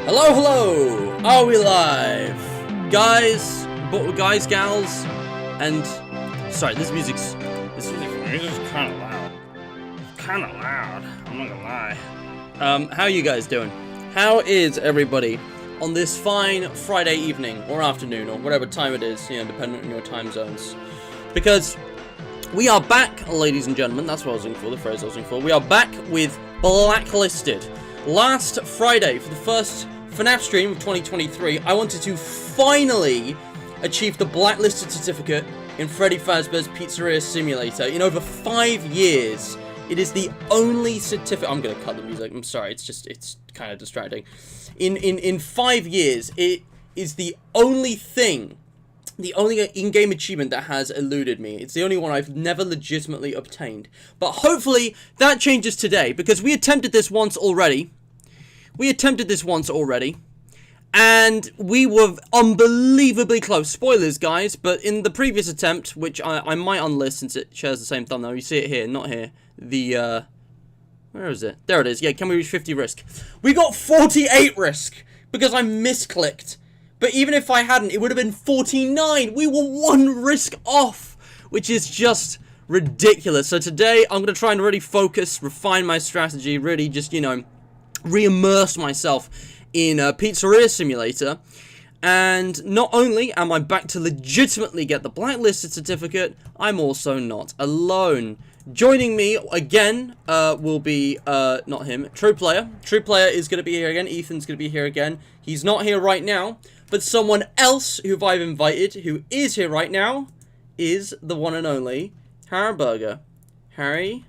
Hello, hello! Are we live? Guys, gals, and... Sorry, this music's kind of loud. Kind of loud, I'm not gonna lie. How are you guys doing? How is everybody on this fine Friday evening, or afternoon, or whatever time it is, you know, depending on your time zones? Because we are back, ladies and gentlemen, that's what I was looking for, the phrase I was looking for. We are back with Blacklisted. Last Friday, for the first FNAF stream of 2023, I wanted to finally achieve the Blacklisted certificate in Freddy Fazbear's Pizzeria Simulator. In over 5 years, it is the only certificate... I'm going to cut the music, I'm sorry, it's kind of distracting. In 5 years, it is the only thing, the only in-game achievement that has eluded me. It's the only one I've never legitimately obtained. But hopefully, that changes today, because we attempted this once already. And we were unbelievably close. Spoilers, guys, but in the previous attempt, which I might unlist since it shares the same thumbnail, you see it here, not here, the, where is it? There it is, yeah, can we reach 50 risk? We got 48 risk, because I misclicked. But even if I hadn't, it would have been 49. We were 1 risk off, which is just ridiculous. So today, I'm going to try and really focus, refine my strategy, really just, you know, re-immerse myself in a Pizzeria Simulator. And not only am I back to legitimately get the Blacklisted certificate, I'm also not alone. Joining me again will be, not him, True Player. True Player is going to be here again. Ethan's going to be here again. He's not here right now, but someone else who I've invited, who is here right now, is the one and only Harry. Harry,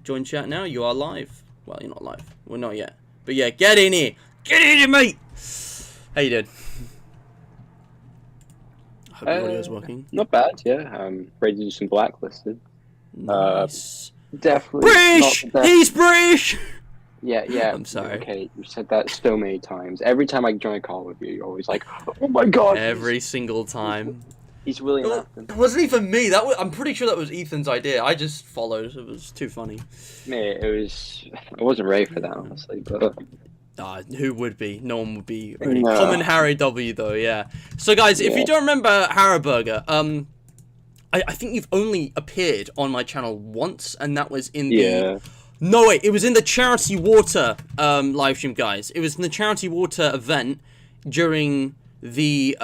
join chat now. You are live. Well, you're not live. We're not yet. But yeah, get in here. Get in here, mate. How you doing? I hope the audio's working. Not bad, yeah. Ready to do some Blacklisted. Nice. Definitely. British! He's British! Yeah. I'm sorry. Okay, you've said that so many times. Every time I join a call with you, you're always like, oh my god. Every single time. He's really It wasn't even me. I'm pretty sure that was Ethan's idea. I just followed. It was too funny. Man, I wasn't ready for that, honestly. But who would be? No one would be ready. No. Common Harry W though, yeah. So guys, if you don't remember Harryburger, I think you've only appeared on my channel once, and that was in the... No, wait, it was in the Charity Water livestream, guys. It was in the Charity Water event during the...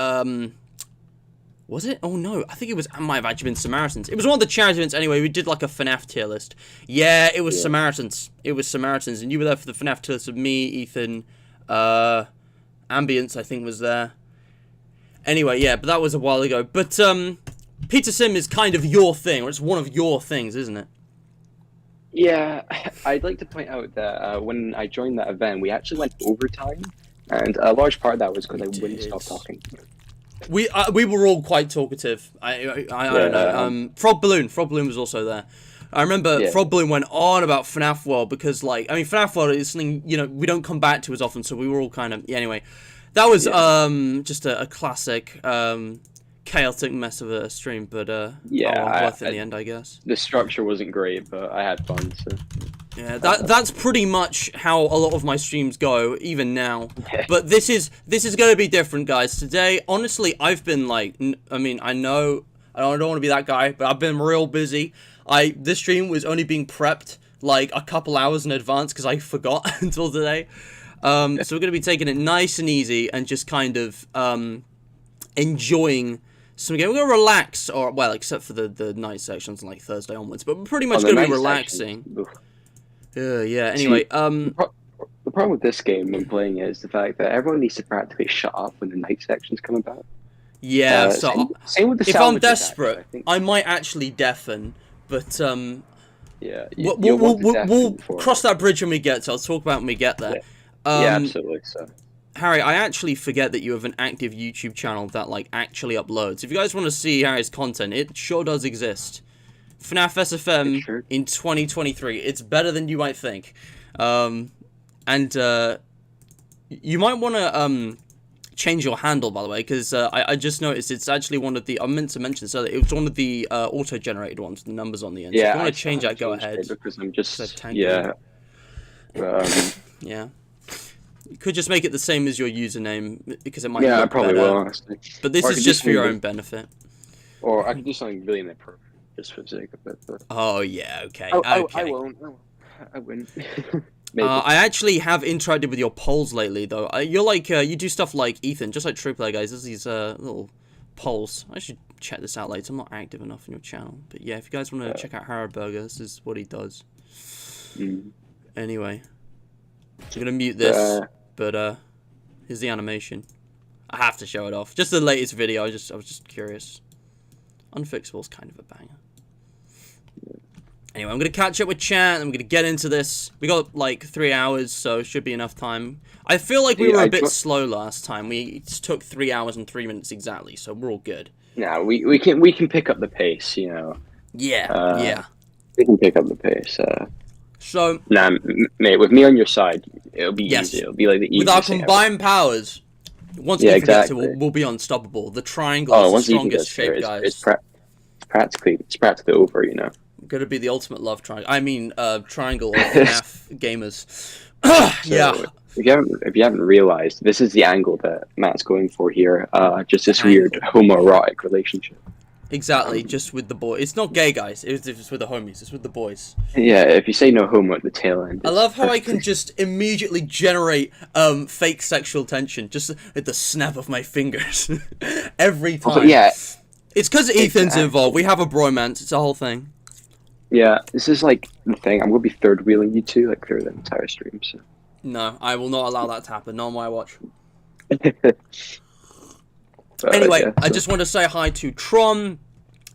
Was it? Oh no, I think it might have actually been Samaritans. It was one of the charity events anyway. We did like a FNAF tier list. Yeah, it was Samaritans. It was Samaritans, and you were there for the FNAF tier list with me, Ethan, Ambience, I think, was there. Anyway, yeah, but that was a while ago. But Pizza Sim is kind of your thing, or it's one of your things, isn't it? Yeah, I'd like to point out that when I joined that event, we actually went overtime, and a large part of that was because I wouldn't stop talking. We were all quite talkative. I don't know. Frog Balloon was also there. I remember Frog Balloon went on about FNAF World because, like, I mean, FNAF World is something, you know, we don't come back to as often, so we were all kind of, anyway. That was just a classic chaotic mess of a stream, but worth it in the end, I guess. The structure wasn't great, but I had fun, so... Yeah, that's pretty much how a lot of my streams go, even now. But this is going to be different, guys. Today, honestly, I've been like, I mean, I know I don't want to be that guy, but I've been real busy. This stream was only being prepped like a couple hours in advance because I forgot until today. So we're going to be taking it nice and easy and just kind of enjoying some game. We're going to relax, or well, except for the night sections like Thursday onwards, but we're pretty much going to be relaxing. Yeah, anyway, the problem with this game when playing it is the fact that everyone needs to practically shut up when the night sections come about. Yeah, so same with the if I'm desperate, I might actually deafen, but yeah, we'll cross that bridge when we get to it. I'll talk about it when we get there. Yeah, absolutely, so. Harry, I actually forget that you have an active YouTube channel that, like, actually uploads. If you guys want to see Harry's content, it sure does exist. FNAF SFM in 2023. It's better than you might think. You might want to change your handle, by the way, because I just noticed it's actually one of the... I meant to mention so it was one of the auto-generated ones, the numbers on the end. Yeah, so if you want to change that, go ahead. Because I'm just... Yeah. Yeah. Yeah. You could just make it the same as your username because it might Yeah, I look probably better. will, honestly. But this Or I is could just do for your something own benefit. Or I could do something really inappropriate just for the sake of it. But Oh yeah, okay, I okay. won't. I wouldn't. Maybe. I actually have interacted with your polls lately, though. You're like, you do stuff like Ethan, just like True Play guys. There's these little polls. I should check this out later. I'm not active enough in your channel, but yeah, if you guys want to check out Harrowburger, this is what he does. Anyway, I'm gonna mute this, but here's the animation. I have to show it off. Just the latest video. I was just curious. Unfixable's kind of a banger. Anyway, I'm going to catch up with chat, and I'm going to get into this. We got, like, 3 hours, so should be enough time. I feel like we were a bit slow last time. We took 3 hours and 3 minutes exactly, so we're all good. No, we can pick up the pace, you know. Yeah, yeah. We can pick up the pace. So... Nah, mate, with me on your side, it'll be easy. It'll be like the easiest with our thing combined powers, once Ethan gets it, we'll be unstoppable. The triangle is the strongest shape, guys. It's practically over, you know. Gonna be the ultimate love triangle. I mean, triangle of FNAF gamers. Yeah. If you haven't realized, this is the angle that Matt's going for here. Just this weird homoerotic relationship. Exactly, just with the boy. It's not gay, guys. It's with the homies. It's with the boys. Yeah, if you say no homo at the tail end. I love how I can just immediately generate fake sexual tension just at the snap of my fingers every time. Also, yeah, it's because Ethan's involved. We have a bromance. It's a whole thing. Yeah, this is like the thing. I'm gonna be third wheeling you two like through the entire stream. So. No, I will not allow that to happen. Not on my watch. So, anyway, yeah, I just want to say hi to Tron,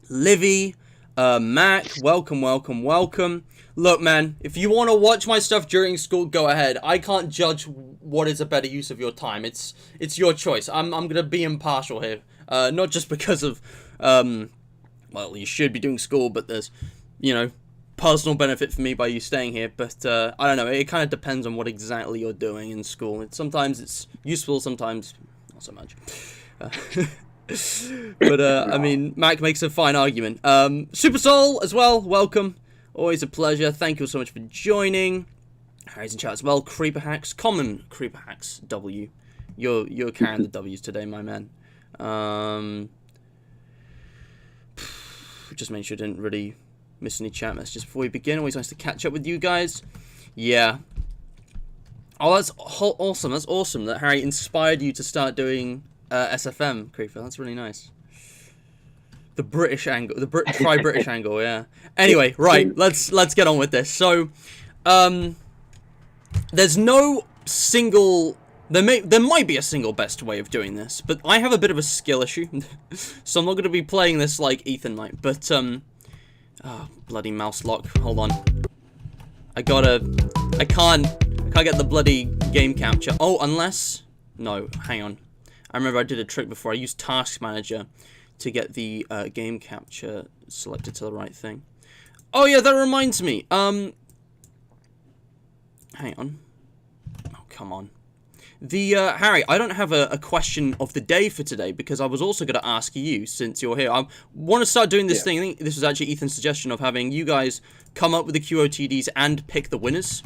Livy, Mac. Welcome, welcome, welcome. Look, man, if you want to watch my stuff during school, go ahead. I can't judge what is a better use of your time. It's your choice. I'm gonna be impartial here. Not just because of well, you should be doing school, but there's, you know, personal benefit for me by you staying here, but I don't know, it kind of depends on what exactly you're doing in school. Sometimes it's useful, sometimes not so much. But I mean, Mac makes a fine argument. Super Soul as well, welcome. Always a pleasure. Thank you so much for joining. Harry's in chat as well. Creeper Hacks, common Creeper Hacks W. You're carrying the W's today, my man. Just make sure I didn't really miss any chat messages before we begin. Always nice to catch up with you guys. Yeah. Oh, that's awesome. That's awesome that Harry inspired you to start doing SFM, Creeper. That's really nice. The British angle, try British angle, yeah. Anyway, right, let's get on with this. So, there's no single. There might be a single best way of doing this, but I have a bit of a skill issue, so I'm not going to be playing this like Ethan might. But oh, bloody mouse lock. Hold on. I can't get the bloody game capture. Oh, unless no, hang on. I remember I did a trick before. I used Task Manager to get the game capture selected to the right thing. Oh yeah, that reminds me. Hang on. Oh, come on. Harry, I don't have a question of the day for today because I was also going to ask you since you're here. I want to start doing this thing. I think this was actually Ethan's suggestion of having you guys come up with the QOTDs and pick the winners,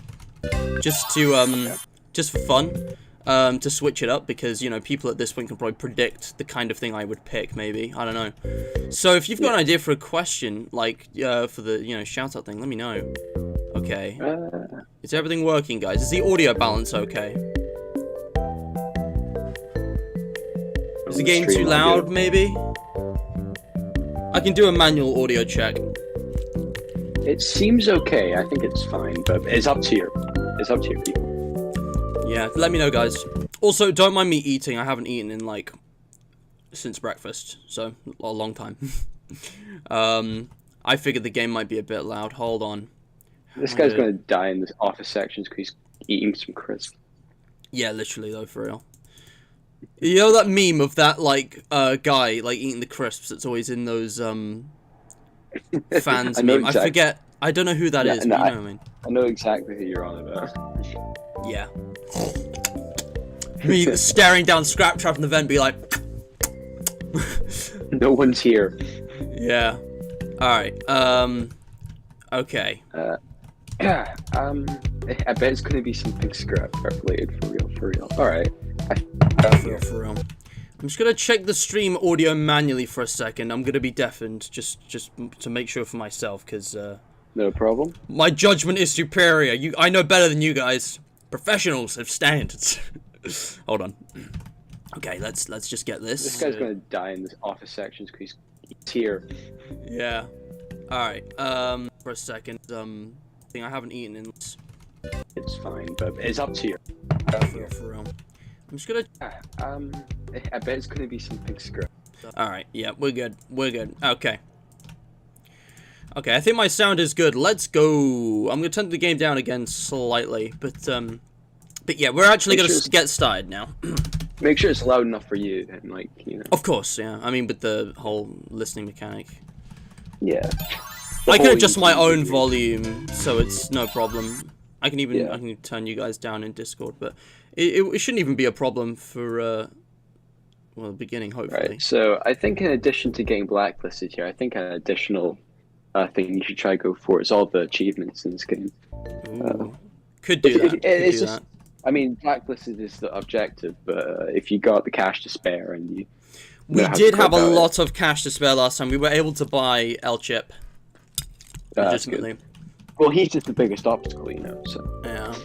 just to just for fun, to switch it up because you know people at this point can probably predict the kind of thing I would pick. Maybe I don't know. So if you've got an idea for a question like for the shout out thing, let me know. Okay. Is everything working, guys? Is the audio balance okay? Is the game too loud, maybe? I can do a manual audio check. It seems okay. I think it's fine, but it's up to your people. Yeah, let me know, guys. Also, don't mind me eating. I haven't eaten in like since breakfast, so a long time. I figured the game might be a bit loud. Hold on. This guy's gonna die in this office sections because he's eating some crisps. Yeah, literally though, for real. You know that meme of that like guy like eating the crisps that's always in those fans meme. I forget. I don't know who that is, but you know what I mean. I know exactly who you're on about. Yeah. Me staring down Scrap Trap in the vent, be like, no one's here. Yeah. All right. Okay. I bet it's gonna be something scrap related for real. All right. For real. I'm just gonna check the stream audio manually for a second. I'm gonna be deafened just to make sure for myself, because no problem. my judgment is superior. I know better than you guys. Professionals have standards. Hold on. Okay, let's just get this. This guy's gonna die in this office sections because he's here. Yeah. All right. For a second. Thing I haven't eaten in. It's fine, but it's up to you. For real. I'm just gonna. I bet it's gonna be something scrap. All right. Yeah, we're good. We're good. Okay. Okay, I think my sound is good. Let's go. I'm gonna turn the game down again slightly, but yeah, we're actually gonna get started now. Make sure it's loud enough for you, and like, you know. Of course, yeah. I mean, with the whole listening mechanic. Yeah. I can adjust my own volume, so it's no problem. I can even I can turn you guys down in Discord, but it shouldn't even be a problem for well, the beginning, hopefully. Right. So I think in addition to getting blacklisted here, I think an additional thing you should try to go for is all the achievements in this game. Ooh. Could do that. It's just, I mean, blacklisted is the objective, but if you got the cash to spare and you... We did have a lot of cash to spare last time. We were able to buy L-Chip. Legitimately. Well, he's just the biggest obstacle, you know, so... Yeah.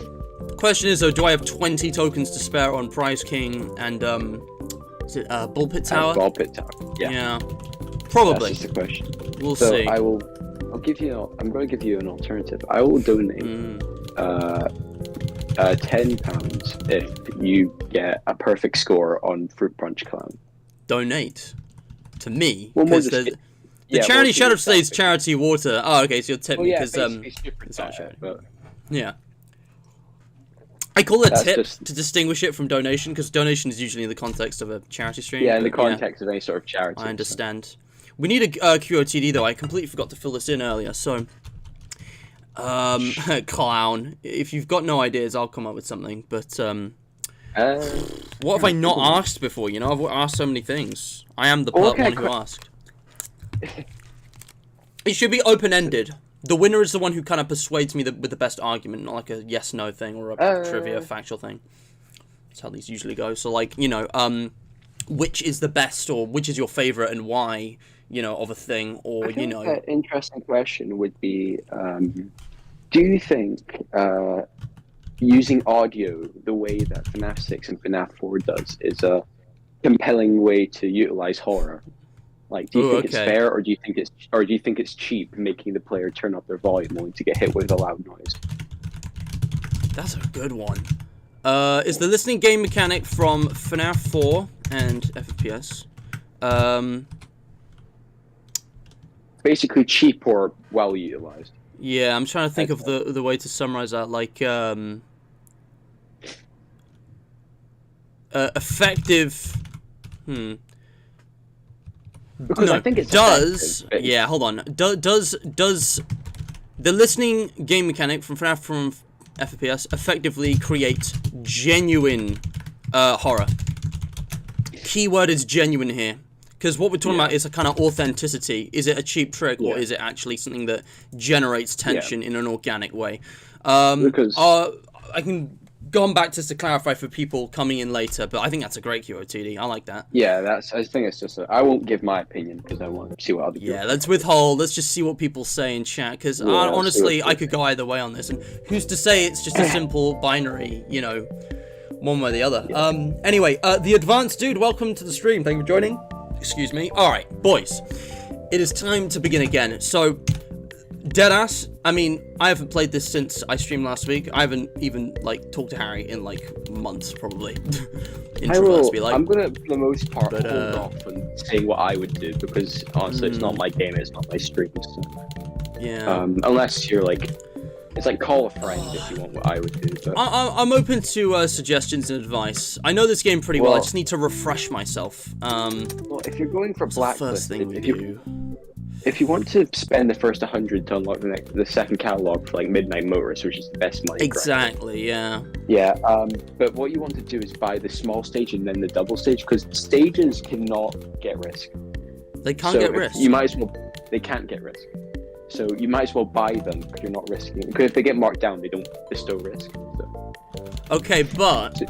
Question is, though, do I have 20 tokens to spare on Prize King and, is it, Ball Pit Tower? Ball Pit Tower, yeah. Probably. That's just the question. We'll see. I'm going to give you an alternative. I will donate £10 if you get a perfect score on Fruit Punch Clown. Donate? To me? Well, the charity shoutout says charity water. Oh, okay, so you'll tip me because it's not charity. But... Yeah. I call it tip to distinguish it from donation, because donation is usually in the context of a charity stream. Yeah, in the context of any sort of charity. I understand. So. We need a QOTD though. I completely forgot to fill this in earlier. So, clown. If you've got no ideas, I'll come up with something. But what have I not asked before? You know, I've asked so many things. I am the one who asked. It should be open-ended. The winner is the one who kind of persuades me with the best argument, not like a yes/no thing or a trivia factual thing. That's how these usually go. So, like, you know, which is the best, or which is your favorite and why, you know, of a thing, or, you know. An interesting question would be, do you think using audio the way that FNAF 6 and FNAF 4 does is a compelling way to utilize horror? Like, do you think it's fair, or do you think it's cheap, making the player turn up their volume only to get hit with a loud noise? That's a good one. Is the listening game mechanic from FNAF 4 and FFPS? Basically cheap or well utilized. Yeah, I'm trying to think of the way to summarize that. Like, effective. Because I think it does. Yeah, hold on. Does the listening game mechanic from FNAF from FFPS effectively create genuine horror? Keyword is genuine here. Because what we're talking about is a kind of authenticity. Is it a cheap trick, or is it actually something that generates tension in an organic way? I can go on back just to clarify for people coming in later, but I think that's a great QOTD. I like that. Yeah, I think it's just I won't give my opinion because I want to see what other people let's withhold. Let's just see what people say in chat, because honestly, I could go either way on this, and who's to say it's just a simple binary, you know, one way or the other. Anyway, the advanced dude, welcome to the stream. Thank you for joining. Excuse me. Alright, boys. It is time to begin again. So, deadass, I mean, I haven't played this since I streamed last week. I haven't even, like, talked to Harry in, like, months, probably. I'm gonna, for the most part, hold off and say what I would do, because, honestly, it's not my game, it's not my stream, so... Yeah. Unless you're, like... It's like call a friend if you want what I would do, but... I'm open to suggestions and advice. I know this game pretty well, I just need to refresh myself. Well, if you're going for Blacklisted, if you want to spend the first 100 to unlock the second catalog for like Midnight Motors, which is the best money. Exactly, yeah. Yeah, but what you want to do is buy the small stage and then the double stage, because stages cannot get risk. They can't get risk. You might as well. They can't get risk. So you might as well buy them because you're not risking it. Because if they get marked down, there's still risk. So. Okay, but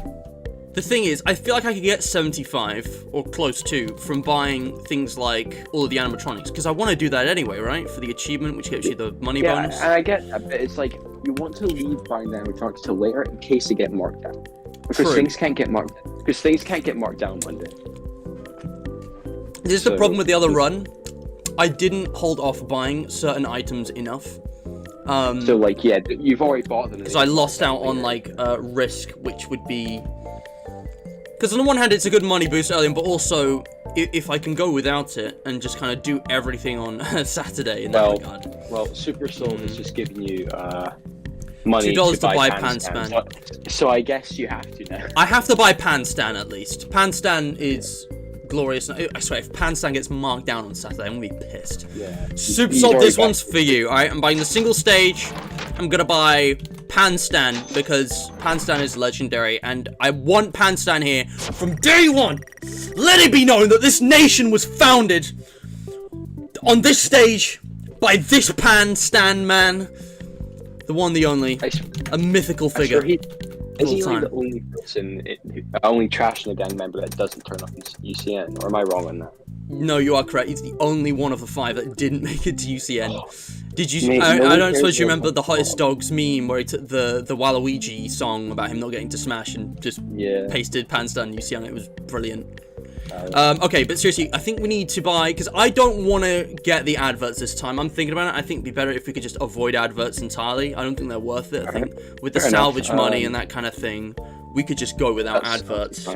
the thing is, I feel like I could get 75 or close to from buying things like all of the animatronics, because I want to do that anyway, right? For the achievement, which gives you the money bonus. Yeah, and I get that, but it's like you want to leave buying the animatronics till later in case they get marked down. Because things can't get marked. Because things can't get marked down Monday. This is the problem with the other run. I didn't hold off buying certain items enough. So like, yeah, you've already bought them. Because I lost out on like risk, which would be. Because on the one hand, it's a good money boost early, but also if I can go without it and just kind of do everything on Saturday in that regard. Well, Super Soul is just giving you money $2 to buy Panstan. So I guess you have to now. I have to buy Panstan at least. Panstan is glorious. I swear, if Panstan gets marked down on Saturday, I'm gonna be pissed. Yeah. Super Soul, this one's for you. Alright, I'm buying the single stage. I'm gonna buy Panstan because Panstan is legendary, and I want Panstan here from day one. Let it be known that this nation was founded on this stage by this Panstan man, the one, the only, a mythical figure. Is he like the only person, only trash in the gang member that doesn't turn up in UCN, or am I wrong on that? No, you are correct. He's the only one of the 5 that didn't make it to UCN. Did you? Mate, I don't suppose you remember the Hottest Dogs meme where he took the Waluigi song about him not getting to Smash and just pasted Panstan UCN. It was brilliant. Okay, but seriously, I think we need to buy, because I don't want to get the adverts this time. I'm thinking about it. I think it'd be better if we could just avoid adverts entirely. I don't think they're worth it. I think with the salvage money and that kind of thing, we could just go without adverts.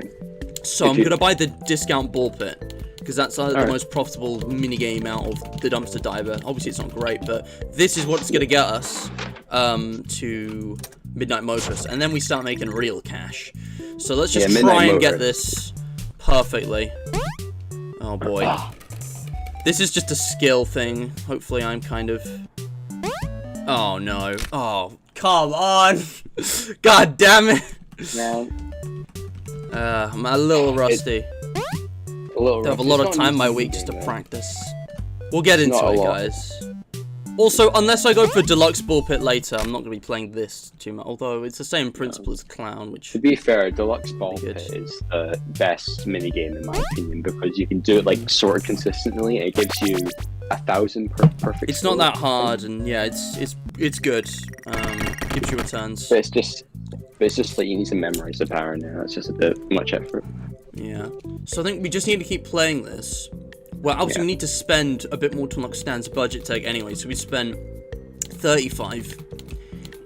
So I'm going to buy the discount ball pit, because that's the most profitable minigame out of the dumpster diver. Obviously, it's not great, but this is what's going to get us to Midnight Motorist, and then we start making real cash. So let's just try and get this perfectly. Oh boy. This is just a skill thing. Hopefully I'm kind of... Oh no. Oh, come on. God damn it. Man. I'm a little rusty. I have a lot of time in my week just to practice. We'll get into it, guys. Also, unless I go for Deluxe Ball Pit later, I'm not going to be playing this too much. Although, it's the same principle as Clown, which... To be fair, Deluxe Ball Pit is the best minigame in my opinion, because you can do it, like, sort of consistently, and it gives you 1,000 perfect It's not that hard, and yeah, it's good. Gives you returns. But it's just like, you need to memorize the power now. That's just a bit much effort. Yeah. So I think we just need to keep playing this. Well, obviously we need to spend a bit more to unlock Stan's budget tag anyway, so we spent 35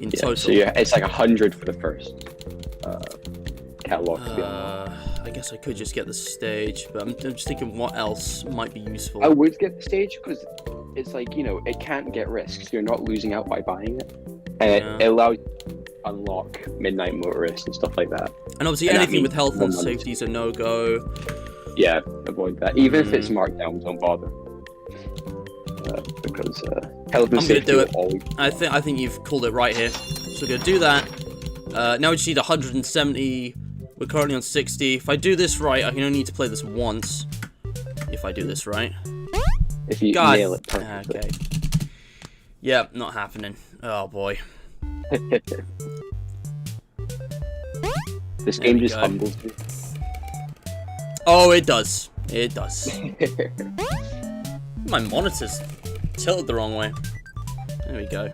in total. So yeah, it's like 100 for the first catalog. I guess I could just get the stage, but I'm just thinking what else might be useful. I would get the stage because it's like, you know, it can't get risks. You're not losing out by buying it, and it allows you to unlock Midnight Motorist and stuff like that. And obviously anything with health and safety is a no-go. Yeah, avoid that. Even if it's marked down, don't bother. Because health and safety will always... I think you've called it right here. So we're going to do that. Now we just need 170. We're currently on 60. If I do this right, I can only need to play this once. If I do this right. If you nail it perfectly. Okay. Yeah, not happening. Oh boy. This game just humbles me. Oh, it does. It does. My monitor's tilted the wrong way. There we go.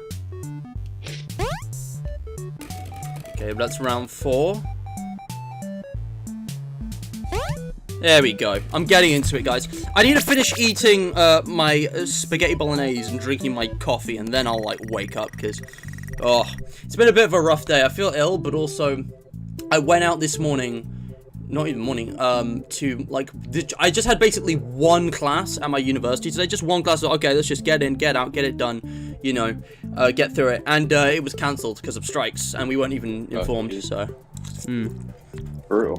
Okay, but that's round 4. There we go. I'm getting into it, guys. I need to finish eating my spaghetti bolognese and drinking my coffee, and then I'll, like, wake up, because... Oh, it's been a bit of a rough day. I feel ill, but also... I went out this morning... Not even morning, to, like, I just had basically one class at my university today, just one class, okay, let's just get in, get out, get it done, you know, get through it, and, it was cancelled because of strikes, and we weren't even informed, so, Brutal.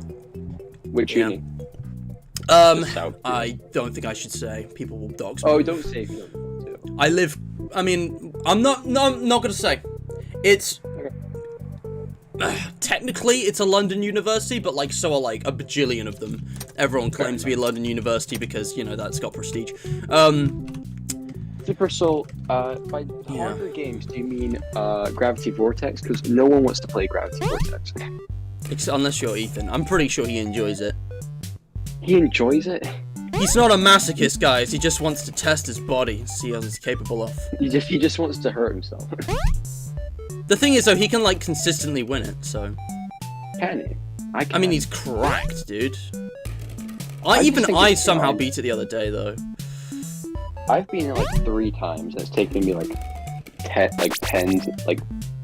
Which uni? I don't think I should say, people will dox me. Oh, don't say if you don't want to. I live, I mean, I'm not gonna say, it's... Technically, it's a London university, but, like, so are, like, a bajillion of them. Everyone claims to be a London university because, you know, that's got prestige. Super Soul, by harder games, do you mean Gravity Vortex? Because no one wants to play Gravity Vortex. Unless you're Ethan. I'm pretty sure he enjoys it. He enjoys it? He's not a masochist, guys. He just wants to test his body and see what he's capable of. He just wants to hurt himself. The thing is, though, he can, like, consistently win it, so... Can he? I mean, he's cracked, dude. I somehow beat it the other day, though. I've been it, like, 3 times, and it's taken me, like, 10,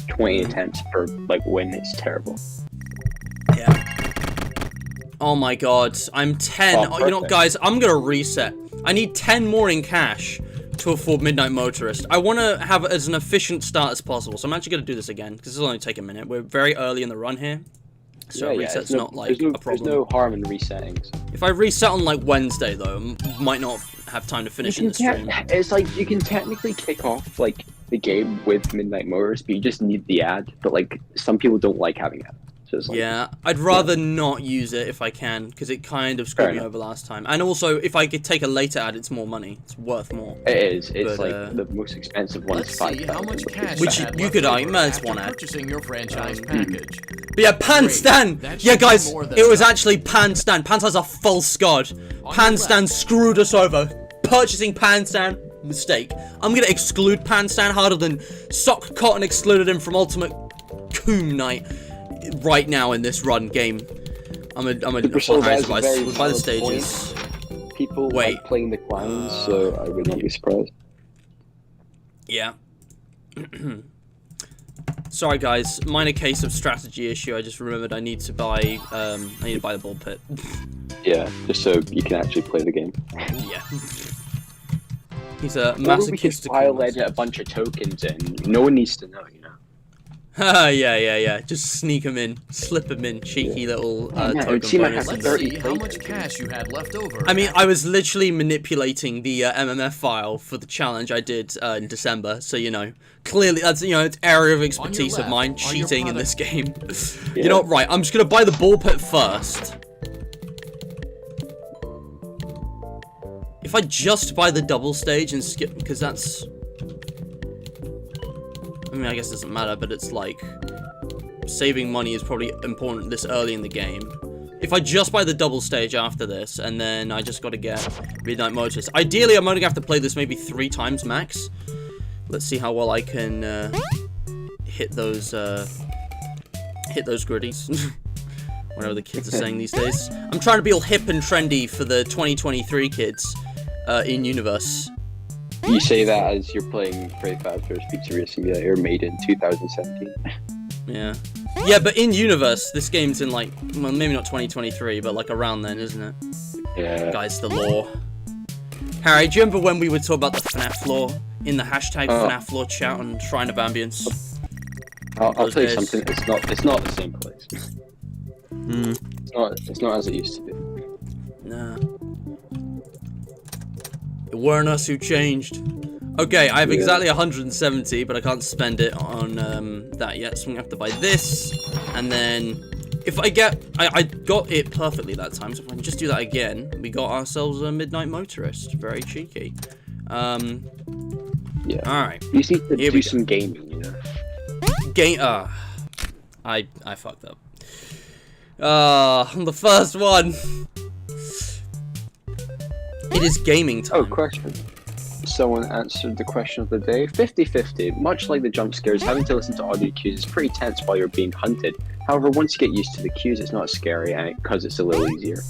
20 attempts per, like, win. It's terrible. Yeah. Oh my god, I'm 10. Oh, you know what, guys, I'm gonna reset. I need 10 more in cash to afford Midnight Motorist. I want to have it as an efficient start as possible, so I'm actually gonna do this again, because this will only take a minute. We're very early in the run here, so reset's not, like, a problem. There's no harm in resetting. So. If I reset on, like, Wednesday, though, I might not have time to finish in the stream. It's like, you can technically kick off, like, the game with Midnight Motorist, but you just need the ad. But, like, some people don't like having it. So it's like, yeah, I'd rather not use it if I can, because it kind of screwed me over last time. And also, if I could take a later ad, it's more money. It's worth more. It is. It's like the most expensive one. Let's see how much cash which you could argue, it's one ad. Purchasing your franchise package. But yeah, Panstan! Yeah, guys, it was actually Panstan. Panstan's a false god. Panstan screwed us over. Purchasing Panstan, mistake. I'm gonna exclude Panstan harder than Sock Cotton excluded him from Ultimate Coom Night. Right now in this run game, I'm a by the stages. Point. People like playing the clowns, so I would not be surprised. Yeah. Sorry guys, minor case of strategy issue. I just remembered I need to buy the ball pit. Yeah, just so you can actually play the game. Yeah. He's a masochistic. Or we could file a bunch of tokens in. No one needs to know, you know. yeah. Just sneak him in, slip him in, cheeky little token bonus. Let's see how much cash you had left over. I mean, I was literally manipulating the MMF file for the challenge I did in December, so you know, clearly that's it's area of expertise of mine, cheating in this game. You know what? Right, I'm just gonna buy the ball pit first. If I just buy the double stage and skip, because that's. I mean, I guess it doesn't matter, but it's like, saving money is probably important this early in the game. If I just buy the double stage after this, and then I just gotta get Midnight Motorist. Ideally, I'm only gonna have to play this maybe 3 times max. Let's see how well I can, hit those griddies. Whatever the kids are saying these days. I'm trying to be all hip and trendy for the 2023 kids, in universe. You say that as you're playing Freddy Fazbear's Pizzeria Simulator, made in 2017. Yeah. Yeah, but in universe, this game's in like, well, maybe not 2023, but like around then, isn't it? Yeah. Guys, the lore. Harry, do you remember when we would talk about the FNAF lore in the hashtag FNAF lore chat on Shrine of Ambience? I'll tell you something. It's not the same place. It's not as it used to be. Nah. It weren't us who changed. Okay, I have exactly 170, but I can't spend it on that yet, so I'm gonna have to buy this. And then, if I get... I got it perfectly that time, so if I can just do that again, we got ourselves a Midnight Motorist. Very cheeky. Yeah. Alright. You just need to do some gaming, you know? I fucked up. The first one. It is gaming time. Oh, question. Someone answered the question of the day. 50-50. Much like the jump scares, having to listen to audio cues is pretty tense while you're being hunted. However, once you get used to the cues, it's not as scary because it's a little easier.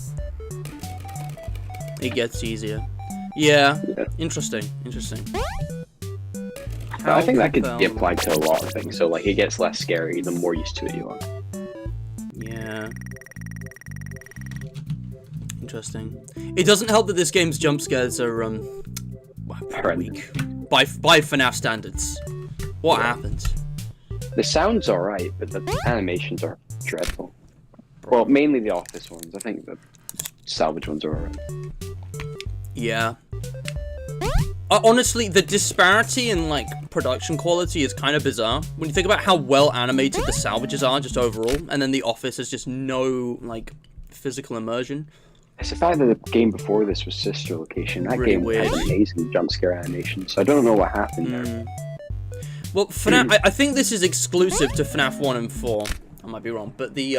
It gets easier. Yeah. Interesting. I think that could be applied to a lot of things. So, like, it gets less scary the more used to it you are. Yeah. Interesting. It doesn't help that this game's jump scares are weak by FNAF standards. What happened? The sound's alright, but the animations are dreadful. Well, mainly the Office ones. I think the salvage ones are alright. Yeah. Honestly, the disparity in like production quality is kind of bizarre when you think about how well animated the salvages are just overall, and then the Office is just no like physical immersion. It's the fact that the game before this was Sister Location. That Really game weird. had amazing jump scare animation, so I don't know what happened there. Well, FNAF, I think this is exclusive to FNAF 1 and 4. I might be wrong, but the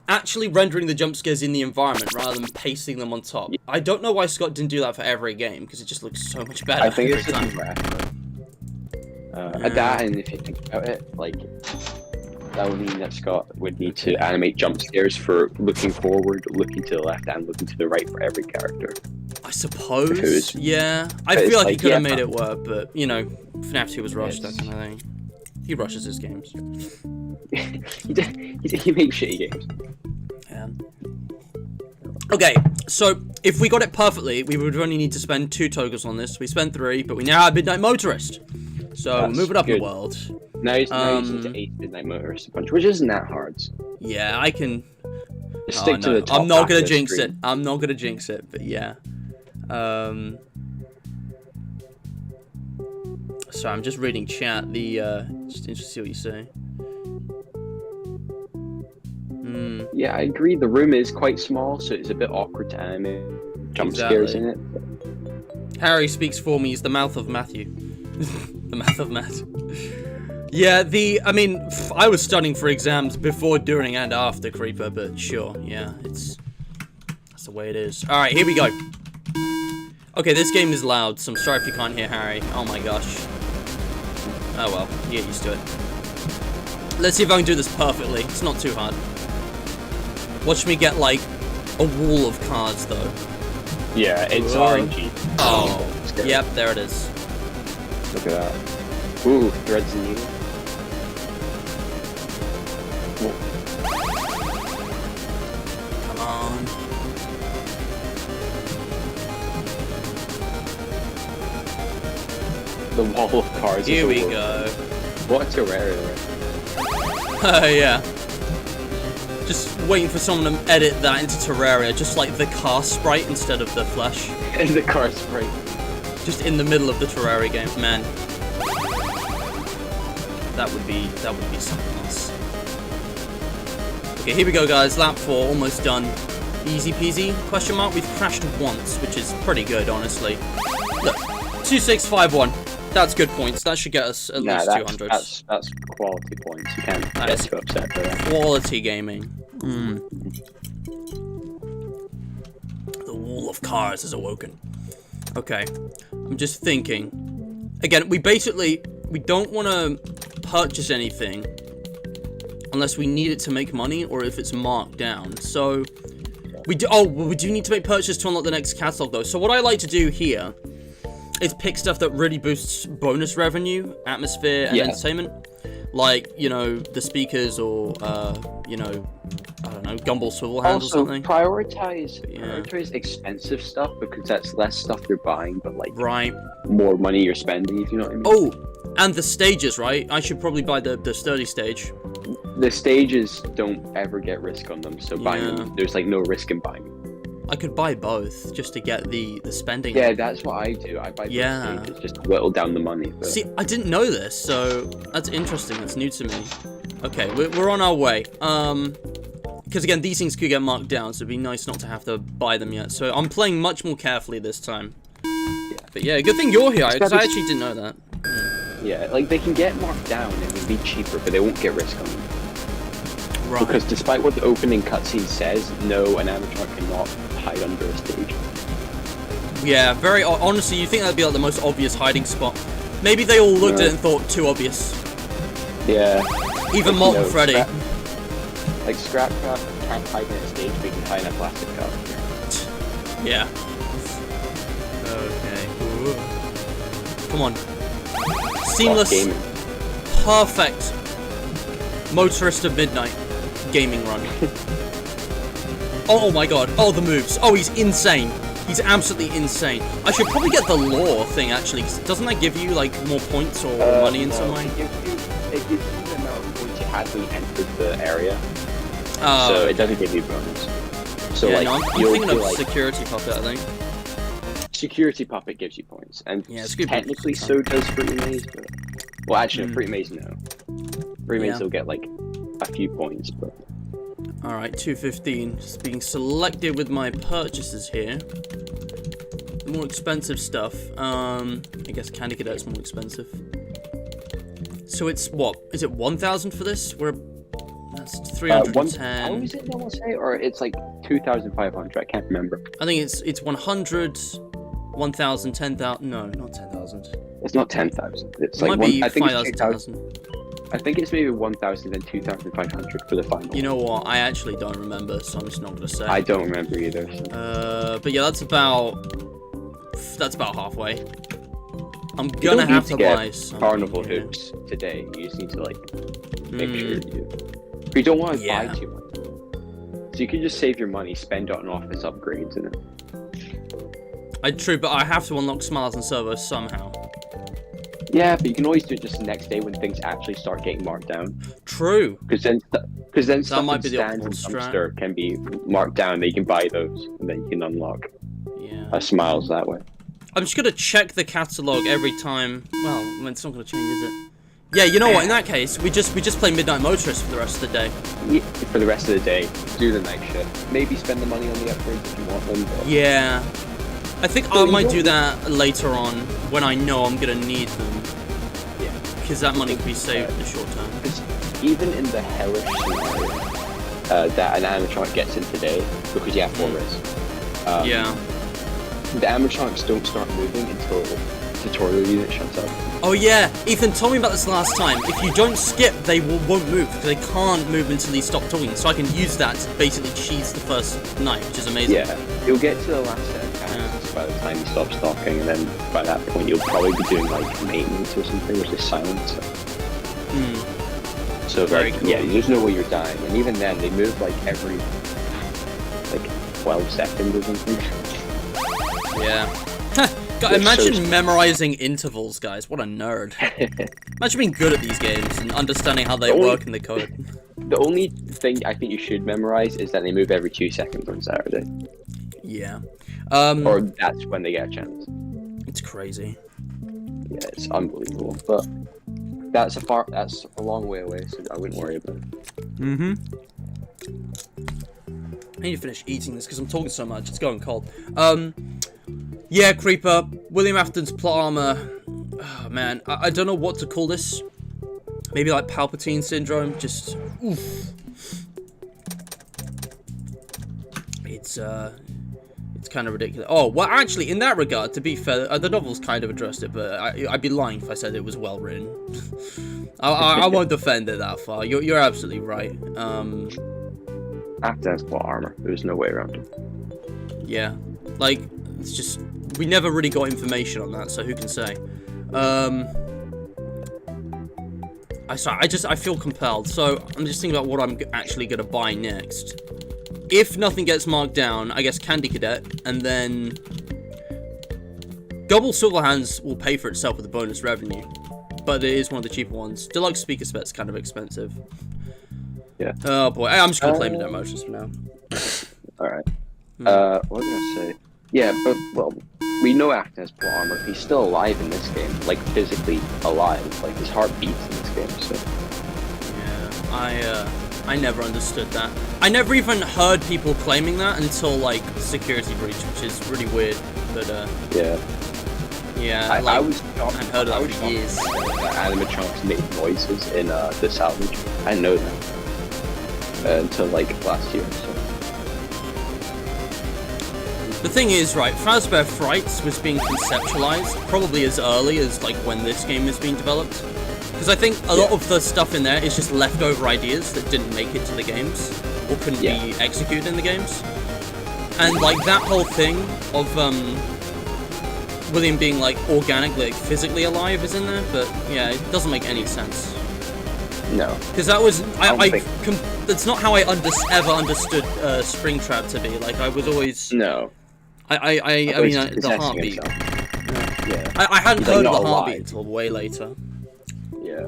actually rendering the jump scares in the environment rather than pasting them on top. I don't know why Scott didn't do that for every game, because it just looks so much better I think every it's just time. that, and if you think about it, like, that would mean that Scott would need to animate jump scares for looking forward, looking to the left, and looking to the right for every character. I suppose, yeah. I feel like he could have made it work, but, you know, FNAF 2 was rushed, that kind of thing. He rushes his games. he makes shitty games. Yeah. Okay, so if we got it perfectly, we would only need to spend 2 tokens on this. We spent 3, but we now have Midnight Motorist. So we'll move it up in the world. Now he's into 8 Midnight Motorist a bunch, which isn't that hard. Yeah, I can... Just stick to the top. I'm not gonna jinx it. I'm not gonna jinx it, but yeah. Sorry, I'm just reading chat. Just interested to see what you say. Yeah, I agree. The room is quite small, so it's a bit awkward to animate jump scares in it. Harry speaks for me. He's the mouth of Matthew. The mouth of Matt. Yeah, I mean, I was studying for exams before, during, and after Creeper, but sure, yeah, that's the way it is. All right, here we go. Okay, this game is loud, so I'm sorry if you can't hear Harry. Oh my gosh. Oh well, you get used to it. Let's see if I can do this perfectly. It's not too hard. Watch me get, like, a wall of cards, though. Yeah, it's RNG. Oh, yep, there it is. Look at that. Ooh, threads and needles. Come on. The wall of cards. Here we go. What a Terraria. Oh, yeah. Just waiting for someone to edit that into Terraria, just like the car sprite instead of the flesh. And the car sprite. Just in the middle of the Terraria game, man. That would be something else. Okay, here we go, guys. Lap 4, almost done. Easy peasy? Question mark. We've crashed once, which is pretty good, honestly. Look, 2651. That's good points. That should get us at least 200. That's quality points. You can't get too upset by that. Quality gaming. The wall of cars has awoken. Okay, I'm just thinking. Again, we don't want to purchase anything unless we need it to make money or if it's marked down. So we do need to make purchase to unlock the next catalog though. So what I like to do here is pick stuff that really boosts bonus revenue, atmosphere, and entertainment. Like, you know, the speakers or, you know, I don't know, Gumball Swivel Hands or something. Prioritize expensive stuff because that's less stuff you're buying, but like more money you're spending, if you know what I mean. Oh, and the stages, right? I should probably buy the sturdy stage. The stages don't ever get risk on them, so buying them, there's like no risk in buying them. I could buy both just to get the spending. Yeah, that's what I do. I buy both stages just to whittle down the money. But... See, I didn't know this, so that's interesting. That's new to me. Okay, we're on our way. Because again, these things could get marked down, so it'd be nice not to have to buy them yet. So I'm playing much more carefully this time. Yeah. But yeah, good thing you're here, because I actually didn't know that. Yeah, like they can get marked down and it'll be cheaper, but they won't get risk on them. Right. Because despite what the opening cutscene says, no, an amateur cannot hide under a stage. Yeah, very honestly, you think that'd be like the most obvious hiding spot. Maybe they all looked at it and thought, too obvious. Yeah. Even Molten Freddy. Scrapcraft can't hide in a stage, but he can hide in a plastic cup. Yeah. Okay. Ooh. Come on. Seamless, perfect Motorist of Midnight gaming run. Oh my god. Oh, the moves. Oh, he's insane. He's absolutely insane. I should probably get the lore thing, actually, because doesn't that give you, like, more points or money in some way? It gives you the amount of points you had when you entered the area. Oh, so it doesn't give you bonus. So, yeah, like, no, I'm thinking of Security Puppet, I think. Security Puppet gives you points, and technically so does Fruity Maze, but... Well, actually, Fruity Maze, no. Fruity Maze will get, like, a few points, but... Alright, 215. Just being selected with my purchases here. The more expensive stuff. I guess Candy Cadet's more expensive. So it's what? Is it 1,000 for this? That's 310. How is it, I want to say? Or it's like 2,500, I can't remember. I think it's 100, 1,000, 10,000. No, not 10,000. It's not 10,000. It's It like might be I think 5,000, it's 2,000. I think it's maybe 1,000 and 2,500 for the final. You know what? I actually don't remember, so I'm just not gonna say. I don't remember either. So. But yeah, that's about halfway. I'm gonna have to buy some carnival hoops today. You just need to like make sure you don't want to buy too much. So you can just save your money, spend it on office upgrades, and True, but I have to unlock Smiles and Servos somehow. Yeah, but you can always do it just the next day when things actually start getting marked down. True. Because then stuff might in be the stands and dumpster can be marked down. That you can buy those, and then you can unlock Smiles that way. I'm just gonna check the catalog every time. Well, it's not gonna change, is it? Yeah, you know what? In that case, we just play Midnight Motorist for the rest of the day. Yeah, for the rest of the day, do the night shift. Maybe spend the money on the upgrades if you want them. But... Yeah. I think I might do that later on when I know I'm gonna need them. Yeah. Because that money can be saved in the short term. Because even in the hellish scenario that an animatronic gets in today, because you have 4 risks. Yeah. The animatronics don't start moving until the tutorial unit shuts up. Oh yeah, Ethan told me about this last time. If you don't skip, they won't move, because they can't move until you stop talking. So I can use that to basically cheese the first night, which is amazing. Yeah, you'll get to the last set of tasks by the time you stop stalking, and then by that point you'll probably be doing like maintenance or something, which is silence. So very like, cool. Yeah, there's no way you're dying, and even then they move like every 12 seconds or something. Yeah. God, imagine memorizing intervals, guys. What a nerd. Imagine being good at these games and understanding how they work in the code. The only thing I think you should memorize is that they move every 2 seconds on Saturday. Yeah. Or that's when they get a chance. It's crazy. Yeah, it's unbelievable. But that's a long way away, so I wouldn't worry about it. I need to finish eating this because I'm talking so much. It's going cold. Yeah, Creeper. William Afton's plot armor. Oh, man, I don't know what to call this. Maybe like Palpatine syndrome. Just oof. It's kind of ridiculous. Oh, well, actually, in that regard, to be fair, the novel's kind of addressed it, but I'd be lying if I said it was well written. I won't defend it that far. You're absolutely right. Afton has plot armor. There's no way around it. Yeah, like it's just we never really got information on that, so who can say? I feel compelled. So I'm just thinking about what I'm actually gonna buy next. If nothing gets marked down, I guess Candy Cadet, and then Gobble Silverhands will pay for itself with the bonus revenue, but it is one of the cheaper ones. Deluxe speaker set's kind of expensive. Yeah. Oh boy, I'm just gonna play Midnight Motions for now. All right. What was I gonna say? Yeah, but well, we know Afton has plot armor. He's still alive in this game, like physically alive. Like his heart beats in this game. So. Yeah, I never understood that. I never even heard people claiming that until like Security Breach, which is really weird. But yeah. Yeah, I was shocked. I've heard of that for years. That animatronics make noises in the salvage. I didn't know that until like last year. So. The thing is, right, Fazbear Frights was being conceptualized probably as early as like when this game was being developed. Because I think a lot of the stuff in there is just leftover ideas that didn't make it to the games or couldn't be executed in the games. And like that whole thing of William being like organically, like, physically alive is in there, but yeah, it doesn't make any sense. No. Because that was that's not how I ever understood Springtrap to be. Like I was always I mean the heartbeat. Yeah. I hadn't heard of the heartbeat until way later. Yeah.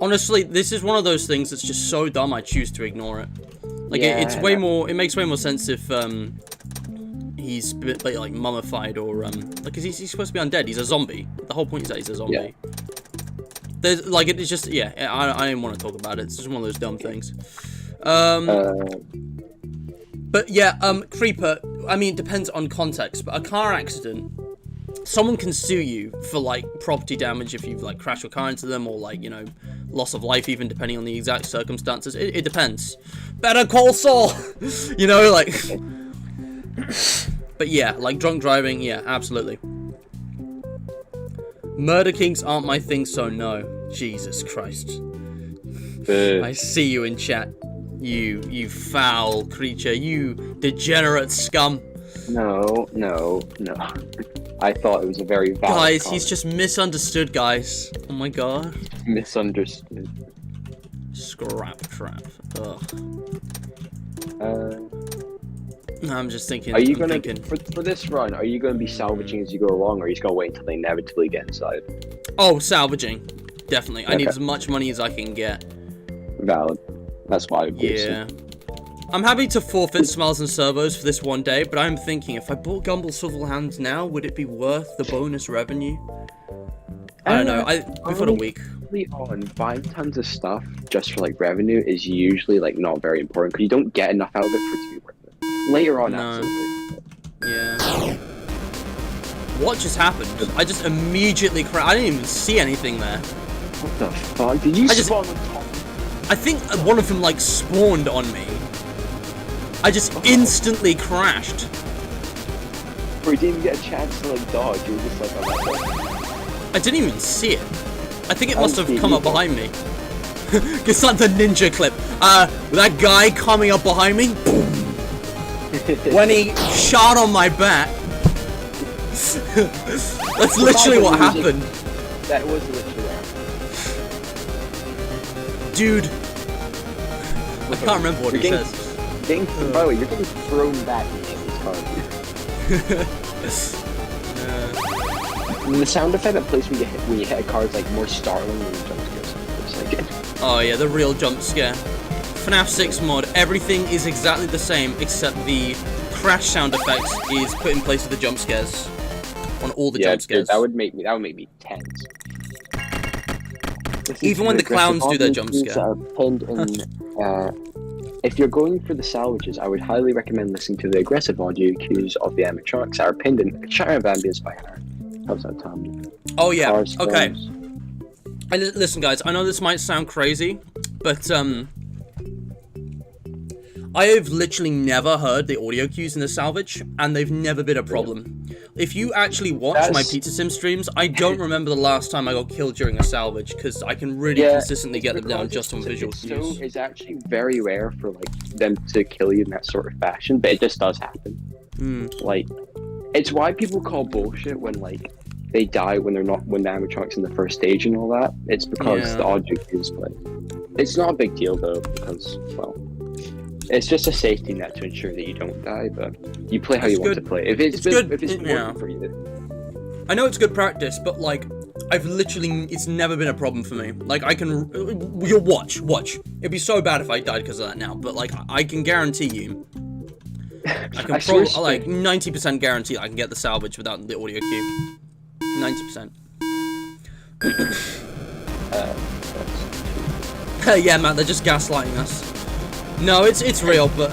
Honestly, this is one of those things that's just so dumb I choose to ignore it. Like it's way more. It makes way more sense if he's a bit like mummified or like he's supposed to be undead. He's a zombie. The whole point is that he's a zombie. Yeah. There's like it's just I didn't want to talk about it. It's just one of those dumb things. But yeah, Creeper, I mean, it depends on context, but a car accident, someone can sue you for, like, property damage if you've, like, crashed your car into them, or, like, you know, loss of life even, depending on the exact circumstances. It depends. Better call Saul! You know, like... But yeah, like, drunk driving, yeah, absolutely. Murder Kings aren't my thing, so no. Jesus Christ. I see you in chat. You foul creature. You degenerate scum. No. I thought it was a very valid Guys, comment. he's just misunderstood, guys. Oh my god. Misunderstood. Scrap trap. Ugh. I'm just thinking. Are you gonna for this run? Are you gonna be salvaging as you go along, or are you just gonna wait until they inevitably get inside? Oh, salvaging, definitely. I need Okay. as much money as I can get. Valid. That's why I believe Yeah. I'm happy to forfeit smiles and servos for this one day, but I'm thinking if I bought Gumball Swivel Hands now, would it be worth the bonus revenue? I don't know. We've got a week. On buying tons of stuff just for like revenue is usually like not very important because you don't get enough out of it for it to be worth it. Later on, No. absolutely. Yeah. What just happened? I just immediately I didn't even see anything there. What the fuck? Did you spawn on top? I think one of them like spawned on me. I just instantly crashed. Or you didn't even get a chance to like dodge. You were just like, oh my god. I didn't even see it. I think it must have come up behind me. It's like the ninja clip. That guy coming up behind me, boom. When he shot on my back. That's literally what happened. That was literally what happened. Dude. I can't remember what he says. By the way, you're getting thrown back into this car. The sound effect that plays when you hit a car is like more startling than the jump scares. It's like Oh yeah, the real jump scare. FNAF 6 mod, everything is exactly the same except the crash sound effects is put in place of the jump scares on all the jump scares. Dude, that would make me tense. Even when the clowns do their jump scare. If you're going for the salvages, I would highly recommend listening to the aggressive audio cues of the animatronics that are pinned in Shadow of Ambience by Aaron. How's that, Tom? Oh yeah, Cars, okay. films. Listen guys, I know this might sound crazy, but I have literally never heard the audio cues in the salvage, and they've never been a problem. If you actually watch my Pizza Sim streams, I don't remember the last time I got killed during a salvage, because I can really consistently get them down just on visual cues. So it's actually very rare for like them to kill you in that sort of fashion, but it just does happen. Like, it's why people call bullshit when like they die when the animatronics in the first stage and all that. It's because the audio cues play. It's not a big deal though, because well, it's just a safety net to ensure that you don't die, but you play how you want to play. If it's good, if it's working for you. I know it's good practice, but like, it's never been a problem for me. Like, you'll watch. It'd be so bad if I died because of that now, but like, I can guarantee you, I can like 90% guarantee I can get the salvage without the audio cue. 90%. Yeah, man, they're just gaslighting us. No, it's real, but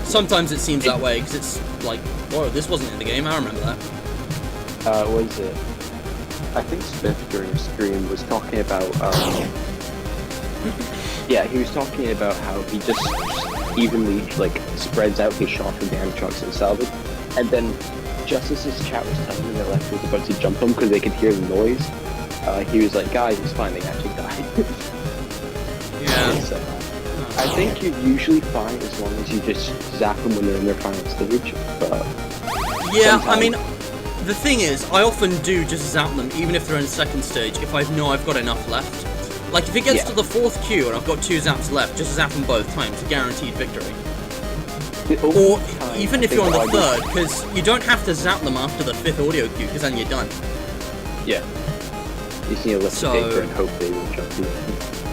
sometimes it seems that way because it's like, whoa, this wasn't in the game. I remember that. Was it? I think Smith during his stream was talking about. Yeah, he was talking about how he just evenly like spreads out his shot from the animatronics and salvage, and then just as his chat was telling him that left was about to jump him because they could hear the noise, he was like, "Guys, it's fine. They actually died." Yeah. So, I think you're usually fine as long as you just zap them when they're in their final stage. But yeah, I mean, the thing is, I often do just zap them, even if they're in second stage, if I know I've got enough left. Like, if it gets to the 4th queue and I've got 2 zaps left, just zap them both times, guaranteed victory. Or even if you're on the 3rd, because you don't have to zap them after the 5th audio queue, because then you're done. Yeah. You just need to lift the paper and hope they will jump you.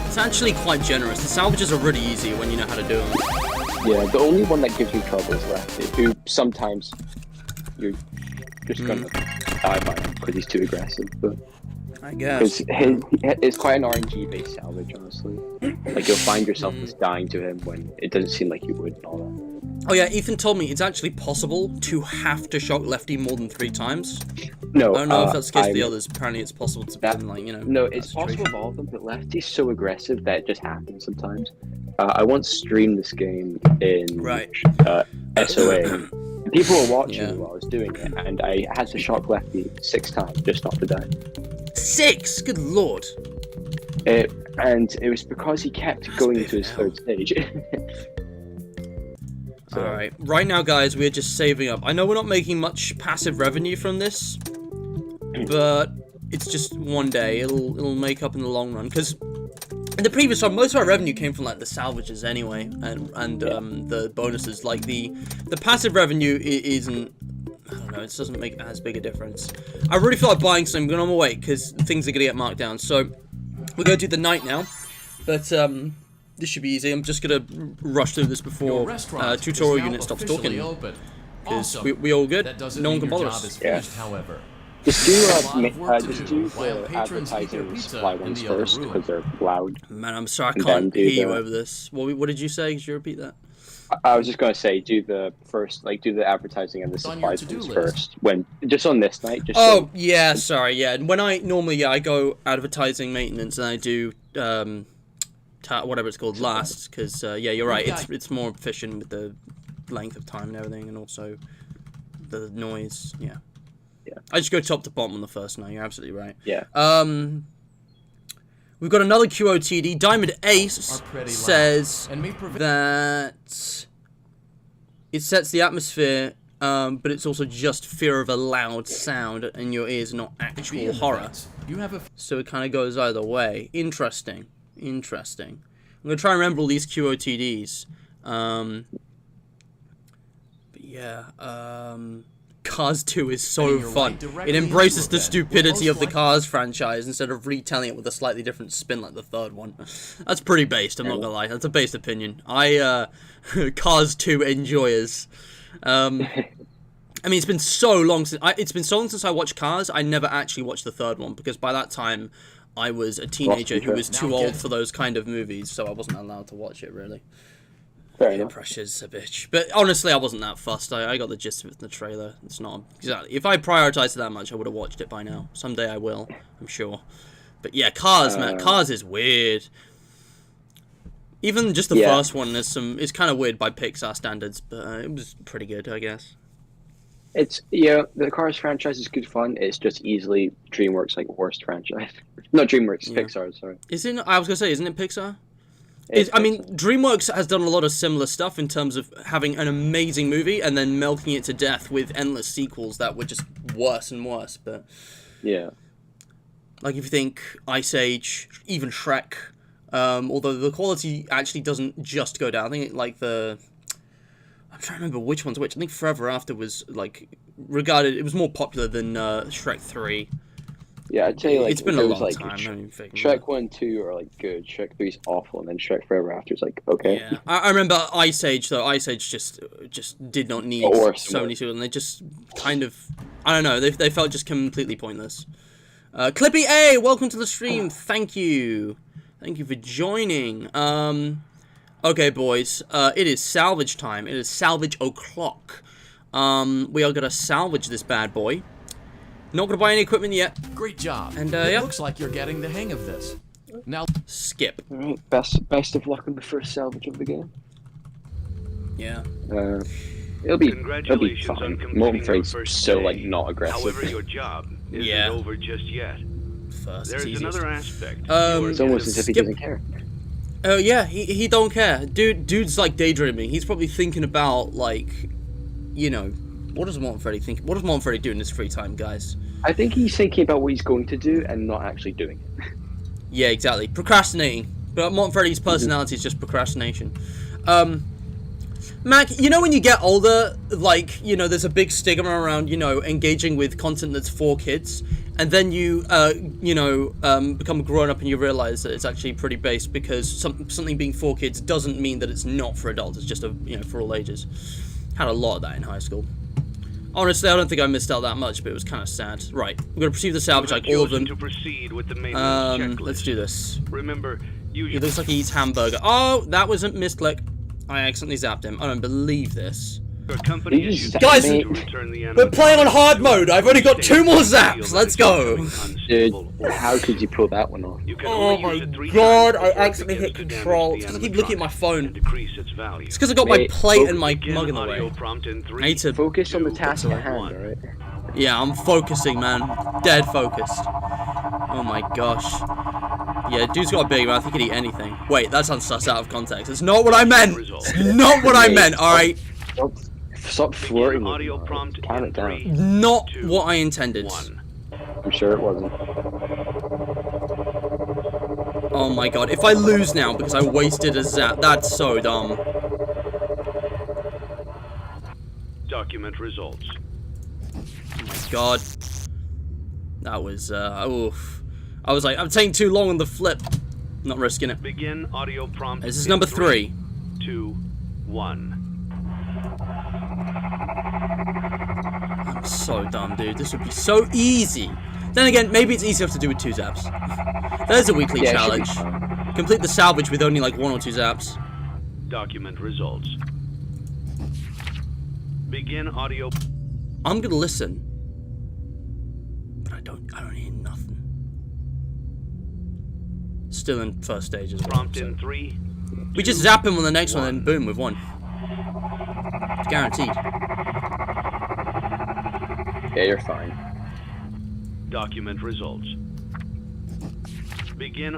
It's actually quite generous. The salvages are really easy when you know how to do them. Yeah, the only one that gives you trouble is Lefty, who sometimes you're just gonna die by him because he's too aggressive. But I guess. Because it's quite an RNG based salvage, honestly. Like you'll find yourself just dying to him when it doesn't seem like you would and all that. Oh yeah, Ethan told me it's actually possible to have to shock Lefty more than 3 times. No, I don't know if that's the case for the others. Apparently, it's possible to be like, you know. No, it's possible with all of them, but Lefty's so aggressive that it just happens sometimes. I once streamed this game in SOA. People were watching while I was doing it, and I had to shock Lefty 6 times just not to die. 6? Good lord. And it was because he kept going to his 3rd stage. So. Alright, right now guys, we're just saving up. I know we're not making much passive revenue from this, but it's just one day. It'll make up in the long run, because in the previous one, most of our revenue came from like the salvages anyway, and the bonuses. Like the passive revenue isn't, I don't know, it doesn't make as big a difference. I really feel like buying some, but I'm gonna wait because things are gonna get marked down. So we're gonna do the night now, but this should be easy. I'm just gonna rush through this before tutorial unit stops talking, because we all good. No one can bother us. Yeah. However, Just do the advertising supply ones first, because they're loud. Man, I'm sorry, I can't hear you over this. What did you say? Could you repeat that? I was just gonna say, do the advertising and the supply ones first. Just on this night. Just yeah, sorry, yeah. And when I go advertising, maintenance, and I do whatever it's called last, because yeah, you're right. It's more efficient with the length of time and everything, and also the noise. Yeah. Yeah. I just go top to bottom on the first night. You're absolutely right. Yeah. We've got another QOTD. Diamond Ace says that it sets the atmosphere, but it's also just fear of a loud sound in your ears, not actual horror. So it kind of goes either way. Interesting. I'm going to try and remember all these QOTDs. But yeah, Cars 2 is so fun. It embraces the stupidity of the Cars franchise instead of retelling it with a slightly different spin like the third one. That's pretty based, I'm not gonna lie. That's a based opinion. Cars 2 enjoyers. I mean, it's been so long since I watched Cars. I never actually watched the third one, because by that time I was a teenager who was too old for those kind of movies, so I wasn't allowed to watch it, really. Fair enough. Pressure's a bitch. But honestly, I wasn't that fussed. I got the gist of it in the trailer. It's not exactly. If I prioritized it that much, I would have watched it by now. Someday I will, I'm sure. But yeah, Cars, man. Cars is weird. Even just the first one, it's kind of weird by Pixar standards, but it was pretty good, I guess. The Cars franchise is good fun. It's just easily DreamWorks' worst franchise. Not DreamWorks, Pixar. Sorry. I was gonna say, isn't it Pixar? I mean, DreamWorks has done a lot of similar stuff in terms of having an amazing movie and then milking it to death with endless sequels that were just worse and worse. But yeah, like if you think Ice Age, even Shrek, although the quality actually doesn't just go down. I think I'm trying to remember which one's which. I think Forever After was regarded. It was more popular than Shrek 3. Yeah, I'd say it's been a long time. Shrek 1 and 2 are good. Shrek 3 is awful, and then Shrek Forever After is okay. Yeah, I remember Ice Age though. Ice Age just did not need so many sequels, and they just kind of, I don't know. They felt just completely pointless. Clippy A, welcome to the stream. Thank you for joining. Okay, boys. It is salvage time. It is salvage o'clock. We are gonna salvage this bad boy. Not gonna buy any equipment yet. Great job. And it looks like you're getting the hang of this. Now skip. All right, best of luck on the first salvage of the game. Yeah. It'll be fine. Molten Freight's so not aggressive. However, your job isn't over just yet. There's another aspect. It's almost as if he doesn't care. Oh yeah, he don't care. Dude's daydreaming. He's probably thinking about what does Molten Freddy think? What does Molten Freddy do in his free time, guys? I think he's thinking about what he's going to do and not actually doing it. Yeah, exactly. Procrastinating. But Molten Freddy's personality is just procrastination. Mac, when you get older, there's a big stigma around, engaging with content that's for kids. And then you, become grown up and you realize that it's actually pretty based, because something being for kids doesn't mean that it's not for adults. It's just, for all ages. Had a lot of that in high school. Honestly, I don't think I missed out that much, but it was kind of sad. Right, we're gonna proceed to salvage like all of them. To proceed with the maintenance Let's do this. Remember, He looks like he eats hamburger. Oh, that was a misclick. I accidentally zapped him. I don't believe this. Guys, we're playing on hard mode. I've only got 2 more zaps. Let's go. Dude, how could you pull that one off? Oh my god, I accidentally hit control. It's because I keep looking at my phone. It's because I got my plate and my mug in the way. I need to focus on the task at hand, alright? Yeah, I'm focusing, man. Dead focused. Oh my gosh. Yeah, dude's got a big mouth. He could eat anything. Wait, that sounds sus out of context. It's not what I meant. It's not what I meant, alright? Stop flirting with me. Calm it down. Not what I intended. I'm sure it wasn't. Oh my god, if I lose now because I wasted a zap, that's so dumb. Document results. Oh my god. That was, oof. I was like, I'm taking too long on the flip. Not risking it. Begin audio prompt. This is number 3. 2, 1. I'm so dumb, dude. This would be so easy. Then again, maybe it's easy enough to do with 2 zaps. There's a weekly challenge. Complete the salvage with only like 1 or 2 zaps. Document results. Begin audio. I'm gonna listen, but I don't hear nothing. Still in first stage as well. Prompt in 3. We just zap him on the next one, and boom, we've won. It's guaranteed. Yeah, you're fine. Document results. Begin.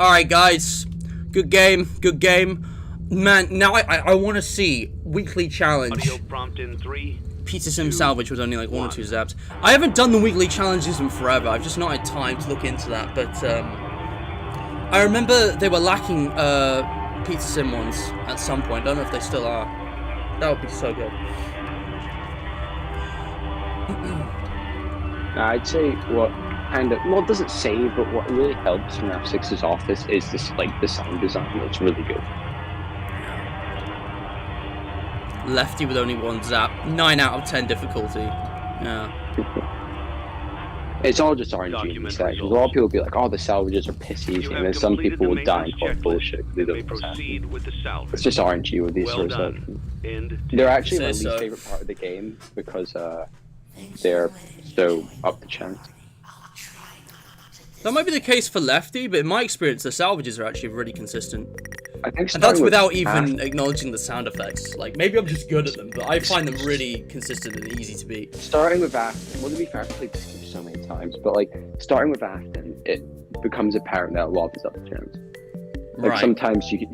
Alright, guys. Good game. Good game. Man, now I want to see weekly challenge. Audio prompt in 3. Pizza Sim Salvage was only like 1 or 2 zaps. I haven't done the weekly challenges in forever. I've just not had time to look into that. But I remember they were lacking Pizza Sim ones at some point. I don't know if they still are. That would be so good. I'd say what kind of, well, it doesn't say, but what really helps from F6's office is this, like, the sound design. It's really good. Lefty with only 1 zap. 9 out of 10 difficulty. Yeah. It's all just RNG in this section. A lot of people will be like, oh, the salvages are pissy, and then some people will die and call bullshit. They don't proceed with the salvage. It's just RNG with these sorts of sections. They're actually my least favorite part of the game because they're so up the chance. That might be the case for Lefty, but in my experience, the salvages are actually really consistent. I think and that's without even acknowledging the sound effects. Like, maybe I'm just good at them, but I find them really consistent and easy to beat. Starting with Afton, well, to be fair, I've played this game so many times, but like, starting with Afton, it becomes apparent that a lot is up the chance. Like, sometimes you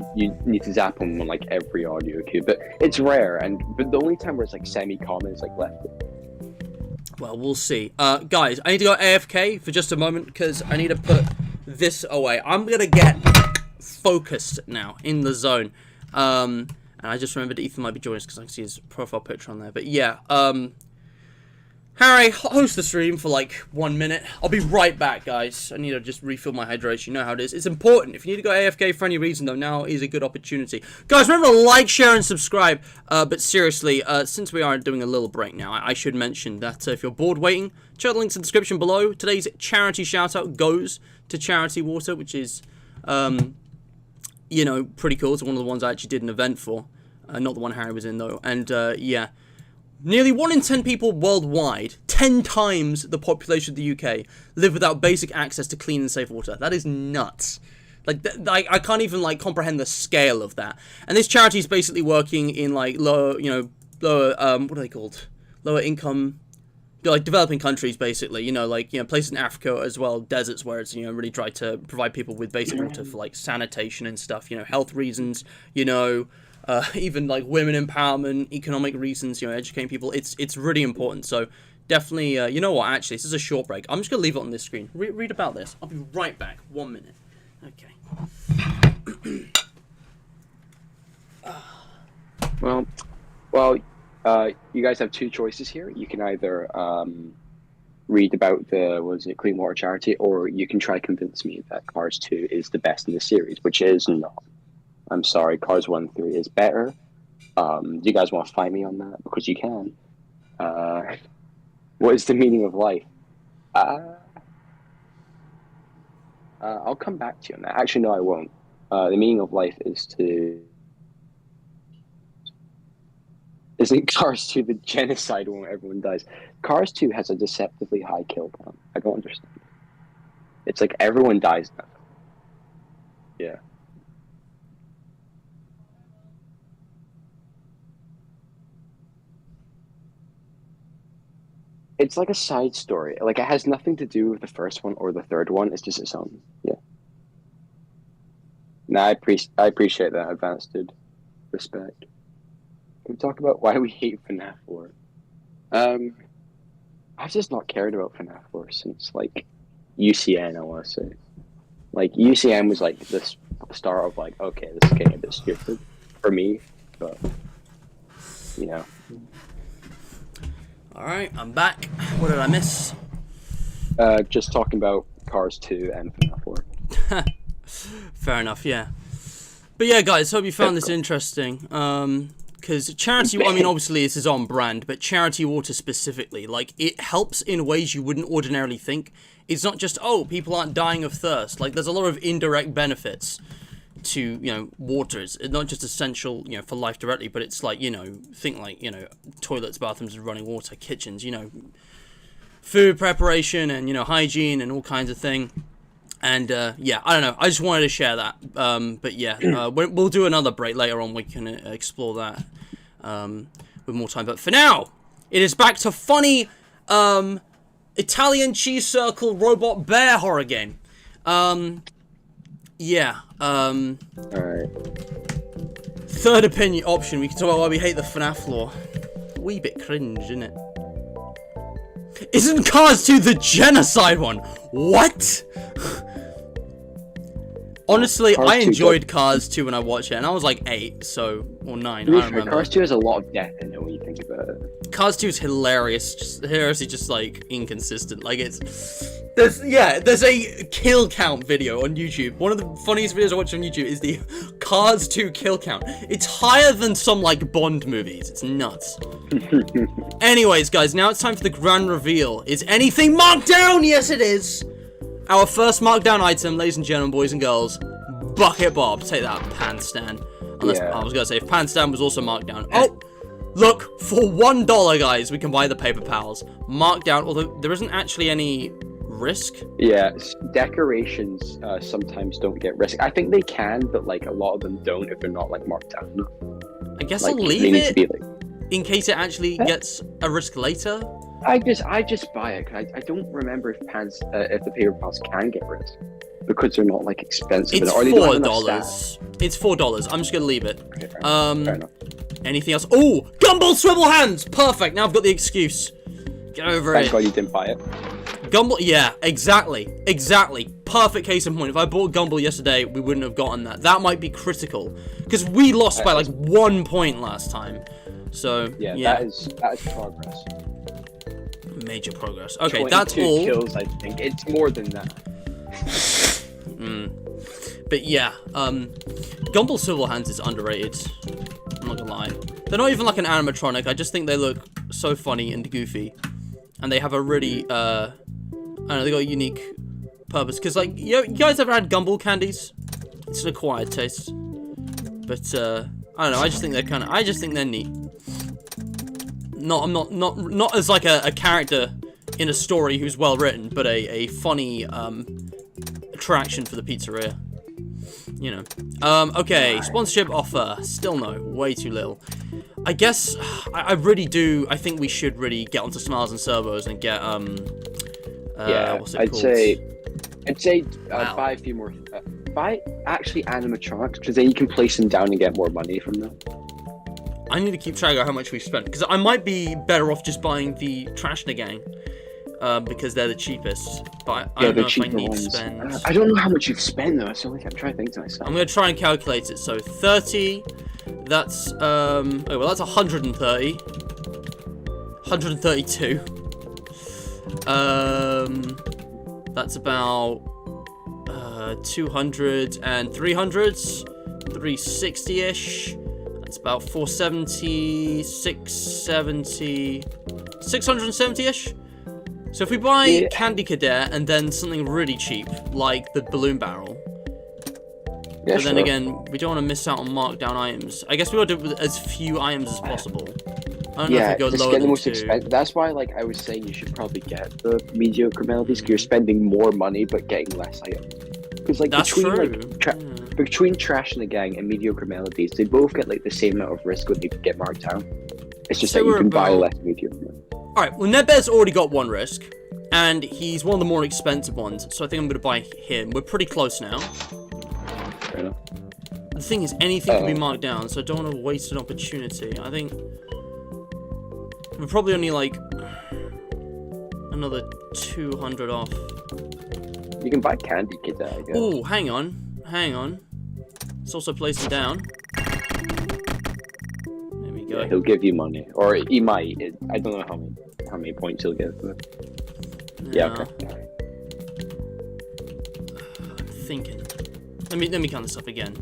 need to zap them on like every audio cue, but it's rare, but the only time where it's like semi-common is like Lefty. Well, we'll see. Guys, I need to go AFK for just a moment because I need to put this away. I'm going to get focused now in the zone. And I just remembered Ethan might be joining us because I can see his profile picture on there. But yeah, Harry, host the stream for like 1 minute. I'll be right back, guys. I need to just refill my hydration. You know how it is. It's important. If you need to go AFK for any reason, though, now is a good opportunity. Guys, remember to like, share, and subscribe. But seriously, since we are doing a little break now, I should mention that if you're bored waiting, check the links in the description below. Today's charity shout-out goes to Charity Water, which is, you know, pretty cool. It's one of the ones I actually did an event for. Not the one Harry was in, though. And, yeah. Nearly 1 in 10 people worldwide, 10 times the population of the UK, live without basic access to clean and safe water. That is nuts. Like, I can't even, like, comprehend the scale of that. And this charity is basically working in, like, lower, what are they called? Lower income, like, developing countries, basically. You know, like, places in Africa as well, deserts where it's, really try to provide people with basic water for, like, sanitation and stuff, health reasons, even like women empowerment, economic reasons, educating people. It's really important. So definitely, you know what? Actually, this is a short break. I'm just gonna leave it on this screen. Read about this. I'll be right back. 1 minute. Okay. Well, you guys have 2 choices here. You can either read about the Clean Water Charity, or you can try to convince me that Cars 2 is the best in the series, which is not. I'm sorry, Cars 1 and 3 is better. Do you guys want to fight me on that? Because you can. What is the meaning of life? I'll come back to you on that. Actually, no, I won't. The meaning of life isn't Cars 2 the genocide one where everyone dies? Cars 2 has a deceptively high kill count. I don't understand. It's like everyone dies now. Yeah. It's like a side story. Like, it has nothing to do with the first one or the third one. It's just its own. Yeah. Nah, I appreciate that, Advanced Dude. Respect. Can we talk about why we hate FNAF 4? I've just not cared about FNAF 4 since, like, UCN, I want to say. Like, UCN was, like, the start of, like, okay, this is getting a bit stupid for me, but, you know. Alright, I'm back. What did I miss? Just talking about Cars 2 and FNAF 4. Fair enough, yeah. But yeah, guys, hope you found this interesting. Because charity, I mean, obviously this is on brand, but charity water specifically, like, it helps in ways you wouldn't ordinarily think. It's not just, oh, people aren't dying of thirst. Like, there's a lot of indirect benefits to, you know, waters. It's not just essential, you know, for life directly, but it's like, you know, think like, you know, toilets, bathrooms, running water, kitchens, you know, food preparation and, you know, hygiene and all kinds of thing. And, yeah, I don't know. I just wanted to share that. But yeah, we'll do another break later on. We can explore that with more time. But for now, it is back to funny Italian cheese circle robot bear horror game. Yeah. Alright. Third opinion option. We can talk about why we hate the FNAF lore. A wee bit cringe, isn't it? Isn't Cars 2 the genocide one? What? Honestly, I enjoyed Cars 2 when I watched it, and I was like 8, so, or 9, I don't remember. Cars 2 has a lot of death in it when you think about it. Cars 2 is hilarious, hilariously just, like, inconsistent. Like, there's a kill count video on YouTube. One of the funniest videos I watch on YouTube is the Cars 2 kill count. It's higher than some, like, Bond movies. It's nuts. Anyways, guys, now it's time for the grand reveal. Is anything marked down? Yes, it is. Our first markdown item, ladies and gentlemen, boys and girls, Bucket Bob. Take that, Pan Stan. Unless, I was gonna say, if Pan Stan was also marked down. Oh, look, for $1, guys, we can buy the Paper Pals. Marked down, although there isn't actually any risk. Yeah, decorations sometimes don't get risk. I think they can, but, like, a lot of them don't if they're not, like, marked down. I guess like, I'll leave it be, like, in case it actually gets a risk later. I just buy it. Cause I don't remember if the Paper Pals can get risk because they're not like expensive. It's $4. It's $4. I'm just gonna leave it. Okay, fair enough. Anything else? Oh, Gumball Swivel Hands. Perfect. Now I've got the excuse. Get over it. Thank God you didn't buy it. Gumball. Yeah, exactly. Perfect case in point. If I bought Gumball yesterday, we wouldn't have gotten that. That might be critical because we lost by like 1 point last time. So yeah. That is progress. Major progress. Okay, that's all. Kills, I think it's more than that. But yeah, Gumball Swivel Hands is underrated. I'm not gonna lie. They're not even like an animatronic. I just think they look so funny and goofy, and they have a really I don't know. They got a unique purpose. Cause like you guys ever had Gumball candies? It's an acquired taste. But I don't know. I just think they're neat. Not as like a character in a story who's well written, but a funny attraction for the pizzeria. You know. Okay, sponsorship offer. Still no, way too little. I guess I really do. I think we should really get onto Smiles and Servos and get what's it called? I'd say buy a few more. Buy actually animatronics because then you can place them down and get more money from them. I need to keep track of how much we spent, because I might be better off just buying the Trashna Gang, because they're the cheapest. But I don't know if I need to spend... I don't know how much you've spent, though. So I'm trying to think to myself. I'm going to try and calculate it. So 30, that's... that's 130. 132. That's about 200 and 300s. 360-ish. It's about 470, 670, 670-ish. So if we buy Candy Cadet and then something really cheap, like the balloon barrel. Yeah, But then again, we don't want to miss out on markdown items. I guess we want to do it with as few items as possible. I don't know if we go lower than 2. That's why, like, I was saying you should probably get the mediocre melodies, because you're spending more money but getting less items. Because, like, That's true. Between Trash and the Gang and mediocre melodies, they both get, like, the same amount of risk when they get marked down. It's just that you can buy less mediocre. Alright, well, Nebez's already got 1 risk, and he's one of the more expensive ones, so I think I'm going to buy him. We're pretty close now. Fair enough. The thing is, anything can be marked down, so I don't want to waste an opportunity. I think we're probably only, like, another 200 off. You can buy Candy Kid there, I guess. Oh, hang on. Let's also place him down. There we go. Yeah, he'll give you money, or he might. I don't know how many points he'll give. But... Yeah. Okay. I'm thinking. Let me count this up again.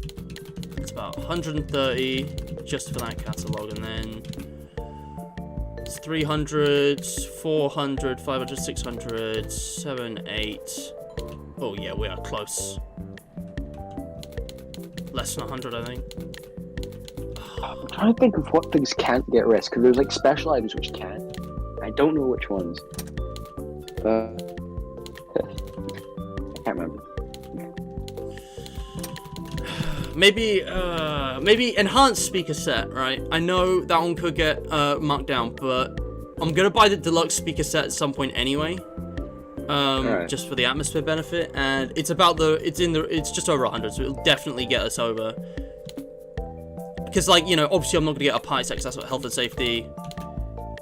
It's about 130 just for that catalog, and then it's 300, 400, 500, 600, 7, 8. Oh yeah, we are close. Less than 100, I think. I'm trying to think of what things can't get risk, because there's like special items which can. I don't know which ones. I can't remember. Maybe enhanced speaker set, right? I know that one could get marked down, but I'm gonna buy the deluxe speaker set at some point anyway. Right. Just for the atmosphere benefit, and it's just over 100, so it'll definitely get us over. Because, like, you know, obviously I'm not gonna get a party set, 'cause that's what health and safety,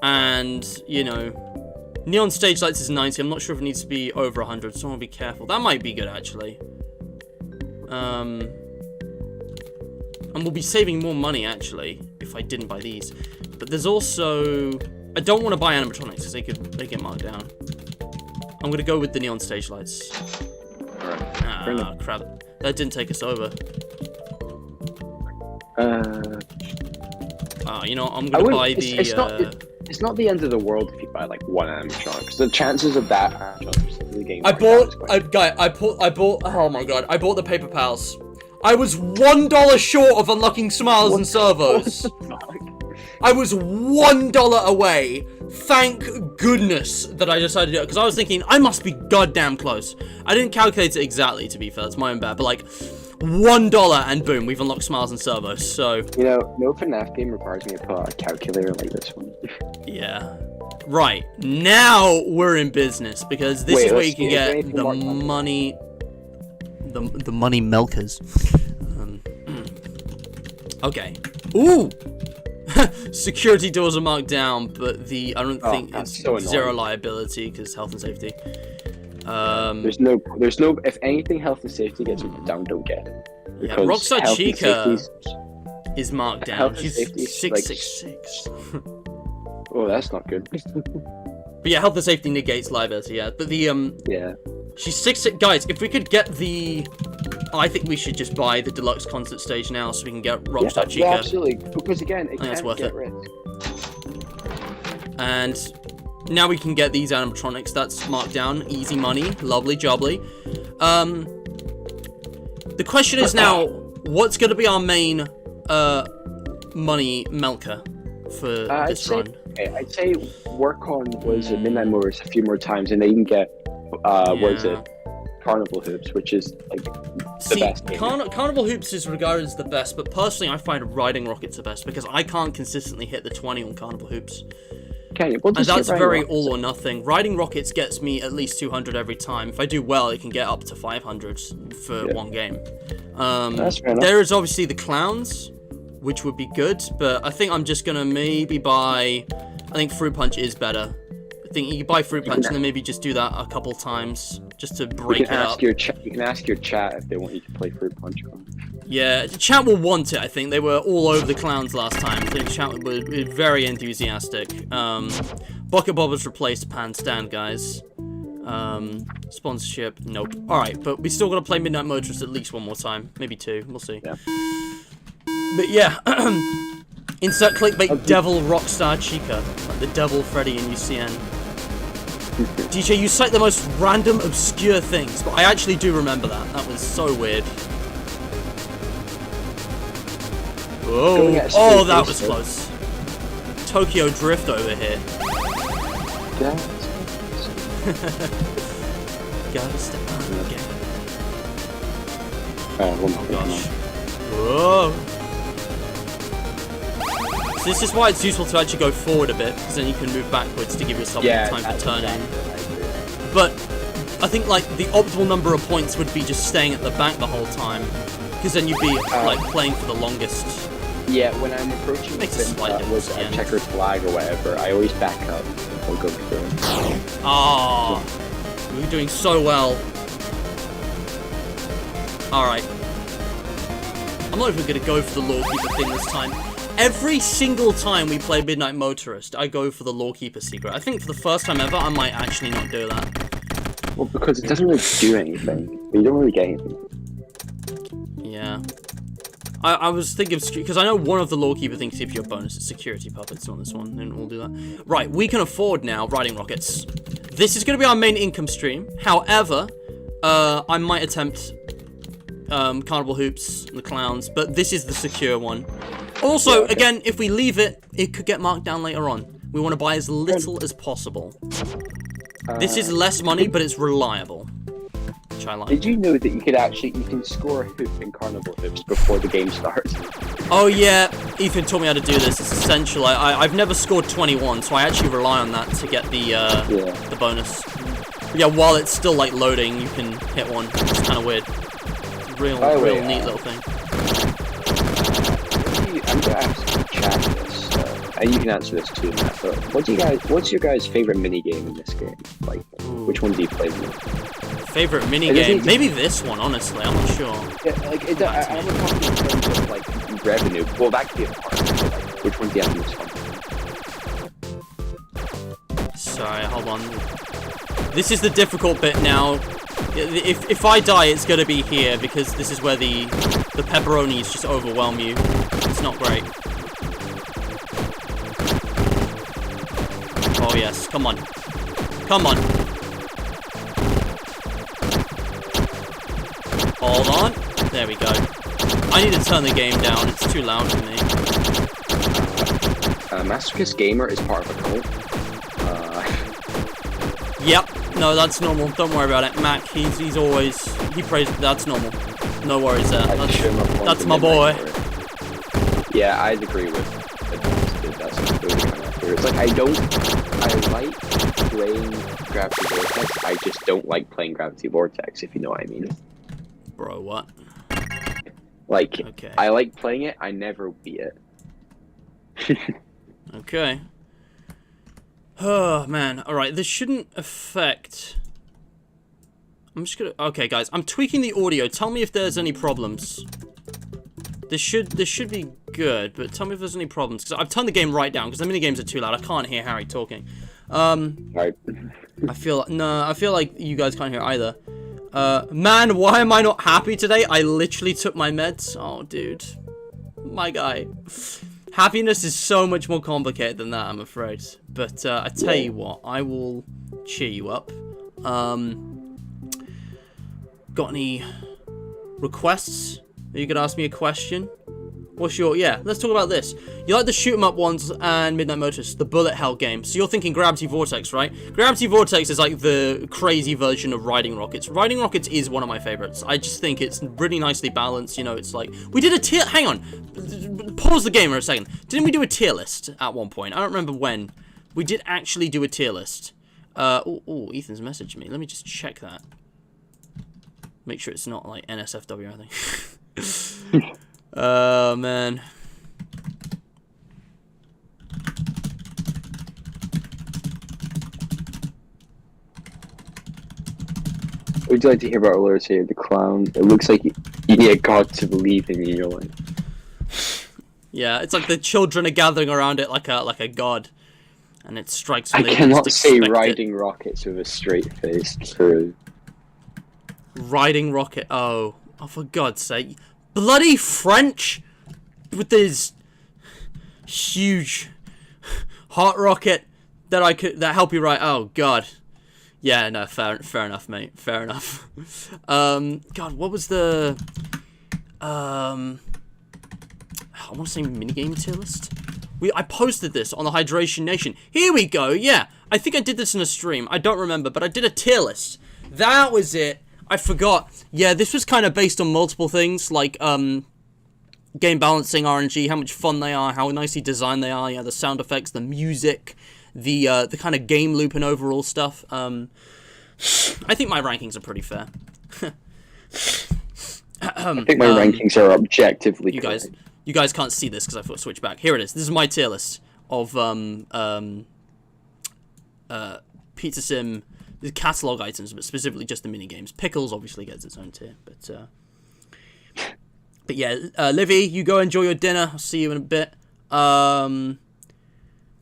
and, you know, neon stage lights is 90. I'm not sure if it needs to be over 100, so I want to be careful. That might be good, actually. And we'll be saving more money, actually, if I didn't buy these. But there's also, I don't want to buy animatronics because they get marked down. I'm gonna go with the neon stage lights. Ah, crap. That didn't take us over. You know, I'm gonna buy the... It's not the end of the world if you buy, like, 1 animatronic, because the chances of that animatronic the game... I bought, oh my god, I bought the Paper Pals. I was $1 short of unlocking Smiles and Servos. I was $1 away. Thank goodness that I decided to do it, because I was thinking, I must be goddamn close. I didn't calculate it exactly, to be fair, it's my own bad, but like, $1 and boom, we've unlocked Smiles and Servos, so... You know, no FNAF game requires me to put a calculator like this one. Yeah. Right, now we're in business, because this is where you can get the money... The money milkers. Okay. Ooh! Security doors are marked down, but I don't think it's so 0 liability because health and safety. There's no. If anything, health and safety gets down, don't get it. Yeah, Rockstar Chica is marked down. She's 666. Oh, that's not good. But yeah, health and safety negates liability. Yeah, but the yeah. She's 6. Guys, if we could get the. I think we should just buy the deluxe concert stage now so we can get Rockstar Chica. Yeah, absolutely. Because again, it can't get risk. And now we can get these animatronics. That's marked down. Easy money. Lovely jubbly. The question is now, what's going to be our main money milker for this run? I'd say work on Midnight Motors a few more times, and then you can get Carnival Hoops, which is like the best game. Carnival Hoops is regarded as the best, but personally I find Riding Rockets the best because I can't consistently hit the 20 on Carnival Hoops. Okay, and that's very all or nothing. Riding Rockets gets me at least 200 every time. If I do well, it can get up to 500 for one game. That's fair enough. There is obviously the Clowns, which would be good, but I think I'm just gonna maybe buy. I think Fruit Punch is better. I think you can buy Fruit Punch and then maybe just do that a couple times just to break it up. You can ask your chat if they want you to play Fruit Punch. Yeah, the chat will want it, I think. They were all over the Clowns last time. The chat was very enthusiastic. Bucket Bobbers replaced Pan Stand, guys. Sponsorship, nope. Alright, but we still gotta play Midnight Motorist at least one more time. Maybe 2, we'll see. Yeah. But yeah, Insert clickbait Devil Rockstar Chica. Like the Devil Freddy in UCN. DJ, you cite the most random, obscure things, but I actually do remember that. That was so weird. Oh, that was close. Tokyo Drift over here. Gotta step on the game. Oh gosh. Whoa. So this is why it's useful to actually go forward a bit, because then you can move backwards to give yourself more time for turning. But I think like the optimal number of points would be just staying at the back the whole time, because then you'd be like playing for the longest. Yeah, when I'm approaching the thing that was a checkered flag or whatever, I always back up or go through. Ah, we're doing so well. Alright. I'm not even gonna go for the Lawkeeper thing this time. Every single time we play Midnight Motorist, I go for the Lawkeeper secret. I think for the first time ever, I might actually not do that. Well, because it doesn't really do anything. You don't really get anything. Yeah. I was thinking of... Because I know one of the Lawkeeper things gives you a bonus. It's Security Puppets on this one, and we'll do that. Right, we can afford now riding rockets. This is going to be our main income stream. However, I might attempt Carnival Hoops and the Clowns, but this is the secure one. Also, again, if we leave it, it could get marked down later on. We want to buy as little as possible. This is less money, but it's reliable. Which I like. Did you know that you can score a hoop in Carnival Hoops before the game starts? Oh yeah, Ethan taught me how to do this. It's essential. I've never scored 21, so I actually rely on that to get the bonus. Yeah, while it's still like loading, you can hit one. It's kind of weird. Real neat little thing. I'm gonna ask the chat this, and you can answer this too, Matt. But what's your guys' favorite mini game in this game? Like, which one do you play more? Favorite mini game? Maybe this one. Honestly, I'm not sure. Yeah, like I'm talking in terms of like revenue. Well, that could be a part of it. Like, which one do you have the most fun? Sorry, hold on. This is the difficult bit now. If I die, it's gonna be here because this is where the pepperonis just overwhelm you. It's not great. Oh yes, come on. Come on. Hold on. There we go. I need to turn the game down. It's too loud for me. Masochist Gamer is part of a cult. Yep. No, that's normal. Don't worry about it. Mac, he prays. That's normal. No worries there. That's my boy. Yeah, I'd agree with Blacklisted. That's really kind of fair. It's like I like playing Gravity Vortex. I just don't like playing Gravity Vortex, if you know what I mean. Bro, what? Like, okay. I like playing it. I never beat it. Okay. Oh, man. Alright, this shouldn't affect... I'm just gonna... Okay, guys. I'm tweaking the audio. Tell me if there's any problems. This should be good, but tell me if there's any problems. Because I've turned the game right down, because the minigames are too loud. I can't hear Harry talking. Right. I feel like you guys can't hear either. Man, why am I not happy today? I literally took my meds. Oh, dude. My guy. Happiness is so much more complicated than that, I'm afraid. But I tell you what, I will cheer you up. Got any requests? You could ask me a question. What's your... Yeah, let's talk about this. You like the shoot 'em up ones and Midnight Motorist, the bullet hell game. So you're thinking Gravity Vortex, right? Gravity Vortex is like the crazy version of Riding Rockets. Riding Rockets is one of my favorites. I just think it's really nicely balanced. You know, it's like... We did a tier... Hang on. Pause the game for a second. Didn't we do a tier list at one point? I don't remember when. We did actually do a tier list. Oh, Ethan's messaged me. Let me just check that. Make sure it's not like NSFW or anything. Oh, man. Would you like to hear about alerts here? The clown. It looks like you need a god to believe in your life. Yeah, it's like the children are gathering around it like a god, and it strikes. I cannot say riding rockets with a straight face. True. Riding rocket. Oh, for God's sake! Bloody French with his huge heart rocket that help you write. Oh God. Yeah, no, fair enough, mate. Fair enough. God, what was the I want to say minigame tier list. I posted this on the Hydration Nation. Here we go. Yeah, I think I did this in a stream. I don't remember, but I did a tier list. That was it. I forgot. Yeah, this was kind of based on multiple things, like game balancing, RNG, how much fun they are, how nicely designed they are. Yeah, the sound effects, the music, the kind of game loop and overall stuff. I think my rankings are pretty fair. I think my rankings are objectively correct. You guys can't see this because I thought switch back. Here it is. This is my tier list of Pizza Sim, the catalog items, but specifically just the mini games. Pickles obviously gets its own tier, but yeah, Livy, you go enjoy your dinner. I'll see you in a bit. Clown,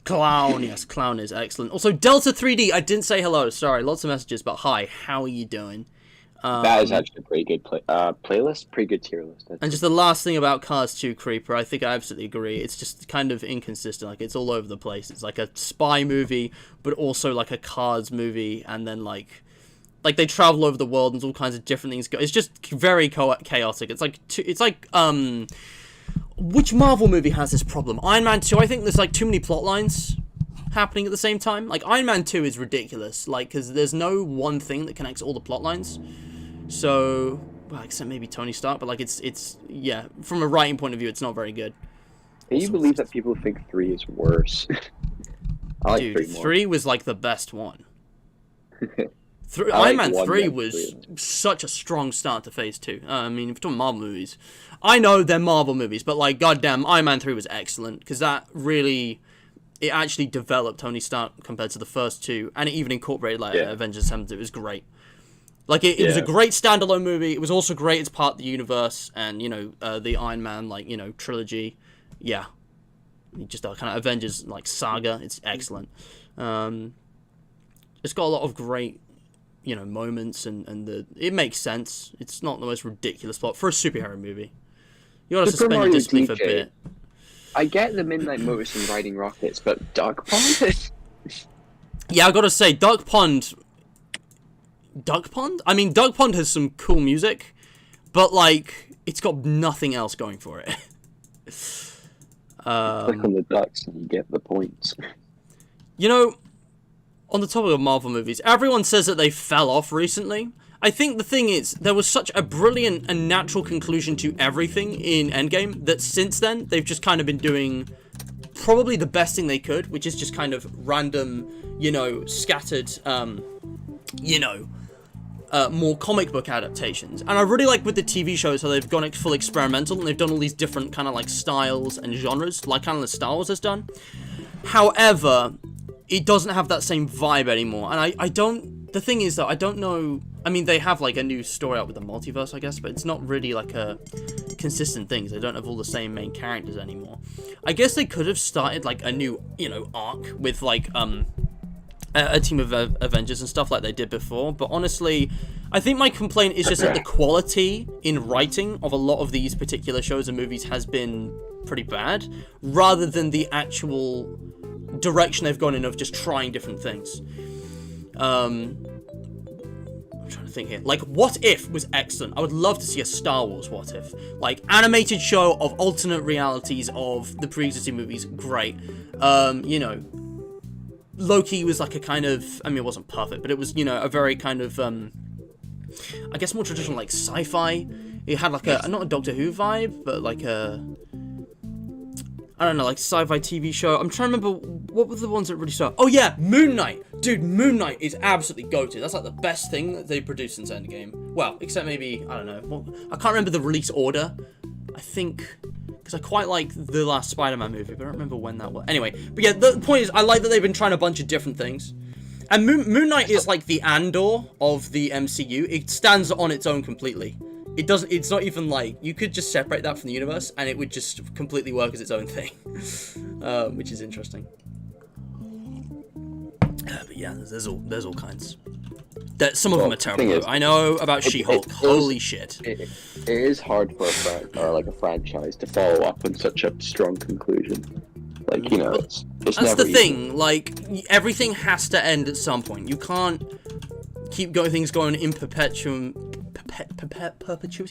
yes, Clown is excellent. Also, Delta 3D, I didn't say hello. Sorry, lots of messages, but hi, how are you doing? That is actually a pretty good playlist, pretty good tier list. And just the last thing about Cars 2 Creeper, I think I absolutely agree. It's just kind of inconsistent. Like, it's all over the place. It's like a spy movie, but also like a Cars movie, and then like they travel over the world and all kinds of different things go. It's just very chaotic. It's like which Marvel movie has this problem? Iron Man 2. I think there's like too many plot lines happening at the same time. Like Iron Man 2 is ridiculous. Like, because there's no one thing that connects all the plot lines. So, well, except maybe Tony Stark, but like it's yeah, from a writing point of view, it's not very good. Can you believe that people think 3 is worse? I like 3 more. 3 was like the best one. Iron Man 3 was such a strong start to Phase 2. I mean, if you're talking Marvel movies, I know they're Marvel movies, but like, goddamn, Iron Man 3 was excellent, because that really, it actually developed Tony Stark compared to the first 2, and it even incorporated like Avengers Assembled. It was great. Like, it was a great standalone movie. It was also great as part of the universe, and, you know, the Iron Man, like, you know, trilogy. Yeah. Just a kind of Avengers, like, saga. It's excellent. It's got a lot of great, you know, moments, and it makes sense. It's not the most ridiculous plot for a superhero movie. You gotta suspend your disbelief a bit. I get the Midnight Motors and riding rockets, but Duck Pond? Yeah, I gotta say, Duck Pond? I mean, Duck Pond has some cool music, but, like, it's got nothing else going for it. Click on the ducks and you get the points. You know, on the topic of Marvel movies, everyone says that they fell off recently. I think the thing is, there was such a brilliant and natural conclusion to everything in Endgame that since then, they've just kind of been doing probably the best thing they could, which is just kind of random, you know, scattered, you know, more comic book adaptations. And I really like with the TV shows how they've gone full experimental, and they've done all these different kind of like styles and genres, like kind of the Star Wars has done. However, it doesn't have that same vibe anymore, and I don't, the thing is though, I don't know, I mean, they have like a new story out with the multiverse, I guess, but it's not really like a consistent thing. They don't have all the same main characters anymore. I guess they could have started like a new, you know, arc with like, a team of Avengers and stuff like they did before, but honestly, I think my complaint is just that the quality in writing of a lot of these particular shows and movies has been pretty bad, rather than the actual direction they've gone in of just trying different things. I'm trying to think here. Like, What If was excellent. I would love to see a Star Wars What If. Like, animated show of alternate realities of the pre-existing movies, great. You know, Loki was like a kind of, I mean, it wasn't perfect, but it was, you know, a very kind of, I guess more traditional, like, sci-fi. It had like a, not a Doctor Who vibe, but like a, I don't know, like sci-fi TV show. I'm trying to remember, what were the ones that really started? Oh yeah, Moon Knight! Dude, Moon Knight is absolutely goated. That's like the best thing that they produced since Endgame. Well, except maybe, I don't know, well, I can't remember the release order. I think, because I quite like the last Spider-Man movie, but I don't remember when that was. Anyway, but yeah, the point is, I like that they've been trying a bunch of different things. And Moon Knight is like the Andor of the MCU. It stands on its own completely. It doesn't, it's not even like, you could just separate that from the universe, and it would just completely work as its own thing. Which is interesting. But yeah, there's all kinds. Some of them are terrible. I know about She-Hulk. Holy shit. It is hard for a franchise to follow up on such a strong conclusion. Like, you know, it's That's never the easy. thing. Like, everything has to end at some point. You can't keep things going in perpetuity.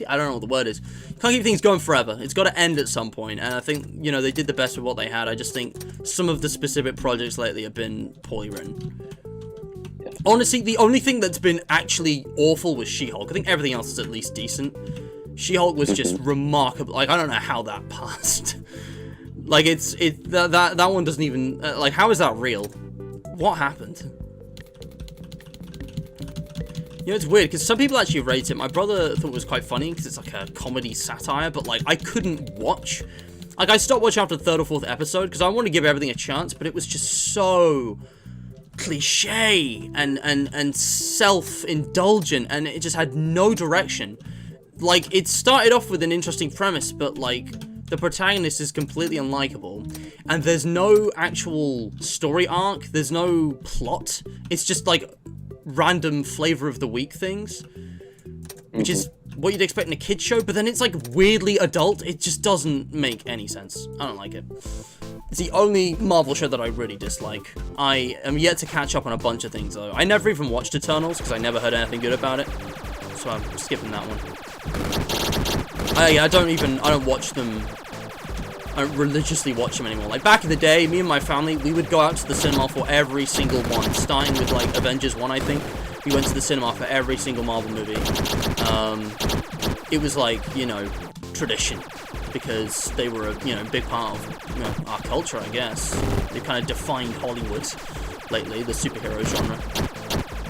I don't know what the word is. You can't keep things going forever. It's got to end at some point. And I think, you know, they did the best with what they had. I just think some of the specific projects lately have been poorly written. Honestly, the only thing that's been actually awful was She-Hulk. I think everything else is at least decent. She-Hulk was just remarkable. Like, I don't know how that passed. Like, that one doesn't even, like, how is that real? What happened? You know, it's weird, because some people actually rate it. My brother thought it was quite funny, because it's like a comedy satire, but, like, I couldn't watch. Like, I stopped watching after the 3rd or 4th episode, because I wanted to give everything a chance, but it was just so cliche and self-indulgent, and it just had no direction. Like, it started off with an interesting premise, but, like, the protagonist is completely unlikable, and there's no actual story arc, there's no plot. It's just, like, random flavor of the week things, which is what you'd expect in a kid's show, but then it's, like, weirdly adult. It just doesn't make any sense. I don't like it. It's the only Marvel show that I really dislike. I am yet to catch up on a bunch of things, though. I never even watched Eternals, because I never heard anything good about it, so I'm skipping that one. I don't watch them. I don't religiously watch them anymore. Like, back in the day, me and my family, we would go out to the cinema for every single one, starting with, like, Avengers 1, I think. We went to the cinema for every single Marvel movie. It was, like, you know, tradition, because they were a, you know, big part of, you know, our culture, I guess. They kind of defined Hollywood lately, the superhero genre.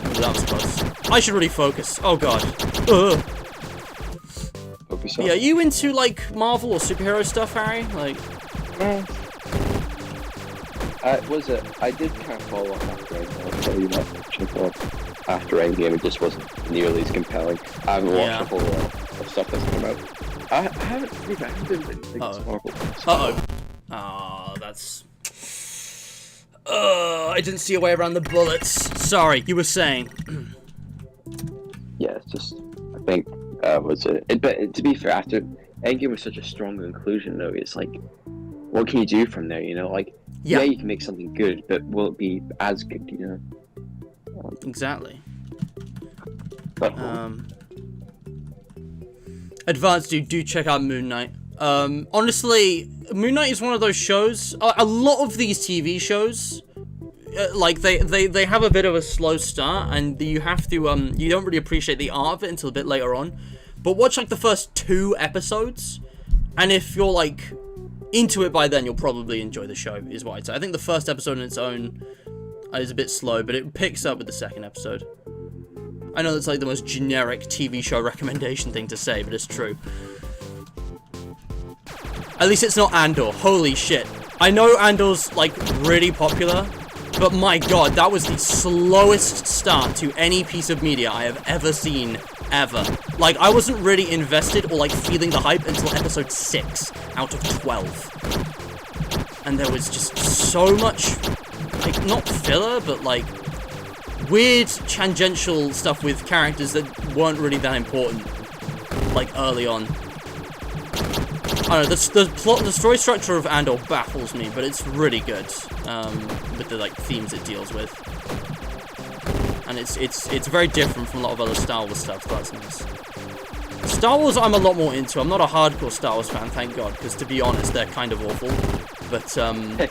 Ooh, that was close. I should really focus. Oh, God. Ugh. Yeah, are you into, like, Marvel or superhero stuff, Harry? Like, I did kind of follow up after Endgame. I'll tell you that. After Endgame, it just wasn't nearly as compelling. I haven't watched a whole lot of stuff that's come out. I haven't been the biggest Marvel fan. Oh, that's... I didn't see a way around the bullets. Sorry, you were saying. Yeah, it's just, I think, but to be fair, after Endgame was such a strong conclusion, though, it's like, what can you do from there, you know? Like, yeah, you can make something good, but will it be as good, you know? Exactly. But, Advanced dude, do check out Moon Knight. Honestly, Moon Knight is one of those shows, a lot of these TV shows, like, they have a bit of a slow start, and you have to, you don't really appreciate the art of it until a bit later on. But watch, like, the first 2 episodes, and if you're, like, into it by then, you'll probably enjoy the show, is what I'd say. I think the first episode on its own is a bit slow, but it picks up with the second episode. I know that's, like, the most generic TV show recommendation thing to say, but it's true. At least it's not Andor. Holy shit. I know Andor's, like, really popular, but my god, that was the slowest start to any piece of media I have ever seen, ever. Like, I wasn't really invested or, like, feeling the hype until episode 6 out of 12. And there was just so much, like, not filler, but, like, weird tangential stuff with characters that weren't really that important, like, early on. I don't know, the story structure of Andor baffles me, but it's really good, with the, like, themes it deals with. And it's very different from a lot of other Star Wars stuff, so that's nice. Star Wars I'm a lot more into. I'm not a hardcore Star Wars fan, thank God, because to be honest, they're kind of awful. But,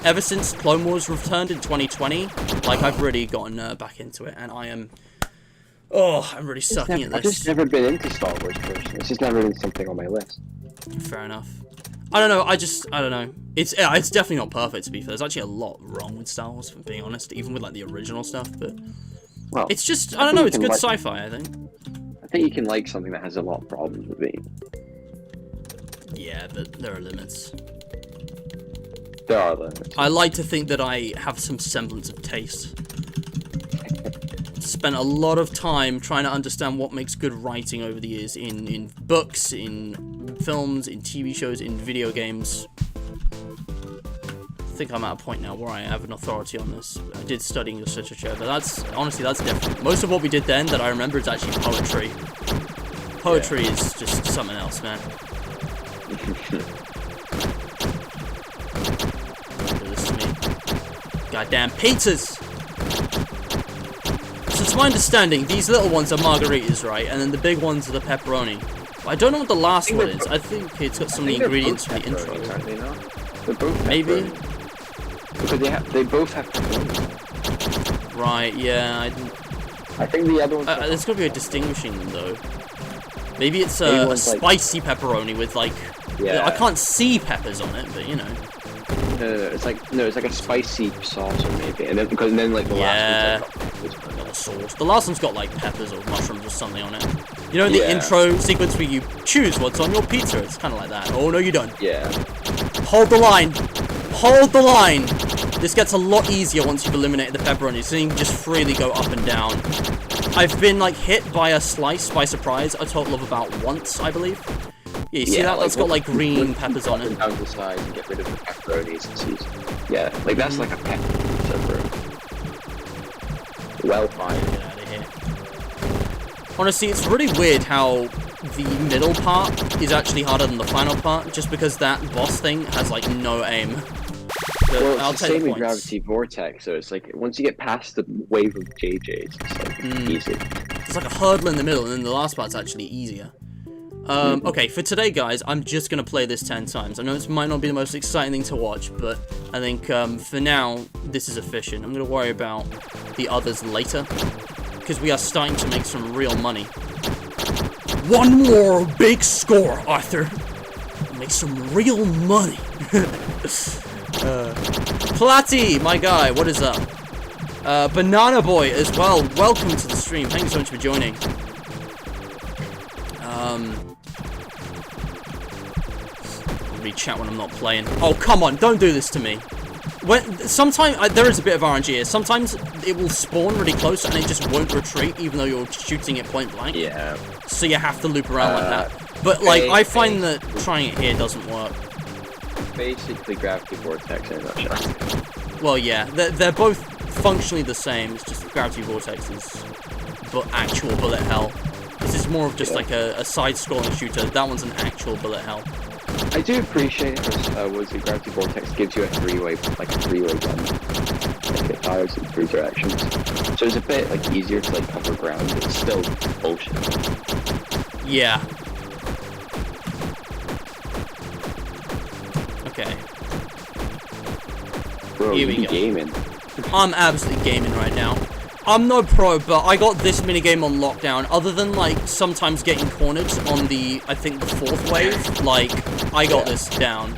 ever since Clone Wars returned in 2020, like, I've really gotten back into it, and I am... Oh, I'm really sucking at this. I've just never been into Star Wars personally. It's just never been something on my list. Fair enough. I don't know, I don't know. It's definitely not perfect, to be fair. There's actually a lot wrong with Star Wars, for being honest, even with, like, the original stuff, but... Well, it's just, I don't know, it's good sci-fi, I think. I think you can like something that has a lot of problems with me. Yeah, but there are limits. There are limits. I like to think that I have some semblance of taste. Spent a lot of time trying to understand what makes good writing over the years in books, in films, in TV shows, in video games. I think I'm at a point now where I have an authority on this. I did study English literature, but that's different. Most of what we did then that I remember is actually poetry. Poetry is just something else, man. This goddamn pizzas. So it's my understanding, these little ones are margaritas, right? And then the big ones are the pepperoni. But I don't know what the last one is. I think it's got some of the ingredients from the intro. Aren't they not? They're both maybe? Because they both have pepperoni. Right, yeah, I think the other one... there's gotta be a distinguishing them, though. Maybe it's a spicy pepperoni with, like... Yeah. I can't see peppers on it, but, you know. No, it's like a spicy sauce or maybe, and then like the last one's like got a sauce. The last one's got like peppers or mushrooms or something on it. You know, in the intro sequence where you choose what's on your pizza, it's kind of like that. Oh no, you don't. Yeah. Hold the line. Hold the line. This gets a lot easier once you've eliminated the pepperoni, so you can just freely go up and down. I've been like hit by a slice by surprise a total of about once, I believe. Yeah, you see that? That's got like green peppers on it. Down the side and get rid of the pepperonis and cheese. Yeah, like that's like a pepper pizza, bro. Well fired. Get out of here. Honestly, it's really weird how the middle part is actually harder than the final part, just because that boss thing has like no aim. Well, it's the same with Gravity Vortex, so it's like once you get past the wave of JJs, it's like easy. There's like a hurdle in the middle, and then the last part's actually easier. Okay, for today, guys, I'm just going to play this 10 times. I know this might not be the most exciting thing to watch, but I think, for now, this is efficient. I'm going to worry about the others later, because we are starting to make some real money. One more big score, Arthur. Make some real money. Platy, my guy, what is up? Banana Boy as well, welcome to the stream. Thank you so much for joining. Read chat when I'm not playing. Oh, come on, don't do this to me. Sometimes there is a bit of RNG here. Sometimes it will spawn really close and it just won't retreat, even though you're shooting it point blank. Yeah. So you have to loop around like that. But like, I find that trying it here doesn't work. Basically, Gravity Vortex in a nutshell. Well, yeah, they're both functionally the same. It's just Gravity Vortex is actual bullet hell. This is more of just like a side-scrolling shooter. That one's an actual bullet hell. I do appreciate the Gravity Vortex gives you a three-way gun. Like it fires in three directions. So it's a bit like easier to like cover ground, but it's still bullshit. Yeah. Okay. Bro, here we go. Gaming. I'm absolutely gaming right now. I'm no pro, but I got this minigame on lockdown. Other than, like, sometimes getting cornered on the, I think, the 4th wave, like, I got this down.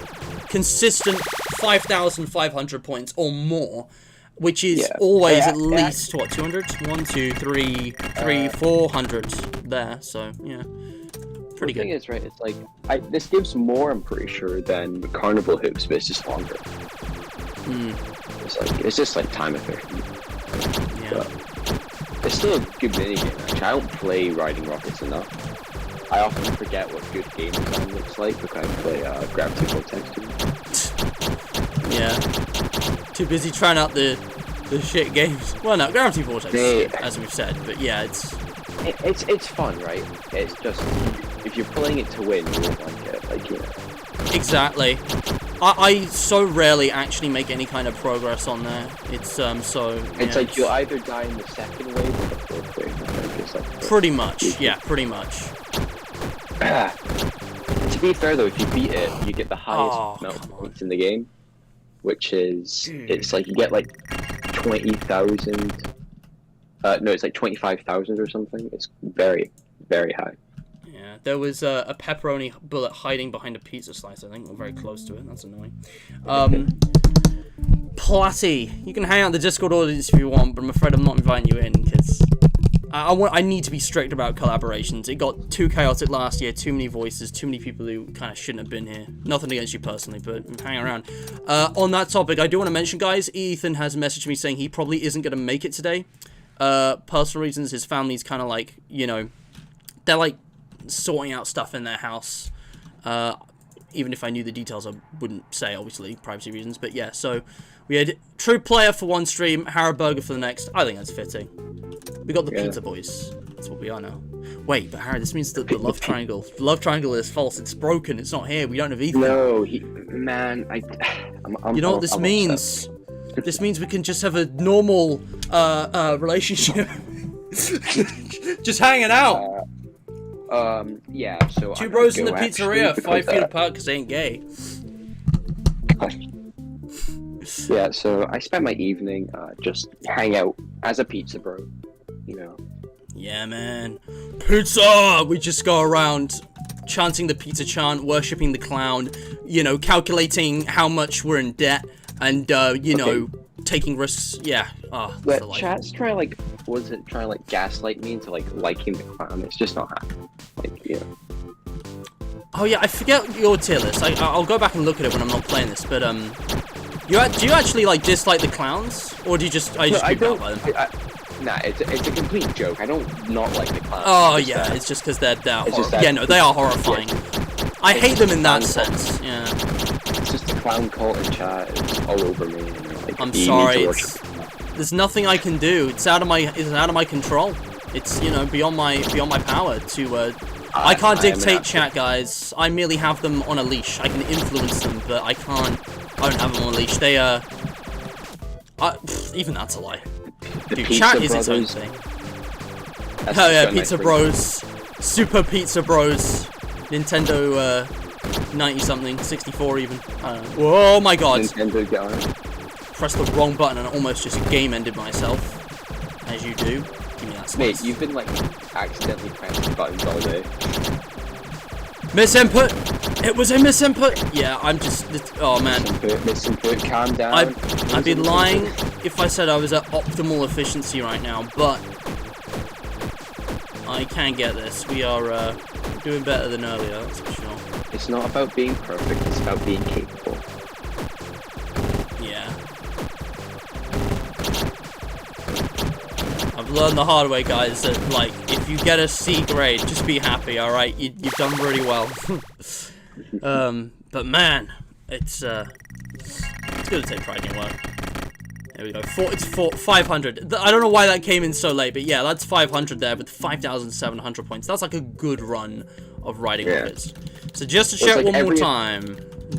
Consistent 5,500 points or more, which is always at least, what, 200? 1, 2, 3, 400 there, so, yeah. Pretty good. The thing is, right, it's like, this gives more, I'm pretty sure, than Carnival Hoops, but it's just longer. It's just like time efficient. Yeah. But it's still a good minigame, actually. I don't play Riding Rockets enough. I often forget what good game design looks like because I play Gravity Vortex too. Yeah. Too busy trying out the shit games. Well, no, Gravity Vortex, as we've said, but yeah, it's fun, right? It's just if you're playing it to win, you won't like it, like, you know. Exactly. I so rarely actually make any kind of progress on there. It's so. It's like you'll either die in the second wave or the fourth wave. I think it's like pretty much, yeah, pretty much. To be fair though, if you beat it, you get the highest amount of points in the game, which is it's like you get like 20,000. No, it's like 25,000 or something. It's very, very high. Yeah, there was a pepperoni bullet hiding behind a pizza slice, I think. We're very close to it. That's annoying. Platty, you can hang out in the Discord audience if you want, but I'm afraid I'm not inviting you in, because I need to be strict about collaborations. It got too chaotic last year, too many voices, too many people who kind of shouldn't have been here. Nothing against you personally, but hang around. On that topic, I do want to mention, guys, Ethan has messaged me saying he probably isn't going to make it today. Personal reasons, his family's kind of like, you know, they're like sorting out stuff in their house. Even if I knew the details, I wouldn't say, obviously, privacy reasons. But yeah, so we had True Player for one stream, Harrow for the next. I think that's fitting. We got the Pizza Boys. That's what we are now. Wait, but Harry, this means that the love triangle is false. It's broken. It's not here. We don't have Ethan. No, man, you know what this means? This means we can just have a normal relationship. Just hanging out. Yeah, so Two I'm bros in gonna the go, pizzeria, actually, 5 feet because, apart because they ain't gay. yeah, so I spent my evening just hang out as a pizza bro, you know. Yeah, man. Pizza! We just go around chanting the pizza chant, worshipping the clown, you know, calculating how much we're in debt, and, you know, taking risks. Yeah. But chat's trying to gaslight me into liking the clown. It's just not happening. Like, you know. Oh yeah, I forget your tier list. I'll go back and look at it when I'm not playing this. But do you actually dislike the clowns, or do you just creep out by them? Nah, it's a complete joke. I don't not like the clowns. Oh yeah, it's just because they're yeah, no, they are horrifying. Yeah. I hate them in that sense. Yeah. It's just a clown cult in chat. It's all over me. I'm sorry. There's nothing I can do. It's out of my control. It's, you know, beyond my power to. I can't dictate chat, guys. I merely have them on a leash. I can influence them, but I don't have them on a leash. They even that's a lie. Dude, chat is its own thing. Hell yeah, Pizza Bros, Super Pizza Bros, Nintendo 90-something, 64 even. I don't know. Oh my god. Nintendo guy. Pressed the wrong button and almost just game-ended myself. As you do. Give me that slice. Mate, you've been accidentally pressing buttons all day. Misinput! It was a misinput! Yeah, I'm just... Oh, man. Misinput, calm down. I'd be lying if I said I was at optimal efficiency right now, but... I can get this. We are doing better than earlier, that's for sure. It's not about being perfect, it's about being capable. Yeah. I've learned the hard way, guys, that, if you get a C grade, just be happy, alright? You've done really well. But man, it's good to take pride in your work. There we go. It's 500. I don't know why that came in so late, but yeah, that's 500 there with 5,700 points. That's like a good run of riding rockets. So just to check one more time,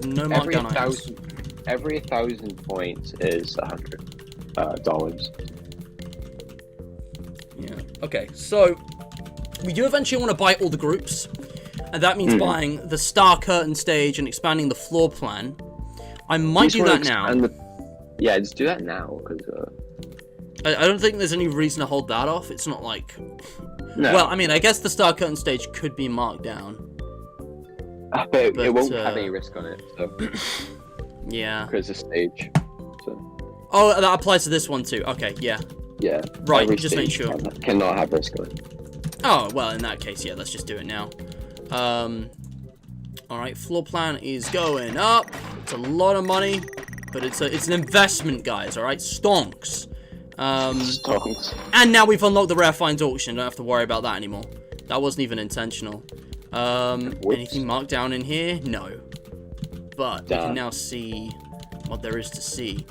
no markdown items. Every 1,000 points is $100. Yeah. Okay, so we do eventually want to buy all the groups, and that means buying the Star Curtain stage and expanding the floor plan. I might do that now. Yeah, just do that now, because... I don't think there's any reason to hold that off. It's not like... No. Well, I mean, I guess the Star Curtain stage could be marked down. But it won't have any risk on it, so... Yeah. Because it's a stage, so... Oh, that applies to this one too. Okay, yeah. Yeah. Right, just make sure. Cannot have risk on it. Oh, well, in that case, yeah, let's just do it now. Alright, floor plan is going up. It's a lot of money, but it's an investment, guys, alright? Stonks. Stonks. And now we've unlocked the rare finds auction. Don't have to worry about that anymore. That wasn't even intentional. Anything marked down in here? No. But we can now see what there is to see.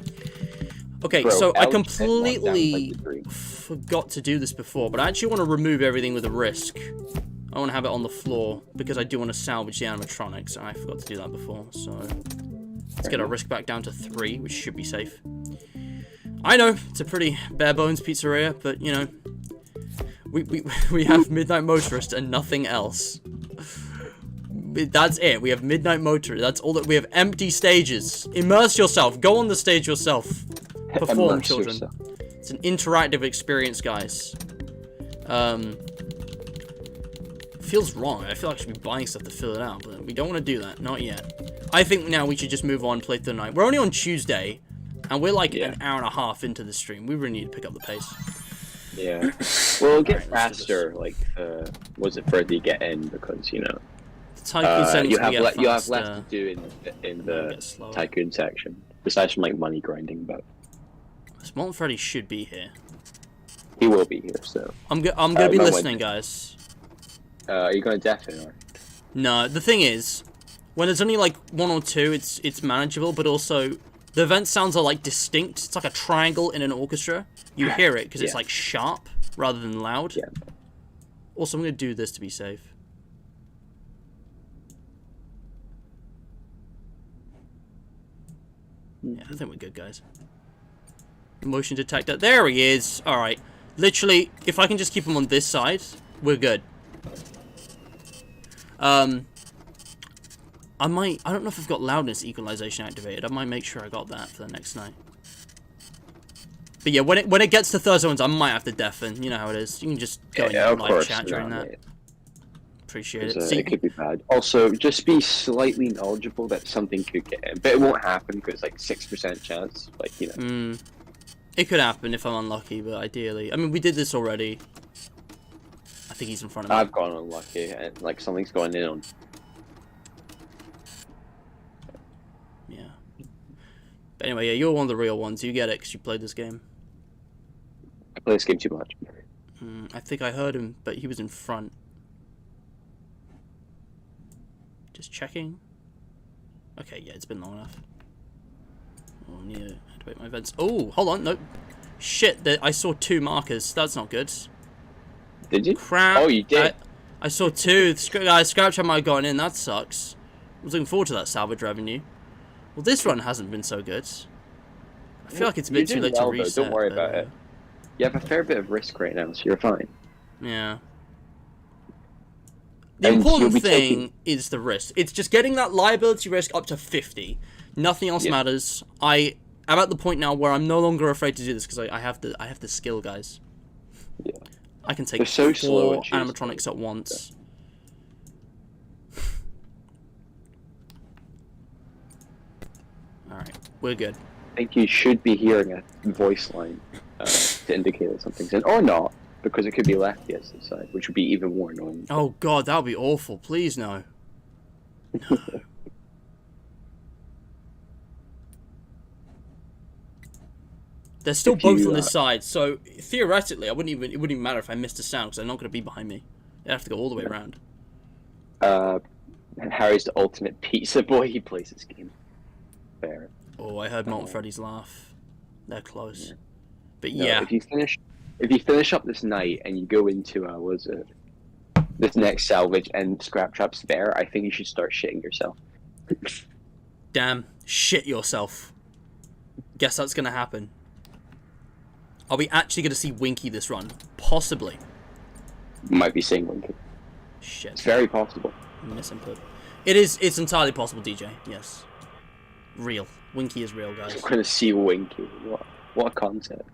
Okay, so I completely forgot to do this before, but I actually want to remove everything with a risk. I want to have it on the floor, because I do want to salvage the animatronics, and I forgot to do that before, so... Let's get our risk back down to 3, which should be safe. I know, it's a pretty bare-bones pizzeria, but, you know... We have Midnight Motorist and nothing else. That's it. We have Midnight Motorist. That's all that we have. Empty stages. Immerse yourself. Go on the stage yourself. Perform, children. It's an interactive experience, guys. Feels wrong. I feel like I should be buying stuff to fill it out, but we don't want to do that. Not yet. I think now we should just move on, play through the night. We're only on Tuesday, and we're like an hour and a half into the stream. We really need to pick up the pace. Yeah. Well, it'll get faster, was it Freddy get in, because, you know... you have less to do in the Tycoon section, besides from, money grinding, but... Small Freddy should be here. He will be here, so... I'm gonna be listening, guys. Are you gonna deafen or...? No, the thing is, when there's only, 1 or 2, it's manageable, but also... The event sounds are, distinct. It's like a triangle in an orchestra. You hear it, because it's, sharp, rather than loud. Yeah. Also, I'm gonna do this to be safe. Yeah, I think we're good, guys. Motion detector. There he is. Alright. Literally, if I can just keep him on this side, we're good. I don't know if I've got loudness equalization activated. I might make sure I got that for the next night. But yeah, when it gets to third zones, I might have to deafen. You know how it is. You can just go in live chat during that. Appreciate it. It could be bad. Also, just be slightly knowledgeable that something could get in, but it won't happen because like 6% chance. Like, you know. It could happen if I'm unlucky, but ideally, I mean, we did this already. I think he's in front of me. I've gone unlucky, and like something's going in on. Yeah. But anyway, yeah, you're one of the real ones. You get it because you played this game. I play this game too much. I think I heard him, but he was in front. Just checking. Okay, yeah, it's been long enough. Oh, I need to activate my events. Oh, hold on, no. Shit, I saw 2 markers. That's not good. Did you? Crap. Oh, you did? I saw 2. Scratch I might have gotten in. That sucks. I was looking forward to that salvage revenue. Well, this run hasn't been so good. I feel like it's a bit too late to reset. Though. Don't worry about it. You have a fair bit of risk right now, so you're fine. Yeah. The important thing is the risk. It's just getting that liability risk up to 50. Nothing else matters. I'm at the point now where I'm no longer afraid to do this because I have the skill, guys. Yeah. I can take 4 animatronics at once. Alright, we're good. I think you should be hearing a voice line to indicate that something's in, or not, because it could be lefty as the side, which would be even more annoying. Oh god, that would be awful. Please, no. No. They're still both on this side, so theoretically, it wouldn't even matter if I missed a sound because they're not going to be behind me. They have to go all the way around. Harry's the ultimate pizza boy. He plays this game. Fair. Oh, I heard Molten Freddy's laugh. They're close. Yeah. But no, yeah. If you finish up this night and you go into this next salvage and Scraptrap's there, I think you should start shitting yourself. Damn, shit yourself. Guess that's gonna happen. Are we actually gonna see Winky this run? Possibly. Might be seeing Winky. Shit. It's very possible. Misinput. It's entirely possible, DJ. Yes. Real. Winky is real, guys. We're gonna see Winky. What a concept.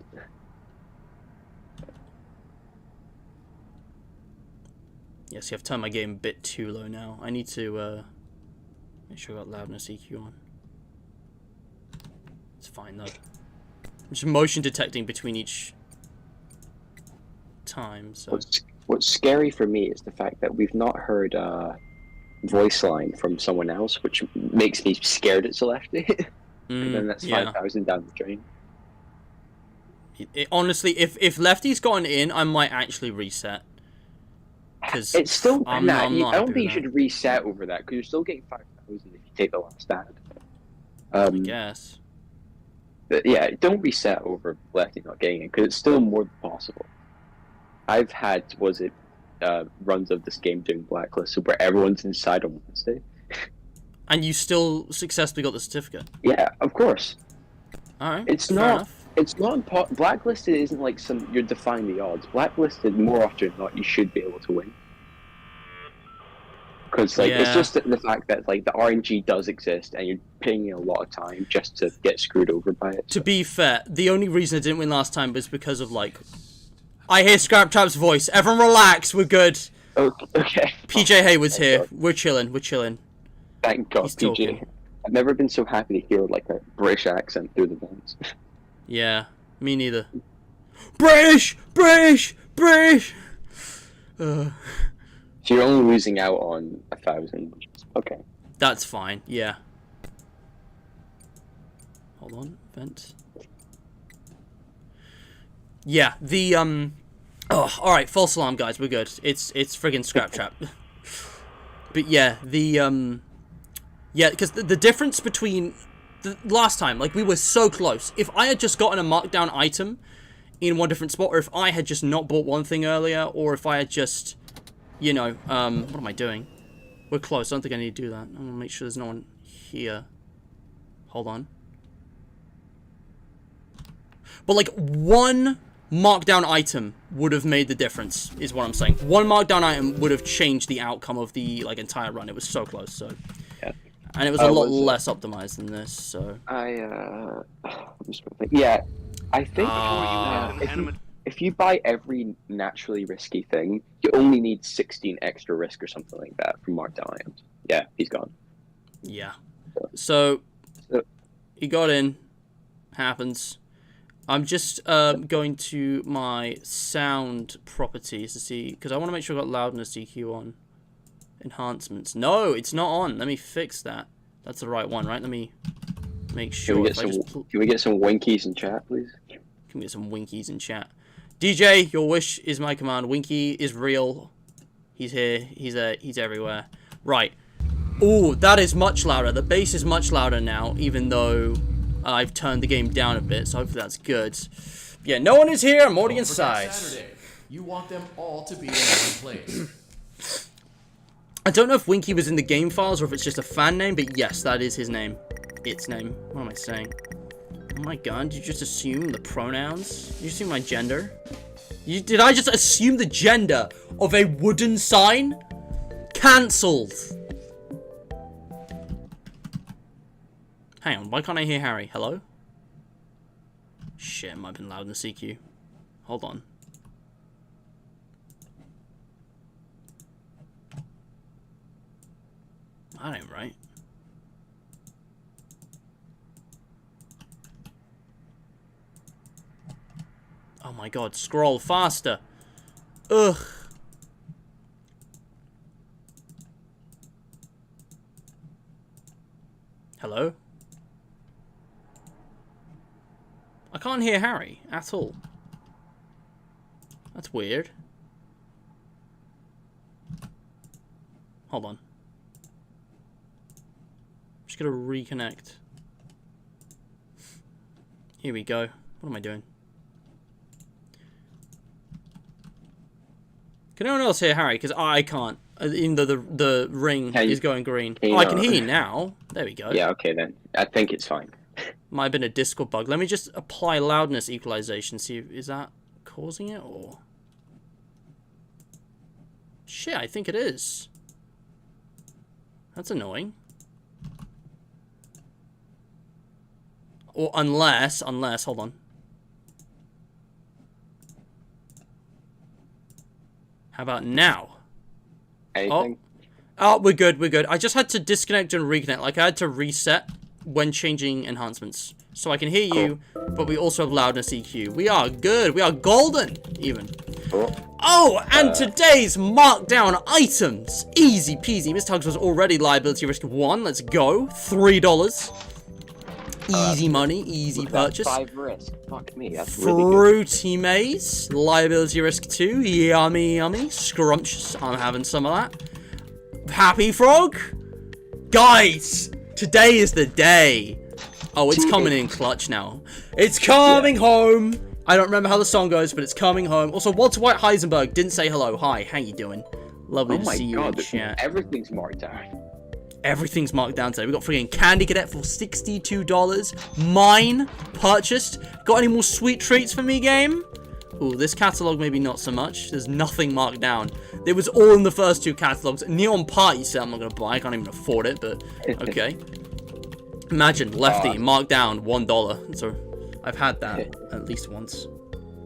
Yes, I've turned my game a bit too low now. I need to make sure I got loudness EQ on. It's fine though. I'm just motion detecting between each time. So what's scary for me is the fact that we've not heard voice line from someone else, which makes me scared it's a lefty. And then that's 5,000 down the drain. Honestly, if Lefty's gotten in, I might actually reset. Because it's still I don't think you should reset over that because you're still getting 5,000 if you take the last ad. I guess. But yeah, don't reset over Lefty not getting in because it's still more than possible. I've had runs of this game doing Blacklisted where everyone's inside on Wednesday. And you still successfully got the certificate? Yeah, of course. Alright, It's not Blacklisted isn't like you're defying the odds. Blacklisted, more often than not, you should be able to win. Because it's just the fact that like the RNG does exist and you're paying a lot of time just to get screwed over by it. To be fair, the only reason I didn't win last time was because of like... I hear Scraptrap's voice. Everyone relax, we're good. Okay. PJ Hayward's here. God. We're chilling. Thank God, He's PJ. talking. I've never been so happy to hear like a British accent through the vents. Yeah, me neither. British! So you're only losing out on 1,000, which is okay. That's fine, yeah. Hold on, vent. Yeah, the oh, alright, false alarm guys, we're good. It's friggin' Scraptrap. But yeah, yeah, because the difference between the last time, like we were so close. If I had just gotten a markdown item in one different spot, or if I had just not bought one thing earlier, or if I had just, you know, what am I doing? We're close. I don't think I need to do that. I want to make sure there's no one here. Hold on. But like one markdown item would have made the difference, is what I'm saying. One markdown item would have changed the outcome of the like entire run. It was so close, so. Yeah. And it was a lot less optimized than this, so. Yeah, I think if you buy every naturally risky thing, you only need 16 extra risk or something like that from markdown items. Yeah, he's gone. Yeah. So he got in. Happens. I'm just going to my sound properties to see, because I want to make sure I got loudness EQ on. Enhancements. No, it's not on. Let me fix that. That's the right one, right? Let me make sure. Can we get some winkies in chat, please? Can we get some winkies in chat? DJ, your wish is my command. Winky is real. He's here. He's everywhere. Right. Ooh, that is much louder. The bass is much louder now, even though I've turned the game down a bit, so hopefully that's good. Yeah, no one is here. I'm already inside. Saturday. You want them all to be in one place. I don't know if Winky was in the game files or if it's just a fan name, but yes, that is his name. Its name. What am I saying? Oh my god, did you just assume the pronouns? Did you assume my gender? Did I just assume the gender of a wooden sign? Cancelled. Hang on, why can't I hear Harry? Hello? Shit, it might have been loud in the CQ. Hold on. That ain't right. Oh my god, scroll faster. Ugh. Hello? I can't hear Harry at all. That's weird. Hold on. I'm just gonna reconnect. Here we go. What am I doing? Can anyone else hear Harry? Because I can't. Even though the ring is going green. Oh, I can hear you now. There we go. Yeah, okay then. I think it's fine. Might have been a Discord bug. Let me just apply loudness equalization. See, is that causing it or? Shit, I think it is. That's annoying. Or unless, hold on. How about now? Anything? Oh, we're good, we're good. I just had to disconnect and reconnect. Like, I had to reset when changing enhancements. So I can hear you, but we also have loudness EQ. We are good. We are golden, even. Cool. Oh, and today's markdown items. Easy peasy. Mr. Hugs was already liability risk 1. Let's go. $3. Easy money, easy purchase. 5 risk. Fuck me, that's really good. Fruity Maze, liability risk 2. Yummy, yummy. Scrumptious. I'm having some of that. Happy Frog. Guys, today is the day. Oh, it's coming in clutch now. It's coming home. I don't remember how the song goes, but it's coming home. Also, Walter White Heisenberg didn't say hello. Hi, how you doing? Lovely to see you in chat. Everything's marked down. Everything's marked down today. We got freaking Candy Cadet for $62. Mine purchased. Got any more sweet treats for me, game? Ooh, this catalog maybe not so much. There's nothing marked down. It was all in the first 2 catalogs. Neon Party set I'm not gonna buy. I can't even afford it, but okay. Imagine Lefty marked down $1. So I've had that at least once.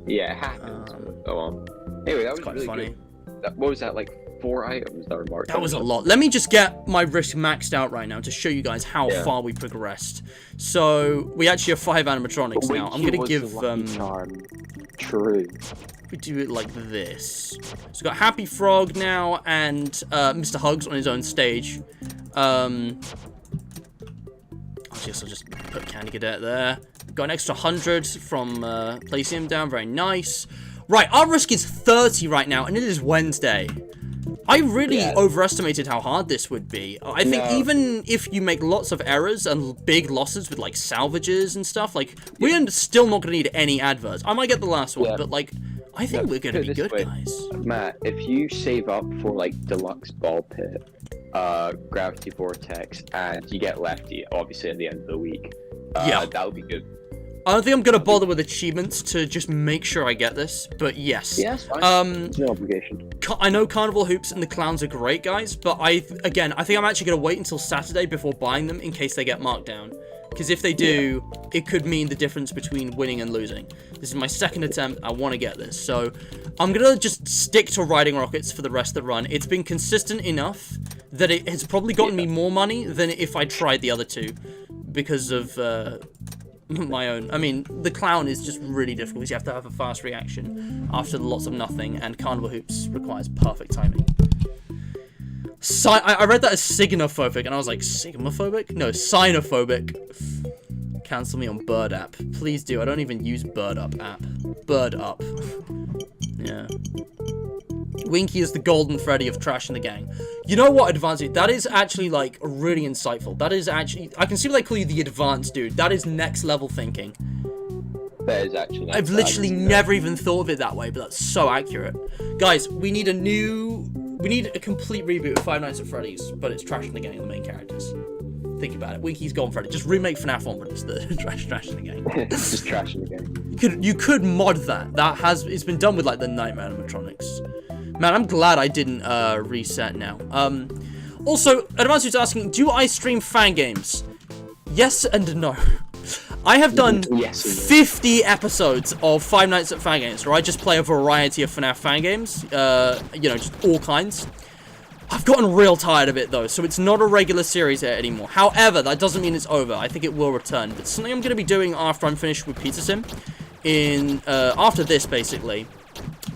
Yeah, it happens. Go on. Anyway, that was quite really funny. Good. What was that, like 4 items that were marked? That was a lot. Let me just get my risk maxed out right now to show you guys how far we progressed. So we actually have 5 animatronics now. I'm gonna give True. We do it like this. So we've got Happy Frog now and Mr. Hugs on his own stage. I guess I'll just put Candy Cadet there. Got an extra 100 from placing him down. Very nice. Right, our risk is 30 right now, and it is Wednesday. I really overestimated how hard this would be. I think even if you make lots of errors and big losses with, like, salvages and stuff, like, we're still not going to need any adverts. I might get the last one, but, like, I think we're going to be good, guys. Matt, if you save up for, like, Deluxe Ball Pit, Gravity Vortex, and you get Lefty, obviously, at the end of the week, that would be good. I don't think I'm gonna bother with achievements to just make sure I get this, but yes. Yes, fine. It's no obligation. I know Carnival Hoops and the clowns are great, guys, but I think I'm actually gonna wait until Saturday before buying them in case they get marked down. Because if they do, it could mean the difference between winning and losing. This is my second attempt. I want to get this. So I'm going to just stick to riding rockets for the rest of the run. It's been consistent enough that it has probably gotten me more money than if I tried the other two. Because of my own. I mean, the clown is just really difficult. You have to have a fast reaction after lots of nothing. And Carnival Hoops requires perfect timing. I read that as signophobic, and I was like, sigmophobic? No, sinophobic. Cancel me on Bird app. Please do. I don't even use Bird Up app. Bird Up. Yeah. Winky is the golden Freddy of Trash in the Gang. You know what, Advanced Dude? That is actually, like, really insightful. That is actually... I can see why they call you the Advanced Dude. That is next level thinking. That is actually... I've literally never even thought of it that way, but that's so accurate. Guys, we need a complete reboot of Five Nights at Freddy's, but it's Trash in the Gang, the main characters. Think about it. Winky's Golden Freddy. Just remake FNAF 1, but it's the Trash in the Gang. Just Trash in the Gang. You could mod that. It's been done with, like, the Nightmare animatronics. Man, I'm glad I didn't reset now. Also, Advanced Dude's asking, do I stream fan games? Yes and no. I have done 50 episodes of Five Nights at Fan Games, where I just play a variety of FNAF fan games, you know, just all kinds. I've gotten real tired of it, though, so it's not a regular series here anymore. However, that doesn't mean it's over. I think it will return, but something I'm going to be doing after I'm finished with Pizza Sim, after this, basically.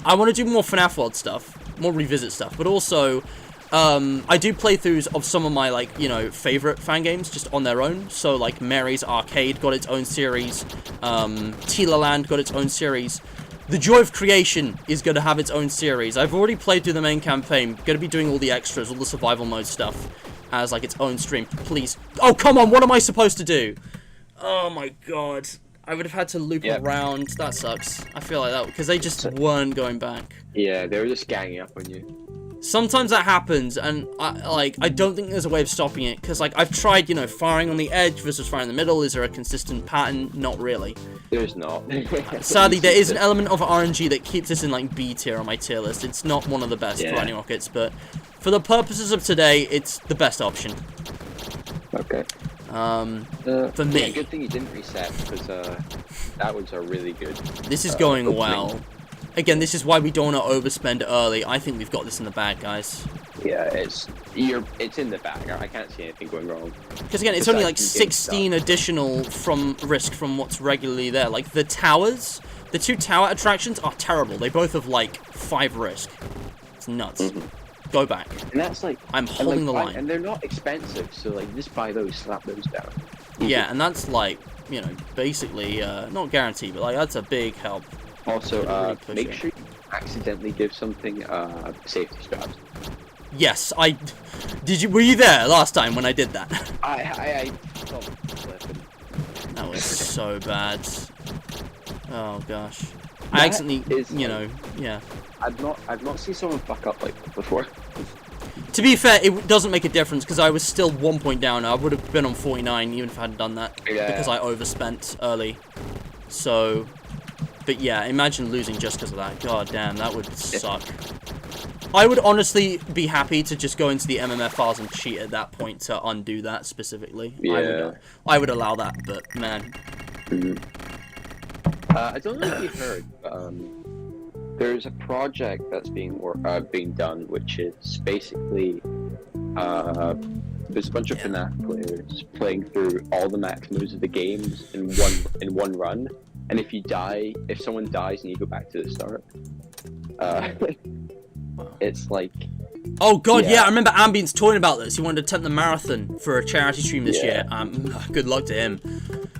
I want to do more FNAF World stuff, more revisit stuff, but also... I do playthroughs of some of my, like, you know, favorite fan games just on their own. So, like, Mary's Arcade got its own series. Tila Land got its own series. The Joy of Creation is going to have its own series. I've already played through the main campaign. Going to be doing all the extras, all the survival mode stuff as, like, its own stream. Please. Oh, come on. What am I supposed to do? Oh, my God. I would have had to loop around. That sucks. I feel like that because they just weren't going back. Yeah, they were just ganging up on you. Sometimes that happens, and I don't think there's a way of stopping it, because, like, I've tried, you know, firing on the edge versus firing in the middle. Is there a consistent pattern? Not really. There's not. Sadly, there is an element of RNG that keeps this in, like, B tier on my tier list. It's not one of the best riding rockets, but for the purposes of today, it's the best option. Okay. For me. Yeah, good thing you didn't reset, because that was a really good... This is going well. Again, this is why we don't want to overspend early. I think we've got this in the bag, guys. Yeah, it's in the bag. I can't see anything going wrong. Because again, it's only like 16 additional from risk from what's regularly there. Like the towers, the two tower attractions are terrible. They both have like 5 risk. It's nuts. Go back. And that's like I'm holding the line. And they're not expensive, so like just buy those, slap those down. Yeah, and that's like, you know, basically not guaranteed, but like that's a big help. Also, make sure you accidentally give something safety straps. Yes, were you there last time when I did that? I That was so bad. Oh gosh. I accidentally, you know, yeah. I've not seen someone fuck up like that before. To be fair, it doesn't make a difference because I was still 1 point down. I would have been on 49 even if I hadn't done that because I overspent early. So, but yeah, imagine losing just because of that. God damn, that would suck. I would honestly be happy to just go into the MMF files and cheat at that point to undo that specifically. Yeah. I would allow that, but man. I don't know if you've heard, there's a project that's being done, which is basically there's a bunch of FNAF players playing through all the max moves of the games in one run, and if someone dies and you go back to the start, it's like. Oh god, yeah, I remember Ambience talking about this. He wanted to attempt the marathon for a charity stream this year. Good luck to him.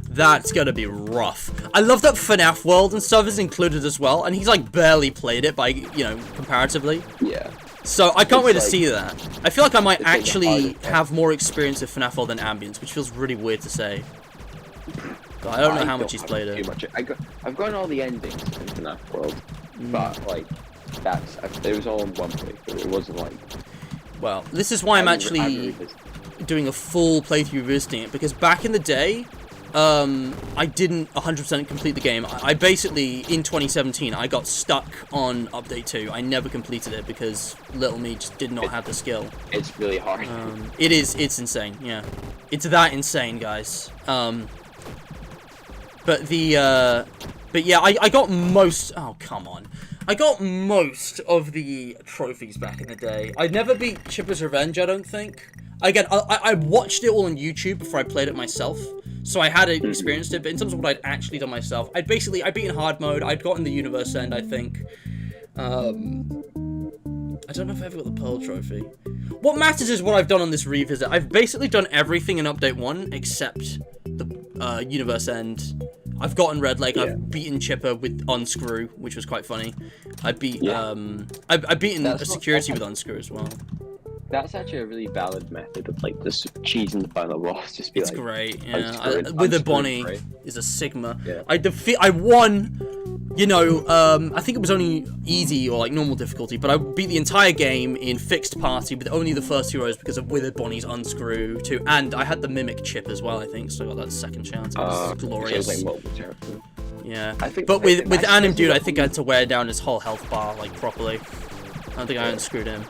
That's gonna be rough. I love that FNAF World and stuff is included as well, and he's like barely played it by, you know, comparatively. Yeah. So I can't wait to see that. I feel like I might actually have more experience with FNAF World than Ambience, which feels really weird to say. But I don't know how much he's played it. I've gotten all the endings in FNAF World, but like it was all in one playthrough. It wasn't like. Well, this is why I'm actually doing a full playthrough revisiting it, because back in the day, I didn't 100% complete the game. I basically, in 2017, I got stuck on Update 2. I never completed it because little me just did not have the skill. It's really hard. It's insane, yeah. It's that insane, guys. But yeah, I got most... Oh, come on. I got most of the trophies back in the day. I'd never beat Chipper's Revenge, I don't think. Again, I watched it all on YouTube before I played it myself. So I had experienced it, but in terms of what I'd actually done myself, I'd beaten hard mode, I'd gotten the universe end, I think. I don't know if I ever got the Pearl Trophy. What matters is what I've done on this revisit. I've basically done everything in Update 1 except the universe end. I've gotten Red Lake, I've beaten Chipper with Unscrew, which was quite funny. I've beaten a security with Unscrew as well. That's actually a really valid method of like just cheesing the final boss. Just be it's like, great, yeah. With a Bonnie is a Sigma. Yeah. I won, you know, I think it was only easy or like normal difficulty, but I beat the entire game in fixed party with only the first 2 rows because of Withered Bonnie's Unscrew too, and I had the Mimic chip as well, I think, so I got that second chance. It was glorious. So it was, like, yeah, I think, but with Anim Dude, I think I had to wear down his whole health bar like properly. I don't think I unscrewed him.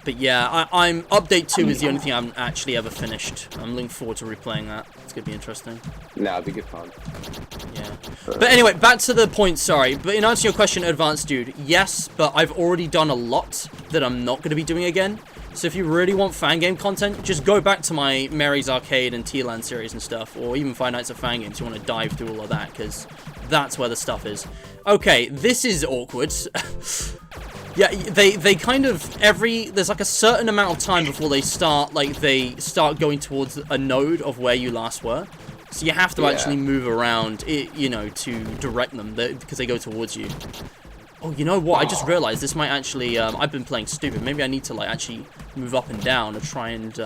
But yeah, I'm Update 2 is the only thing I'm actually ever finished. I'm looking forward to replaying that. It's gonna be interesting. Nah, it'll be good fun. Yeah. But anyway, back to the point, sorry. But in answer to your question, Advanced Dude, yes, but I've already done a lot that I'm not gonna be doing again. So if you really want fangame content, just go back to my Mary's Arcade and T-Land series and stuff, or even Five Nights at Fangames if you want to dive through all of that, because that's where the stuff is. Okay, this is awkward. Yeah, they kind of, there's like a certain amount of time before they start going towards a node of where you last were. So you have to actually move around, you know, to direct them, because they go towards you. Oh, you know what, I just realized this might actually, I've been playing stupid. Maybe I need to, like, actually move up and down to try and,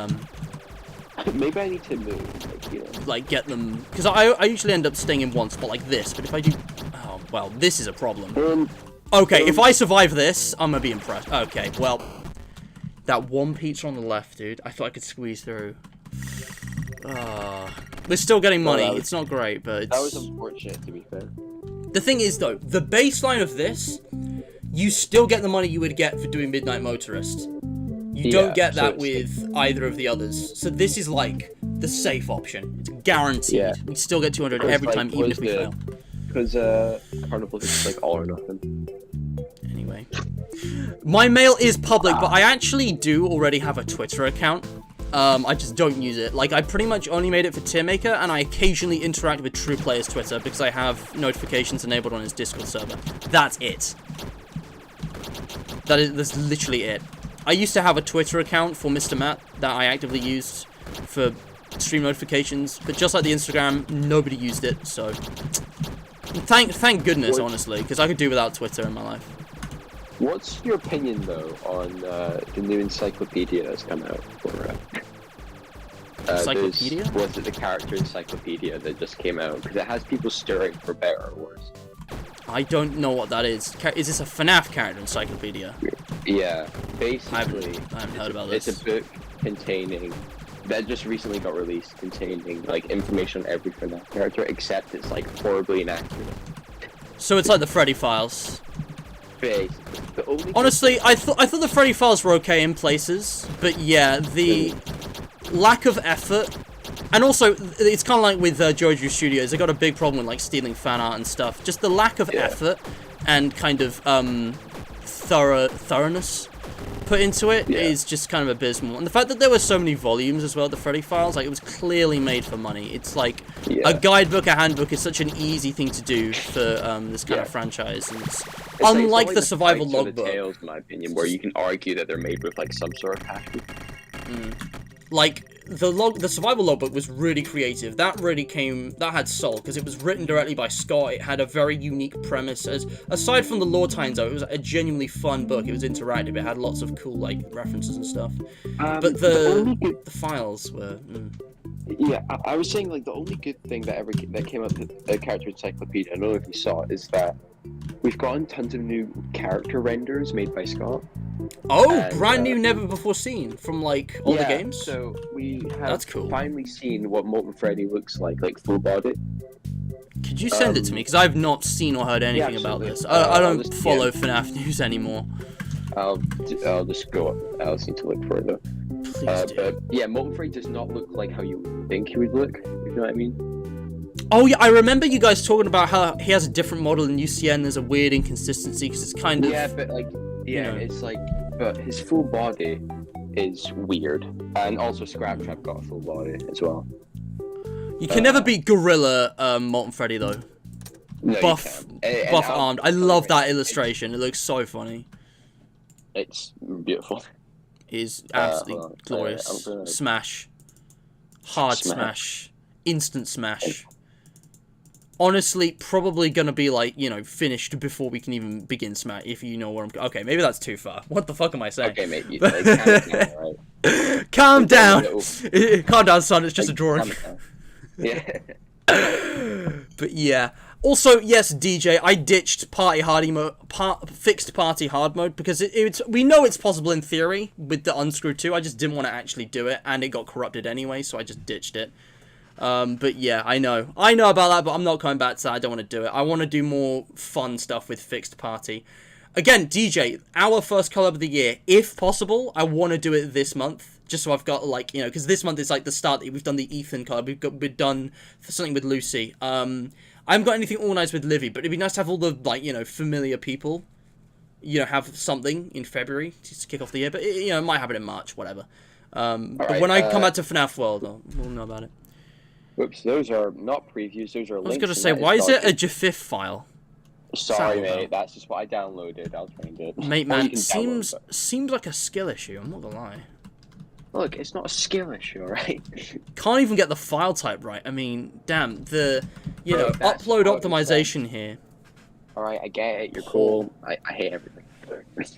maybe I need to move, like, you know. Like, get them, because I usually end up staying in one spot like this, but if I do, oh, well, this is a problem. Okay, if I survive this, I'm gonna be impressed. Okay, well, that one pizza on the left, dude, I thought I could squeeze through. We're still getting money. It's not great, but it's... That was unfortunate, to be fair. The thing is, though, the baseline of this, you still get the money you would get for doing Midnight Motorist. You don't get that with either of the others. So this is, like, the safe option. It's guaranteed. Yeah. We still get 200 every time, even if we fail. Because Carnival is like all or nothing. Anyway. My mail is public, but I actually do already have a Twitter account. I just don't use it. Like, I pretty much only made it for Tiermaker, and I occasionally interact with True Player's Twitter because I have notifications enabled on his Discord server. That's it. That's literally it. I used to have a Twitter account for Mr. Matt that I actively used for stream notifications, but just like the Instagram, nobody used it, so... Thank goodness, honestly, because I could do without Twitter in my life. What's your opinion, though, on the new encyclopedia that's come out for... encyclopedia? Was it the character encyclopedia that just came out? Because it has people stirring for better or worse. I don't know what that is. Is this a FNAF character encyclopedia? Yeah, basically... I haven't heard about this. It's a book containing... That just recently got released, containing like information on every FNAF character, except it's like horribly inaccurate. So it's like the Freddy files. Basically, honestly, I thought the Freddy files were okay in places, but yeah, the lack of effort, and also it's kind of like with Jojo Studios, they got a big problem with like stealing fan art and stuff. Just the lack of effort and kind of thoroughness put into it is just kind of abysmal. And the fact that there were so many volumes as well, the Freddy files, like it was clearly made for money. It's like a guidebook, a handbook is such an easy thing to do for this kind of franchise. And it's unlike like the survival logbook. Tales, in my opinion, where you can argue that they're made with like some sort of passion. Like the survival logbook was really creative. That had soul because it was written directly by Scott. It had a very unique premise. Aside from the lore tines, though, it was a genuinely fun book. It was interactive. It had lots of cool like references and stuff. But the files were. Yeah, I was saying like the only good thing that came out of the character encyclopedia, I don't know if you saw it, is that we've gotten tons of new character renders made by Scott. Oh, And, brand new, never before seen from like all the games. So we have That's cool. finally seen what Molten Freddy looks like full body. Could you send it to me? Because I've not seen or heard anything about this. I don't follow FNAF news anymore. I'll just go up. I'll need to look for it though. Please do. But yeah, Molten Freddy does not look like how you would think he would look. You know what I mean? Oh yeah, I remember you guys talking about how he has a different model in UCN. There's a weird inconsistency because it's kind of but like it's like, but his full body is weird, and also Scraptrap got a full body as well. You can never beat Gorilla Molten Freddy though. No, Buff armed. I love that illustration. It looks so funny. It's beautiful. Is absolutely glorious. Smash. Hard smash. Instant smash. Honestly, probably gonna be like, you know, finished before we can even begin smash, if you know where I'm... Okay, maybe that's too far. What the fuck am I saying? Okay, mate, you calm down, right? Calm down! Calm down, son, it's just a drawing. Yeah. But yeah. Also, yes, DJ, I ditched fixed party hard mode because we know it's possible in theory with the Unscrew 2. I just didn't want to actually do it, and it got corrupted anyway, so I just ditched it. But yeah, I know about that, but I'm not coming back to that. I don't want to do it. I want to do more fun stuff with fixed party. Again, DJ, our first collab of the year, if possible, I want to do it this month, just so I've got, like, you know, because this month is like the start. We've done the Ethan collab, we've done something with Lucy. I haven't got anything organised with Livy, but it'd be nice to have all the, like, you know, familiar people, you know, have something in February to kick off the year, but, you know, it might happen in March, whatever. But when I come back to FNAF World, we'll know about it. Whoops, those are not previews, those are links. I was going to say, why is it a GIF file? Sorry, mate, that's just what I downloaded. I was trying to... Mate, man, seems like a skill issue, I'm not going to lie. Look, it's not a skill issue, right? Can't even get the file type right. I mean, damn, you know, upload optimization here. Alright, I get it, you're cool. I hate everything. Alright, wait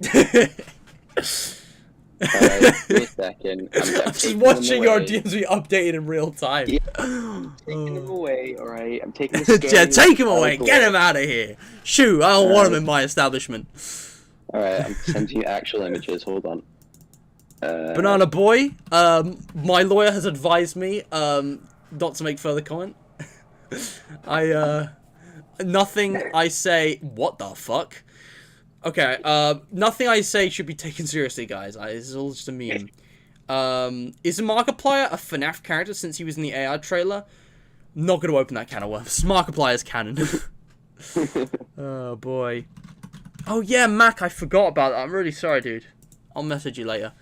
a second. I'm just watching your DMs be updated in real time. Yeah. I'm taking them away, alright? I'm taking the yeah, take him away. Get him out of here. Shoo, I don't want him in my establishment. Alright, I'm sending you actual images. Hold on. Banana Boy, my lawyer has advised me not to make further comment. Nothing I say... What the fuck? Okay, nothing I say should be taken seriously, guys. This is all just a meme. Is Markiplier a FNAF character since he was in the AI trailer? Not going to open that can of worms. Markiplier's canon. Oh, boy. Oh, yeah, Mac, I forgot about that. I'm really sorry, dude. I'll message you later.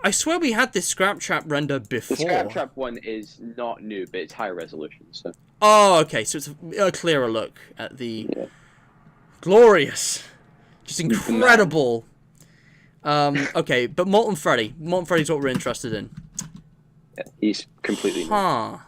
I swear we had this Scraptrap render before. The Scraptrap one is not new, but it's higher resolution, so... Oh, okay, so it's a clearer look at the... Yeah. Glorious. Just incredible. Okay, but Molten Freddy. Molten Freddy's what we're interested in. Yeah, he's completely new. Huh.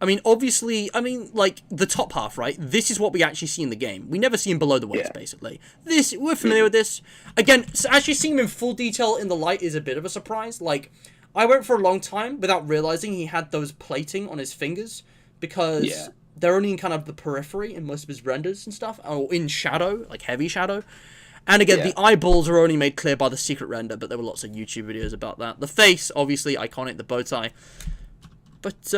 I mean, obviously, like, the top half, right? This is what we actually see in the game. We never see him below the waist, basically. We're familiar with this. Again, actually seeing him in full detail in the light is a bit of a surprise. Like, I went for a long time without realizing he had those plating on his fingers, because they're only in kind of the periphery in most of his renders and stuff, or in shadow, like heavy shadow. And again, the eyeballs are only made clear by the secret render, but there were lots of YouTube videos about that. The face, obviously, iconic, the bow tie. But,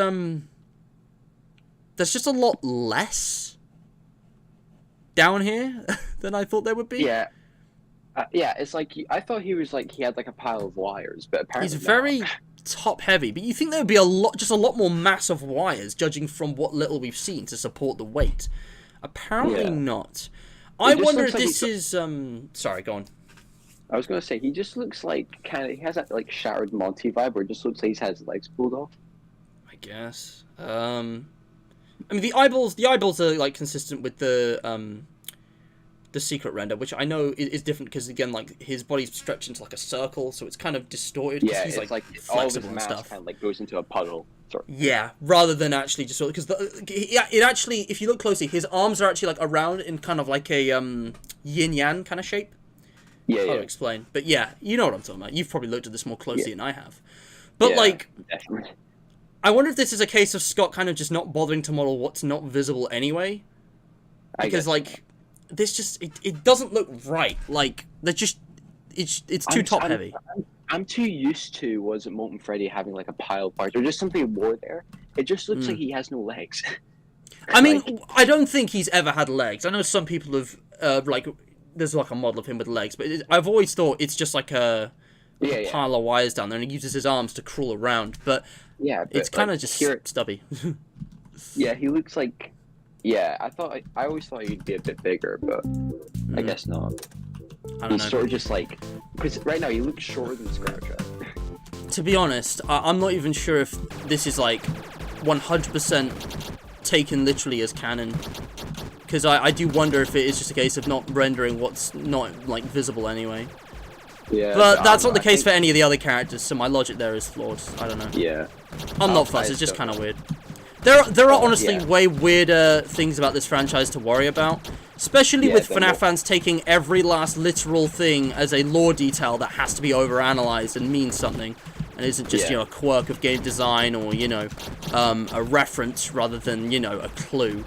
there's just a lot less down here than I thought there would be. Yeah. Yeah, it's like, I thought he was like, he had like a pile of wires, but apparently he's very top heavy, but you think there would be a lot more mass of wires, judging from what little we've seen to support the weight. Apparently not. I wonder if this is, sorry, go on. I was going to say, he just looks like, he has that like Shattered Monty vibe, where it just looks like he has his legs pulled off. I guess. I mean, the eyeballs are, like, consistent with the secret render, which I know is different because, again, like, his body's stretched into, like, a circle, so it's kind of distorted. Yeah, he's, it's like flexible all of his and mass stuff. kind of, like, goes into a puddle. Sorry. Yeah, rather than actually just... Because it actually, if you look closely, his arms are actually, like, around in kind of, like, a yin-yang kind of shape. Yeah, I'll explain. But, yeah, you know what I'm talking about. You've probably looked at this more closely than I have. But, like... Definitely. I wonder if this is a case of Scott kind of just not bothering to model what's not visible anyway. Because, like, this just, it doesn't look right. Like, they're just, it's too top-heavy. I'm too used to, was it Molten Freddy having, like, a pile of parts, or just something more there. It just looks like he has no legs. I mean, I don't think he's ever had legs. I know some people have, like, there's, like, a model of him with legs, but I've always thought it's just, like, a pile of wires down there, and he uses his arms to crawl around, but it's kind of just stubby. Yeah, he looks like... Yeah, I always thought he'd be a bit bigger, but I guess not. I don't know. Sort of just like... Because right now, he looks shorter than Screwdriver. To be honest, I'm not even sure if this is, like, 100% taken literally as canon. Because I do wonder if it is just a case of not rendering what's not, like, visible anyway. Yeah, but that's not the case for any of the other characters, so my logic there is flawed. I don't know. Yeah. I'm not fussed, it's just kind of weird. There are honestly way weirder things about this franchise to worry about. Especially with FNAF fans taking every last literal thing as a lore detail that has to be overanalyzed and means something. And isn't just, you know, a quirk of game design or, you know, a reference rather than, you know, a clue.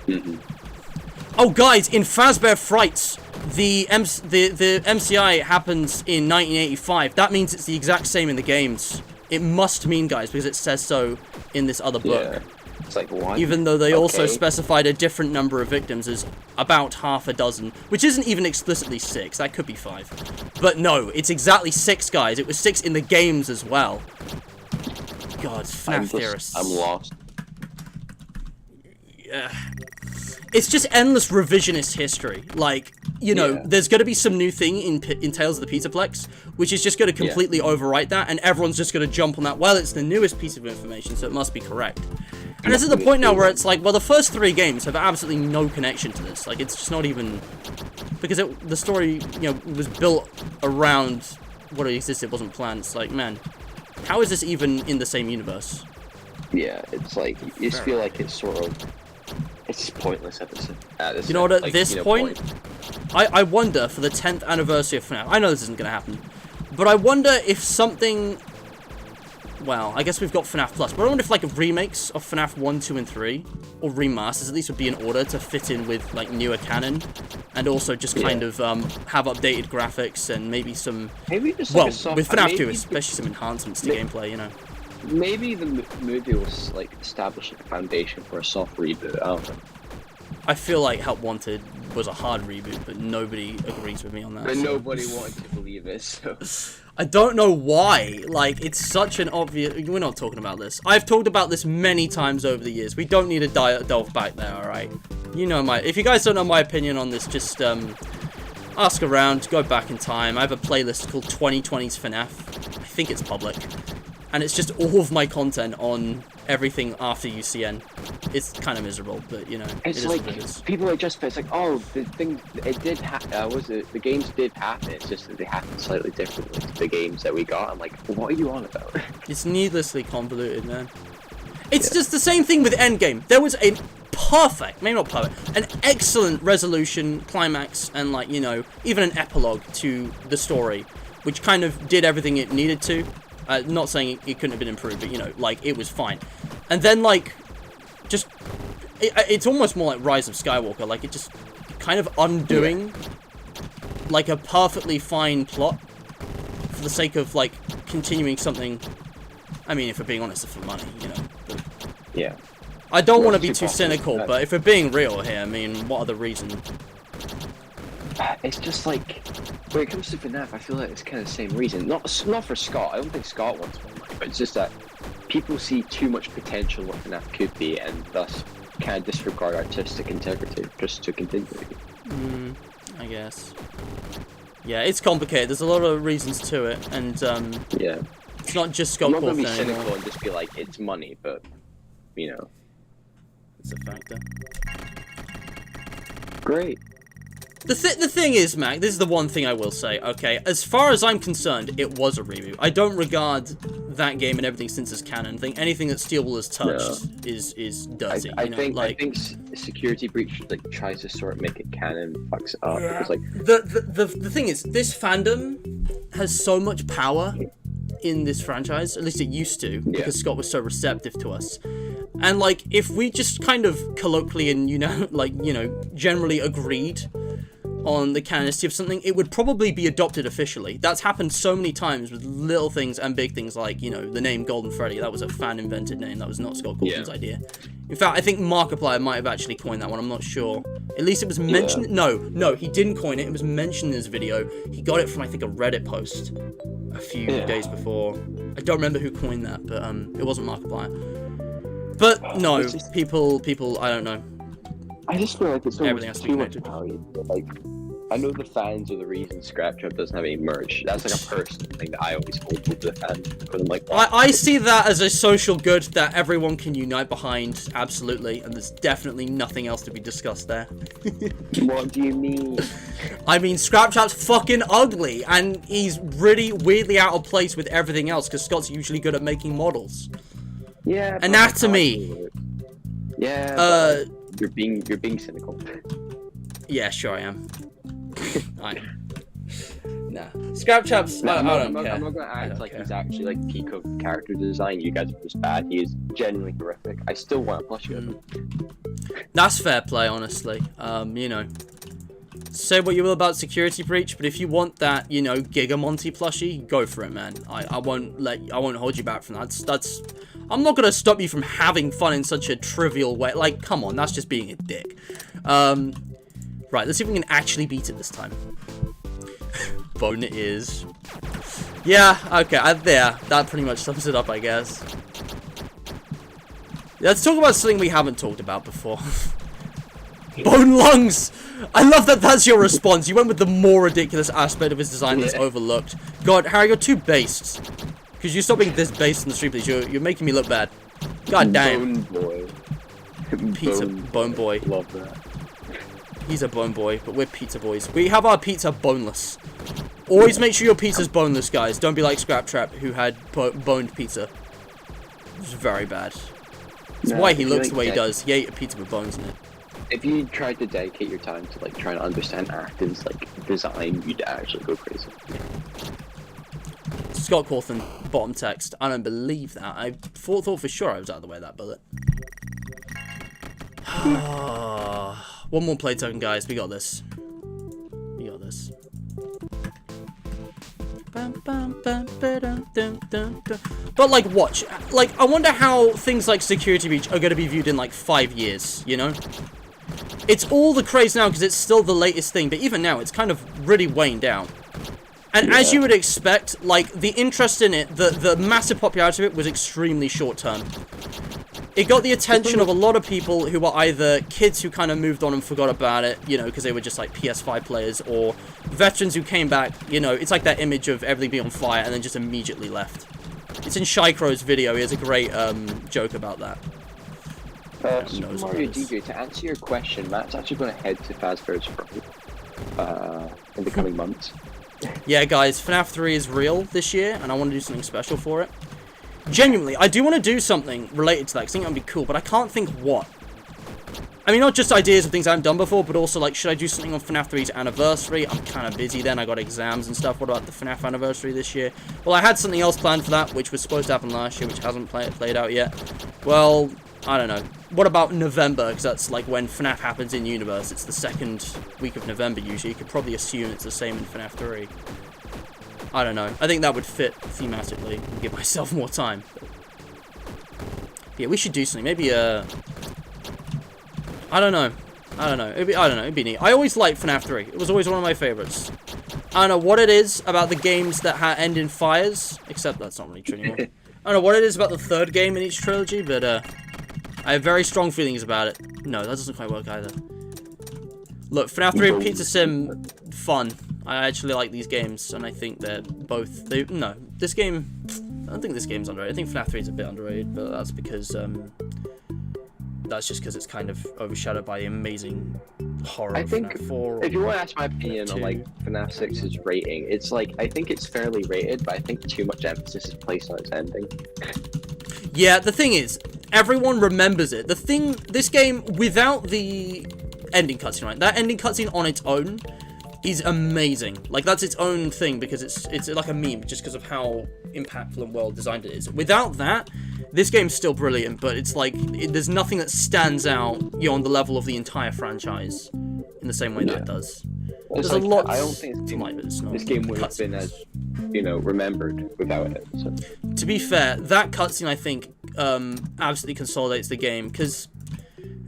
Oh, guys, in Fazbear Frights, the MCI happens in 1985. That means it's the exact same in the games. It must mean, guys, because it says so in this other book. Yeah. It's like, what? Even though they also specified a different number of victims as about half a dozen, which isn't even explicitly 6. That could be 5. But no, it's exactly 6, guys. It was 6 in the games as well. God, FNAF theorists. I'm lost. Yeah. It's just endless revisionist history. Like, you know, there's going to be some new thing in Tales of the Pizzaplex, which is just going to completely overwrite that, and everyone's just going to jump on that. Well, it's the newest piece of information, so it must be correct. And it's at the point now where it's like, well, the first 3 games have absolutely no connection to this. Like, it's just not even... Because the story, you know, was built around what existed, wasn't planned. It's like, man, how is this even in the same universe? Yeah, it's like, you just feel like it's sort of... It's just pointless at this You know what, at this point, I wonder, for the 10th anniversary of FNAF, I know this isn't going to happen, but I wonder if something... Well, I guess we've got FNAF Plus, but I wonder if, like, remakes of FNAF 1, 2, and 3, or remasters at least, would be in order to fit in with, like, newer canon, and also just kind of have updated graphics and maybe some... Maybe just well, like a soft, with FNAF 2, especially some enhancements to gameplay, you know. Maybe the movie was, like, establishing a foundation for a soft reboot, I don't know. I feel like Help Wanted was a hard reboot, but nobody agrees with me on that. But nobody wanted to believe it, so... I don't know why. Like, it's such an obvious... We're not talking about this. I've talked about this many times over the years. We don't need to delve back there, alright? You know my... If you guys don't know my opinion on this, just, ask around, go back in time. I have a playlist called 2020's FNAF. I think it's public. And it's just all of my content on everything after UCN. It's kind of miserable, but, you know, it's like, people are just, it's like, oh, the thing, it did the games did happen, it's just that they happened slightly differently to the games that we got. I'm like, what are you on about? It's needlessly convoluted, man. It's just the same thing with Endgame. There was a perfect, maybe not perfect, an excellent resolution, climax, and, like, you know, even an epilogue to the story, which kind of did everything it needed to. Not saying it couldn't have been improved, but, you know, like, it was fine. And then, like, just... It's almost more like Rise of Skywalker. Like, it just kind of undoing, like, a perfectly fine plot for the sake of, like, continuing something... I mean, if we're being honest, it's for money, you know. But yeah. I don't want to be too cynical, but if we're being real here, I mean, what other reason? It's just like... When it comes to FNAF, I feel like it's kind of the same reason. Not for Scott. I don't think Scott wants money, but it's just that people see too much potential what FNAF could be, and thus kind of disregard artistic integrity just to continue. I guess. Yeah, it's complicated. There's a lot of reasons to it, and yeah, it's not just Scott. I'm not gonna be cynical and just be like it's money, but you know, it's a factor. Great. The thing is, Mac, this is the one thing I will say, okay? As far as I'm concerned, it was a reboot. I don't regard that game and everything since as canon. I think anything that Steelable has touched is dirty. I think Security Breach like tries to sort of make it canon, fucks it up. Yeah. Because, like, the thing is, this fandom has so much power in this franchise. At least it used to, because Scott was so receptive to us. And, like, if we just kind of colloquially and, generally agreed on the canonicity of something, it would probably be adopted officially. That's happened so many times with little things and big things, like, the name Golden Freddy. That was a fan-invented name. That was not Scott Cawthon's idea. In fact, I think Markiplier might have actually coined that one. I'm not sure. At least it was mentioned. No, he didn't coin it. It was mentioned in his video. He got it from, I think, a Reddit post a few days before. I don't remember who coined that, but it wasn't Markiplier. But no, people, I don't know. I just feel like it's Everything almost has to be too much connected. value. Like, I know the fans are the reason Scraptrap doesn't have any merch. That's like a personal thing that I always hold with the fans. Because I'm like, I see that as a social good that everyone can unite behind, absolutely, and there's definitely nothing else to be discussed there. what do you mean? I mean, Scraptrap's fucking ugly, and he's really weirdly out of place with everything else, because Scott's usually good at making models. Yeah. Anatomy. Yeah. You're being cynical. Yeah, sure I am. I am. Nah. Scraptrap's, I don't care. I'm not gonna act like he's actually like peak of character design. You guys are just bad. He is genuinely horrific. I still want a plushie of him. That's fair play, honestly. Say what you will about Security Breach, but if you want that, Giga Monty plushie, go for it, man. I won't hold you back from that. That's I'm not gonna stop you from having fun in such a trivial way. Like, come on, that's just being a dick. Right, let's see if we can actually beat it this time. Bone is. Yeah, okay, there. That pretty much sums it up, I guess. Let's talk about something we haven't talked about before. Bone lungs! I love that that's your response. You went with the more ridiculous aspect of his design that's overlooked. God, Harry, you're too based. Could you stop being this based in the street, please? You're making me look bad. God damn. Bone boy. Pizza bone boy. Love that. He's a bone boy, but we're pizza boys. We have our pizza boneless. Always make sure your pizza's boneless, guys. Don't be like Scraptrap, who had boned pizza. It's very bad. That's why he looks the way he does. He ate a pizza with bones in it. If you tried to dedicate your time to like trying to understand actors like design, you'd actually go crazy. Scott Cawthon, bottom text. I don't believe that. I thought for sure I was out of the way of that bullet. One more play token, guys. We got this. We got this. But, like, watch. Like, I wonder how things like Security Breach are going to be viewed in, like, 5 years, you know? It's all the craze now because it's still the latest thing, but even now, it's kind of really waned out. And as you would expect, like, the interest in it, the massive popularity of it was extremely short-term. It got the attention of a lot of people who were either kids who kind of moved on and forgot about it, you know, because they were just, like, PS5 players, or veterans who came back, you know, it's like that image of everything being on fire and then just immediately left. It's in Shykro's video, he has a great joke about that. Super Mario DJ, to answer your question, Matt's actually going to head to Fazbear's in the coming months. Yeah, guys, FNAF 3 is real this year, and I want to do something special for it. Genuinely, I do want to do something related to that, because I think that would be cool, but I can't think what. I mean, not just ideas of things I haven't done before, but also, like, should I do something on FNAF 3's anniversary? I'm kind of busy then, I got exams and stuff. What about the FNAF anniversary this year? Well, I had something else planned for that, which was supposed to happen last year, which hasn't played out yet. Well, I don't know. What about November? Because that's, like, when FNAF happens in Universe. It's the second week of November, usually. You could probably assume it's the same in FNAF 3. I don't know. I think that would fit thematically and give myself more time. Yeah, we should do something. Maybe, I don't know. I don't know. It'd be neat. I always liked FNAF 3. It was always one of my favorites. I don't know what it is about the games that end in fires, except that's not really true anymore. I don't know what it is about the third game in each trilogy, but, I have very strong feelings about it. No, that doesn't quite work either. Look, FNAF 3 and Pizza Sim, fun. I actually like these games, and I think they're both... No, this game... I don't think this game's underrated. I think FNAF 3 is a bit underrated, but that's because, that's just because it's kind of overshadowed by the amazing horror of FNAF 4. If you want to ask my opinion on, like, FNAF 6's rating, it's like, I think it's fairly rated, but I think too much emphasis is placed on its ending. Yeah, the thing is, everyone remembers it. This game, without the ending cutscene, right? That ending cutscene on its own is amazing. Like, that's its own thing because it's like a meme just because of how impactful and well designed it is. Without that, This game's still brilliant, but it's like, there's nothing that stands out, you know, on the level of the entire franchise in the same way that does. There's a lot I don't think this game would have been as, you know, remembered without it. So. To be fair, that cutscene, I think, absolutely consolidates the game, because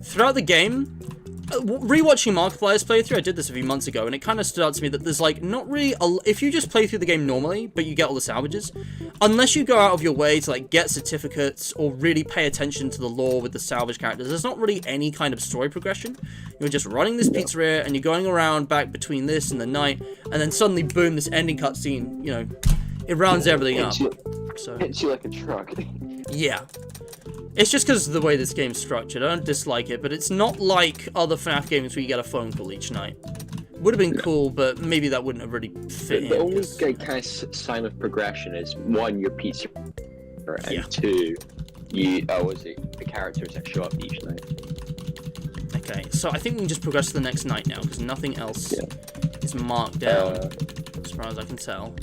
throughout the game, rewatching Markiplier's playthrough, I did this a few months ago, and it kind of stood out to me that there's, like, not really if you just play through the game normally, but you get all the salvages, unless you go out of your way to, like, get certificates or really pay attention to the lore with the salvage characters, there's not really any kind of story progression. You're just running this pizzeria, and you're going around back between this and the night, and then suddenly, boom, this ending cutscene, you know, it rounds everything up. So hits you like a truck. Yeah. It's just because of the way this game's structured. I don't dislike it, but it's not like other FNAF games where you get a phone call each night. Would have been cool, but maybe that wouldn't have really fit in. The only kind of sign of progression is, one, your pizza, and two, the characters that show up each night. Okay, so I think we can just progress to the next night now, because nothing else is marked down, as far as I can tell.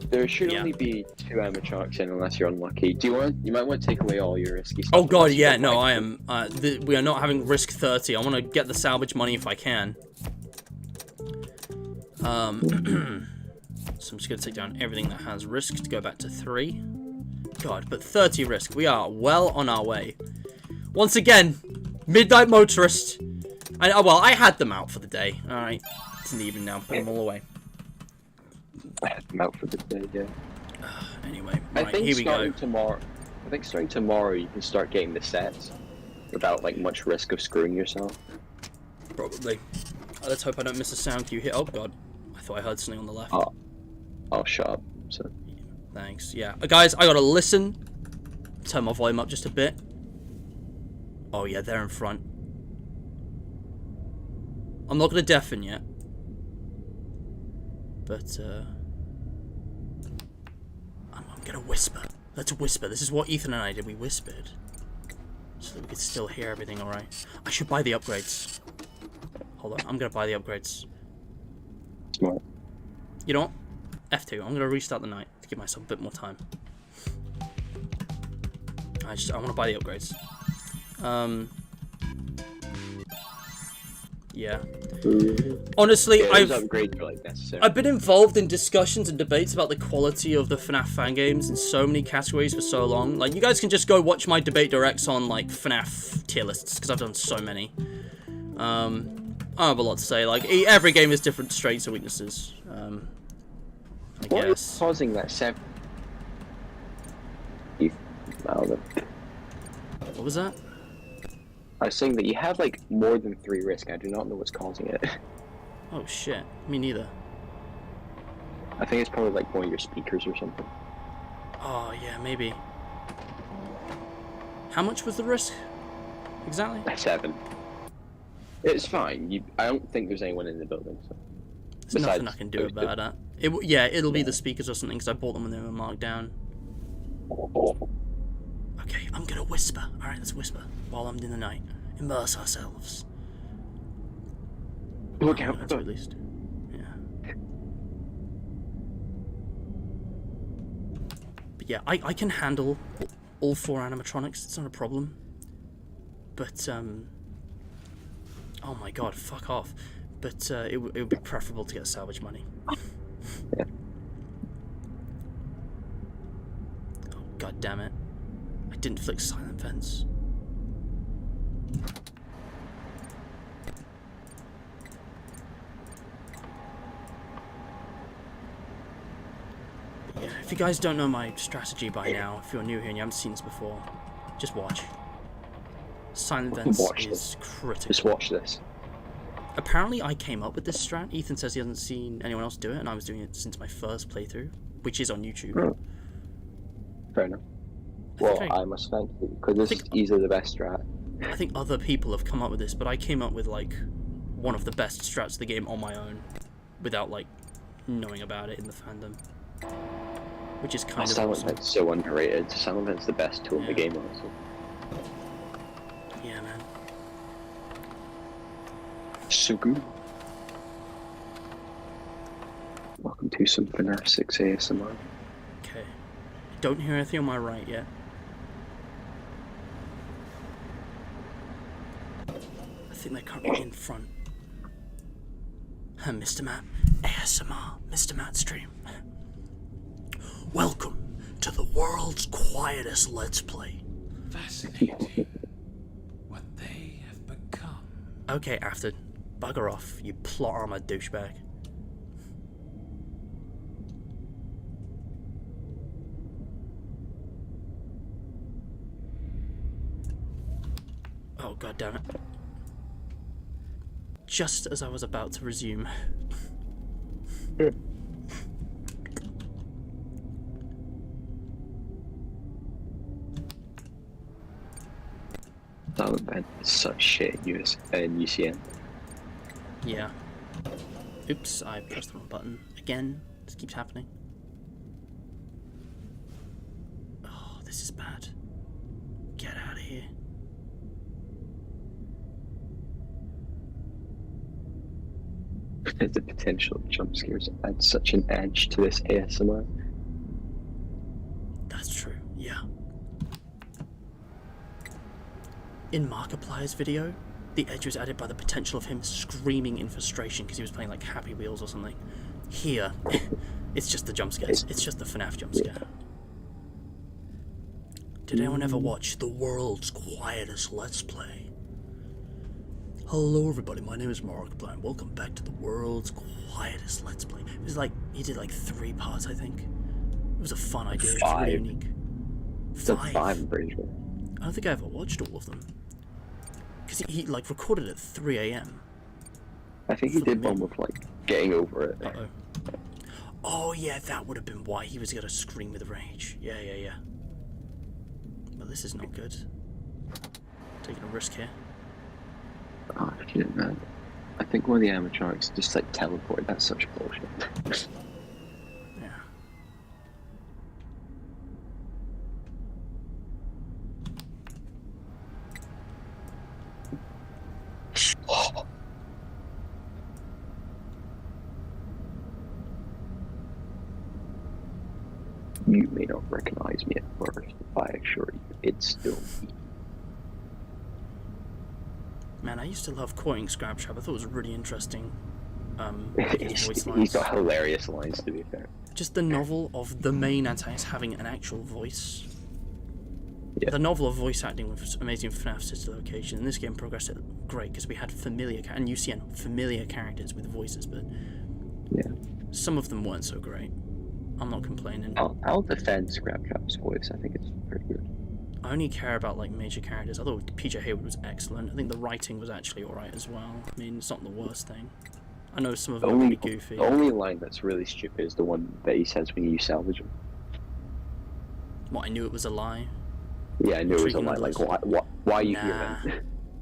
There should only be 2 animatronics in, unless you're unlucky. You might want to take away all your risky stuff. Oh god, yeah, no, I am. We are not having risk 30. I want to get the salvage money if I can. So I'm just going to take down everything that has risk to go back to 3. God, but 30 risk. We are well on our way. Once again, Midnight Motorist. Well, I had them out for the day. Alright, it's an even now. Put them all away. I had them out for the day, yeah. Anyway, right, here we go. I think starting tomorrow you can start getting the sets without like much risk of screwing yourself. Probably. Let's hope I don't miss a sound cue here. Oh god, I thought I heard something on the left. Oh, shut up. So. Thanks. Yeah, guys, I gotta listen. Turn my volume up just a bit. Oh yeah, they're in front. I'm not gonna deafen yet, but I'm gonna whisper. Let's whisper. This is what Ethan and I did. We whispered so that we could still hear everything. All right. I should buy the upgrades. Hold on. I'm gonna buy the upgrades. Smart. You know what? F2. I'm gonna restart the night to give myself a bit more time. I want to buy the upgrades. Yeah. Yeah, Honestly, upgrades are like necessary. I've been involved in discussions and debates about the quality of the FNAF fan games in so many categories for so long. Like, you guys can just go watch my debate directs on, like, FNAF tier lists, because I've done so many. I have a lot to say. Like, every game has different strengths and weaknesses. I guess. guess. What is causing that What was that? I was saying that you have like more than 3 risk. I do not know what's causing it. Oh shit, me neither. I think it's probably like one of your speakers or something. Oh yeah, maybe. How much was the risk? Exactly? 7. It's fine. I don't think there's anyone in the building. So. There's nothing I can do about that. It'll be the speakers or something, because I bought them when they were marked down. Okay, I'm gonna whisper. Alright, let's whisper while I'm in the night. Immerse ourselves. Look out! That's at least. Yeah. But yeah, I can handle all 4 animatronics. It's not a problem. But oh my god, fuck off. But it would be preferable to get salvage money. Yeah. Oh god damn it. I didn't flick silent vents. But yeah, if you guys don't know my strategy by now, if you're new here and you haven't seen this before, just watch. Silent vents is critical. Just watch this. Apparently I came up with this strat. Ethan says he hasn't seen anyone else do it, and I was doing it since my first playthrough, which is on YouTube. Fair enough. Well, I must thank you, because this is easily the best strat. I think other people have come up with this, but I came up with, like, one of the best strats of the game on my own, without, like, knowing about it in the fandom. Which is kind of awesome. Silent Vent's so underrated. Silent Vent's the best tool in the game, honestly. Yeah, man. So good. Welcome to some FNAF 6 ASMR. Okay. don't hear anything on my right yet. I think they're currently in front. Mr. Matt, ASMR, Mr. Matt stream. Welcome to the world's quietest Let's Play. Fascinating. What they have become. Okay, Afton, bugger off, you plot armor douchebag. Oh, god damn it. Just as I was about to resume. That event is such shit in UCN. Yeah. Oops, I pressed the wrong button. Again, this keeps happening. Oh, this is bad. Get out of here. The potential jump scares add such an edge to this ASMR. That's true, yeah. In Markiplier's video, the edge was added by the potential of him screaming in frustration because he was playing like Happy Wheels or something. Here, it's just the jump scares. It's just the FNAF jump scare. Did anyone ever watch the world's quietest Let's Play? Hello everybody, my name is Markiplier and welcome back to the world's quietest Let's Play. It was like, he did like 3 parts, I think. It was a fun idea, it was really unique. 5? I'm pretty sure. I don't think I ever watched all of them. Because he like recorded at 3 AM. I think he did one with like getting over it. Uh-oh. Oh yeah, that would have been why he was gonna scream with rage. Yeah. But this is not good. Taking a risk here. Oh, I didn't know. I think one of the animatronics just like teleported. That's such bullshit. Yeah. You may not recognize me at first, but I assure you, it's still me. Man, I used to love quoting Scraptrap. I thought it was really interesting. His voice lines. He's got hilarious lines, to be fair. Just the novel of the main antagonist having an actual voice. Yeah. The novel of voice acting with amazing FNAF Sister Location. In this game progressed great because we had familiar and UCN familiar characters with voices, but yeah, some of them weren't so great. I'm not complaining. I'll defend Scraptrap's voice. I think it's pretty good. I only care about like major characters. I thought PJ Hayward was excellent. I think the writing was actually alright as well. I mean, it's not the worst thing. I know some of them are really goofy. The only line that's really stupid is the one that he says when you salvage him. What, I knew it was a lie? Yeah, I knew it was a lie. Like, why are you here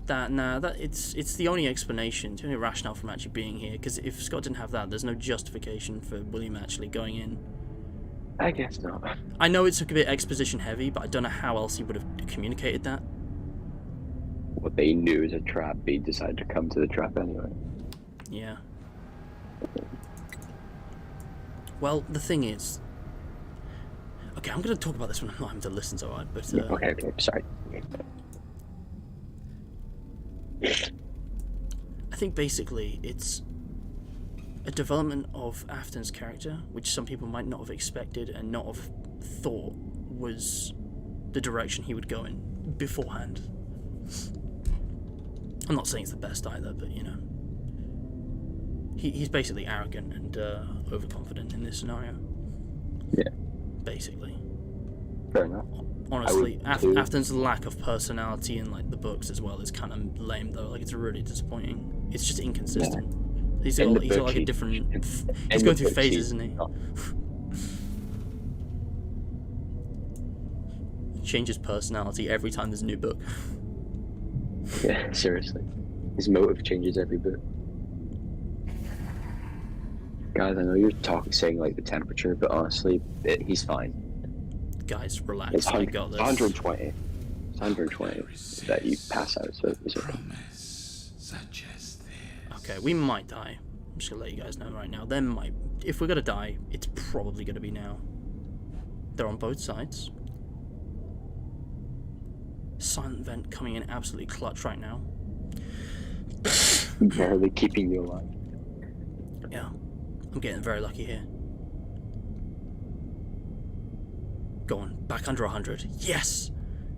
then? It's the only explanation, the only rationale from actually being here. Because if Scott didn't have that, there's no justification for William actually going in. I guess not. I know it's a bit exposition heavy, but I don't know how else he would have communicated that. What they knew was a trap, but he decided to come to the trap anyway. Yeah. Well, the thing is... Okay, I'm going to talk about this when I'm not having to listen so hard, but... Okay, sorry. I think basically it's a development of Afton's character, which some people might not have expected and not have thought was the direction he would go in beforehand. I'm not saying it's the best either, but you know. He's basically arrogant and overconfident in this scenario. Yeah. Basically. Fair enough. Honestly, Afton's lack of personality in like the books as well is kind of lame though. Like it's really disappointing. It's just inconsistent. Yeah. He's got like a different. He's going through phases, isn't he? Changes personality every time there's a new book. Yeah, seriously. His motive changes every book. Guys, I know you're saying like the temperature, but honestly, he's fine. Guys, relax. It's I got this. 120. It's 120 that you pass out. So promise such as this. Okay, we might die. I'm just gonna let you guys know right now. If we're gonna die, it's probably gonna be now. They're on both sides. Silent vent coming in absolutely clutch right now. Barely keeping you alive. Yeah, I'm getting very lucky here. Go on, back under 100. Yes!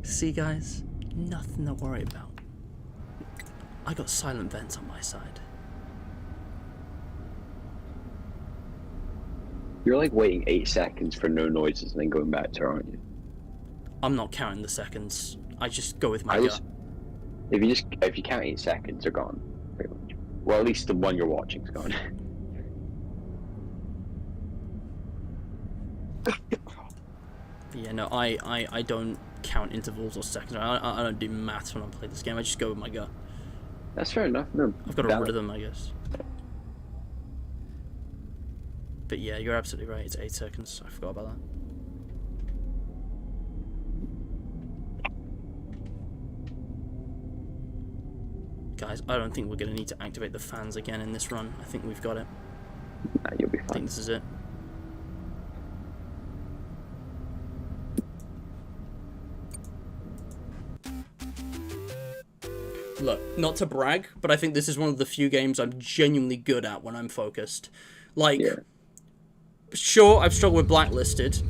See, guys? Nothing to worry about. I got silent vents on my side. You're like waiting 8 seconds for no noises and then going back to her, aren't you? I'm not counting the seconds. I just go with my gut. If you count 8 seconds, they're gone. Pretty much. Well, at least the one you're watching's gone. Yeah, no, I don't count intervals or seconds. I don't do maths when I play this game. I just go with my gut. That's fair enough. No, I've got a rhythm, I guess. But yeah, you're absolutely right. It's 8 seconds. I forgot about that. Guys, I don't think we're going to need to activate the fans again in this run. I think we've got it. Nah, you'll be fine. I think this is it. Look, not to brag, but I think this is one of the few games I'm genuinely good at when I'm focused. Like, sure, I've struggled with Blacklisted.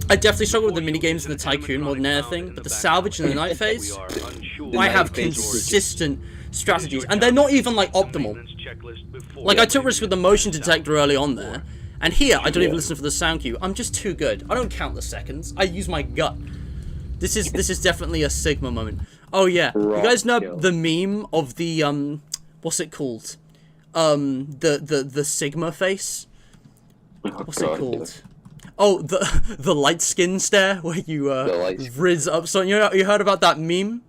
I definitely struggle with the minigames and the Tycoon more than anything, but the salvage and the night phase, I have consistent strategies, and they're not even, like, optimal. Like, I took risks with the motion detector early on there, and here, I don't even listen for the sound cue. I'm just too good. I don't count the seconds. I use my gut. This is definitely a Sigma moment. Oh, yeah. You guys know the meme of the, what's it called? The Sigma face? What's it called? Oh, the light skin stare, where you, rizz up something. You heard about that meme?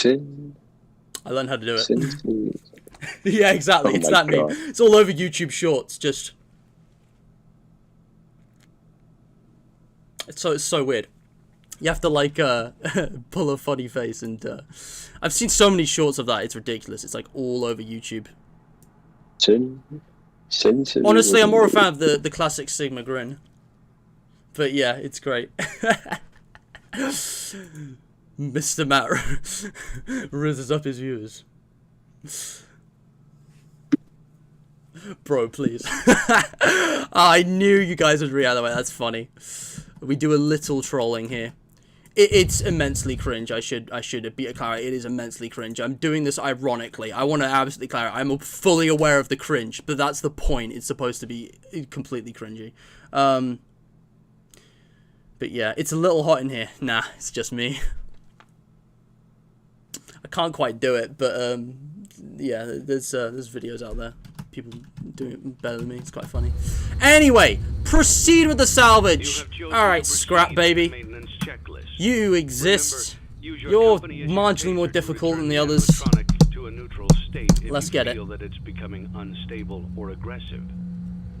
I learned how to do it. Yeah, exactly. It's that meme. It's all over YouTube Shorts, just... It's so weird. You have to, like, pull a funny face, and, I've seen so many shorts of that, it's ridiculous. It's, like, all over YouTube. Honestly, I'm more a fan of the classic Sigma grin. But, yeah, it's great. Mr. Matt rizzes up his viewers. Bro, please. I knew you guys would react that way. That's funny. We do a little trolling here. It's immensely cringe. I should be clear. It is immensely cringe. I'm doing this ironically. I want to absolutely clarify. I'm fully aware of the cringe, but that's the point. It's supposed to be completely cringy. But yeah, it's a little hot in here. Nah, it's just me. I can't quite do it, but yeah, there's videos out there. People doing it better than me. It's quite funny. Anyway, proceed with the salvage. Alright, scrap baby. You exist. You're marginally more difficult than the others. Let's get it. That it's becoming unstable or aggressive.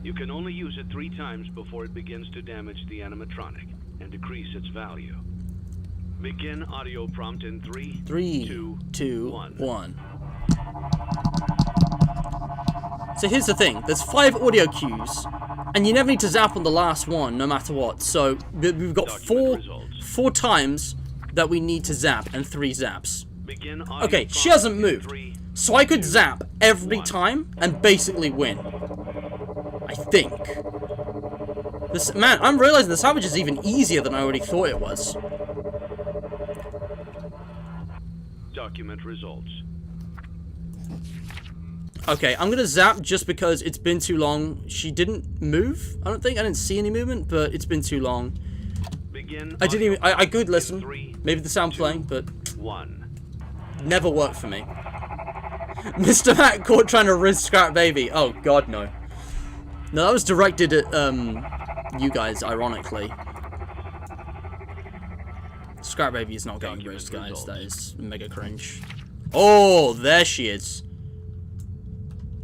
You can only use it 3 times before it begins to damage the animatronic and decrease its value. Begin audio prompt in 3, 2, 1. So here's the thing, there's 5 audio cues, and you never need to zap on the last one, no matter what. So we've got four times that we need to zap, and 3 zaps. Okay, she hasn't moved, so I could zap every time and basically win. I think. Man, I'm realizing the salvage is even easier than I already thought it was. Document results. Okay, I'm gonna zap just because it's been too long. She didn't move, I don't think. I didn't see any movement, but it's been too long. I could listen. Maybe the sound playing, but... Never worked for me. Mr. Matt caught trying to riz Scrap Baby. Oh, God, no. No, that was directed at, you guys, ironically. Scrap Baby is not getting rizzed, guys. That is mega cringe. Oh, there she is.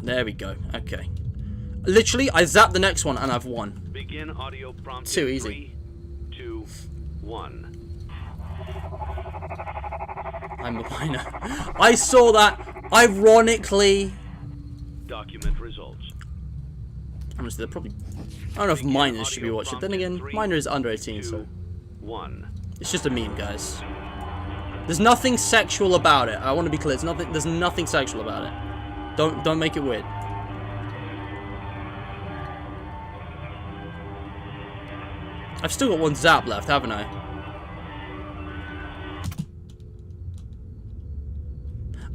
There we go. Okay. Literally, I zapped the next one and I've won. Begin audio prompt. Too easy. 3, 2, 1. I'm a whiner. I saw that. Ironically. Document results. Honestly, they're probably... I don't know if minors should be watching it. Then again, minor is under 18, so... 1. It's just a meme, guys. There's nothing sexual about it. I want to be clear. There's nothing sexual about it. Don't make it weird. I've still got one zap left, haven't I?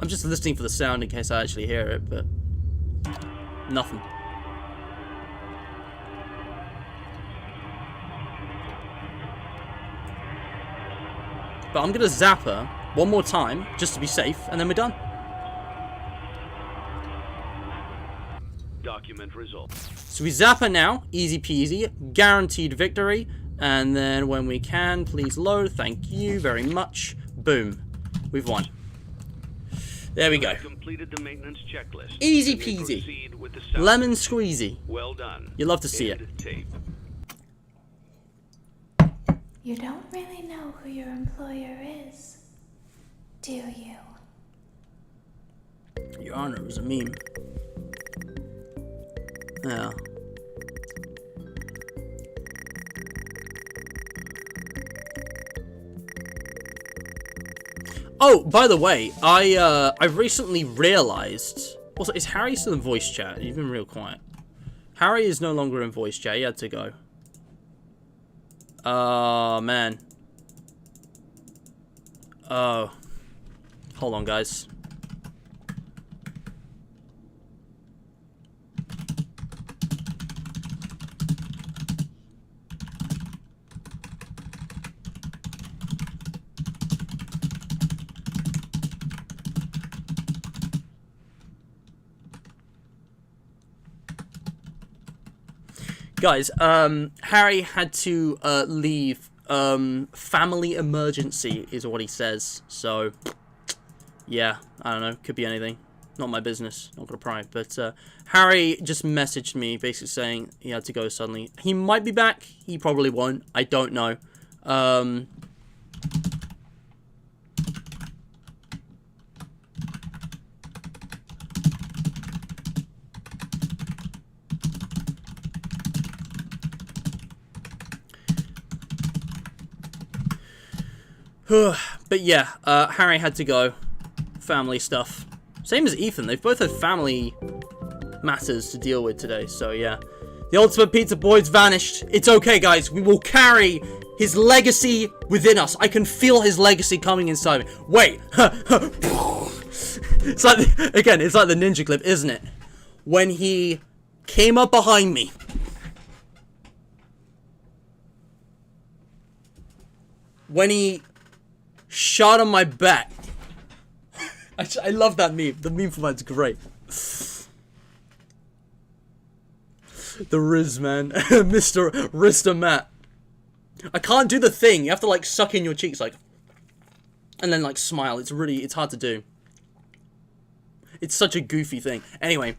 I'm just listening for the sound in case I actually hear it, but... nothing. But I'm gonna zap her one more time, just to be safe, and then we're done. Document results. So we zap her now, easy peasy, guaranteed victory. And then when we can, please load, thank you very much. Boom, we've won. There we go. Completed the maintenance checklist. Easy peasy. Lemon squeezy. Well done. You love to see it. Tape. You don't really know who your employer is, do you? Your Honor, it was a meme. Yeah. Oh, by the way, I recently realized... Also, is Harry still in voice chat? You've been real quiet. Harry is no longer in voice chat. He had to go. Oh, man. Oh. Hold on, guys. Guys, Harry had to leave. Family emergency is what he says. So, yeah, I don't know. Could be anything. Not my business. Not gonna pry. But Harry just messaged me, basically saying he had to go suddenly. He might be back. He probably won't. I don't know. But yeah, Harry had to go. Family stuff. Same as Ethan. They've both had family matters to deal with today. So yeah. The ultimate pizza boy's vanished. It's okay, guys. We will carry his legacy within us. I can feel his legacy coming inside me. Wait. It's like, again, it's like the ninja clip, isn't it? When he came up behind me. When he shot on my back. I love that meme. The meme for that's great. The Riz, man. Mr. Matt. I can't do the thing. You have to, like, suck in your cheeks, like, and then, like, smile. It's hard to do. It's such a goofy thing. Anyway.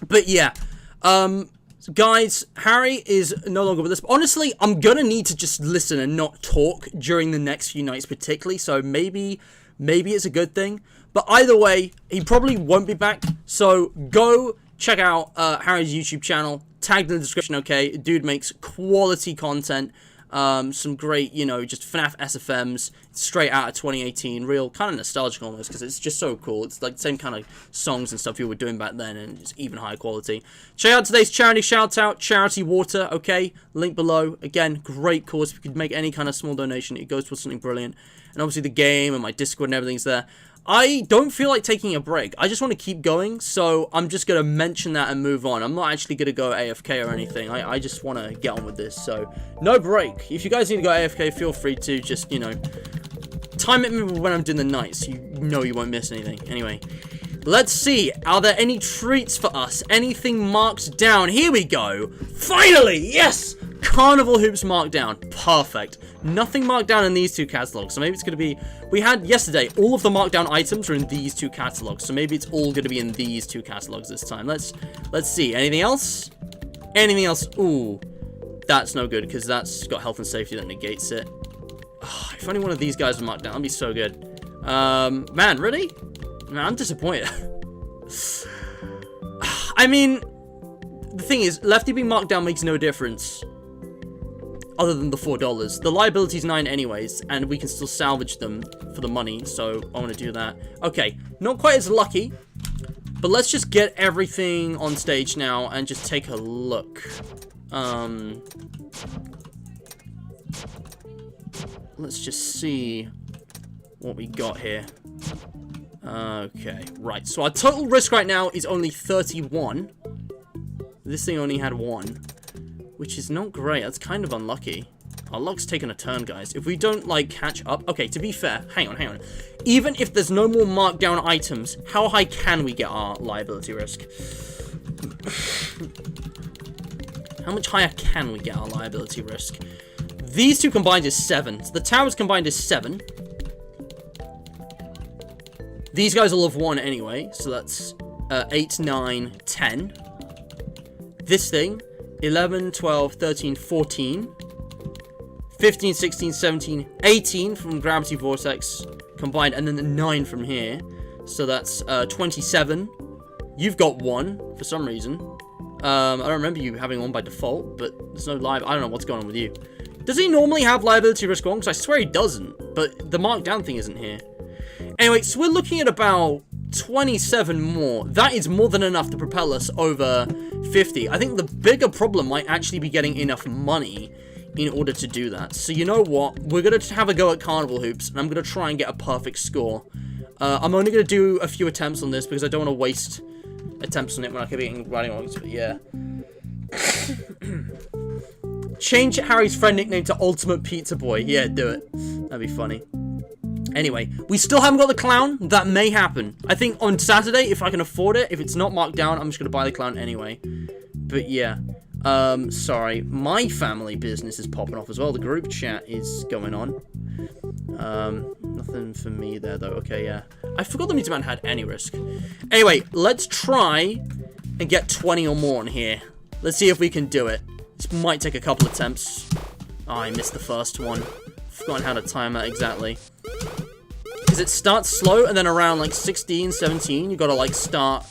But, yeah. So guys, Harry is no longer with us. Honestly, I'm gonna need to just listen and not talk during the next few nights particularly, so maybe it's a good thing. But either way, he probably won't be back, so go check out Harry's YouTube channel, tagged in the description, okay? Dude makes quality content, some great, you know, just FNAF SFMs, straight out of 2018, real, kind of nostalgic almost, because it's just so cool. It's like the same kind of songs and stuff you were doing back then, and it's even higher quality. Check out today's charity shout-out, Charity Water, okay? Link below. Again, great cause. If you could make any kind of small donation, it goes towards something brilliant. And obviously the game and my Discord and everything's there. I don't feel like taking a break. I just want to keep going, so I'm just going to mention that and move on. I'm not actually going to go AFK or anything. I just want to get on with this, so no break. If you guys need to go AFK, feel free to just, you know, time it when I'm doing the nights. You know you won't miss anything. Anyway, let's see. Are there any treats for us? Anything marked down? Here we go. Finally, yes! Carnival Hoops marked down. Perfect. Nothing marked down in these two catalogs, so maybe it's going to be... We had yesterday, all of the markdown items are in these two catalogs, so maybe it's all going to be in these two catalogs this time. Let's see. Anything else? Anything else? Ooh, that's no good, because that's got health and safety that negates it. Oh, if only one of these guys were marked down, that'd be so good. Man, really? Man, I'm disappointed. I mean... the thing is, Lefty being marked down makes no difference. Other than the $4. The liability's 9 anyways, and we can still salvage them for the money, so I want to do that. Okay, not quite as lucky, but let's just get everything on stage now and just take a look. Let's just see what we got here. Okay, right, so our total risk right now is only 31. This thing only had 1. Which is not great. That's kind of unlucky. Our luck's taken a turn, guys. If we don't, like, catch up... Okay, to be fair... Hang on. Even if there's no more marked down items, how high can we get our liability risk? How much higher can we get our liability risk? These two combined is 7. So the towers combined is 7. These guys will have 1 anyway. So that's 8, 9, 10. This thing... 11, 12, 13, 14, 15, 16, 17, 18 from Gravity Vortex combined, and then the 9 from here. So that's 27. You've got 1 for some reason. I don't remember you having 1 by default, but there's no live. I don't know what's going on with you. Does he normally have liability risk 1? Because I swear he doesn't, but the markdown thing isn't here. Anyway, so we're looking at about 27 more. That is more than enough to propel us over 50. I think the bigger problem might actually be getting enough money in order to do that. So you know what? We're going to have a go at Carnival Hoops, and I'm going to try and get a perfect score. I'm only going to do a few attempts on this because I don't want to waste attempts on it when I could be riding on it, but yeah. Change Harry's friend nickname to Ultimate Pizza Boy. Yeah, do it. That'd be funny. Anyway, we still haven't got the clown. That may happen. I think on Saturday, if I can afford it, if it's not marked down, I'm just going to buy the clown anyway. But yeah. Sorry. My family business is popping off as well. The group chat is going on. Nothing for me there, though. Okay, yeah. I forgot the meter man had any risk. Anyway, let's try and get 20 or more in here. Let's see if we can do it. This might take a couple attempts. Oh, I missed the first one. Forgotten how to time that exactly. Because it starts slow, and then around like 16, 17, you gotta like start,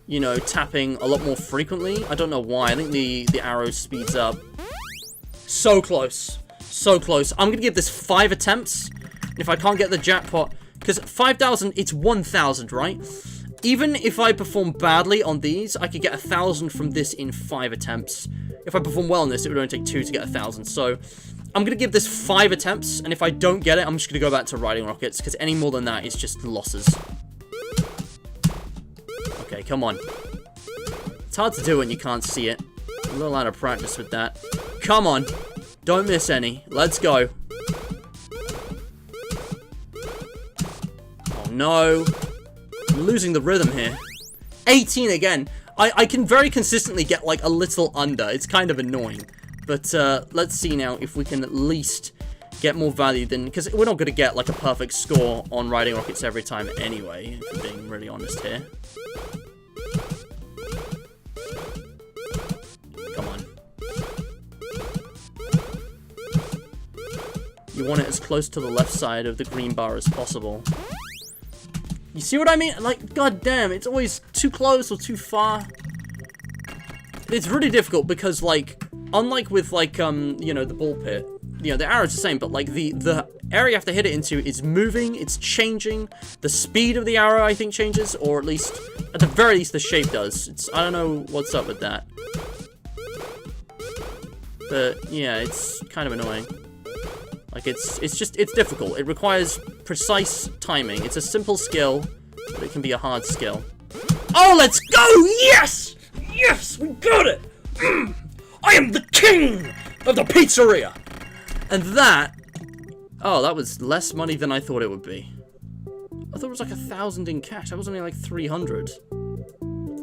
you know, tapping a lot more frequently. I don't know why. I think the arrow speeds up. So close. So close. I'm gonna give this 5 attempts. And if I can't get the jackpot, because 5,000, it's 1,000, right? Even if I perform badly on these, I could get 1,000 from this in 5 attempts. If I perform well on this, it would only take 2 to get 1,000. So, I'm going to give this 5 attempts, and if I don't get it, I'm just going to go back to riding rockets, because any more than that is just losses. Okay, come on. It's hard to do when you can't see it. I'm a little out of practice with that. Come on. Don't miss any. Let's go. Oh, no. I'm losing the rhythm here. 18 again. I can very consistently get, like, a little under. It's kind of annoying. But, let's see now if we can at least get more value than... Because we're not going to get, like, a perfect score on riding rockets every time anyway, if I'm being really honest here. Come on. You want it as close to the left side of the green bar as possible. You see what I mean? Like, goddamn, it's always too close or too far. It's really difficult because, like, unlike with, like, you know, the ball pit, you know, the arrow's the same, but, like, the area you have to hit it into is moving, it's changing. The speed of the arrow, I think, changes, or at least, at the very least, the shape does. I don't know what's up with that. But, yeah, it's kind of annoying. Like, it's difficult. It requires precise timing. It's a simple skill, but it can be a hard skill. Oh, let's go! Yes! Yes, we got it! I am the king of the pizzeria! And that... Oh, that was less money than I thought it would be. I thought it was like 1,000 in cash. That was only like 300.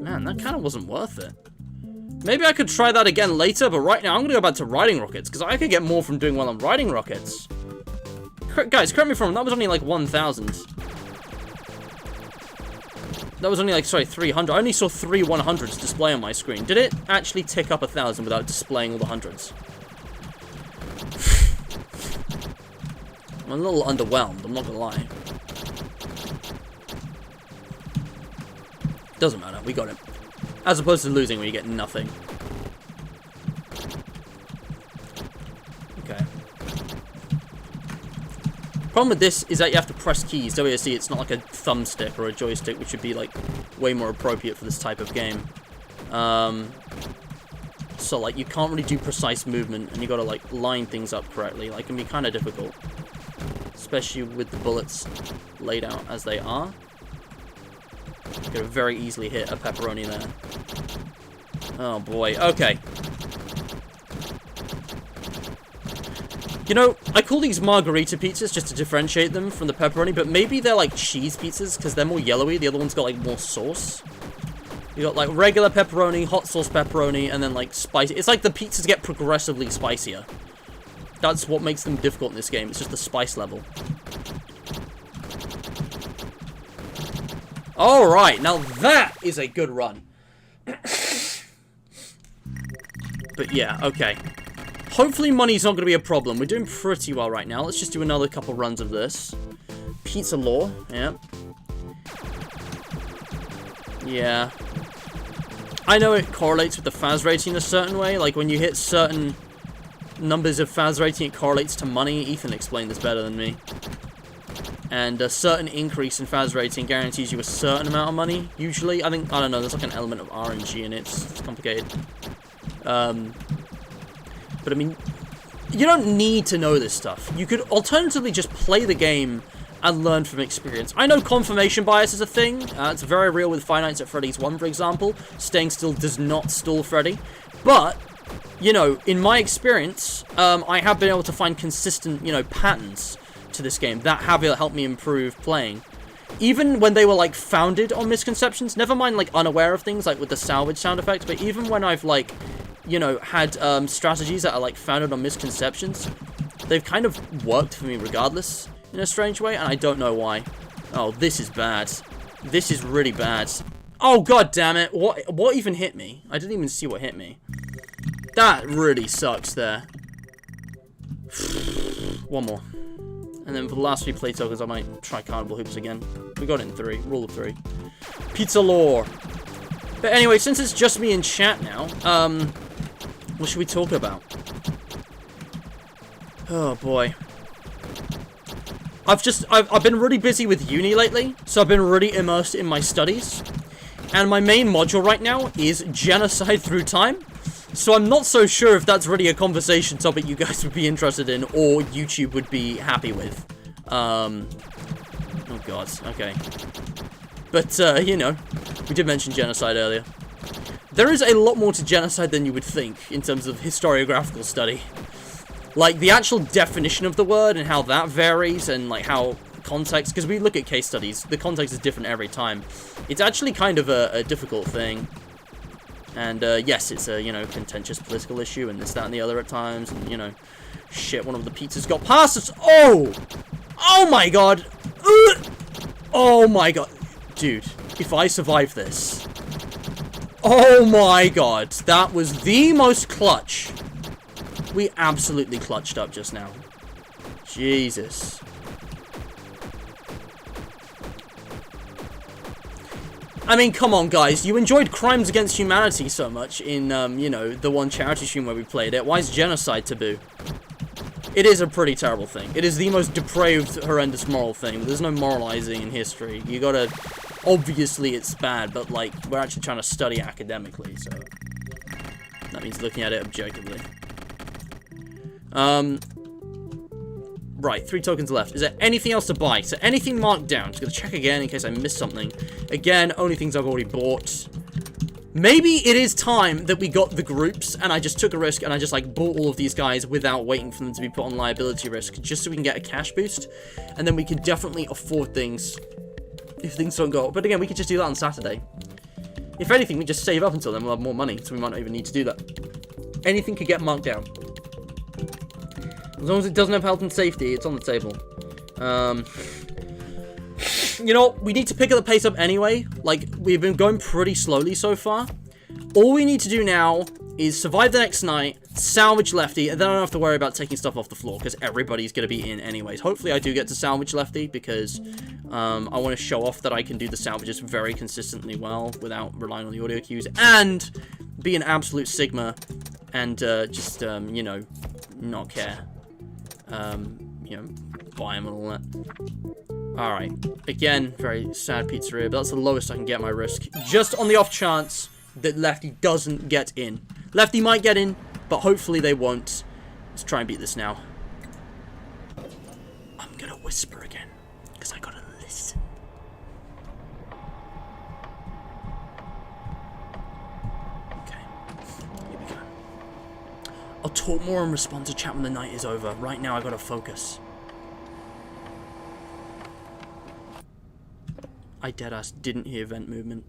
Man, that kind of wasn't worth it. Maybe I could try that again later, but right now I'm going to go back to riding rockets, because I could get more from doing well on riding rockets. Guys, correct me if I'm wrong, that was only like 1,000. That was only like, sorry, 300. I only saw 3 100s display on my screen. Did it actually tick up 1,000 without displaying all the hundreds? I'm a little underwhelmed, I'm not going to lie. Doesn't matter, we got it. As opposed to losing where you get nothing. Okay. Problem with this is that you have to press keys. WSD, it's not like a thumbstick or a joystick, which would be like way more appropriate for this type of game. So like you can't really do precise movement, and you gotta like line things up correctly. Like, it can be kind of difficult, especially with the bullets laid out as they are. You could very easily hit a pepperoni there. Oh boy. Okay. You know, I call these margarita pizzas just to differentiate them from the pepperoni, but maybe they're like cheese pizzas because they're more yellowy. The other one's got like more sauce. You got like regular pepperoni, hot sauce pepperoni, and then like spicy. It's like the pizzas get progressively spicier. That's what makes them difficult in this game. It's just the spice level. Alright, now that is a good run. But yeah, okay. Hopefully money's not going to be a problem. We're doing pretty well right now. Let's just do another couple runs of this. Pizza law, yeah. Yeah. I know it correlates with the Faz rating a certain way. Like, when you hit certain numbers of Faz rating, it correlates to money. Ethan explained this better than me. And a certain increase in Faz rating guarantees you a certain amount of money, usually. I think, I don't know, there's like an element of RNG in it. It's complicated. But I mean, you don't need to know this stuff. You could alternatively just play the game and learn from experience. I know confirmation bias is a thing. It's very real with Five Nights at Freddy's 1, for example. Staying still does not stall Freddy. But, you know, in my experience, I have been able to find consistent, you know, patterns to this game that have helped me improve playing. Even when they were, like, founded on misconceptions, never mind, like, unaware of things, like with the salvage sound effect, but even when I've, like, you know, had strategies that are, like, founded on misconceptions, they've kind of worked for me regardless, in a strange way, and I don't know why. Oh, this is bad. This is really bad. Oh, god damn it. What even hit me? I didn't even see what hit me. That really sucks there. One more. And then for the last 3 play tokens, I might try carnival hoops again. We got it in 3. Rule of 3. Pizza lore. But anyway, since it's just me in chat now, what should we talk about? Oh boy. I've been really busy with uni lately, so I've been really immersed in my studies. And my main module right now is genocide through time. So I'm not so sure if that's really a conversation topic you guys would be interested in, or YouTube would be happy with. Oh god, okay. But, you know, we did mention genocide earlier. There is a lot more to genocide than you would think, in terms of historiographical study. Like, the actual definition of the word, and how that varies, and, like, how context, because we look at case studies, the context is different every time. It's actually kind of a difficult thing. And, yes, it's a, you know, contentious political issue, and this, that, and the other at times, and, you know, shit, one of the pizzas got past us. Oh! Oh my god! Oh my god. Dude, if I survive this... Oh my god, that was the most clutch. We absolutely clutched up just now. Jesus. I mean, come on, guys. You enjoyed Crimes Against Humanity so much in, you know, the one charity stream where we played it. Why is genocide taboo? It is a pretty terrible thing. It is the most depraved, horrendous moral thing. There's no moralizing in history. You gotta... Obviously, it's bad, but, like, we're actually trying to study it academically, so... That means looking at it objectively. Right, 3 tokens left. Is there anything else to buy? So anything marked down? Just gonna check again in case I missed something. Again, only things I've already bought. Maybe it is time that we got the groups, and I just took a risk, and I just, like, bought all of these guys without waiting for them to be put on liability risk, just so we can get a cash boost, and then we can definitely afford things if things don't go up. But again, we could just do that on Saturday. If anything, we just save up until then, we'll have more money, so we might not even need to do that. Anything could get marked down. As long as it doesn't have health and safety, it's on the table. You know, we need to pick up the pace up anyway. Like, we've been going pretty slowly so far. All we need to do now is survive the next night, salvage Lefty, and then I don't have to worry about taking stuff off the floor, because everybody's going to be in anyways. Hopefully I do get to salvage Lefty, because I want to show off that I can do the salvages very consistently well, without relying on the audio cues, and be an absolute Sigma, and just, you know, not care. You know, buy them and all that. Alright, again, very sad pizzeria, but that's the lowest I can get my risk, just on the off chance that Lefty doesn't get in. Lefty might get in, but hopefully they won't. Let's try and beat this now. I'm gonna whisper again, because I gotta listen. Okay, here we go. I'll talk more and respond to chat when the night is over. Right now I gotta focus. I deadass didn't hear vent movement.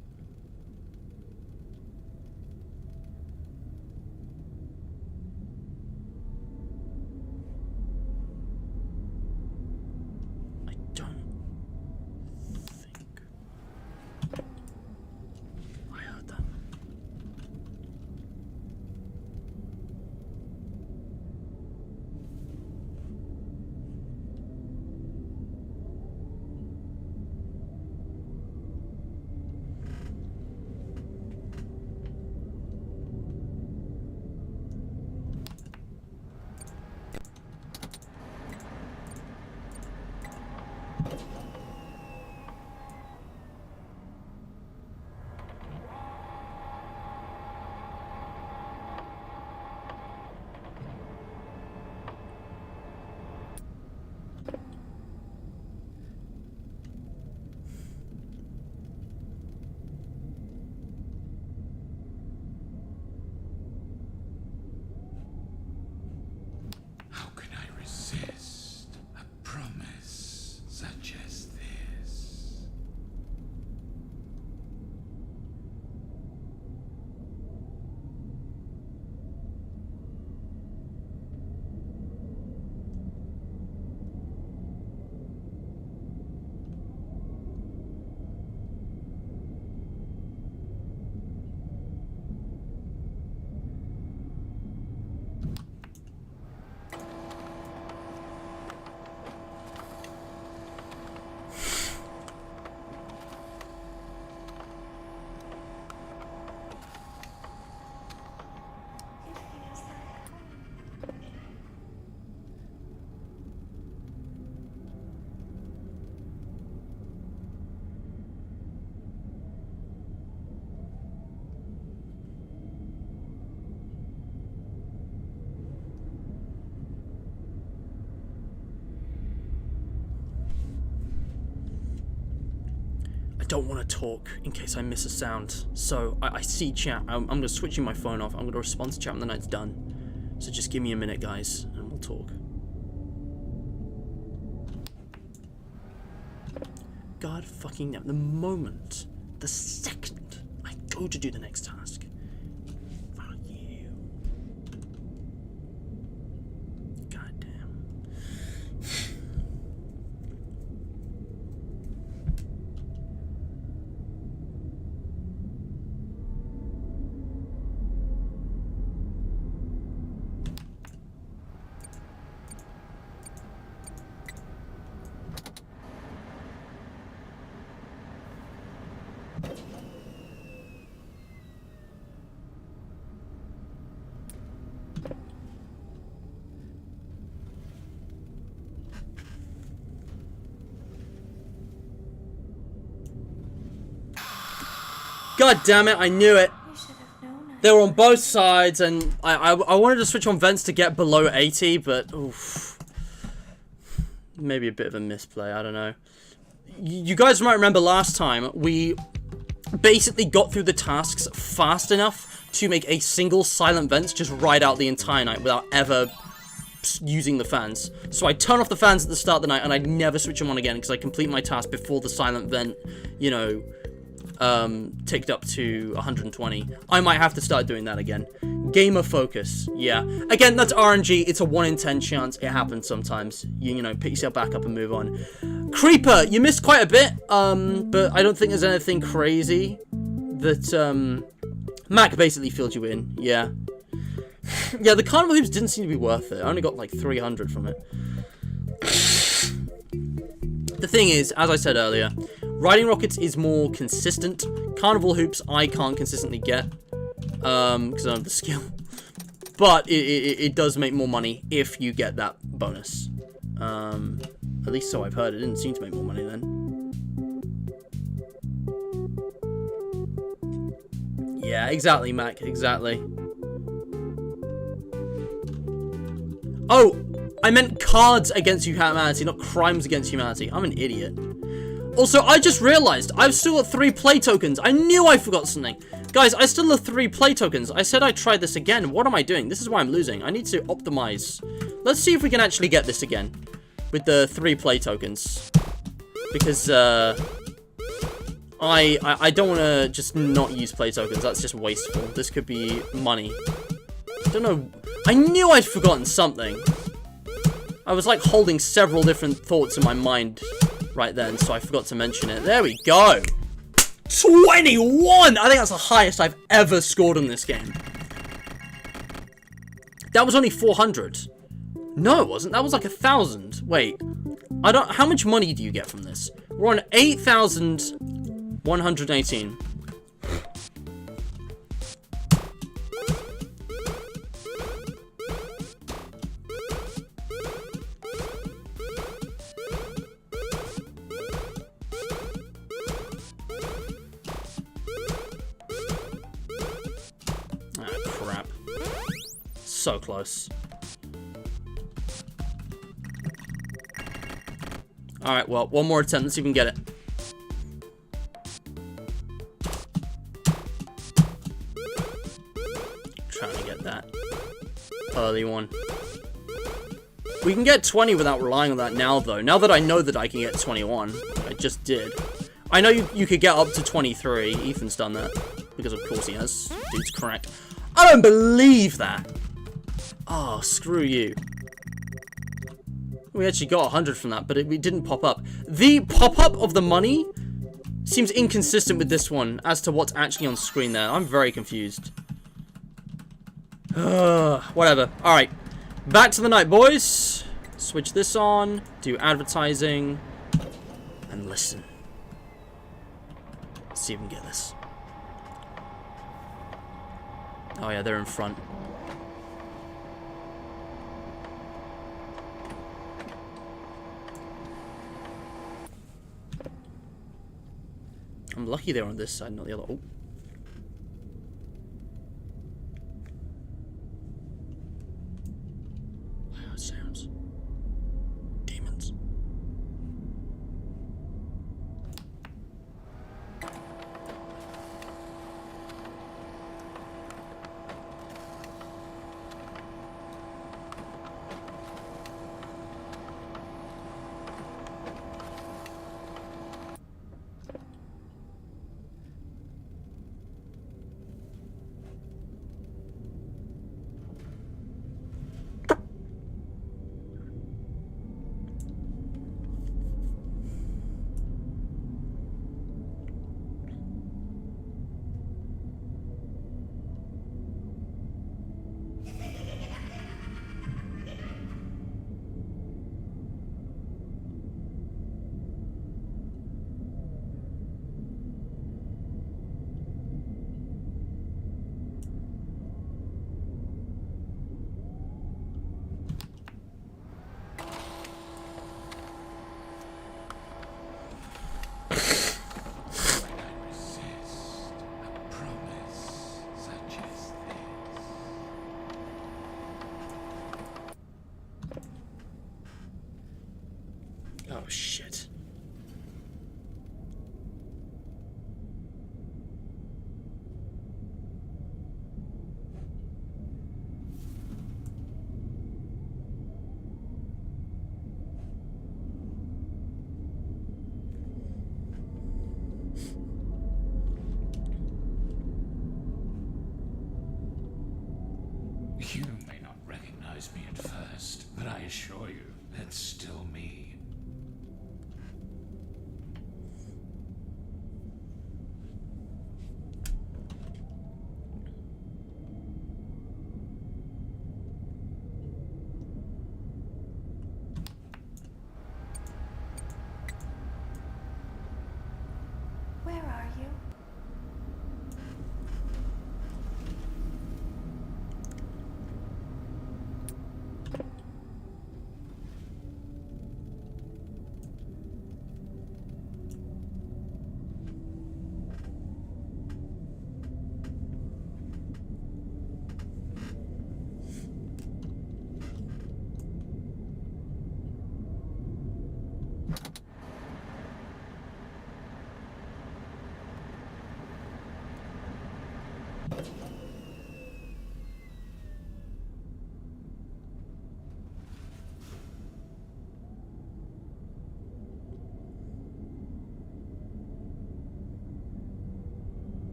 I don't want to talk in case I miss a sound. So I see chat. I'm going to switch my phone off. I'm going to respond to chat when the night's done. So just give me a minute, guys, and we'll talk. God fucking damn. The moment, the second I go to do the next task. Fuck you. God damn. God damn it, I knew it. You should have known it. They were on both sides, and I wanted to switch on vents to get below 80, but oof. Maybe a bit of a misplay, I don't know. You guys might remember last time, we basically got through the tasks fast enough to make a single silent vent just ride out the entire night without ever using the fans. So I turn off the fans at the start of the night, and I never switch them on again, because I complete my task before the silent vent, you know, ticked up to 120. I might have to start doing that again. Gamer focus, yeah. Again, that's RNG. It's a 1 in 10 chance. It happens sometimes. You know, pick yourself back up and move on. Creeper, you missed quite a bit, but I don't think there's anything crazy that, Mac basically filled you in, yeah. Yeah, the carnival hoops didn't seem to be worth it. I only got like 300 from it. The thing is, as I said earlier, riding rockets is more consistent. Carnival hoops I can't consistently get because I don't have the skill. But it does make more money if you get that bonus. At least so I've heard. It didn't seem to make more money then. Yeah, exactly, Mac. Exactly. Oh, I meant cards against humanity, not crimes against humanity. I'm an idiot. Also, I just realized I've still got 3 play tokens. I knew I forgot something. Guys, I still have 3 play tokens. I said I'd try this again. What am I doing? This is why I'm losing. I need to optimize. Let's see if we can actually get this again with the 3 play tokens. Because, I don't want to just not use play tokens. That's just wasteful. This could be money. I don't know. I knew I'd forgotten something. I was like holding several different thoughts in my mind right then, so I forgot to mention it. There we go. 21! I think that's the highest I've ever scored in this game. That was only 400. No, it wasn't. That was like 1,000. Wait. How much money do you get from this? We're on 8,118. So close. Alright, well, one more attempt. Let's see if we can get it. Trying to get that early one. We can get 20 without relying on that now, though. Now that I know that I can get 21. I just did. I know you could get up to 23. Ethan's done that. Because of course he has. Dude's correct. I don't believe that. Oh, screw you. We actually got 100 from that, but it didn't pop up. The pop-up of the money seems inconsistent with this one as to what's actually on screen there. I'm very confused. Whatever. Alright. Back to the night, boys. Switch this on. Do advertising. And listen. Let's see if we can get this. Oh yeah, they're in front. I'm lucky they're on this side, not the other. Oh. Loud sounds. Demons. Oh, shit. You may not recognize me at first, but I assure you, that's still me.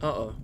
Uh-oh.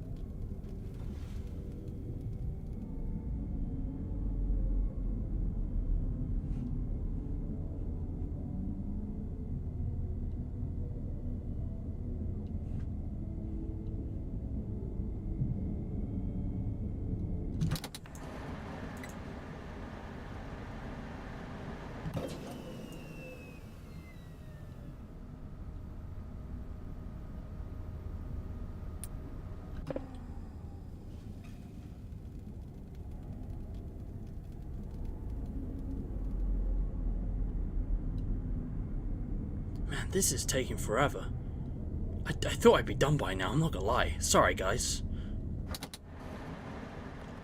Man, this is taking forever. I thought I'd be done by now, I'm not gonna lie. Sorry, guys.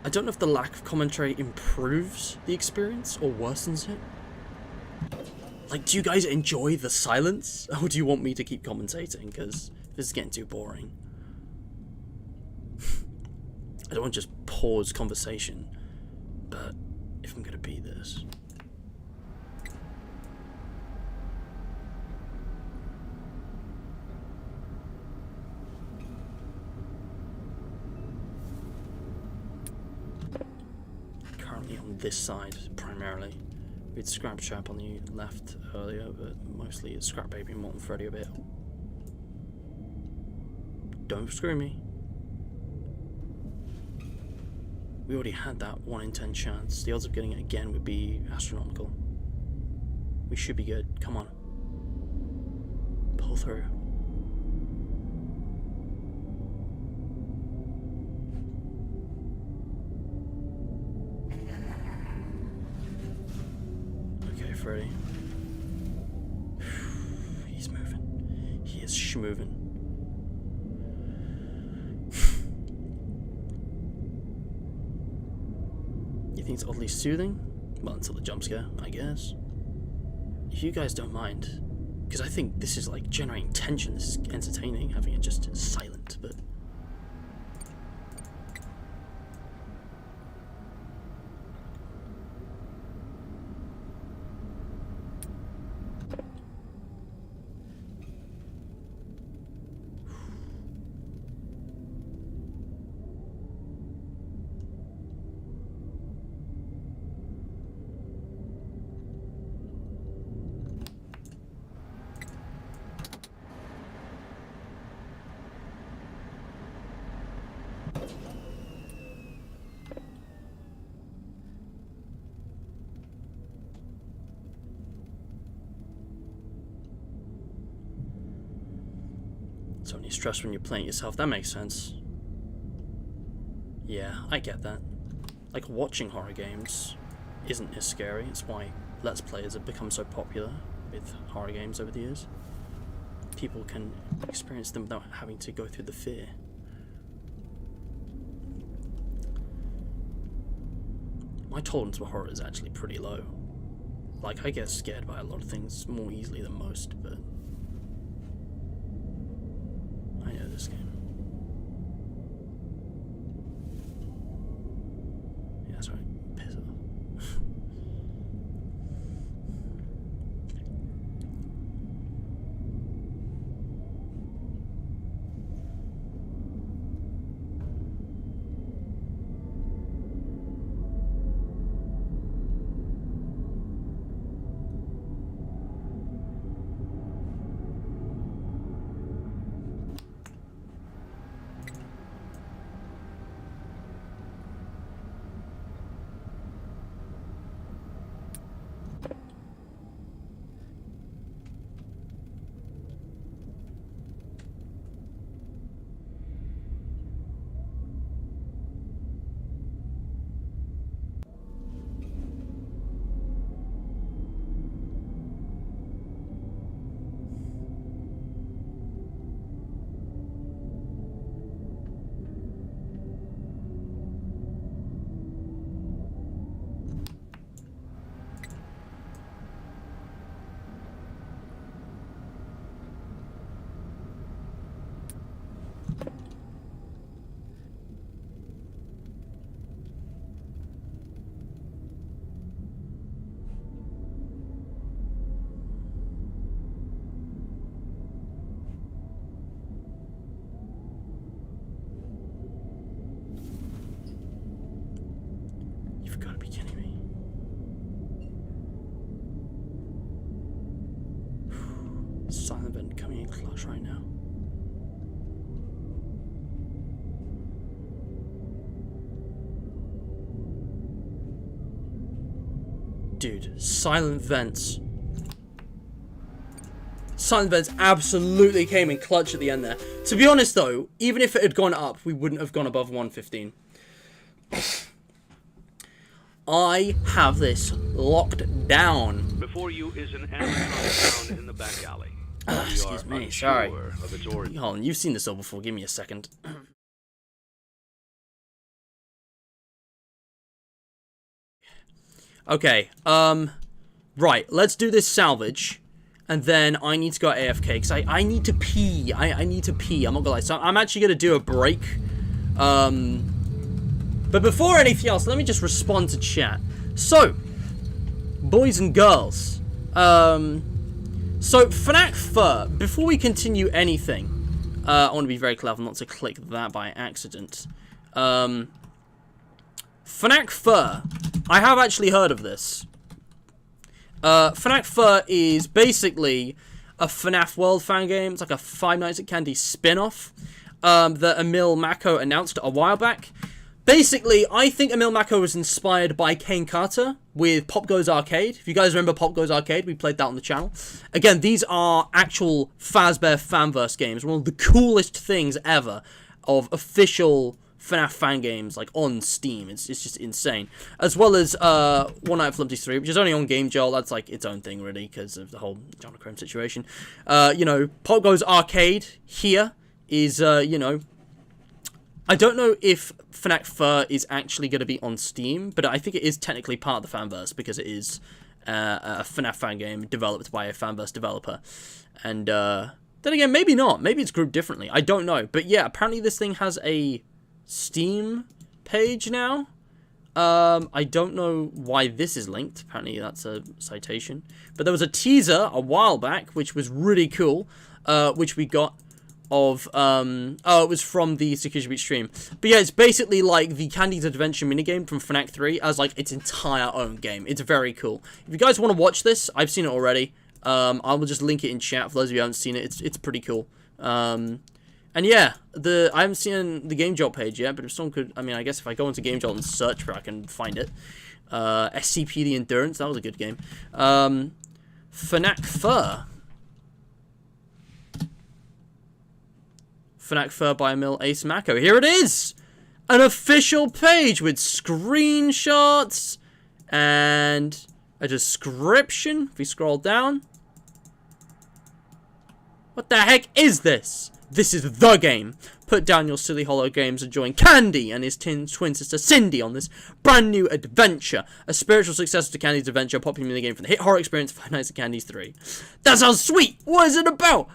I don't know if the lack of commentary improves the experience or worsens it. Like, do you guys enjoy the silence? Or do you want me to keep commentating? Because this is getting too boring. I don't want to just pause conversation. But if I'm gonna be this... Currently on this side, primarily. We had Scrap Chap on the left earlier, but mostly it's Scrap Baby and Molten Freddy a bit. Don't screw me. We already had that 1 in 10 chance. The odds of getting it again would be astronomical. We should be good. Come on. Pull through. Okay, Freddy. He's moving. He is schmoving. You think it's oddly soothing? Well, until the jump scare, I guess. If you guys don't mind, because I think this is like generating tension, this is entertaining, having it just silent, but... It's only stress when you're playing yourself, that makes sense. Yeah, I get that. Like, watching horror games isn't as scary, it's why Let's Players have become so popular with horror games over the years. People can experience them without having to go through the fear. My tolerance for horror is actually pretty low. Like, I get scared by a lot of things more easily than most, but... I know this game. Yeah, that's right. Piss off. clutch right now. Dude, silent vents. Silent vents absolutely came in clutch at the end there. To be honest though, even if it had gone up, we wouldn't have gone above 115. I have this locked down. Before you is an animatronic found in the back alley. Excuse me, sorry. Hold on, you've seen this all before, give me a second. Okay, right, let's do this salvage, and then I need to go AFK, because I need to pee, I need to pee, I'm not gonna lie, so I'm actually gonna do a break, but before anything else, let me just respond to chat. So, boys and girls, so FNAF Fur, before we continue anything, I want to be very clever not to click that by accident, FNAF Fur, I have actually heard of this. FNAF Fur is basically a FNAF World fan game. It's like a Five Nights at Candy spin-off that Emil Mako announced a while back. Basically, I think Emil Mako was inspired by Kane Carter with Pop Goes Arcade. If you guys remember Pop Goes Arcade, we played that on the channel. Again, these are actual Fazbear fanverse games. One of the coolest things ever of official FNAF fan games, like, on Steam. It's just insane. As well as One Night at Flumpty's 3, which is only on Game Jolt. That's, like, its own thing, really, because of the whole John Chrome situation. You know, Pop Goes Arcade here is, you know, I don't know if FNAF Fur is actually going to be on Steam, but I think it is technically part of the fanverse, because it is a FNAF fan game developed by a fanverse developer. And, then again, maybe not. Maybe it's grouped differently. I don't know. But, yeah, apparently this thing has a Steam page now. I don't know why this is linked. Apparently that's a citation. But there was a teaser a while back, which was really cool, which we got of, oh, it was from the Security Beat stream. But yeah, it's basically like the Candy's Adventure minigame from FNAF 3 as like its entire own game. It's very cool. If you guys want to watch this, I've seen it already. I will just link it in chat for those of you who haven't seen it. It's pretty cool. And yeah, I haven't seen the Game Jolt page yet, but if someone could, I mean, I guess if I go into Game Jolt and search for it, I can find it. SCP The Endurance, that was a good game. FNAF Fur. FNAF Fur by Emil Ace Mako. Here it is! An official page with screenshots and a description. If we scroll down. What the heck is this? This is the game. Put down your silly hollow games and join Candy and his twin sister Cindy on this brand new adventure. A spiritual successor to Candy's Adventure, popular in the game from the hit horror experience Five Nights at Candy's 3. That sounds sweet! What is it about?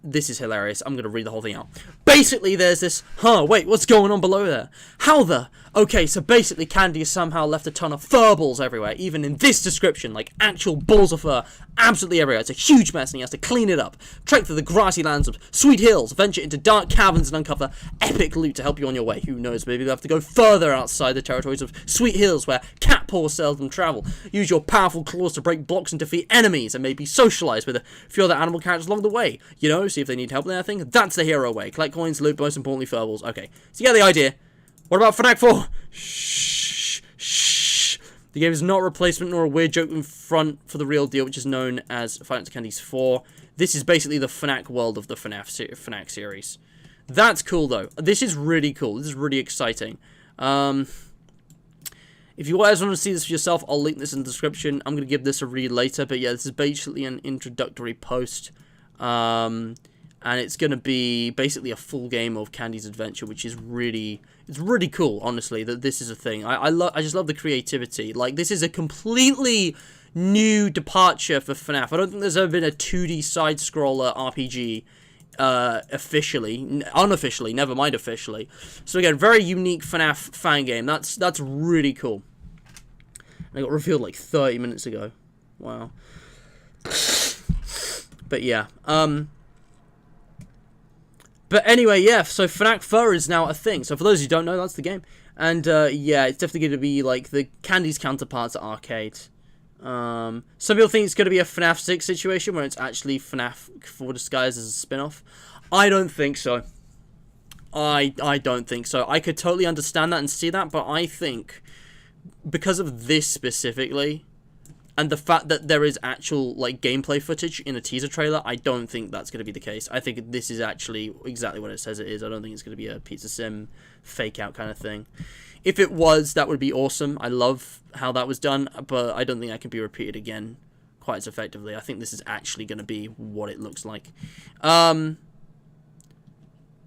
This is hilarious. I'm going to read the whole thing out. Basically, there's this, wait, what's going on below there? How the? Okay, so basically Candy has somehow left a ton of fur balls everywhere, even in this description, like actual balls of fur, absolutely everywhere. It's a huge mess and he has to clean it up. Trek through the grassy lands of sweet hills, venture into dark caverns and uncover epic loot to help you on your way. Who knows, maybe you'll have to go further outside the territories of sweet hills where cat paws seldom travel. Use your powerful claws to break blocks and defeat enemies and maybe socialize with a few other animal characters along the way. You know, see if they need help with anything. That's the hero way. Collect coins, loot, most importantly, fur balls. Okay, so you get the idea. What about FNAF 4? Shh, shh. The game is not a replacement nor a weird joke in front for the real deal, which is known as Five Nights at Candy's 4. This is basically the FNAF world of the FNAF series. That's cool, though. This is really cool. This is really exciting. If you guys want to see this for yourself, I'll link this in the description. I'm going to give this a read later, but yeah, this is basically an introductory post. And it's going to be basically a full game of Candy's Adventure, which is really, it's really cool, honestly, that this is a thing. I just love the creativity. Like, this is a completely new departure for FNAF. I don't think there's ever been a 2D side-scroller RPG, unofficially, never mind officially. So again, very unique FNAF fan game. That's really cool. And it got revealed like 30 minutes ago. Wow. But yeah, but anyway, yeah, so FNAF Fur is now a thing. So for those who don't know, that's the game. And, yeah, it's definitely going to be, like, the Candy's counterparts at Arcade. Some people think it's going to be a FNAF 6 situation where it's actually FNAF 4 disguised as a spin-off. I don't think so. I don't think so. I could totally understand that and see that, but I think because of this specifically, and the fact that there is actual, like, gameplay footage in a teaser trailer, I don't think that's going to be the case. I think this is actually exactly what it says it is. I don't think it's going to be a Pizza Sim fake-out kind of thing. If it was, that would be awesome. I love how that was done, but I don't think that can be repeated again quite as effectively. I think this is actually going to be what it looks like.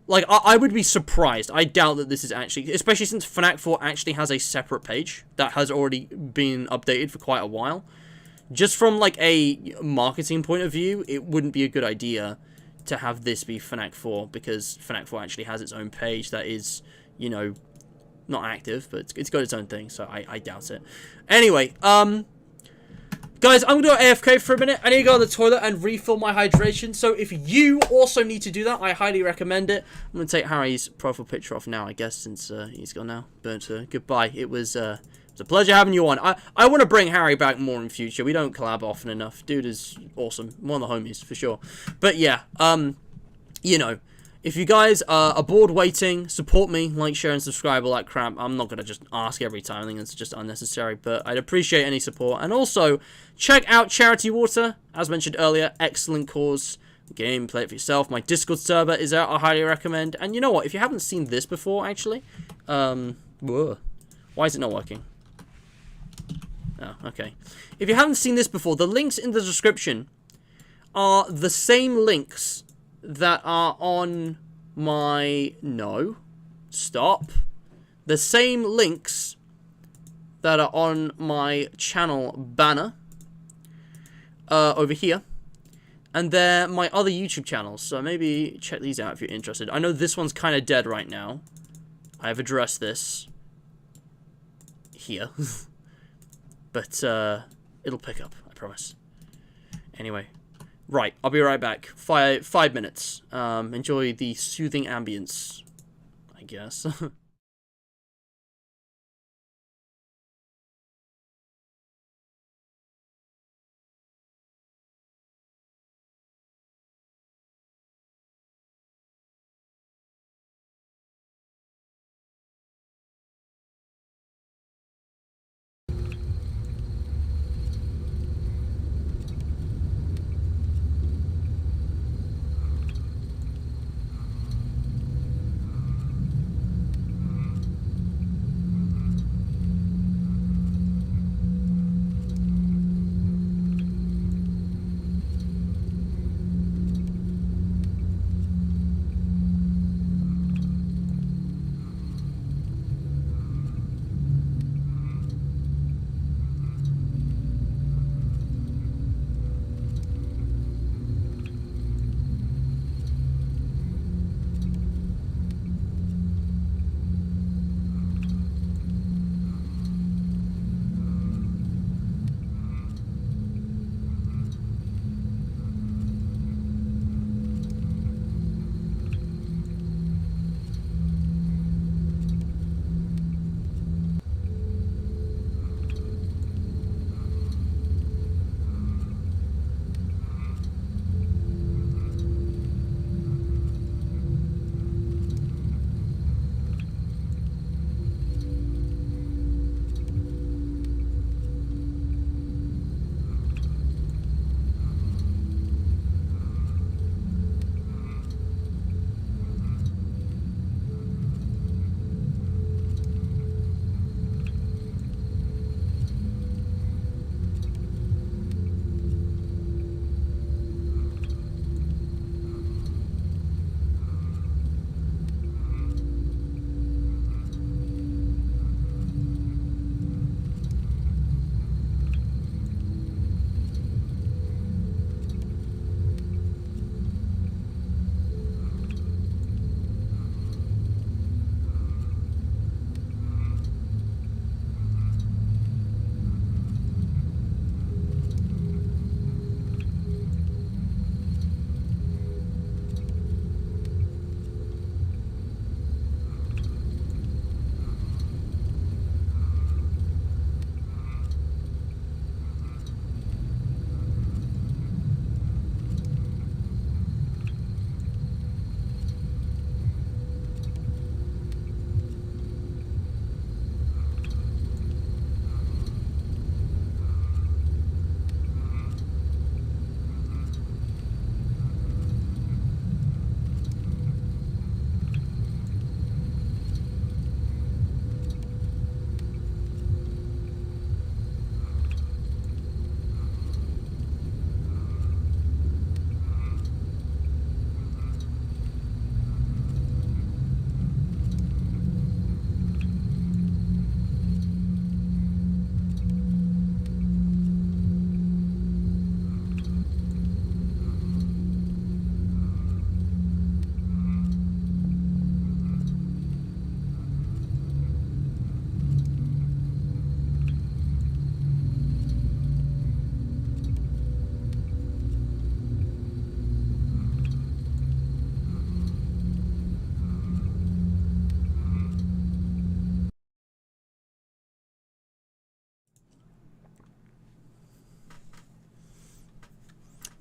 Like, I would be surprised. I doubt that this is actually... Especially since FNAF 4 actually has a separate page that has already been updated for quite a while. Just from, like, a marketing point of view, it wouldn't be a good idea to have this be FNAF 4, because FNAF 4 actually has its own page that is, you know, not active, but it's got its own thing, so I doubt it. Anyway, guys, I'm going to go AFK for a minute. I need to go to the toilet and refill my hydration, so if you also need to do that, I highly recommend it. I'm going to take Harry's profile picture off now, I guess, since he's gone now. But goodbye. It was a pleasure having you on. I want to bring Harry back more in future. We don't collab often enough. Dude is awesome. One of the homies, for sure. But yeah, you know, if you guys are bored waiting, support me, like, share, and subscribe, all that crap. I'm not going to just ask every time. I think it's just unnecessary, but I'd appreciate any support. And also, check out Charity Water. As mentioned earlier, excellent cause. Game, play it for yourself. My Discord server is out. I highly recommend. And you know what? If you haven't seen this before, actually, whoa. Why is it not working? Oh, okay. If you haven't seen this before, the links in the description are the same links that are on my... No. Stop. The same links that are on my channel banner over here. And they're my other YouTube channels, so maybe check these out if you're interested. I know this one's kind of dead right now. I've addressed this here. But, it'll pick up, I promise. Anyway. Right, I'll be right back. 5 minutes. Enjoy the soothing ambience, I guess.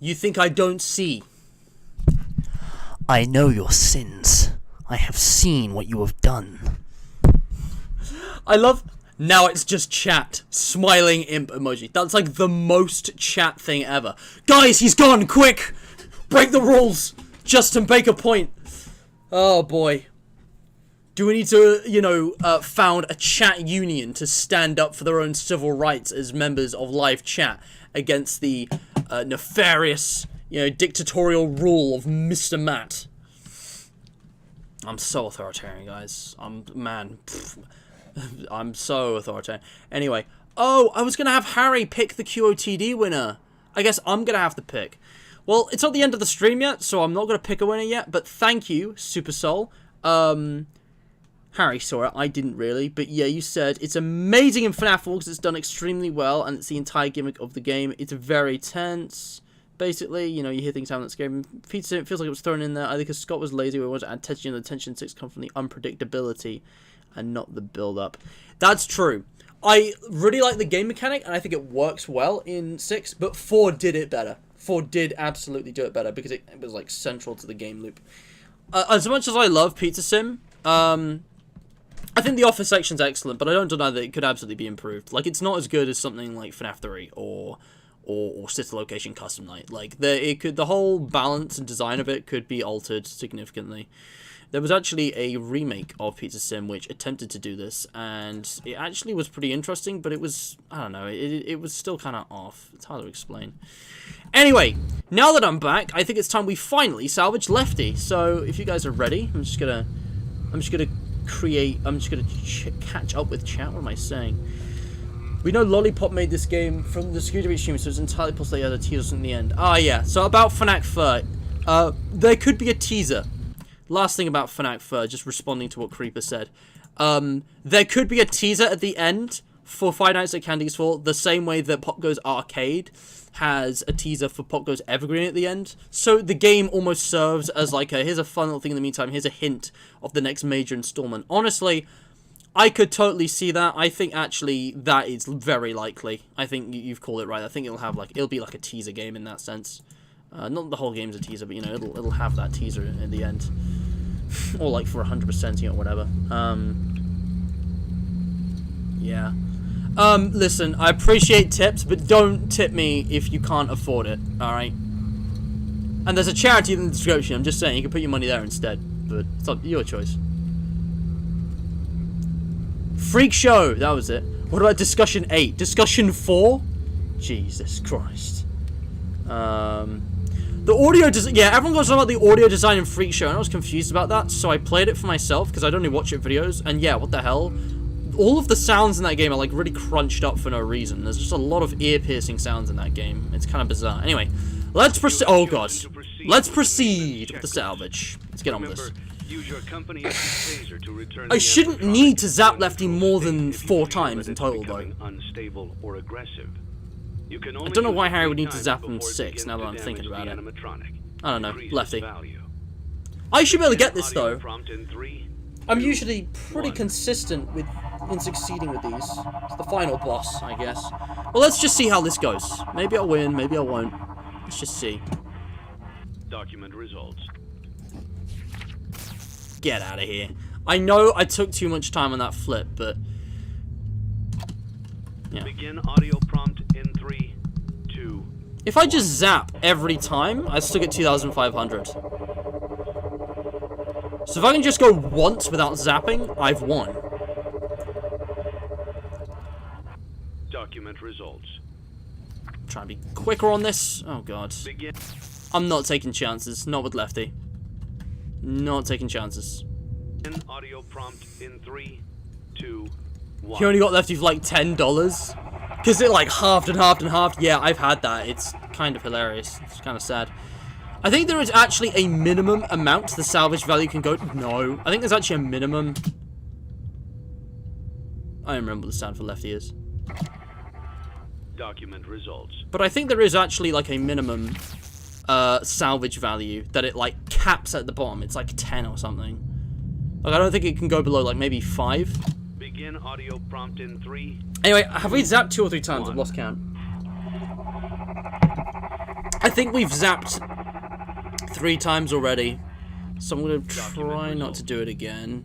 You think I don't see? I know your sins. I have seen what you have done. I love... Now it's just chat. Smiling imp emoji. That's like the most chat thing ever. Guys, he's gone! Quick! Break the rules! Justin Baker point. Oh boy. Do we need to, you know, found a chat union to stand up for their own civil rights as members of live chat against the nefarious, you know, dictatorial rule of Mr. Matt? I'm so authoritarian, guys. I'm so authoritarian. Anyway. Oh, I was going to have Harry pick the QOTD winner. I guess I'm going to have to pick. Well, it's not the end of the stream yet, so I'm not going to pick a winner yet. But thank you, Super Soul. Harry saw it. I didn't really. But yeah, you said it's amazing in FNAF 4 because it's done extremely well. And it's the entire gimmick of the game. It's very tense. Basically, you know, you hear things happen in this game. Pizza, it feels like it was thrown in there. I think because Scott was lazy. We wanted to add tension. And the tension 6 come from the unpredictability and not the build-up. That's true. I really like the game mechanic, and I think it works well in 6, but 4 did it better. 4 did absolutely do it better, because it was, like, central to the game loop. As much as I love Pizza Sim, I think the office section's excellent, but I don't deny that it could absolutely be improved. Like, it's not as good as something like FNAF 3 or City Location Custom Night. Like, the whole balance and design of it could be altered significantly. There was actually a remake of Pizza Sim which attempted to do this, and it actually was pretty interesting, but it was, I don't know, it was still kind of off. It's hard to explain. Anyway, now that I'm back, I think it's time we finally salvage Lefty. So, if you guys are ready, I'm just gonna catch up with chat. What am I saying? We know Lollipop made this game from the Scooter stream, so it's entirely possible they had a teaser in the end. Ah, yeah. So about FNAF Fur, there could be a teaser. Last thing about FNAF Fur, just responding to what Creeper said. There could be a teaser at the end for Five Nights at Candy's Fall, the same way that Pop Goes Arcade has a teaser for Pop Goes Evergreen at the end. So the game almost serves as like here's a fun little thing in the meantime, here's a hint of the next major installment. Honestly, I could totally see that. I think actually that is very likely. I think you've called it right. I think it'll be like a teaser game in that sense. Not the whole game's a teaser, but you know, it'll have that teaser in the end. Or like for 100%, you know, whatever. Yeah. Listen, I appreciate tips, but don't tip me if you can't afford it, alright? And there's a charity in the description, I'm just saying, you can put your money there instead, but it's up your choice. Freak Show, that was it. What about Discussion 8? Discussion 4? Jesus Christ. The audio design, yeah, everyone goes on about the audio design in Freak Show, and I was confused about that, so I played it for myself, because I'd only watch it videos, and yeah, what the hell? All of the sounds in that game are, like, really crunched up for no reason. There's just a lot of ear-piercing sounds in that game. It's kind of bizarre. Anyway, let's proceed. Oh, God. Let's proceed with the salvage. Let's get on with this. I shouldn't need to zap Lefty more than 4 times in total, though. I don't know why Harry would need to zap him 6, now that I'm thinking about it. I don't know. Lefty. I should be able to get this, though. I'm usually pretty consistent in succeeding with these. It's the final boss, I guess. Well, let's just see how this goes. Maybe I'll win, maybe I won't. Let's just see. Document results. Get out of here. I know I took too much time on that flip, but... yeah. Begin audio prompt in 3, 2. If I just zap every time, I still get 2,500. So if I can just go once without zapping, I've won. Document results. Try and be quicker on this. Oh, God. Begin. I'm not taking chances. Not with Lefty. Not taking chances. Audio prompt in 3, 2, 1. He only got Lefty for like $10. Because it like halved and halved and halved. Yeah, I've had that. It's kind of hilarious. It's kind of sad. I think there is actually a minimum amount the salvage value can go. No. I think there's actually a minimum. I don't remember what the sound for Lefty is. Document results. But I think there is actually like a minimum salvage value that it like caps at the bottom. It's like 10 or something. Like I don't think it can go below like maybe 5. Begin audio prompt in 3. Anyway, have we zapped 2 or 3 times? I've lost count. I think we've zapped 3 times already. So I'm going to try not to do it again.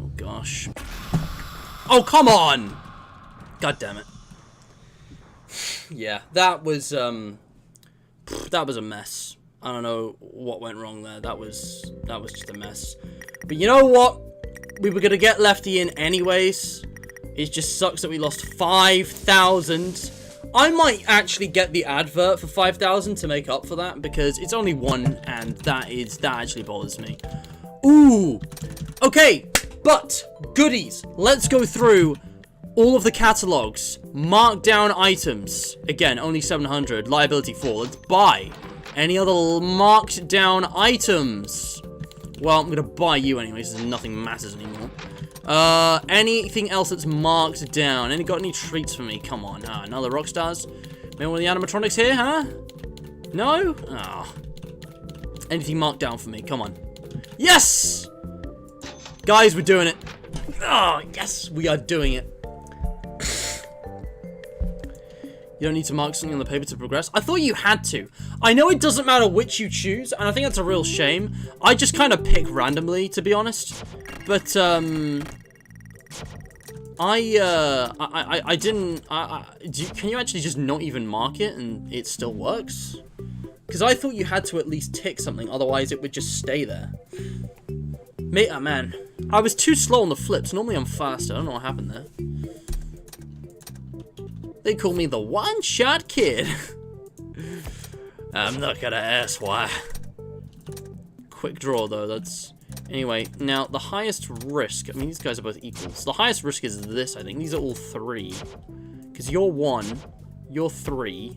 Oh, gosh. Oh, come on! God damn it. Yeah, that was a mess. I don't know what went wrong there. That was just a mess. But you know what? We were gonna get Lefty in anyways. It just sucks that we lost 5,000. I might actually get the advert for 5,000 to make up for that, because it's only 1, and that actually bothers me. Ooh. Okay, but goodies. Let's go through all of the catalogs. Markdown items. Again, only 700. Liability 4. Let's buy any other marked down items. Well, I'm gonna buy you anyways, since nothing matters anymore. Anything else that's marked down? Got any treats for me? Come on. Another Rockstars? Maybe one of the animatronics here, huh? No? Oh. Anything marked down for me? Come on. Yes! Guys, we're doing it. Oh, yes, we are doing it. You don't need to mark something on the paper to progress. I thought you had to. I know it doesn't matter which you choose, and I think that's a real shame. I just kind of pick randomly, to be honest. But, can you actually just not even mark it and it still works? Because I thought you had to at least tick something, otherwise it would just stay there. Man, I was too slow on the flips. Normally I'm faster. I don't know what happened there. They call me the one-shot kid. I'm not gonna ask why. Quick draw, though. That's... Anyway, now, the highest risk... I mean, these guys are both equals. The highest risk is this, I think. These are all 3. Because you're 1, you're 3,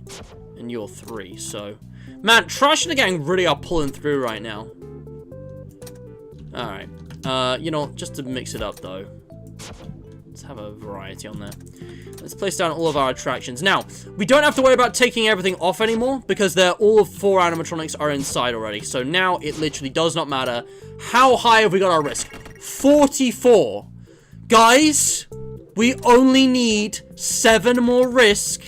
and you're 3, so... Man, Trash and the gang really are pulling through right now. Alright. You know, just to mix it up, though. Let's have a variety on there. Let's place down all of our attractions. Now, we don't have to worry about taking everything off anymore, because all of 4 animatronics are inside already. So now, it literally does not matter. How high have we got our risk? 44. Guys, we only need 7 more risk.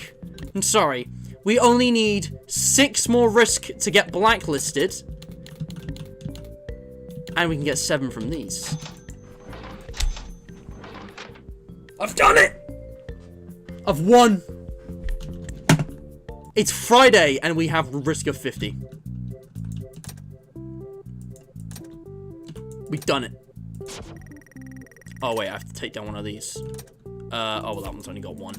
I'm sorry. We only need 6 more risk to get blacklisted. And we can get 7 from these. I've done it! I've won! It's Friday, and we have a risk of 50. We've done it. Oh, wait, I have to take down one of these. Oh, well, that one's only got 1.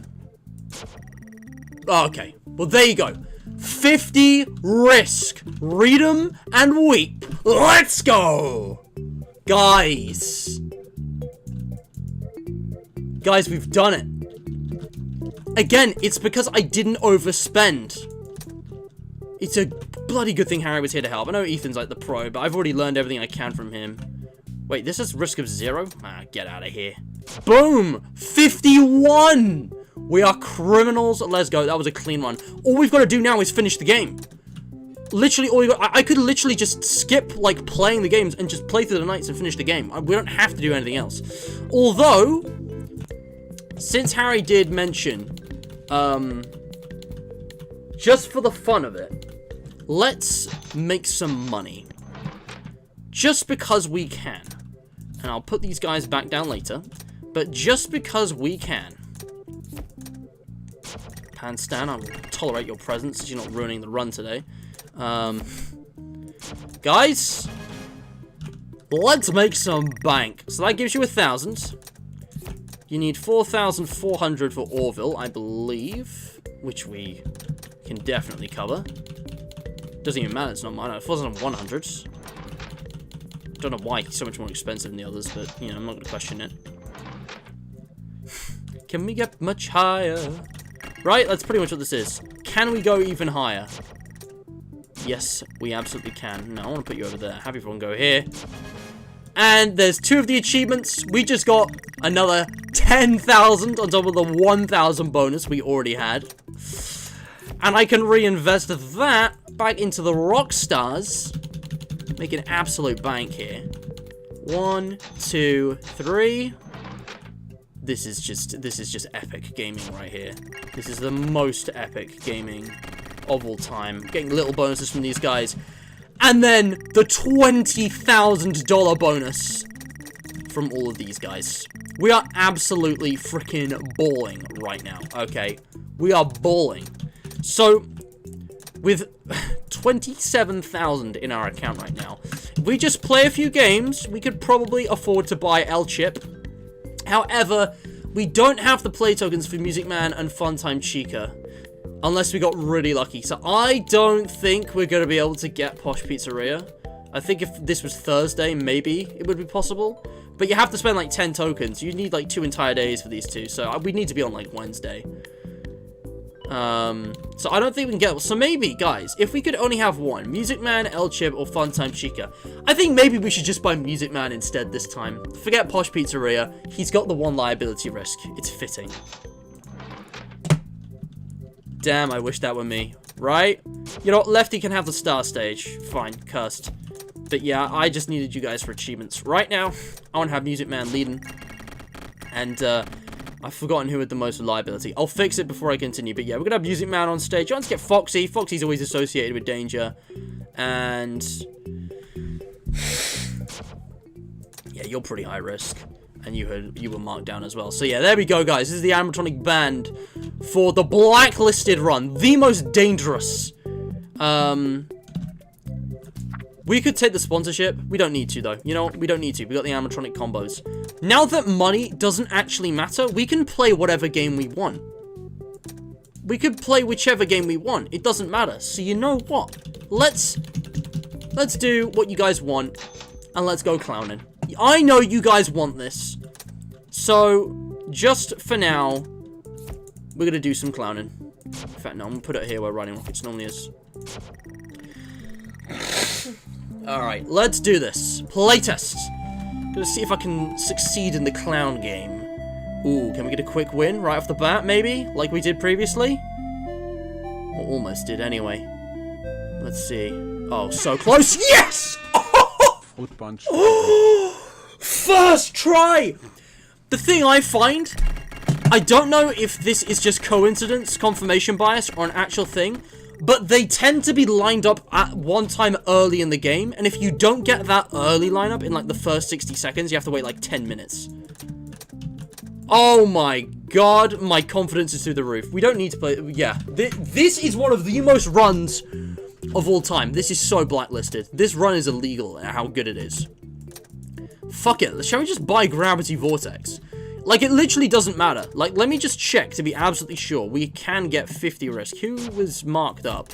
Oh, okay. Well, there you go. 50 risk. Read 'em and weep. Let's go! Guys. Guys, we've done it. Again, it's because I didn't overspend. It's a bloody good thing Harry was here to help. I know Ethan's like the pro, but I've already learned everything I can from him. Wait, this is risk of 0? Ah, get out of here. Boom! 51! We are criminals. Let's go. That was a clean one. All we've got to do now is finish the game. Literally, all we got... I could literally just skip, like, playing the games and just play through the nights and finish the game. We don't have to do anything else. Although... Since Harry did mention, just for the fun of it, let's make some money. Just because we can. And I'll put these guys back down later. But just because we can. Panstan, I will tolerate your presence as you're not ruining the run today. Guys, let's make some bank. So that gives you 1,000. You need 4,400 for Orville, I believe, which we can definitely cover. Doesn't even matter, it's not mine. 4,100. Don't know why he's so much more expensive than the others, but, you know, I'm not going to question it. Can we get much higher? Right, that's pretty much what this is. Can we go even higher? Yes, we absolutely can. No, I want to put you over there. Have everyone go here. And there's 2 of the achievements. We just got another 10,000 on top of the 1,000 bonus we already had. And I can reinvest that back into the Rockstars. Make an absolute bank here. 1, 2, 3. This is just epic gaming right here. This is the most epic gaming of all time. Getting little bonuses from these guys. And then the $20,000 bonus from all of these guys. We are absolutely freaking balling right now, okay? We are balling. So, with 27,000 in our account right now, if we just play a few games, we could probably afford to buy El Chip. However, we don't have the play tokens for Music Man and Funtime Chica, unless we got really lucky. So I don't think we're going to be able to get Posh Pizzeria. I think if this was Thursday, maybe it would be possible. But you have to spend like 10 tokens. You need like 2 entire days for these two. So we need to be on like Wednesday. So I don't think we can get... So maybe, guys, if we could only have one, Music Man, El Chip, or Funtime Chica, I think maybe we should just buy Music Man instead this time. Forget Posh Pizzeria. He's got the one liability risk. It's fitting. Damn, I wish that were me. Right? You know what? Lefty can have the star stage. Fine. Cursed. But yeah, I just needed you guys for achievements. Right now, I want to have Music Man leading. And, I've forgotten who had the most reliability. I'll fix it before I continue. But yeah, we're going to have Music Man on stage. I want to get Foxy. Foxy's always associated with danger. And... yeah, you're pretty high risk. And you were marked down as well. So yeah, there we go, guys. This is the animatronic band for the Blacklisted run. The most dangerous. We could take the sponsorship. We don't need to, though. You know what? We don't need to. We got the animatronic combos. Now that money doesn't actually matter, we can play whatever game we want. We could play whichever game we want. It doesn't matter. So you know what? Let's do what you guys want, and let's go clowning. I know you guys want this. So, just for now, we're going to do some clowning. In fact, no, I'm going to put it here where Riding Rockets normally is. Alright, let's do this. Playtest. Gonna see if I can succeed in the clown game. Ooh, can we get a quick win right off the bat, maybe? Like we did previously? Or almost did, anyway. Let's see. Oh, so close. Yes! Fruit punch. First try! The thing I find, I don't know if this is just coincidence, confirmation bias, or an actual thing, but they tend to be lined up at one time early in the game, and if you don't get that early lineup in like the first 60 seconds, you have to wait like 10 minutes. Oh my god, my confidence is through the roof. We don't need to play... Yeah, this is one of the most runs of all time. This is so Blacklisted. This run is illegal at how good it is. Fuck it, shall we just buy Gravity Vortex? Like, it literally doesn't matter. Like, let me just check to be absolutely sure. We can get 50 risk. Who was marked up?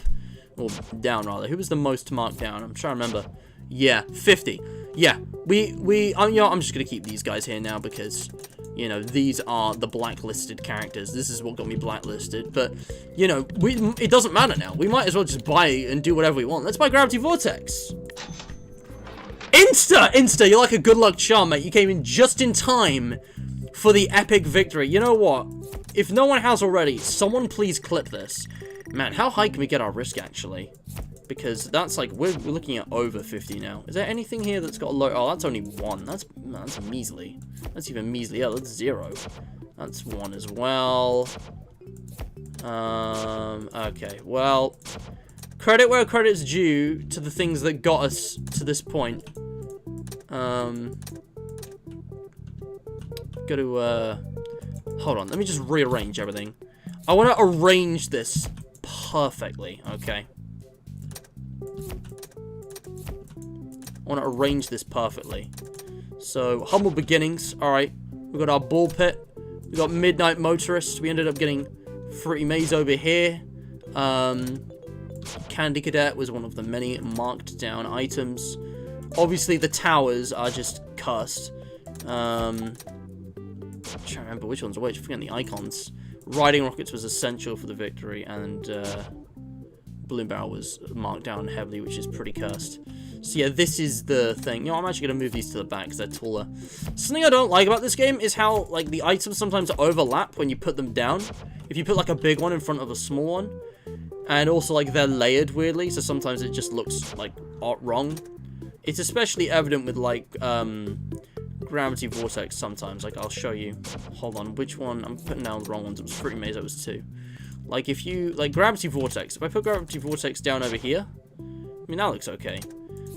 Or down, rather. Who was the most marked down? I'm trying to remember. Yeah, 50. Yeah, you know, I'm just gonna keep these guys here now because, you know, these are the Blacklisted characters. This is what got me Blacklisted. But, you know, it doesn't matter now. We might as well just buy and do whatever we want. Let's buy Gravity Vortex. Insta! You're like a good luck charm, mate. You came in just in time for the epic victory. You know what? If no one has already, someone please clip this. Man, how high can we get our risk, actually? Because that's like, we're looking at over 50 now. Is there anything here that's got a low... Oh, that's only 1. That's measly. That's even measly. Yeah, that's 0. That's 1 as well. Okay, well... Credit where credit's due to the things that got us to this point. Got to, hold on, let me just rearrange everything. I want to arrange this perfectly, okay? I want to arrange this perfectly. So, Humble Beginnings, alright. We got our Ball Pit. We got Midnight Motorist. We ended up getting Fruity Maze over here. Candy Cadet was one of the many marked down items. Obviously, the towers are just cursed. I'm trying to remember which ones are which. Forgetting the icons. Riding Rockets was essential for the victory, and Balloon Barrel was marked down heavily, which is pretty cursed. So yeah, this is the thing. You know, I'm actually going to move these to the back because they're taller. Something I don't like about this game is how, like, the items sometimes overlap when you put them down. If you put, like, a big one in front of a small one. And also, like, they're layered weirdly, so sometimes it just looks, like, wrong. It's especially evident with, like, Gravity Vortex sometimes. Like, I'll show you. Hold on, which one? I'm putting down the wrong ones. It was Fruity Maze, that was 2. Like, if you, like, gravity vortex. If I put gravity vortex down over here, I mean, that looks okay.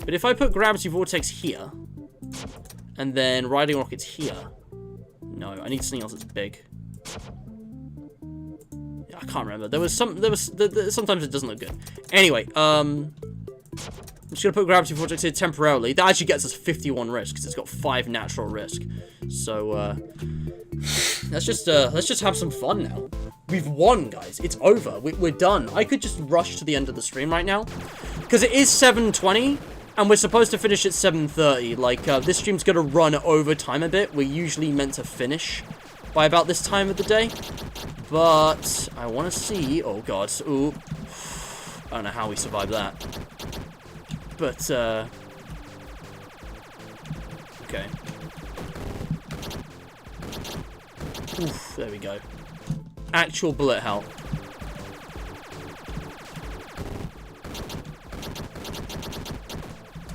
But if I put gravity vortex here, and then riding rockets here, no, I need something else that's big. Yeah, I can't remember. Sometimes it doesn't look good. Anyway, I'm just gonna put gravity vortex here temporarily. That actually gets us 51 risk, because it's got 5 natural risk. So, let's just have some fun now. We've won, guys. It's over. We're done. I could just rush to the end of the stream right now, because it is 7:20, and we're supposed to finish at 7:30. Like, this stream's gonna run over time a bit. We're usually meant to finish by about this time of the day, but I want to see. Oh god. Ooh. I don't know how we survived that. But, okay. Oof, there we go. Actual bullet hell.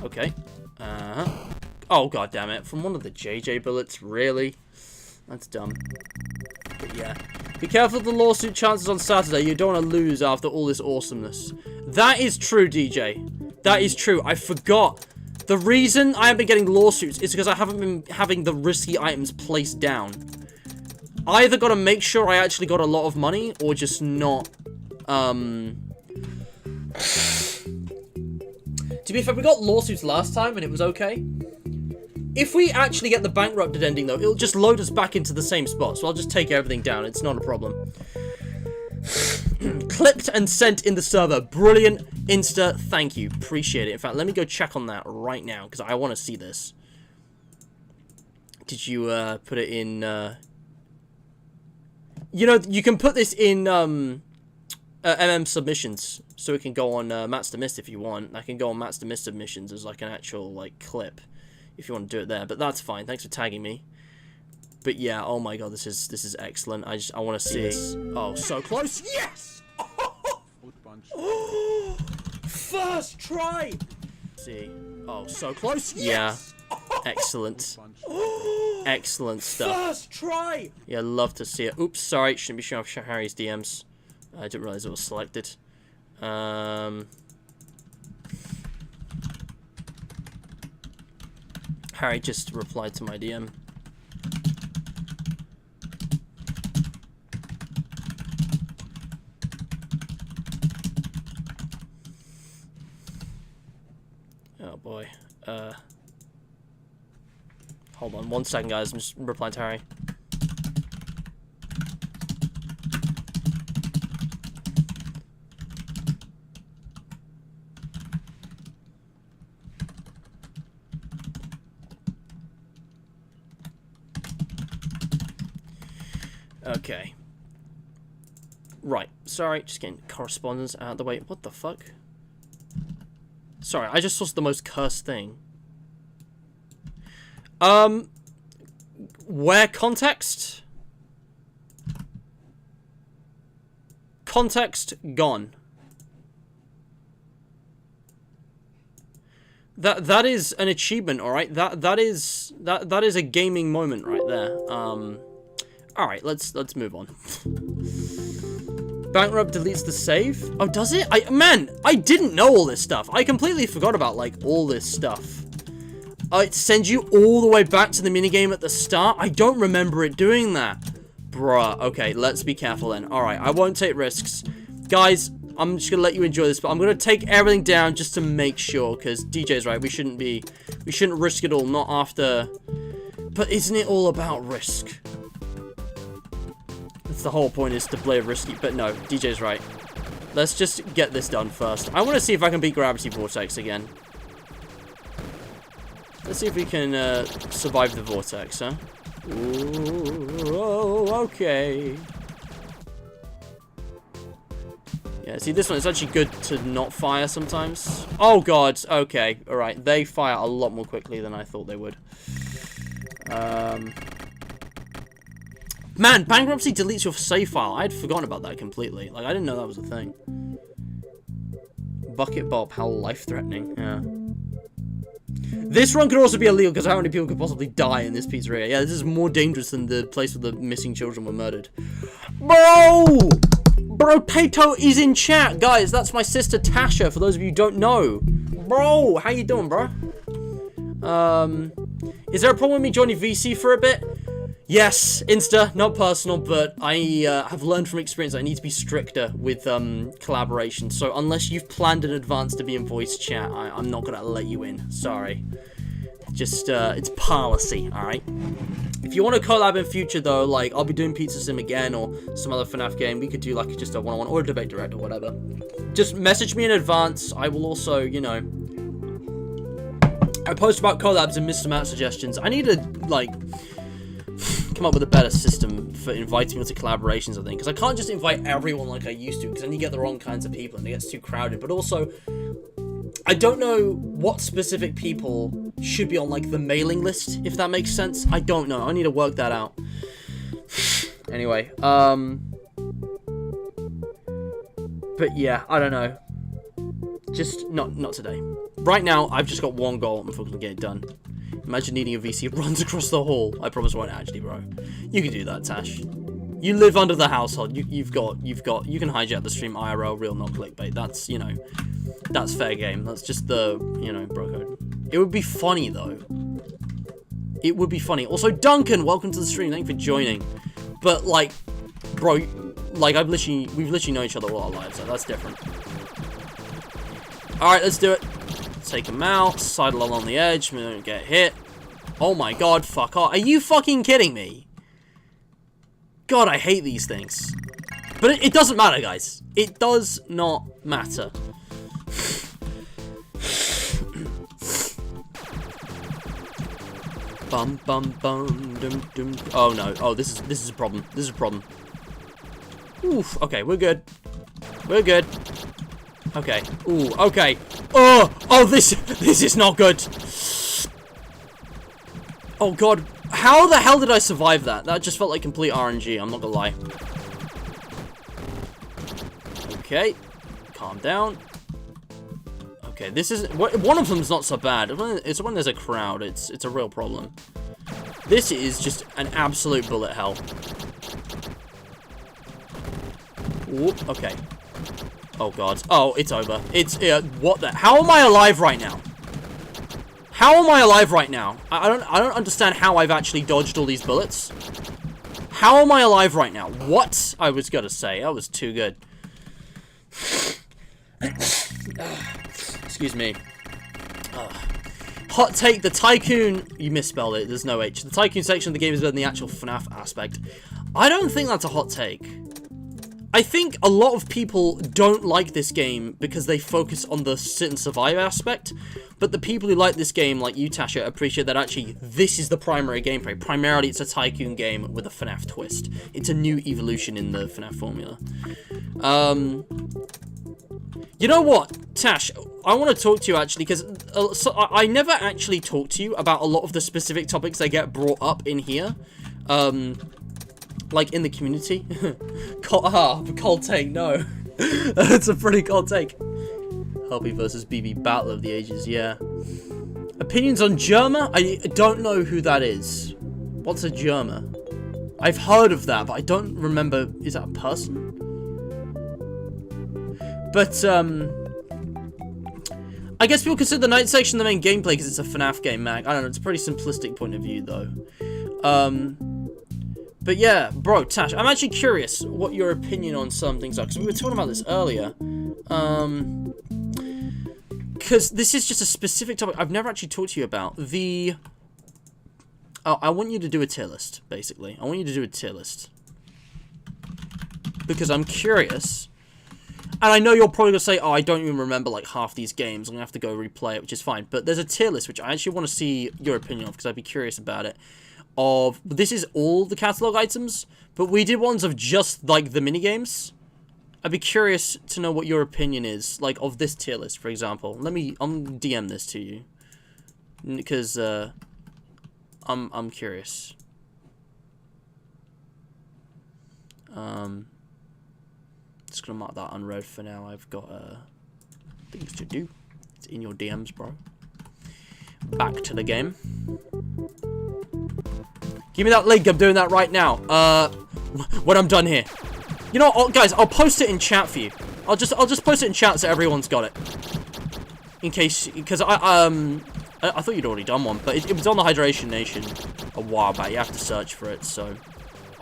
Okay. Oh, god damn it. From one of the JJ bullets, really? That's dumb. But yeah. Be careful of the lawsuit chances on Saturday. You don't want to lose after all this awesomeness. That is true, DJ. That is true. I forgot. The reason I haven't been getting lawsuits is because I haven't been having the risky items placed down. I either got to make sure I actually got a lot of money, or just not, To be fair, we got lawsuits last time, and it was okay. If we actually get the bankrupted ending, though, it'll just load us back into the same spot, so I'll just take everything down. It's not a problem. Clipped and sent in the server. Brilliant. Insta. Thank you. Appreciate it. In fact, let me go check on that right now, because I want to see this. Did you, put it in, You know, you can put this in, MM submissions, so it can go on, Matt's the Mist if you want. I can go on Matt's the Mist submissions as, like, an actual, like, clip, if you want to do it there. But that's fine. Thanks for tagging me. But yeah, oh my god, this is excellent. I want to see. Oh, so close. Yes! Oh, first try. See. Oh, so close. Yes! Yeah. Excellent. Excellent stuff. First try. Yeah, love to see it. Oops, sorry. Shouldn't be showing off Harry's DMs. I didn't realize it was selected. Harry just replied to my DM. Oh boy. Hold on 1 second, guys. I'm just replying to Harry. Okay. Right. Sorry, just getting correspondence out of the way. What the fuck? Sorry, I just saw the most cursed thing. Where context? Context gone. That is an achievement, all right? That is a gaming moment right there. All right, let's move on. Bankrupt deletes the save. Oh, does it? Man, I didn't know all this stuff. I completely forgot about, like, all this stuff. It sends you all the way back to the minigame at the start? I don't remember it doing that. Bruh, okay, let's be careful then. Alright, I won't take risks. Guys, I'm just gonna let you enjoy this, but I'm gonna take everything down just to make sure, because DJ's right, we shouldn't risk it all, not after... But isn't it all about risk? That's the whole point, is to play risky, but no, DJ's right. Let's just get this done first. I want to see if I can beat Gravity Vortex again. Let's see if we can survive the vortex, huh? Ooh, okay. Yeah, see, this one, it's actually good to not fire sometimes. Oh, God. Okay, alright. They fire a lot more quickly than I thought they would. Man, bankruptcy deletes your save file. I had forgotten about that completely. Like, I didn't know that was a thing. Bucket Bob, how life-threatening. Yeah. This run could also be illegal, because how many people could possibly die in this pizzeria? Yeah, this is more dangerous than the place where the missing children were murdered. Bro! Bro, Tato is in chat, guys. That's my sister Tasha, for those of you who don't know. Bro, how you doing, bro? Is there a problem with me joining VC for a bit? Yes, Insta, not personal, but I have learned from experience that I need to be stricter with collaboration. So unless you've planned in advance to be in voice chat, I'm not gonna let you in. Sorry. Just, it's policy, alright? If you want to collab in future, though, like, I'll be doing Pizza Sim again, or some other FNAF game, we could do, like, just a one-on-one, or a debate direct, or whatever. Just message me in advance. I will also, you know... I post about collabs and miss some out suggestions. I need to, like... come up with a better system for inviting people to collaborations, I think. Because I can't just invite everyone like I used to, because then you get the wrong kinds of people, and it gets too crowded. But also... I don't know what specific people should be on, like, the mailing list, if that makes sense. I don't know. I need to work that out. Anyway, but yeah, I don't know. Just, not today. Right now, I've just got one goal. I'm focused on getting it done. Imagine needing a VC that runs across the hall. I promise I won't actually, bro. You can do that, Tash. You live under the household. You can hijack the stream IRL, real, not clickbait. That's, you know... That's fair game. That's just the, you know, bro code. It would be funny, though. It would be funny. Also, Duncan, welcome to the stream. Thank you for joining. But, like, bro, like, we've literally known each other all our lives, so that's different. Alright, let's do it. Take him out. Sidle along the edge. We don't get hit. Oh my god, fuck off. Are you fucking kidding me? God, I hate these things. But it doesn't matter, guys. It does not matter. Bum bum bum dum dum. Oh no! Oh, this is a problem. This is a problem. Oof. Okay, we're good. We're good. Okay. Ooh. Okay. Oh, this is not good. Oh god, how the hell did I survive that? That just felt like complete RNG. I'm not gonna lie. Okay. Calm down. Okay, this is one of them's not so bad. It's when there's a crowd. It's a real problem. This is just an absolute bullet hell. Whoop, okay. Oh god. Oh, it's over. It's what the? How am I alive right now? How am I alive right now? I don't understand how I've actually dodged all these bullets. How am I alive right now? What? I was gonna say that was too good. Excuse me. Hot take, the Tycoon... You misspelled it, there's no H. The Tycoon section of the game is better than the actual FNAF aspect. I don't think that's a hot take. I think a lot of people don't like this game because they focus on the sit and survive aspect, but the people who like this game, like you, Tasha, appreciate that actually this is the primary gameplay. Primarily, it's a Tycoon game with a FNAF twist. It's a new evolution in the FNAF formula. You know what, Tash, I want to talk to you actually, because I never actually talk to you about a lot of the specific topics that get brought up in here. Like in the community. Cold take, no. That's a pretty cold take. Helpy versus BB Battle of the Ages, yeah. Opinions on Germa? I don't know who that is. What's a Germa? I've heard of that, but I don't remember. Is that a person? But, I guess people consider the night section the main gameplay because it's a FNAF game, Mac. I don't know, it's a pretty simplistic point of view, though. But yeah, bro, Tash, I'm actually curious what your opinion on some things are, because we were talking about this earlier. Because this is just a specific topic I've never actually talked to you about. I want you to do a tier list, basically. I want you to do a tier list. Because I'm curious. And I know you're probably going to say, oh, I don't even remember, like, half these games. I'm going to have to go replay it, which is fine. But there's a tier list, which I actually want to see your opinion of, because I'd be curious about it. This is all the catalog items, but we did ones of just, like, the minigames. I'd be curious to know what your opinion is, like, of this tier list, for example. I'm DM this to you. Because, I'm curious. Just gonna mark that unread for now. I've got things to do. It's in your DMs, bro. Back to the game. Give me that link. I'm doing that right now. When I'm done here. You know what, guys, I'll post it in chat for you. I'll just post it in chat so everyone's got it. In case, because I thought you'd already done one, but it was on the Hydration Nation a while back. You have to search for it, so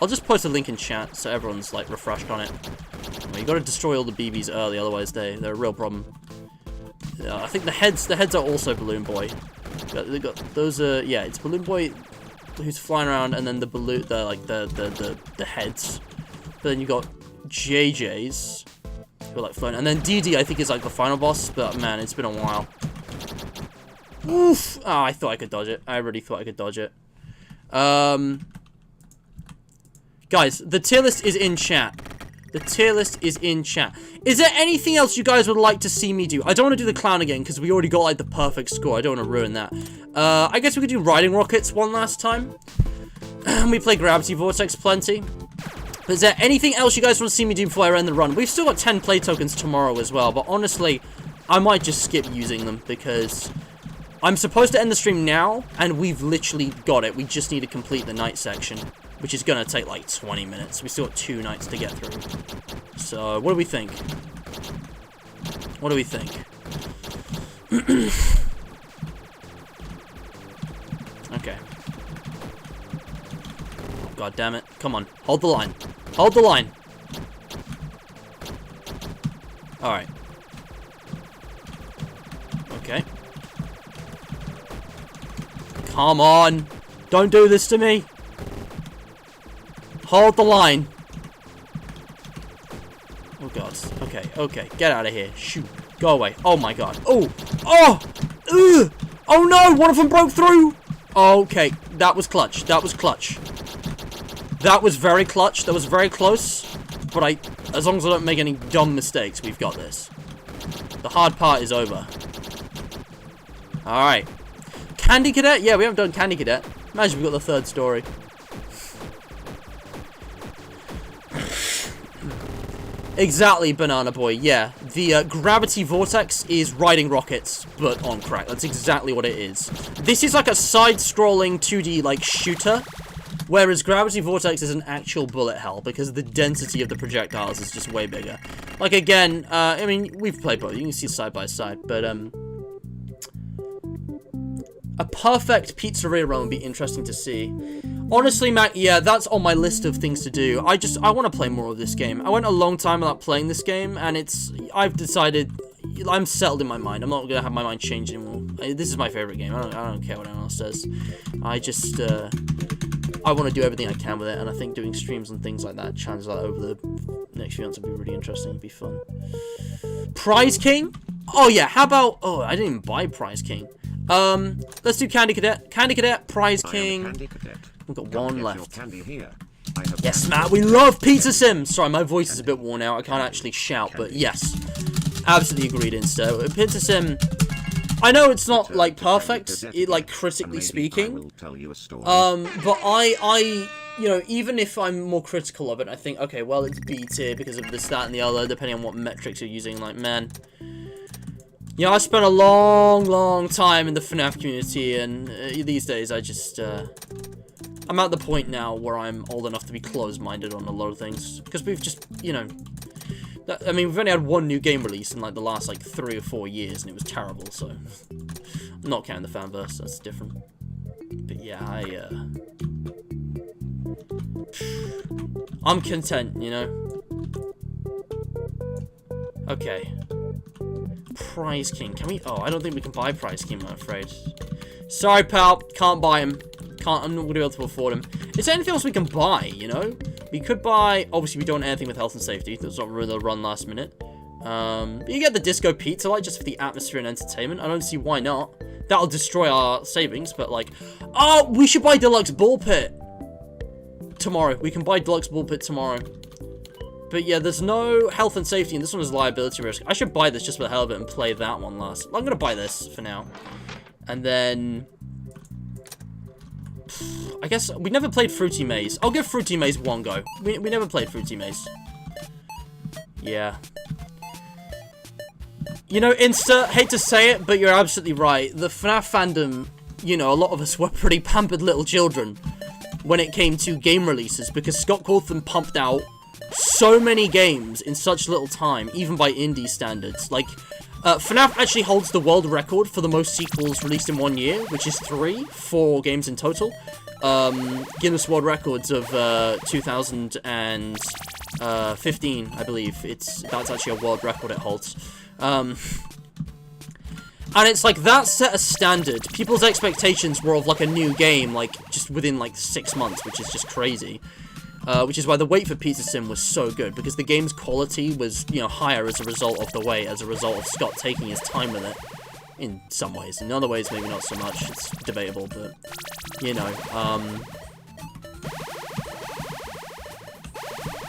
I'll just post a link in chat so everyone's like refreshed on it. Well, you got to destroy all the BBs early, otherwise they're a real problem. I think the heads are also Balloon Boy. They got those. Yeah, it's Balloon Boy who's flying around, and then the balloon, the heads. But then you got JJ's who are like floating, and then DD I think is like the final boss. But man, it's been a while. Oof! Oh, I thought I could dodge it. I really thought I could dodge it. Guys, the tier list is in chat. The tier list is in chat. Is there anything else you guys would like to see me do? I don't want to do the clown again, because we already got, like, the perfect score. I don't want to ruin that. I guess we could do riding rockets one last time. We play Gravity Vortex plenty. But is there anything else you guys want to see me do before I end the run? We've still got 10 play tokens tomorrow as well, but honestly, I might just skip using them, because I'm supposed to end the stream now, and we've literally got it. We just need to complete the night section, which is going to take like 20 minutes. We still got 2 nights to get through. So, what do we think? What do we think? Okay. God damn it. Come on. Hold the line. Hold the line. Alright. Okay. Come on. Don't do this to me. Hold the line. Oh god. Okay, okay. Get out of here. Shoot. Go away. Oh my god. Oh! Oh! Ugh! Oh no! One of them broke through! Okay. That was clutch. That was clutch. That was very clutch. That was very close. But as long as I don't make any dumb mistakes, we've got this. The hard part is over. Alright. Candy Cadet? Yeah, we haven't done Candy Cadet. Imagine we got the third story. Exactly, Banana Boy, yeah. The Gravity Vortex is riding rockets, but on crack. That's exactly what it is. This is like a side-scrolling 2D, like, shooter, whereas Gravity Vortex is an actual bullet hell, because the density of the projectiles is just way bigger. Like, again, I mean, we've played both. You can see side by side, but, a perfect Pizzeria run would be interesting to see. Honestly, Matt, yeah, that's on my list of things to do. I want to play more of this game. I went a long time without playing this game, and I've decided, I'm settled in my mind. I'm not going to have my mind change anymore. This is my favorite game. I don't care what anyone else says. I just, I want to do everything I can with it, and I think doing streams and things like that, chances are over the next few months will be really interesting. It'll be fun. Prize King? Oh, yeah, how about, oh, I didn't even buy Prize King. Let's do Candy Cadet. Candy Cadet, Prize King. We've got one left. Yes, Matt, we love Pizza Sim. Sorry, my voice is a bit worn out. I can't actually shout, but yes. Absolutely agreed, Insta. Pizza Sim, I know it's not, like, perfect, like, critically speaking. But I, you know, even if I'm more critical of it, I think, okay, well, it's B tier because of this, that, and the other, depending on what metrics you're using. Like, man, you know, I spent a long time in the FNAF community, and these days I just, I'm at the point now where I'm old enough to be closed-minded on a lot of things, because we've just, you know, I mean, we've only had one new game release in, like, the last, like, 3 or 4 years, and it was terrible, so, I'm not counting the fanverse, that's different. But yeah, I'm content, you know? Okay. Prize King. Can we? Oh, I don't think we can buy Prize King, I'm afraid. Sorry, pal. Can't buy him. I'm not going to be able to afford him. Is there anything else we can buy, you know? We could buy... Obviously, we don't want anything with health and safety. That's not really a run last minute. You get the Disco Pizza Light just for the atmosphere and entertainment. I don't see why not. That'll destroy our savings, but like... Oh, we should buy Deluxe Ball Pit. Tomorrow. We can buy Deluxe Ball Pit tomorrow. But yeah, there's no health and safety, and this one is liability risk. I should buy this just for the hell of it and play that one last. I'm gonna buy this for now. And then... I guess we never played Fruity Maze. I'll give Fruity Maze one go. We never played Fruity Maze. Yeah. You know, Insta, hate to say it, but you're absolutely right. The FNAF fandom, you know, a lot of us were pretty pampered little children when it came to game releases, because Scott Cawthon pumped out so many games in such little time, even by indie standards. Like, FNAF actually holds the world record for the most sequels released in 1 year, which is 4 games in total. Guinness World Records of 2015, I believe. That's actually a world record it holds. And it's like, that set a standard. People's expectations were of, like, a new game, like, just within, like, 6 months, which is just crazy. Which is why the wait for Pizza Sim was so good, because the game's quality was, you know, higher as a result of the wait, as a result of Scott taking his time with it. In some ways. In other ways, maybe not so much. It's debatable, but, you know,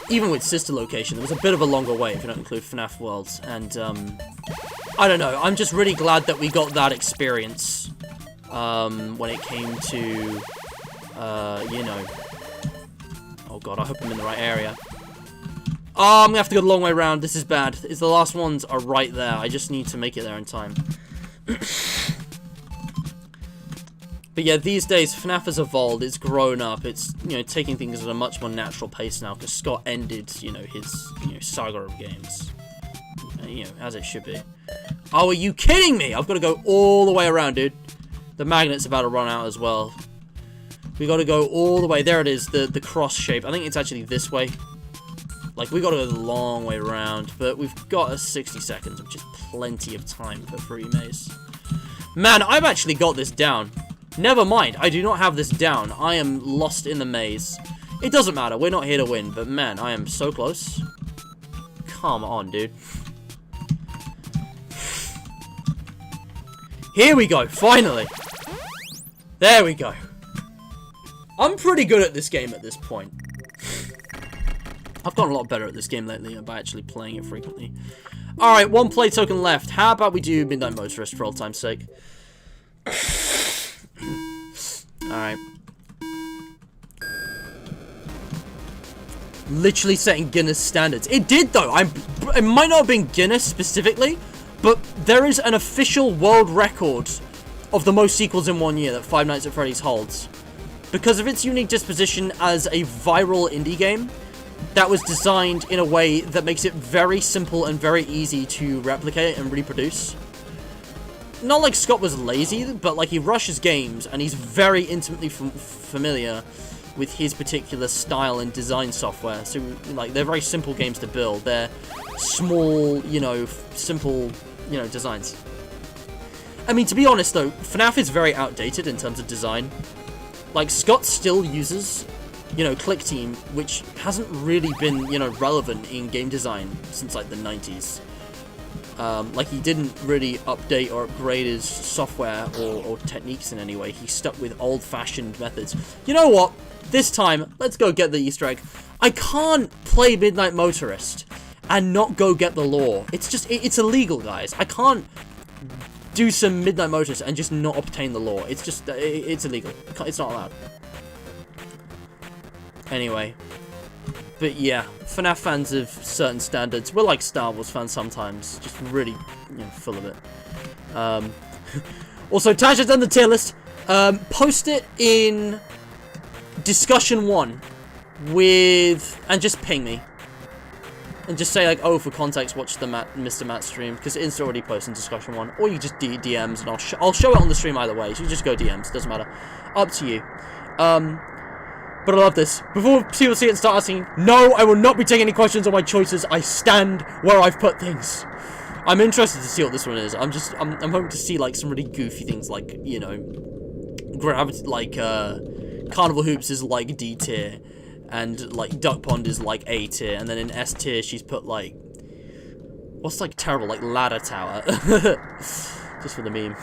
even with Sister Location, there was a bit of a longer wait, if you don't include FNAF Worlds, and, I don't know, I'm just really glad that we got that experience, when it came to, you know, oh god, I hope I'm in the right area. Oh, I'm gonna have to go the long way around, this is bad. The last ones are right there, I just need to make it there in time. But yeah, these days, FNAF has evolved, it's grown up, it's, you know, taking things at a much more natural pace now, because Scott ended, you know, his, you know, saga of games. You know, as it should be. Oh, are you kidding me? I've got to go all the way around, dude. The magnet's about to run out as well. We got to go all the way. There it is, the cross shape. I think it's actually this way. Like, we got to go the long way around, but we've got 60 seconds, which is plenty of time for free maze. Man, I've actually got this down. Never mind, I do not have this down. I am lost in the maze. It doesn't matter, we're not here to win, but man, I am so close. Come on, dude. Here we go, finally. There we go. I'm pretty good at this game at this point. I've gotten a lot better at this game lately by actually playing it frequently. Alright, 1 play token left. How about we do Midnight Motorist for old time's sake? Alright. Literally setting Guinness standards. It did though. It might not have been Guinness specifically, but there is an official world record of the most sequels in 1 year that Five Nights at Freddy's holds. Because of its unique disposition as a viral indie game that was designed in a way that makes it very simple and very easy to replicate and reproduce. Not like Scott was lazy, but like he rushes games and he's very intimately familiar with his particular style and design software. So like they're very simple games to build. They're small, you know, simple, you know, designs. I mean, to be honest though, FNAF is very outdated in terms of design. Like Scott still uses, you know, Click Team, which hasn't really been, you know, relevant in game design since like the 90s. Like he didn't really update or upgrade his software or techniques in any way. He stuck with old-fashioned methods. You know what? This time, let's go get the Easter egg. I can't play Midnight Motorist and not go get the lore. It's just, it's illegal, guys. I can't do some Midnight Motorist and just not obtain the lore. It's just, it's illegal. It's not allowed. Anyway. But yeah, FNAF fans of certain standards, we're like Star Wars fans sometimes, just really, you know, full of it. Also, Tasha's done the tier list. Post it in discussion 1 with, and just ping me. And just say like, oh, for context, watch the Mr. Matt stream, because it's already posted in discussion 1. Or you just DMs, and I'll show it on the stream either way, so you just go DMs, doesn't matter. Up to you. But I love this. Before people see it and start asking, no, I will not be taking any questions on my choices. I stand where I've put things. I'm interested to see what this one is. I'm hoping to see like some really goofy things, like, you know, Gravity, like Carnival Hoops is like D tier, and like Duck Pond is like A tier, and then in S tier she's put like, what's like terrible, like Ladder Tower, just for the meme.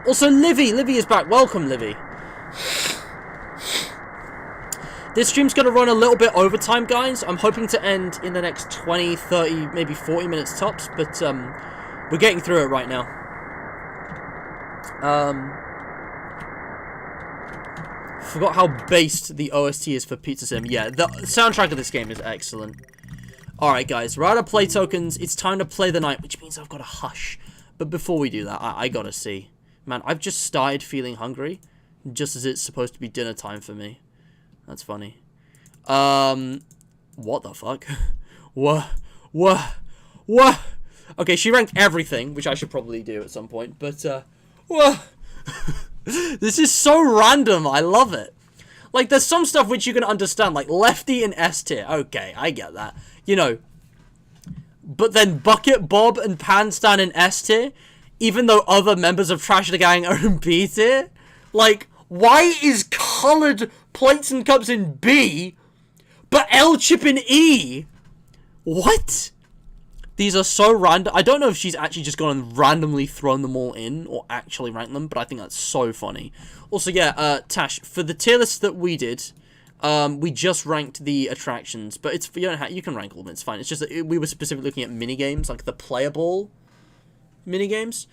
Also, Livy is back. Welcome, Livy. This stream's going to run a little bit overtime, guys. I'm hoping to end in the next 20, 30, maybe 40 minutes tops, but we're getting through it right now. Forgot how based the OST is for Pizza Sim. Yeah, the soundtrack of this game is excellent. Alright, guys, we're out of play tokens. It's time to play the night, which means I've got to hush. But before we do that, I got to see. Man, I've just started feeling hungry, just as it's supposed to be dinner time for me. That's funny. What What the fuck? What? Okay, she ranked everything, which I should probably do at some point, but, what? This is so random, I love it. Like, there's some stuff which you can understand, like Lefty and S tier. Okay, I get that. You know. But then Bucket, Bob, and Panstan in S tier, even though other members of Trash the Gang are in B tier? Like, why is coloured plates and cups in B, but L-chip in E? What? These are so random. I don't know if she's actually just gone and randomly thrown them all in, or actually ranked them, but I think that's so funny. Also, yeah, Tash, for the tier list that we did, we just ranked the attractions, but it's, you can rank all of them, it's fine. It's just that we were specifically looking at minigames, like the playable minigames.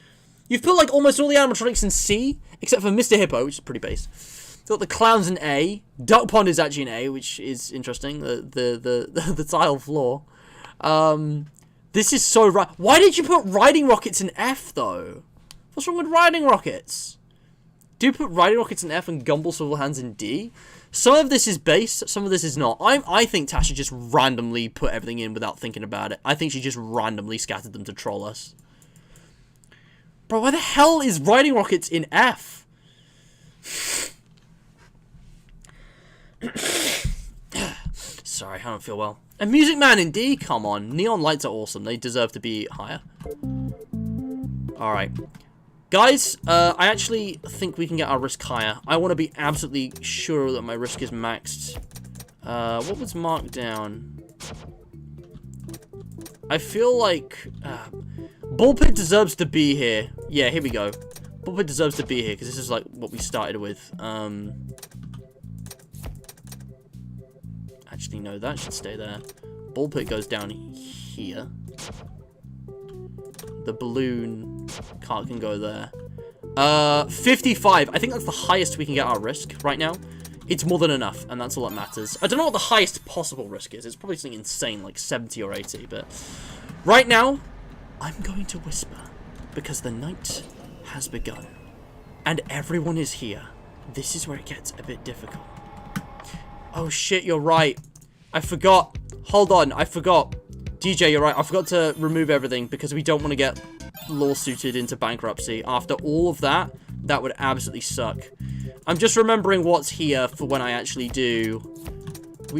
You've put, like, almost all the animatronics in C, except for Mr. Hippo, which is pretty base. You've got the clowns in A. Duck Pond is actually in A, which is interesting. The tile floor. This is so right. Why did you put riding rockets in F, though? What's wrong with riding rockets? Do you put riding rockets in F and Gumball Swivel Hands in D? Some of this is base, some of this is not. I think Tasha just randomly put everything in without thinking about it. I think she just randomly scattered them to troll us. Bro, why the hell is riding rockets in F? Sorry, I don't feel well. And Music Man in D, come on. Neon lights are awesome. They deserve to be higher. Alright. Guys, I actually think we can get our risk higher. I want to be absolutely sure that my risk is maxed. What was marked down? I feel like... Bullpit deserves to be here. Yeah, here we go. Bullpit deserves to be here, because this is like what we started with. Actually, no, that should stay there. Bullpit goes down here. The balloon cart can go there. 55. I think that's the highest we can get our risk right now. It's more than enough, and that's all that matters. I don't know what the highest possible risk is. It's probably something insane, like 70 or 80, but... Right now, I'm going to whisper, because the night has begun. And everyone is here. This is where it gets a bit difficult. Oh shit, you're right. I forgot. Hold on, I forgot. DJ, you're right. I forgot to remove everything because we don't want to get lawsuited into bankruptcy. After all of that, that would absolutely suck. I'm just remembering what's here for when I actually do...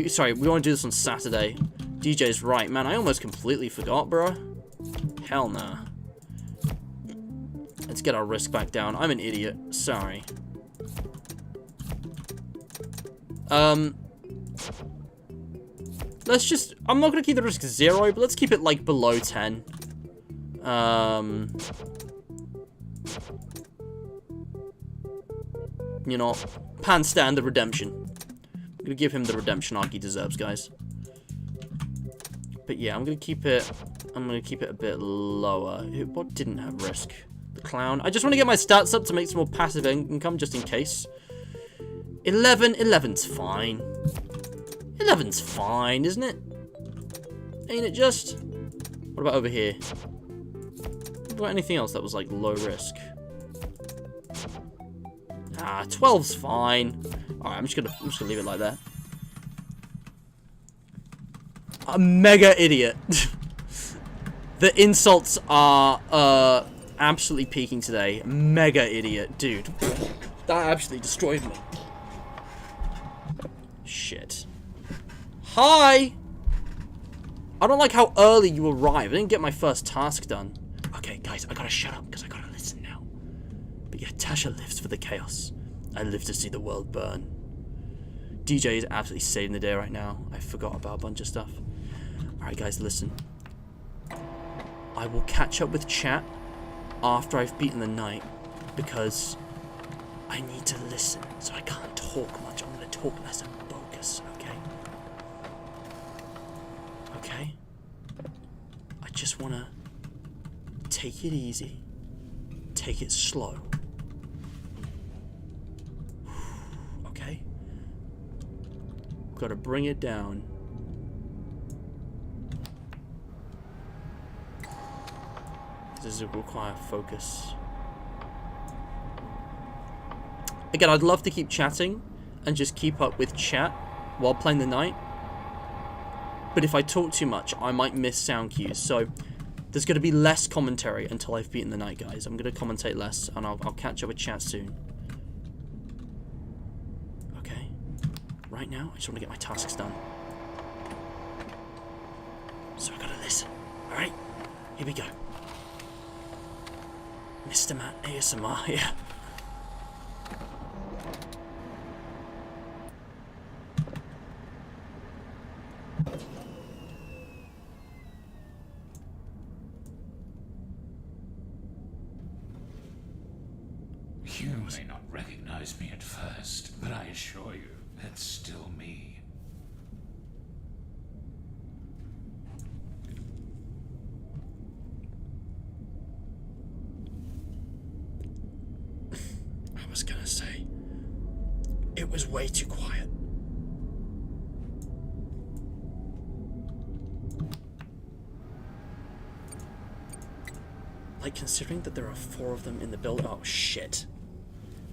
Sorry, we want to do this on Saturday. DJ's right. Man, I almost completely forgot, bro. Hell nah. Let's get our risk back down. I'm an idiot. Sorry. Let's just... I'm not going to keep the risk 0, but let's keep it, like, below 10. You know, Panstan the redemption. I'm going to give him the redemption arc he deserves, guys. But yeah, I'm going to keep it... I'm going to keep it a bit lower. What didn't have risk? The clown. I just want to get my stats up to make some more passive income, just in case. 11. 11's fine. 11's fine, isn't it? Ain't it just? What about over here? What about anything else that was like low risk? Ah, 12's fine. Alright, I'm just gonna leave it like that. A mega idiot. The insults are absolutely peaking today. Mega idiot, dude. That absolutely destroyed me. Shit. Hi! I don't like how early you arrive. I didn't get my first task done. Okay, guys, I gotta shut up because I gotta listen now. But yeah, Tasha lives for the chaos. I live to see the world burn. DJ is absolutely saving the day right now. I forgot about a bunch of stuff. Alright, guys, listen. I will catch up with chat after I've beaten the night because I need to listen, so I can't talk much. I'm gonna talk less and focus, okay? Okay? I just wanna take it easy. Take it slow. Okay? Gotta bring it down. This will require focus. Again, I'd love to keep chatting and just keep up with chat while playing the night. but if I talk too much, I might miss sound cues. So there's going to be less commentary until I've beaten the night, guys. I'm going to commentate less, and I'll catch up with chat soon. Okay. Right now, I just want to get my tasks done. So I gotta listen. Alright, here we go. Mr. Matt ASMR, yeah. You may not recognize me at first, but I assure you, it's still me. I was gonna say, it was way too quiet. Like, considering that there are 4 of them in the build, oh shit.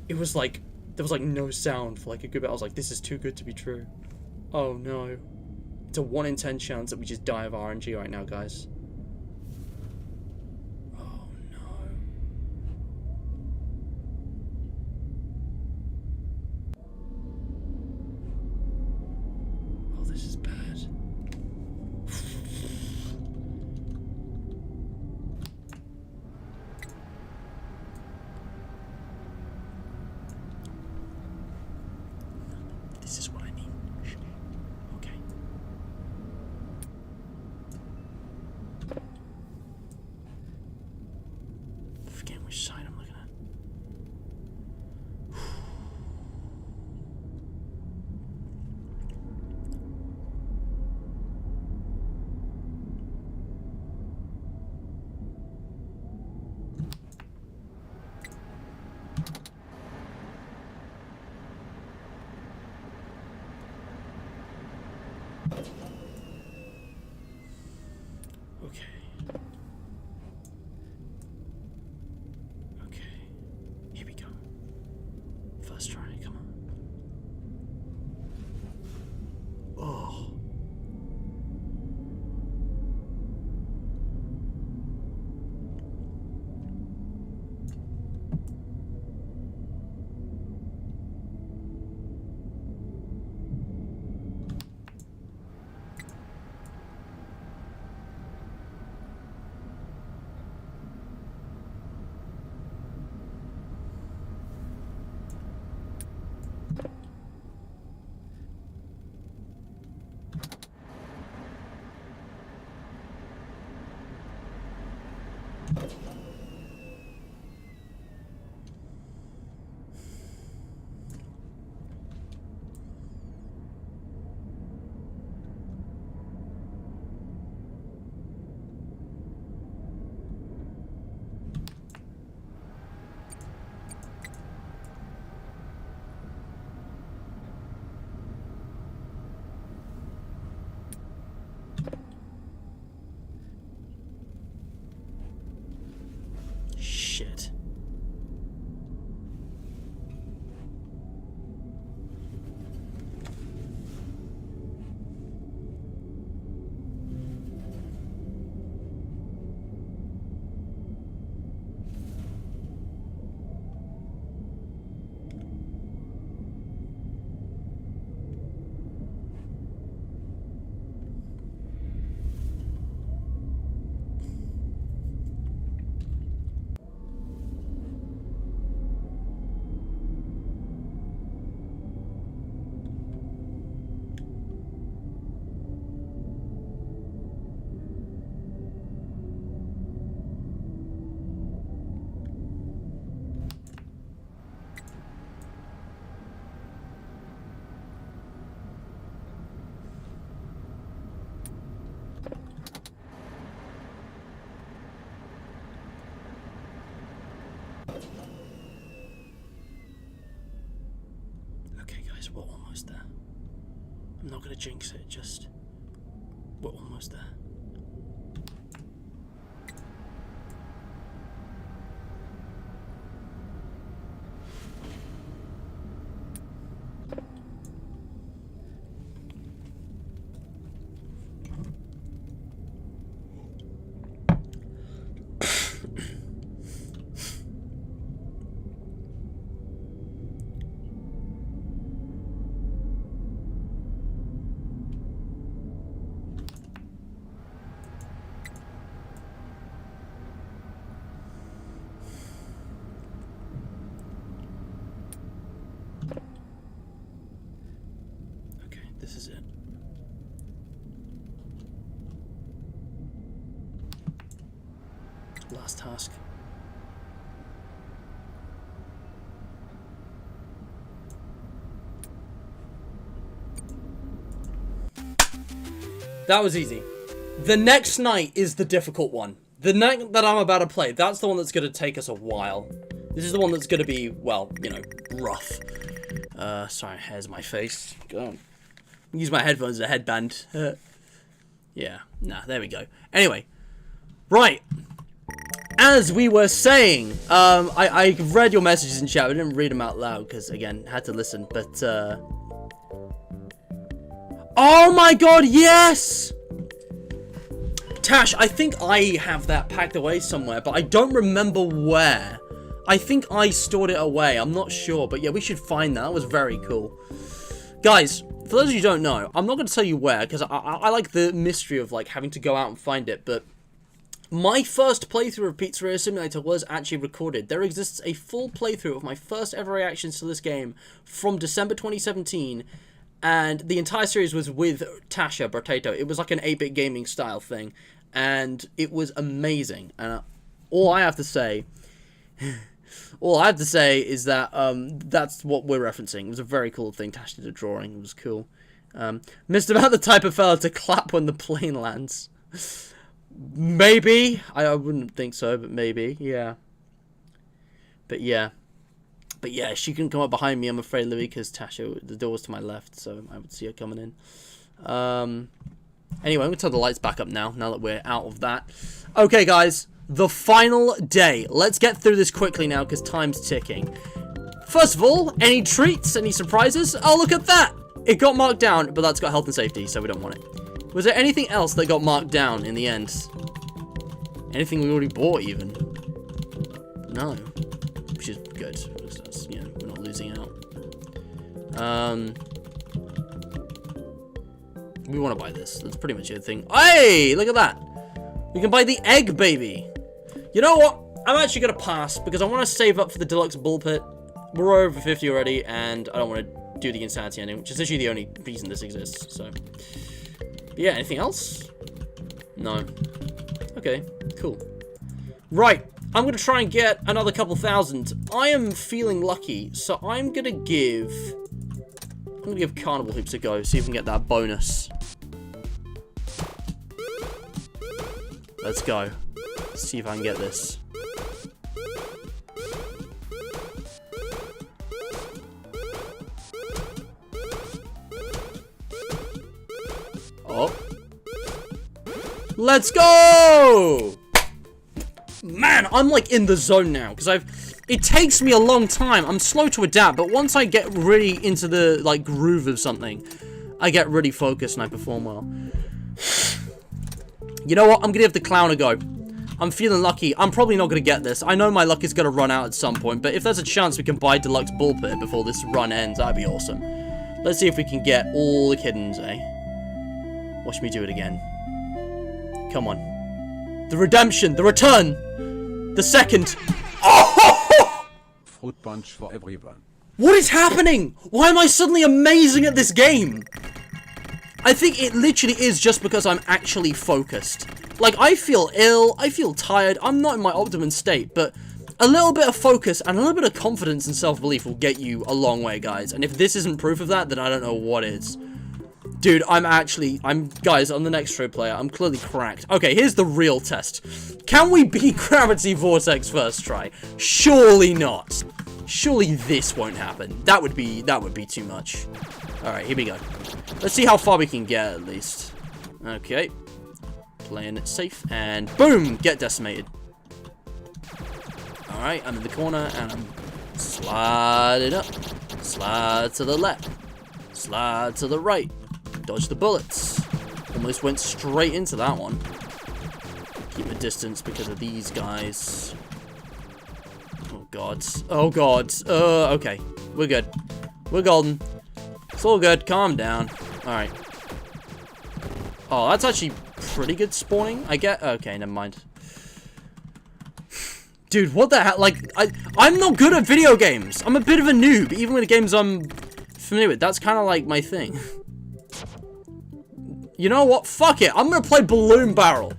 It was like, there was like no sound for like a good bit. I was like, this is too good to be true. Oh no. It's a 1 in 10 chance that we just die of RNG right now, guys. Oh no. Oh, this is bad. This is what I mean. Okay. Forgetting which side I'm looking at. Okay. Okay. Here we go. First try, come on. Oh. Shit. Okay, guys, we're almost there. I'm not gonna jinx it, just... We're almost there. This is it. Last task. That was easy. The next night is the difficult one. The night that I'm about to play, that's the one that's going to take us a while. This is the one that's going to be, well, you know, rough. Sorry, here's my face. Go on. Use my headphones as a headband. Yeah, nah, there we go. Anyway, right. As we were saying, I read your messages in chat. I didn't read them out loud because, again, had to listen. But, oh my god, yes! Tash, I think I have that packed away somewhere, but I don't remember where. I think I stored it away. I'm not sure, but yeah, we should find that. That was very cool. Guys, for those of you who don't know, I'm not going to tell you where, because I like the mystery of, like, having to go out and find it, but my first playthrough of Pizzeria Simulator was actually recorded. There exists a full playthrough of my first ever reactions to this game from December 2017, and the entire series was with Tasha Bertato. It was like an 8-bit gaming style thing, and it was amazing. And all I have to say is that that's what we're referencing. It was a very cool thing. Tasha did a drawing. It was cool. Missed about the type of fella to clap when the plane lands. Maybe. I wouldn't think so, but maybe. Yeah. But yeah, she couldn't come up behind me, I'm afraid, Louis, because Tasha, the door was to my left, so I would see her coming in. Anyway, I'm going to turn the lights back up now that we're out of that. Okay, guys, the final day. Let's get through this quickly now, because time's ticking. First of all, any treats, any surprises? Oh, look at that! It got marked down, but that's got health and safety, so we don't want it. Was there anything else that got marked down in the end? Anything we already bought, even? No. Which is good. That's, you know, we're not losing out. We want to buy this. That's pretty much it thing. Hey! Look at that! We can buy the egg, baby! You know what? I'm actually going to pass, because I want to save up for the deluxe bull pit. We're over 50 already, and I don't want to do the insanity ending, which is actually the only reason this exists, so. But yeah, anything else? No. Okay, cool. Right, I'm going to try and get another couple thousand. I am feeling lucky, so I'm going to give Carnival Hoops a go, see if we can get that bonus. Let's go. Let's see if I can get this. Oh. Let's go! Man, I'm like in the zone now, because it takes me a long time. I'm slow to adapt, but once I get really into the, like, groove of something, I get really focused and I perform well. You know what? I'm gonna give the clown a go. I'm feeling lucky. I'm probably not gonna get this. I know my luck is gonna run out at some point, but if there's a chance we can buy deluxe bull pit before this run ends, that'd be awesome. Let's see if we can get all the kittens, eh? Watch me do it again. Come on. The redemption, the return, the second. Oh! Fruit punch for everyone. What is happening? Why am I suddenly amazing at this game? I think it literally is just because I'm actually focused. Like, I feel ill, I feel tired, I'm not in my optimum state, but a little bit of focus and a little bit of confidence and self-belief will get you a long way, guys. And if this isn't proof of that, then I don't know what is. Dude, guys, on the next Tro player, I'm clearly cracked. Okay, here's the real test. Can we beat Gravity Vortex first try? Surely not. Surely this won't happen. That would be too much. Alright, here we go. Let's see how far we can get, at least. Okay. Playing it safe, and boom! Get decimated. Alright, I'm in the corner, and I'm sliding up. Slide to the left. Slide to the right. Dodge the bullets. Almost went straight into that one. Keep a distance because of these guys. Oh god. Oh god. Okay. We're good. We're golden. It's all good. Calm down. Alright. Oh, that's actually pretty good spawning. I get. Okay, never mind. Dude, what the hell? Like, I'm not good at video games. I'm a bit of a noob, even with the games I'm familiar with. That's kind of like my thing. You know what? Fuck it. I'm gonna play Balloon Barrel.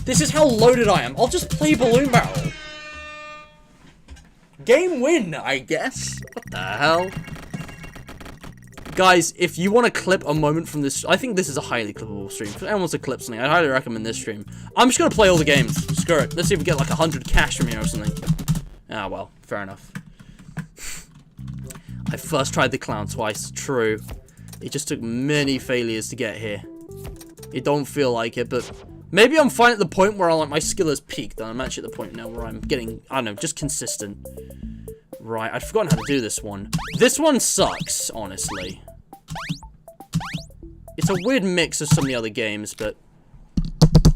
This is how loaded I am. I'll just play Balloon Barrel. Game win, I guess. What the hell? Guys, if you want to clip a moment from this, I think this is a highly clippable stream. If anyone wants to clip something, I'd highly recommend this stream. I'm just gonna play all the games. Screw it. Let's see if we get like 100 cash from here or something. Ah, well, fair enough. I first tried the clown twice. True. It just took many failures to get here. It don't feel like it, but maybe I'm fine at the point where my skill has peaked, and I'm actually at the point now where I'm getting, I don't know, just consistent. Right, I'd forgotten how to do this one. This one sucks, honestly. It's a weird mix of some of the other games, but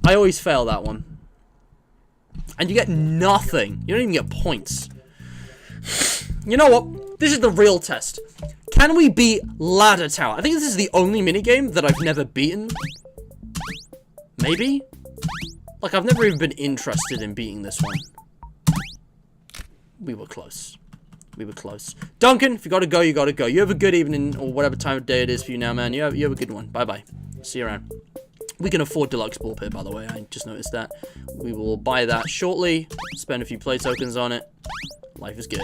I always fail that one. And you get nothing. You don't even get points. You know what? This is the real test. Can we beat Ladder Tower? I think this is the only minigame that I've never beaten. Maybe? Like, I've never even been interested in beating this one. We were close. We were close. Duncan, if you gotta go, you gotta go. You have a good evening, or whatever time of day it is for you now, man. You have a good one. Bye-bye. See you around. We can afford deluxe ball pit, by the way. I just noticed that. We will buy that shortly. Spend a few play tokens on it. Life is good.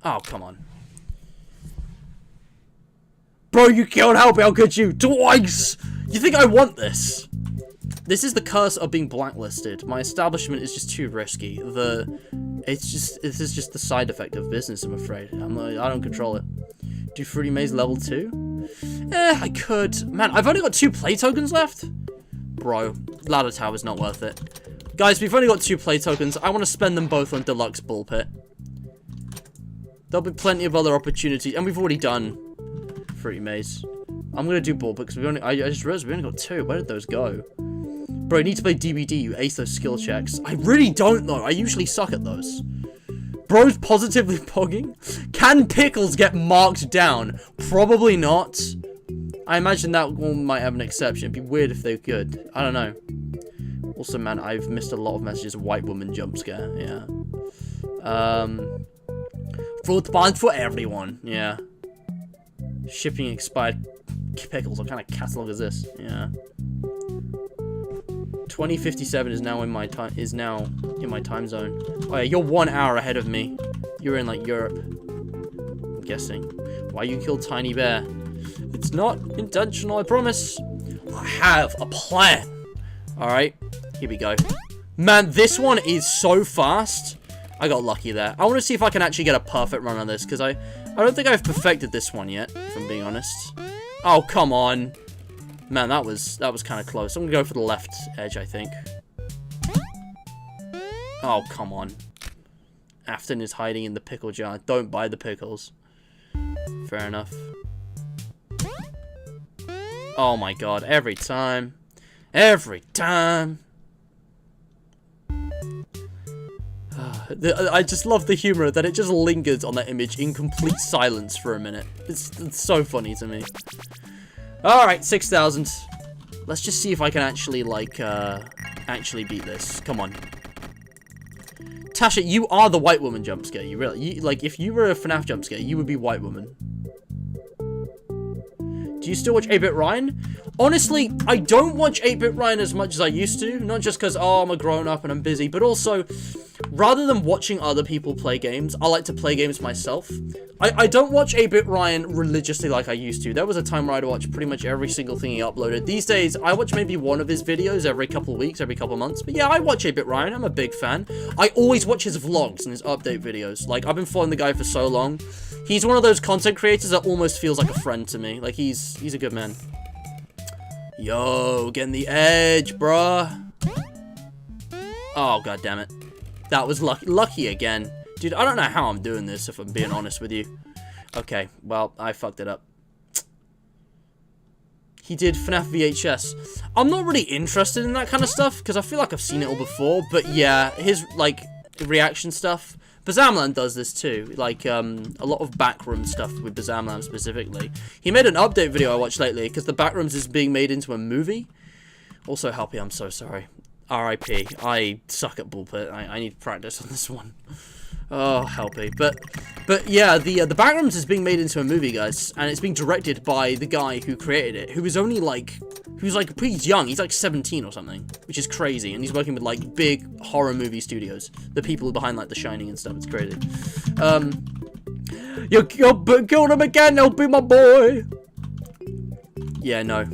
Oh, come on. Bro, you can't help it. I'll get you twice. You think I want this? This is the curse of being blacklisted. My establishment is just too risky. This is just the side effect of business, I'm afraid. I don't control it. Do Fruity Maze level 2? I could. Man, I've only got 2 play tokens left. Bro, Ladder Tower is not worth it. Guys, we've only got 2 play tokens. I want to spend them both on deluxe ball pit. There'll be plenty of other opportunities, and we've already done Fruity Maze. I'm gonna do ball pit because I just realized we only got 2. Where did those go? Bro, you need to play DBD. You ace those skill checks. I really don't though. I usually suck at those. Bro's positively pogging. Can pickles get marked down? Probably not. I imagine that one might have an exception. It'd be weird if they could. I don't know. Also, man, I've missed a lot of messages. White woman jump scare. Yeah. Fruit bond for everyone. Yeah. Shipping expired pickles. What kind of catalog is this? Yeah. 2057 is now in my time. Time zone. Oh yeah, you're 1 hour ahead of me. You're in like Europe. I'm guessing. Why you killed Tiny Bear? It's not intentional. I promise. I have a plan. All right. Here we go. Man, this one is so fast. I got lucky there. I want to see if I can actually get a perfect run on this, because I don't think I've perfected this one yet, if I'm being honest. Oh, come on. Man, that was kind of close. I'm going to go for the left edge, I think. Oh, come on. Afton is hiding in the pickle jar. Don't buy the pickles. Fair enough. Oh my god, every time. Every time. I just love the humor that it just lingers on that image in complete silence for a minute. It's so funny to me. Alright, 6,000. Let's just see if I can actually, like, actually beat this. Come on. Tasha, you are the white woman jump scare. You really, like, if you were a FNAF jump scare, you would be white woman. Do you still watch 8-Bit Ryan? Honestly, I don't watch 8-Bit Ryan as much as I used to. Not just because, oh, I'm a grown-up and I'm busy, but also, rather than watching other people play games, I like to play games myself. I don't watch 8-Bit Ryan religiously like I used to. There was a time where I'd watch pretty much every single thing he uploaded. These days, I watch maybe one of his videos every couple of weeks, every couple of months. But yeah, I watch 8-Bit Ryan. I'm a big fan. I always watch his vlogs and his update videos. Like, I've been following the guy for so long. He's one of those content creators that almost feels like a friend to me. Like, he's a good man. Yo, getting the edge, bruh. Oh, god damn it. That was lucky again. Dude, I don't know how I'm doing this, if I'm being honest with you. Okay, well, I fucked it up. He did FNAF VHS. I'm not really interested in that kind of stuff, because I feel like I've seen it all before. But yeah, his, like, reaction stuff. Bazamland does this too. Like, a lot of backroom stuff with Bazamland specifically. He made an update video I watched lately, because the backrooms is being made into a movie. Also, Helpy, I'm so sorry. R.I.P. I suck at bullpit. I need practice on this one. Oh, Helpy. But yeah, the Backrooms is being made into a movie, guys, and it's being directed by the guy who created it, who was only like who's like pretty young. He's like 17 or something, which is crazy. And he's working with like big horror movie studios. The people behind like The Shining and stuff. It's crazy. You killed him again. He'll be my boy. Yeah, no.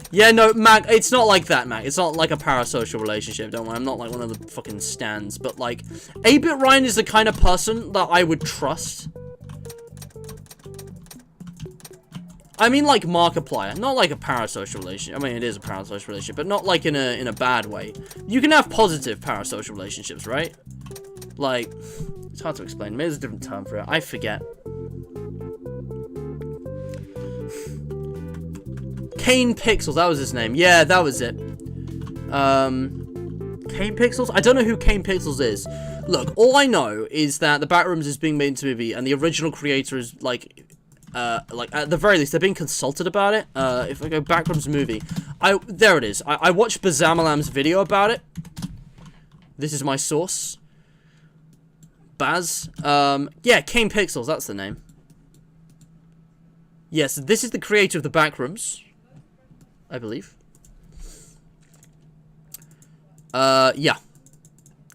Yeah, no, Mac, it's not like that, Mac. It's not like a parasocial relationship, don't worry. I'm not like one of the fucking stans. But like, 8-Bit Ryan is the kind of person that I would trust. I mean, like Markiplier, not like a parasocial relationship. I mean, it is a parasocial relationship, but not like in a bad way. You can have positive parasocial relationships, right? Like, it's hard to explain. Maybe there's a different term for it. I forget. Kane Pixels, that was his name. Yeah, that was it. Kane Pixels? I don't know who Kane Pixels is. Look, all I know is that the Backrooms is being made into a movie, and the original creator is like at the very least, they're being consulted about it. If I go Backrooms movie, there it is. I watched Bazamalam's video about it. This is my source. Baz. Yeah, Kane Pixels, that's the name. Yes, this is the creator of the Backrooms, I believe. Yeah.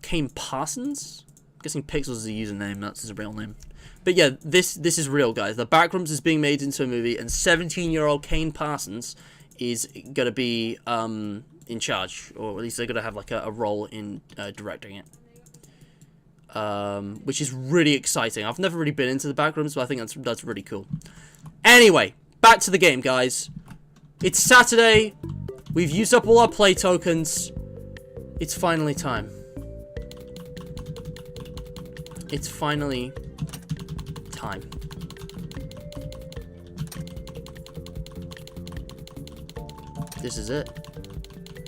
Kane Parsons? I'm guessing Pixels is a username, that's his real name. But yeah, this is real, guys. The Backrooms is being made into a movie, and 17-year-old Kane Parsons is gonna be in charge, or at least they're gonna have like a role in directing it. Which is really exciting. I've never really been into the Backrooms, but I think that's really cool. Anyway, back to the game, guys. It's Saturday. We've used up all our play tokens. It's finally time. It's finally time. This is it.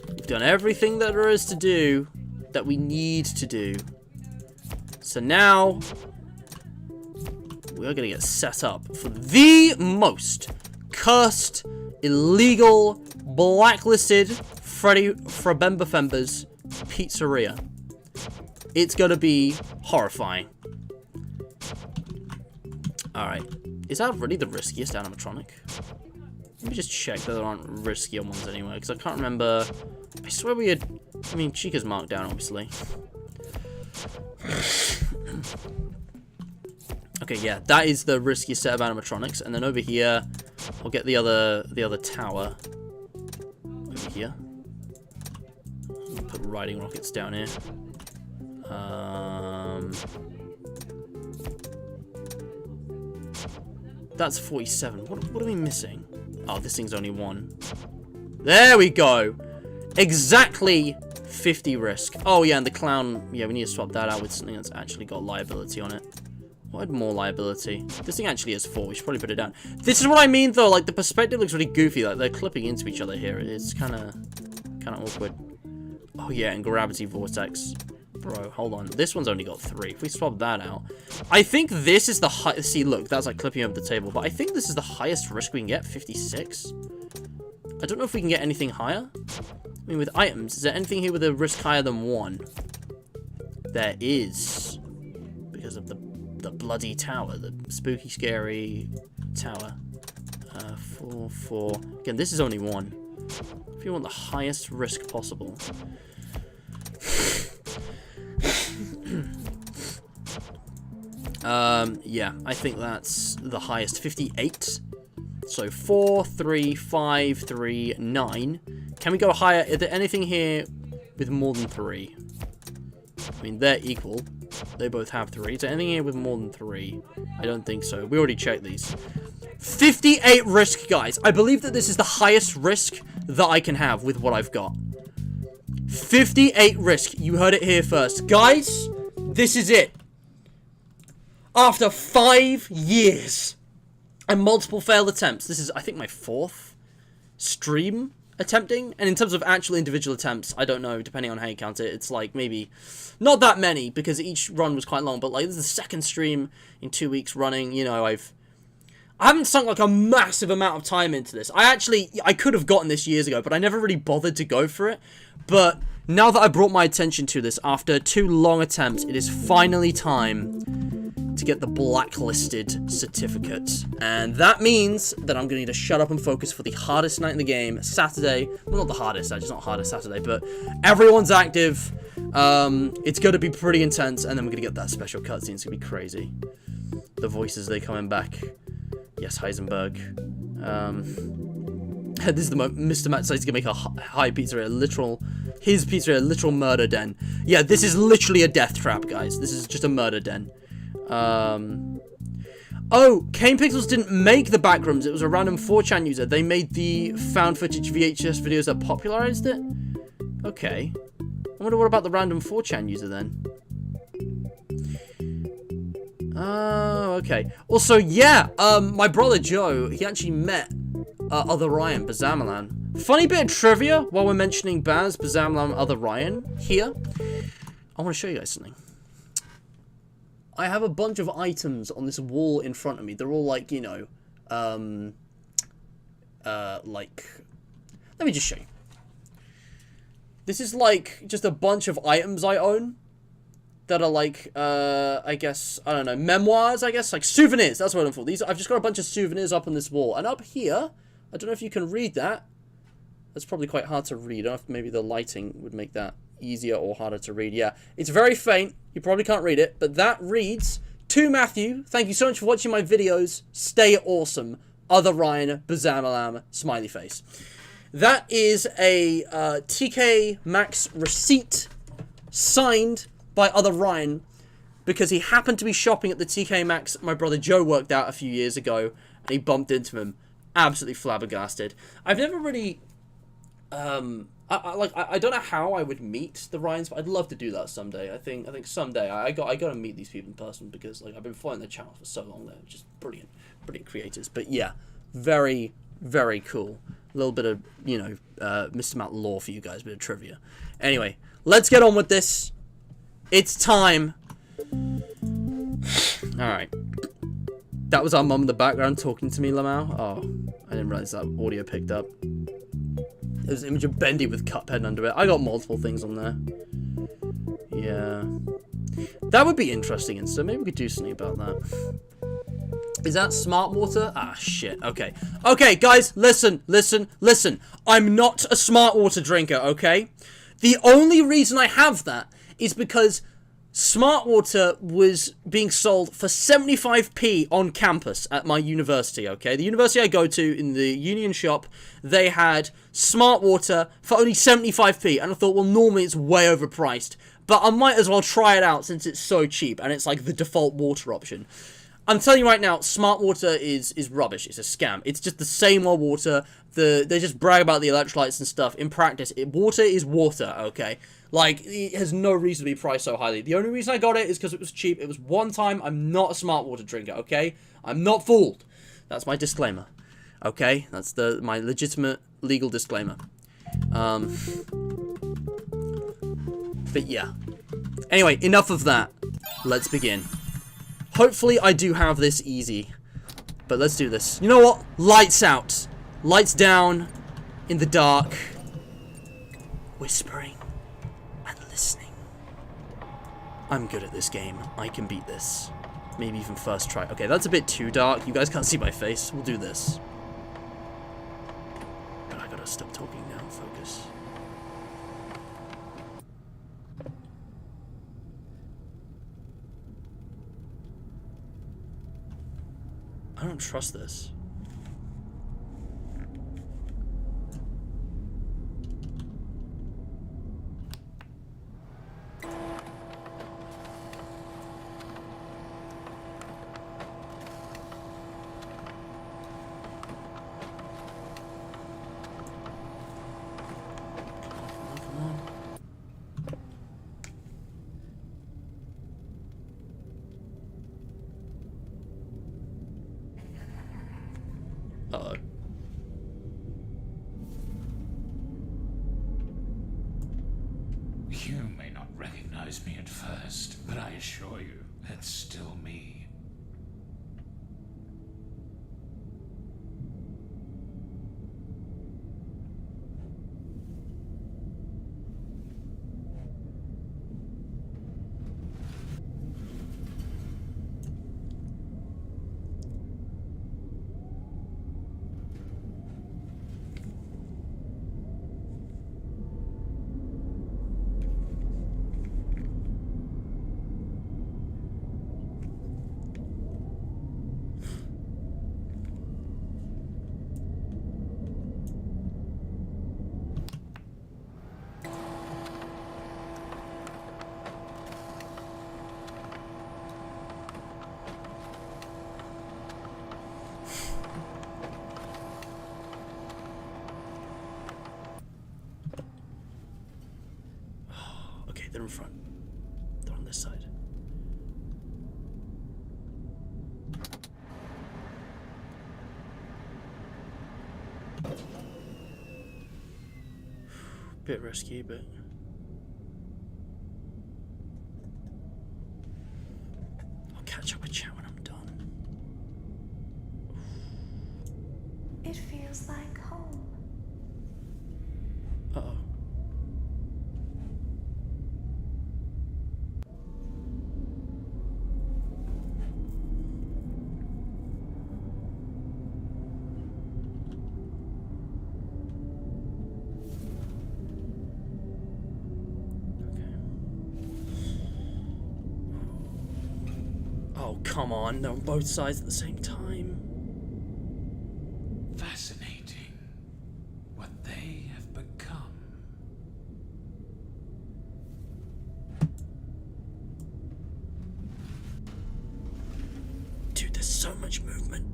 We've done everything that there is to do, that we need to do. So now, we're going to get set up for the most cursed, illegal, blacklisted Freddy Frabembafembers Pizzeria. It's going to be horrifying. Alright. Is that really the riskiest animatronic? Let me just check that there aren't riskier ones anyway, because I can't remember. I swear we had... I mean, Chica's marked down, obviously. Okay, yeah, that is the riskiest set of animatronics, and then over here, I'll get the other tower over here. Put riding rockets down here. That's 47. What are we missing? Oh, this thing's only 1. There we go. Exactly 50 risk. Oh, yeah, and the clown. Yeah, we need to swap that out with something that's actually got liability on it. What had more liability? This thing actually has 4. We should probably put it down. This is what I mean, though. Like, the perspective looks really goofy. Like, they're clipping into each other here. It's kind of awkward. Oh, yeah, and gravity vortex. Bro, hold on. This one's only got 3. If we swap that out, I think this is the high. See, look, that's like clipping over the table. But I think this is the highest risk we can get. 56. I don't know if we can get anything higher. I mean, with items, is there anything here with a risk higher than 1? There is, because of the bloody tower, the spooky, scary tower. 4, 4. Again, this is only 1. If you want the highest risk possible. Yeah, I think that's the highest. 58. So 4, 3, 5, 3, 9. Can we go higher? Is there anything here with more than 3? I mean, they're equal. They both have 3. Is there anything here with more than 3? I don't think so. We already checked these. 58 risk, guys. I believe that this is the highest risk that I can have with what I've got. 58 risk. You heard it here first. Guys, this is it. After 5 years and multiple failed attempts, this is, I think, my 4th stream attempting. And in terms of actual individual attempts, I don't know, depending on how you count it. It's like maybe not that many, because each run was quite long. But like, this is the 2nd stream in 2 weeks running. You know, I haven't sunk like a massive amount of time into this. I could have gotten this years ago, but I never really bothered to go for it. But now that I brought my attention to this after 2 long attempts, it is finally time to get the Blacklisted certificate. And that means that I'm going to need to shut up and focus for the hardest night in the game, Saturday. Well, not the hardest, it's not hardest Saturday, but everyone's active. It's going to be pretty intense, and then we're going to get that special cutscene. It's going to be crazy. The voices, they coming back. Yes, Heisenberg. This is the Mr. Matt decides to make a high pizzeria his pizzeria literal murder den. Yeah, this is literally a death trap, guys. This is just a murder den. Oh, Kane Pixels didn't make the backrooms. It was a random 4chan user. They made the found footage VHS videos that popularized it. Okay. I wonder what about the random 4chan user then. Oh, okay. Also, yeah, my brother Joe, he actually met Other Ryan, Bazamalan. Funny bit of trivia while we're mentioning Baz, Bazamalan, Other Ryan here. I want to show you guys something. I have a bunch of items on this wall in front of me. They're all like, you know, like, let me just show you. This is like just a bunch of items I own that are like, I guess, I don't know, memoirs, I guess, like souvenirs. That's what I'm for. I've just got a bunch of souvenirs up on this wall. And up here, I don't know if you can read that. That's probably quite hard to read. I don't know if maybe the lighting would make that easier or harder to read. Yeah, it's very faint. You probably can't read it, but that reads, "To Matthew, thank you so much for watching my videos. Stay awesome. Other Ryan, Bazamalam, smiley face." That is a TK Maxx receipt signed by Other Ryan because he happened to be shopping at the TK Maxx my brother Joe worked out a few years ago, and he bumped into him. Absolutely flabbergasted. I've never really, I don't know how I would meet the Ryans, but I'd love to do that someday. I think someday I gotta meet these people in person because like I've been following their channel for so long. They're just brilliant creators. But yeah, very, very cool. A little bit of, you know, Mr. Matt lore for you guys, a bit of trivia. Anyway, let's get on with this. It's time. Alright. That was our mum in the background talking to me, Lamau. Oh, I didn't realize that audio picked up. There's an image of Bendy with Cuphead under it. I got multiple things on there. Yeah. That would be interesting, Insta. Maybe we could do something about that. Is that smart water? Ah, shit. Okay. Okay, guys, listen. I'm not a smart water drinker, okay? The only reason I have that is because smart water was being sold for 75p on campus at my university, okay? The university I go to, in the Union shop, they had smart water for only 75p, and I thought, well, normally it's way overpriced, but I might as well try it out since it's so cheap, and it's like the default water option. I'm telling you right now, smart water is rubbish. It's a scam. It's just the same old water. They just brag about the electrolytes and stuff. In practice, water is water, okay? Like, it has no reason to be priced so highly. The only reason I got it is because it was cheap. It was one time. I'm not a smart water drinker, okay? I'm not fooled. That's my disclaimer, okay? That's my legitimate legal disclaimer. But yeah. Anyway, enough of that. Let's begin. Hopefully I do have this easy, but let's do this. You know what? Lights out. Lights down, in the dark, whispering and listening. I'm good at this game. I can beat this. Maybe even first try. Okay, that's a bit too dark. You guys can't see my face. We'll do this. But I gotta stop talking now. Focus. I don't trust this. Uh-oh. You may not recognize me at first, but I assure you, that's still me. they're in front. They're on this side. Bit risky, but I'll catch up with chat when I'm done. It feels like home. Uh-oh. Oh, come on. They're on both sides at the same time. Fascinating. What they have become. Dude, there's so much movement.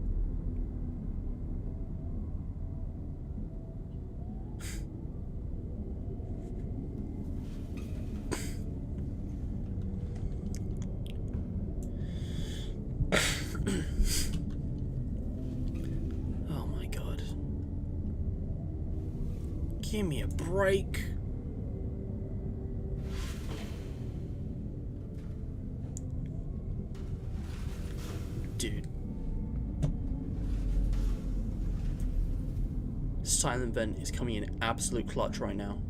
Oh my god. Give me a break. Dude. Silent Vent is coming in absolute clutch right now.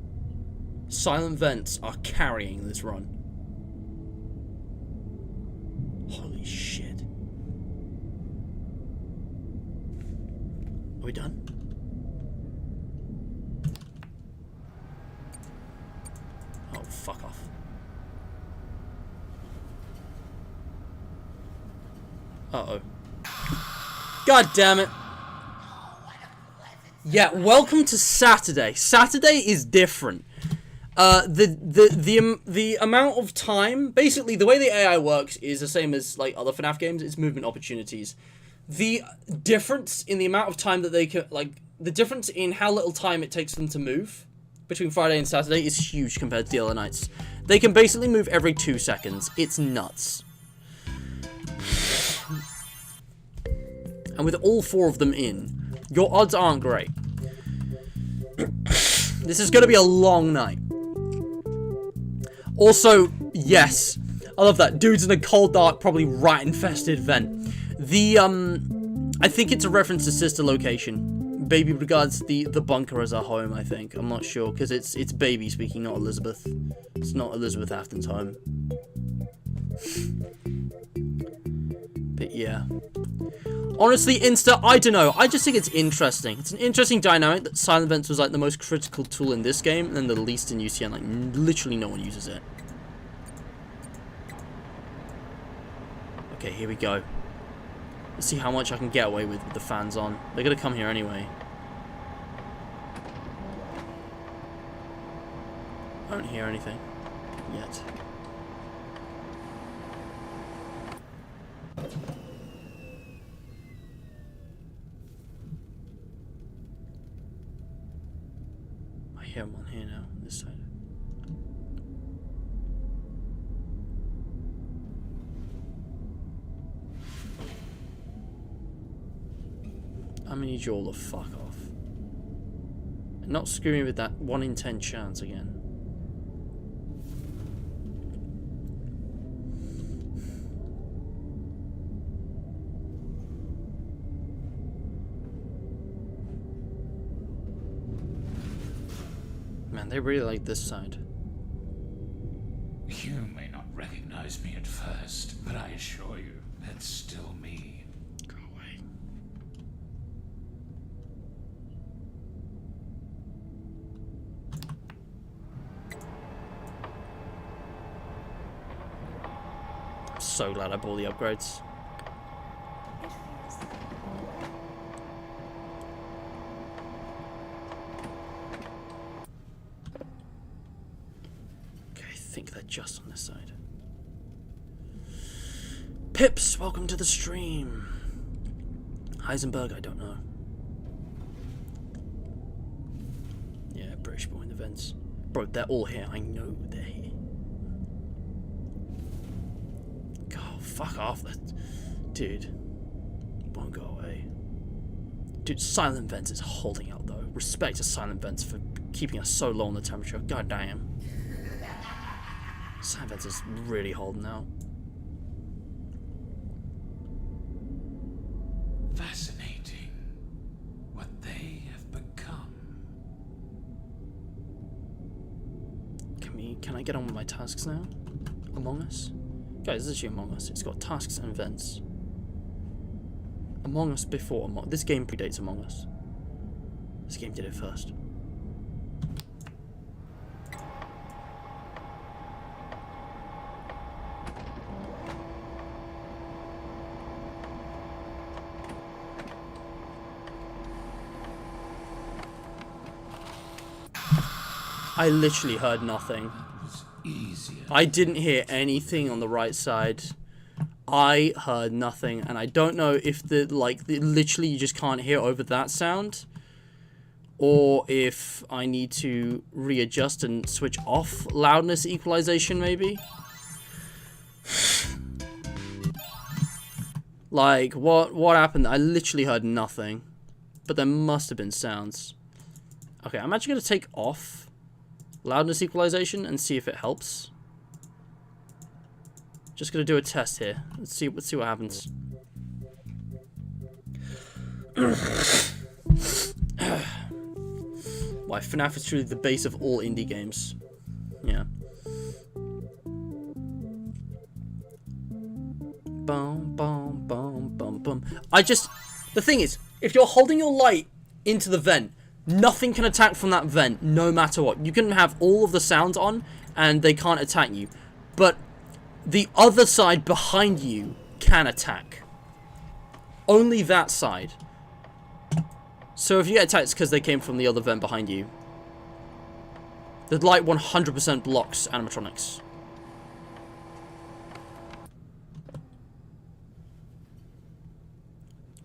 Silent Vents are carrying this run. Holy shit. Are we done? Oh, fuck off. Uh-oh. God damn it. Yeah, welcome to Saturday. Saturday is different. The amount of time, basically the way the AI works is the same as like other FNAF games. It's movement opportunities. The difference in the amount of time that they can, like, the difference in how little time it takes them to move between Friday and Saturday is huge compared to the other nights. They can basically move every 2 seconds. It's nuts. And with all 4 of them in, your odds aren't great. This is going to be a long night. Also, yes, I love that. Dudes in a cold, dark, probably rat-infested vent. I think it's a reference to Sister Location. Baby regards the bunker as a home, I think. I'm not sure, because it's Baby speaking, not Elizabeth. It's not Elizabeth Afton's home. But yeah. Honestly, Insta, I don't know. I just think it's interesting. It's an interesting dynamic that Silent Vents was like the most critical tool in this game, and then the least in UCN. Like, literally no one uses it. Okay, here we go. Let's see how much I can get away with the fans on. They're gonna come here anyway. I don't hear anything yet. I hear them on here now, on this side. I'm gonna need you all to fuck off. And not screw me with that 1 in 10 chance again. Man, they really like this side. You may not recognize me at first, but I assure you, that's still me. Go away. I'm so glad I bought the upgrades. It feels like Okay, I think they're just on this side. Pips, welcome to the stream. Heisenberg, I don't know. Yeah, British boy in the vents. Bro, they're all here. I know they're here. fuck off. Dude. Won't go away. Dude, Silent Vents is holding out though. Respect to Silent Vents for keeping us so low on the temperature. God damn. Silent Vents is really holding out. Fascinating. What they have become. Can I get on with my tasks now? Among Us? Guys, this is actually Among Us. It's got tasks and events. Among Us before this game predates Among Us. This game did it first. I literally heard nothing. Easier. I didn't hear anything on the right side. I heard nothing, and I don't know if literally you just can't hear over that sound, or if I need to readjust and switch off loudness equalization, maybe. Like, what happened? I literally heard nothing, but there must have been sounds. Okay, I'm actually gonna take off loudness equalization and see if it helps. Just gonna do a test here. Let's see what happens. Why FNAF is truly the base of all indie games. Yeah. Boom, boom, boom, boom, boom. The thing is, if you're holding your light into the vent, nothing can attack from that vent, no matter what. You can have all of the sounds on, and they can't attack you. But the other side behind you can attack. Only that side. So if you get attacked, it's because they came from the other vent behind you. The light 100% blocks animatronics.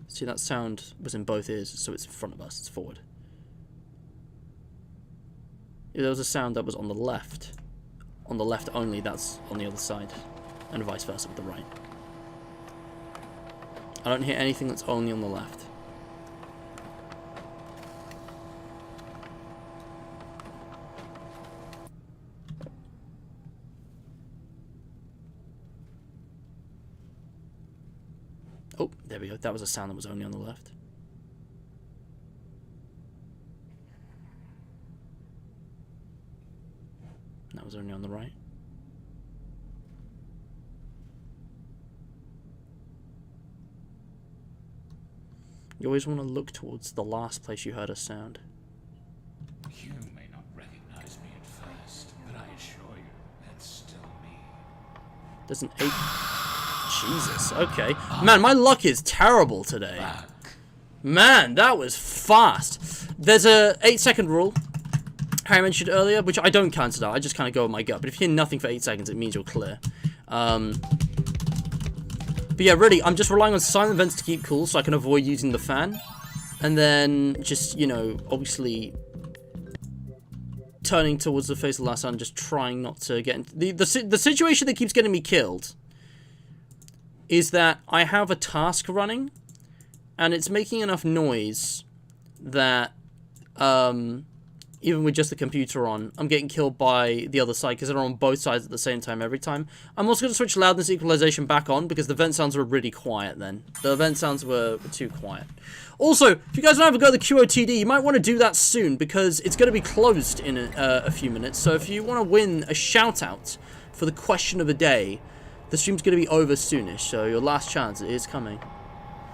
See, that sound was in both ears, so it's in front of us, it's forward. If there was a sound that was on the left only, that's on the other side, and vice versa with the right. I don't hear anything that's only on the left. Oh, there we go. That was a sound that was only on the left. That was only on the right. You always want to look towards the last place you heard a sound. You may not recognize me at first, but I assure you, that's still me. There's an 8... Jesus, okay. Man, my luck is terrible today. Man, that was fast. There's a 8-second rule, Harry mentioned earlier, which I don't cancel out. I just kind of go with my gut. But if you hear nothing for 8 seconds, it means you're clear. But yeah, really, I'm just relying on silent vents to keep cool so I can avoid using the fan. And then just, you know, obviously turning towards the face of the last sun, just trying not to get into... The situation that keeps getting me killed is that I have a task running, and it's making enough noise that, even with just the computer on, I'm getting killed by the other side, because they're on both sides at the same time every time. I'm also going to switch loudness equalization back on, because the vent sounds were really quiet then. The vent sounds were too quiet. Also, if you guys don't have a go at the QOTD, you might want to do that soon, because it's going to be closed in a few minutes. So if you want to win a shout-out for the question of the day, the stream's going to be over soonish, so your last chance is coming.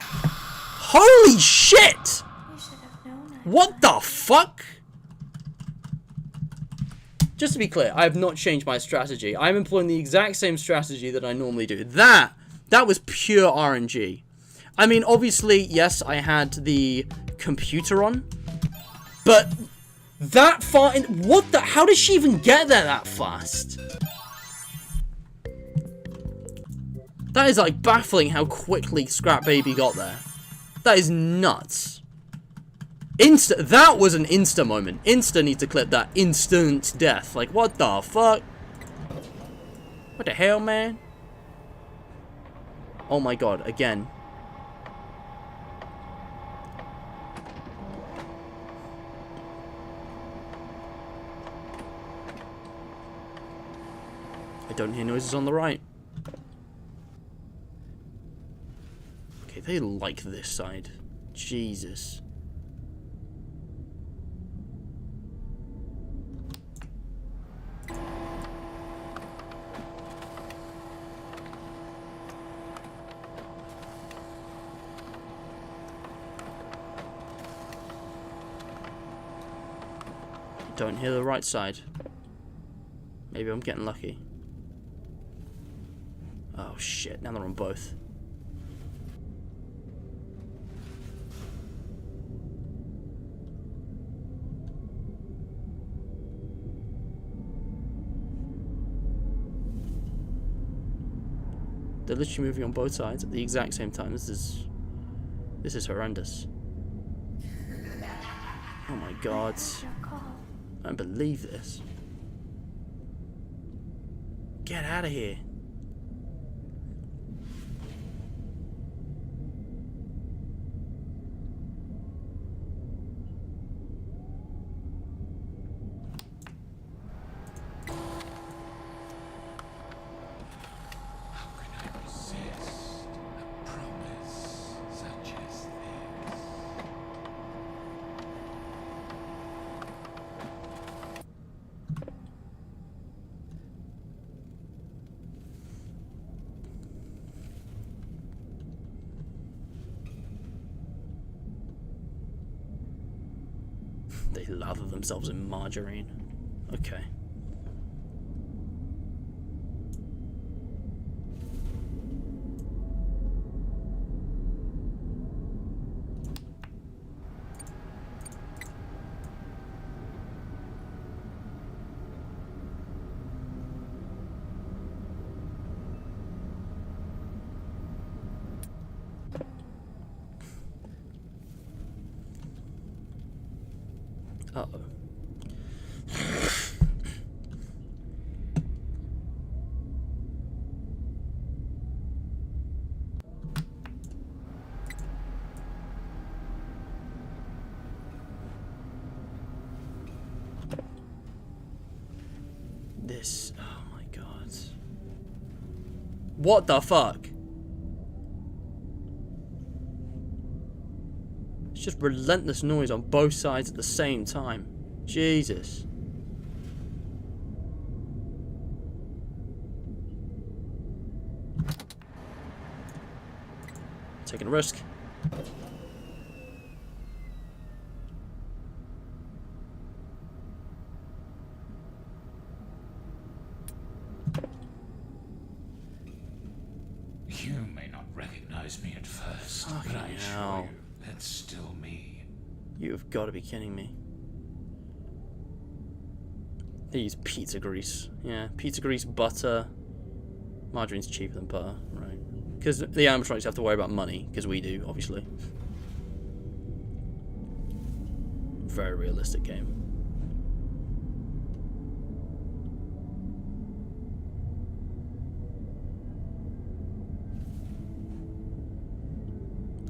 Holy shit! You should have known What the fuck? Just to be clear, I have not changed my strategy. I'm employing the exact same strategy that I normally do. That was pure RNG. I mean, obviously, yes, I had the computer on, but that far in... What the... How did she even get there that fast? That is, like, baffling how quickly Scrap Baby got there. That is nuts. That was an Insta moment. Insta needs to clip that. Instant death. Like, what the fuck? What the hell, man? Oh my god, again. I don't hear noises on the right. Okay, they like this side. Jesus. Don't hear the right side. Maybe I'm getting lucky. Oh shit, now they're on both. They're literally moving on both sides at the exact same time. This is horrendous. Oh my god. I don't believe this. Get out of here. How can I resist a promise such as this? They lather themselves in margarine. Okay. Uh-oh. This, oh my god. What the fuck? It's just relentless noise on both sides at the same time. Jesus. Taking a risk. You may not recognize me at first, but I Fucking assure hell. you, that's still me. You've got to be kidding me. They use pizza grease. Yeah, pizza grease, butter. Margarine's cheaper than butter, right? Because the animatronics have to worry about money, because we do, obviously. Very realistic game.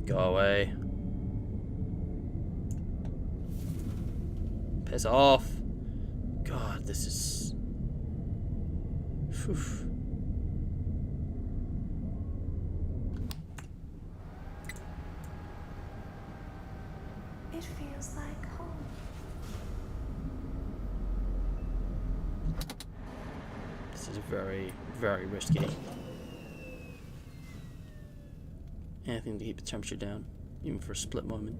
Go away. Piss off. God, this is... Phew. It feels like home. This is very, very risky. Anything to keep the temperature down, even for a split moment.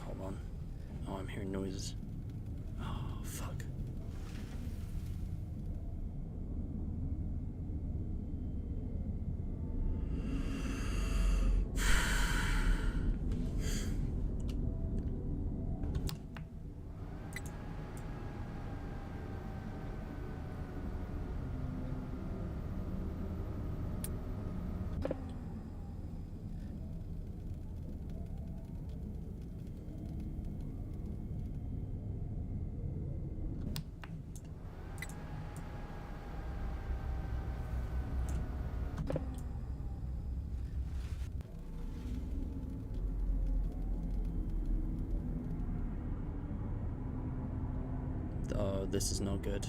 Hold on. Oh, I'm hearing noises. Oh, fuck. this is not good.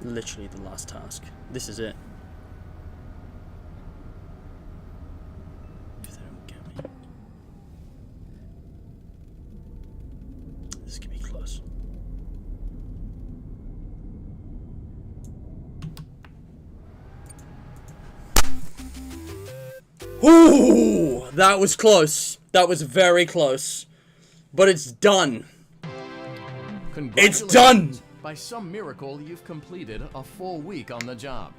Literally the last task. This is it. If they don't get me. This could be close. Ooh! That was close. That was very close. But it's done. It's done! By some miracle, you've completed a full week on the job.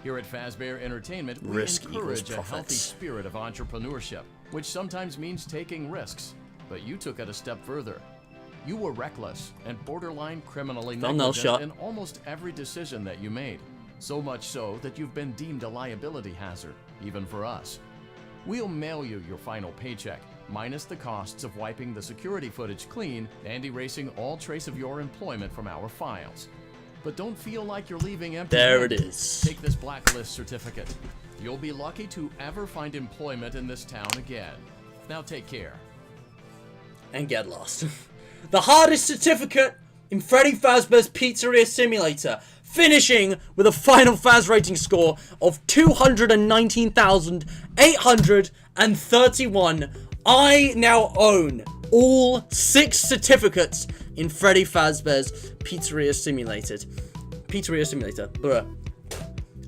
Here at Fazbear Entertainment, we encourage a healthy spirit of entrepreneurship, which sometimes means taking risks. But you took it a step further. You were reckless and borderline criminally negligent in almost every decision that you made. So much so that you've been deemed a liability hazard, even for us. We'll mail you your final paycheck, minus the costs of wiping the security footage clean and erasing all trace of your employment from our files. But don't feel like you're leaving empty. There it is. Take this blacklist certificate. You'll be lucky to ever find employment in this town again. Now take care. And get lost. The hardest certificate in Freddy Fazbear's Pizzeria Simulator, finishing with a final Faz rating score of 219,831. I now own all 6 certificates in Freddy Fazbear's Pizzeria Simulator. Bruh.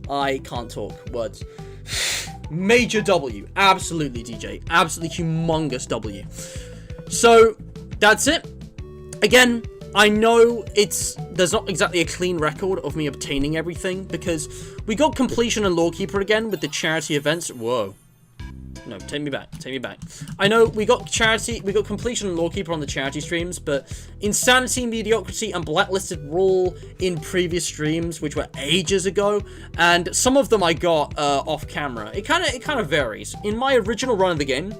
I can't talk. Words. Major W. Absolutely, DJ. Absolutely humongous W. So, that's it. Again, I know there's not exactly a clean record of me obtaining everything, because we got completion and Lawkeeper again with the charity events. Whoa. No, take me back. I know we got completion and Lawkeeper on the charity streams, but Insanity, Mediocrity, and Blacklisted were all in previous streams, which were ages ago, and some of them I got off camera. It kind of varies. In my original run of the game,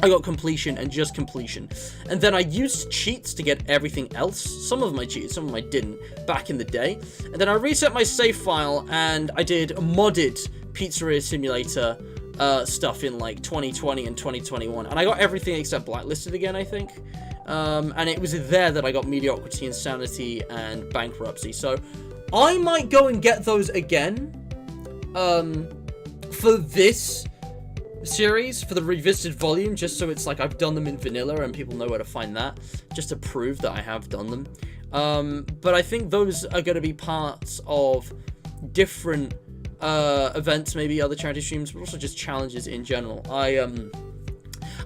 I got completion and just completion, and then I used cheats to get everything else. Some of them I cheated, some of them I didn't back in the day, and then I reset my save file and I did modded Pizzeria Simulator stuff in like 2020 and 2021, and I got everything except Blacklisted again, I think, and it was there that I got Mediocrity, Insanity, and Bankruptcy. So I might go and get those again for this series, for the revisited volume, just so it's like I've done them in vanilla and people know where to find that, just to prove that I have done them. But I think those are going to be parts of different events, maybe other charity streams, but also just challenges in general. I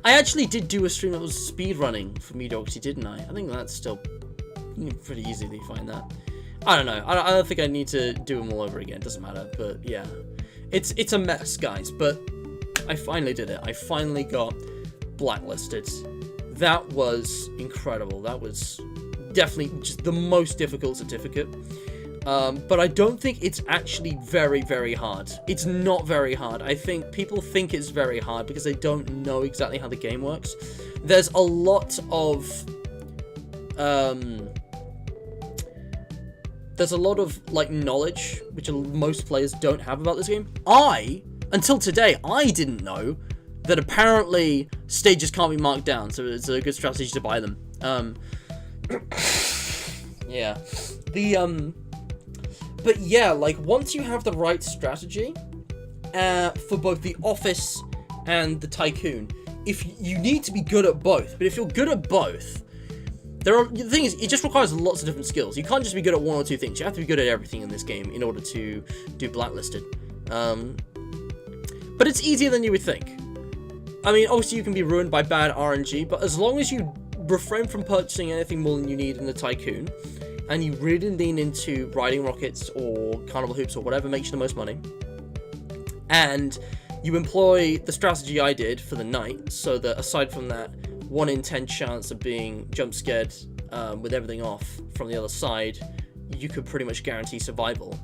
actually did do a stream that was speedrunning for Mediocrity, didn't I? I think that's still pretty easy to find that. I don't know. I don't think I need to do them all over again. Doesn't matter. But yeah, it's a mess, guys. But I finally did it. I finally got Blacklisted. That was incredible. That was definitely just the most difficult certificate. But I don't think it's actually very, very hard. It's not very hard. I think people think it's very hard because they don't know exactly how the game works. There's a lot of like knowledge which most players don't have about this game. Until today, I didn't know that apparently stages can't be marked down, so it's a good strategy to buy them. Yeah. But yeah, like, once you have the right strategy, for both the office and the tycoon, if you need to be good at both, but if you're good at both, the thing is, it just requires lots of different skills. You can't just be good at one or two things. You have to be good at everything in this game in order to do Blacklisted. But it's easier than you would think. I mean, obviously you can be ruined by bad RNG, but as long as you refrain from purchasing anything more than you need in the tycoon, and you really lean into riding rockets or carnival hoops or whatever makes you the most money, and you employ the strategy I did for the night, so that aside from that 1 in 10 chance of being jump scared with everything off from the other side, you could pretty much guarantee survival.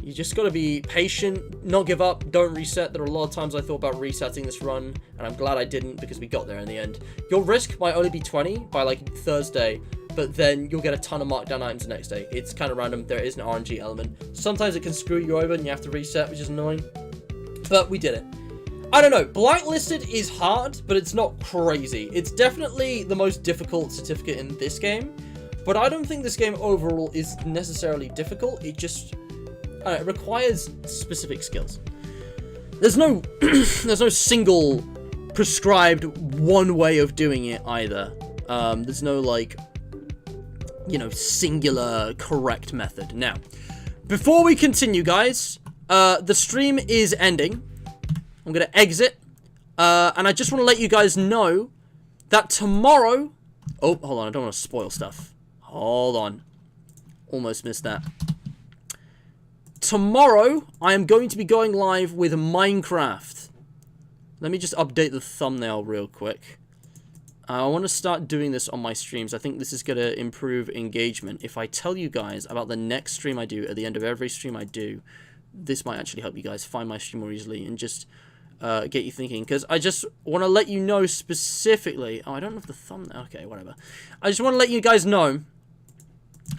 You just gotta be patient, not give up, don't reset. There are a lot of times I thought about resetting this run, and I'm glad I didn't because we got there in the end. Your risk might only be 20 by like Thursday, but then you'll get a ton of markdown items the next day. It's kind of random. There is an RNG element. Sometimes it can screw you over and you have to reset, which is annoying. But we did it. I don't know. Blacklisted is hard, but it's not crazy. It's definitely the most difficult certificate in this game, but I don't think this game overall is necessarily difficult. It just... it requires specific skills. There's no there's no single prescribed one way of doing it either. There's no like, you know, singular correct method. Now, before we continue, guys, the stream is ending. I'm gonna exit, and I just want to let you guys know that tomorrow. Oh, hold on, I don't want to spoil stuff. Hold on, almost missed that. Tomorrow, I am going to be going live with Minecraft. Let me just update the thumbnail real quick. I want to start doing this on my streams. I think this is going to improve engagement. If I tell you guys about the next stream I do, at the end of every stream I do, this might actually help you guys find my stream more easily and just get you thinking. Because I just want to let you know specifically... Oh, I don't have the thumbnail. Okay, whatever. I just want to let you guys know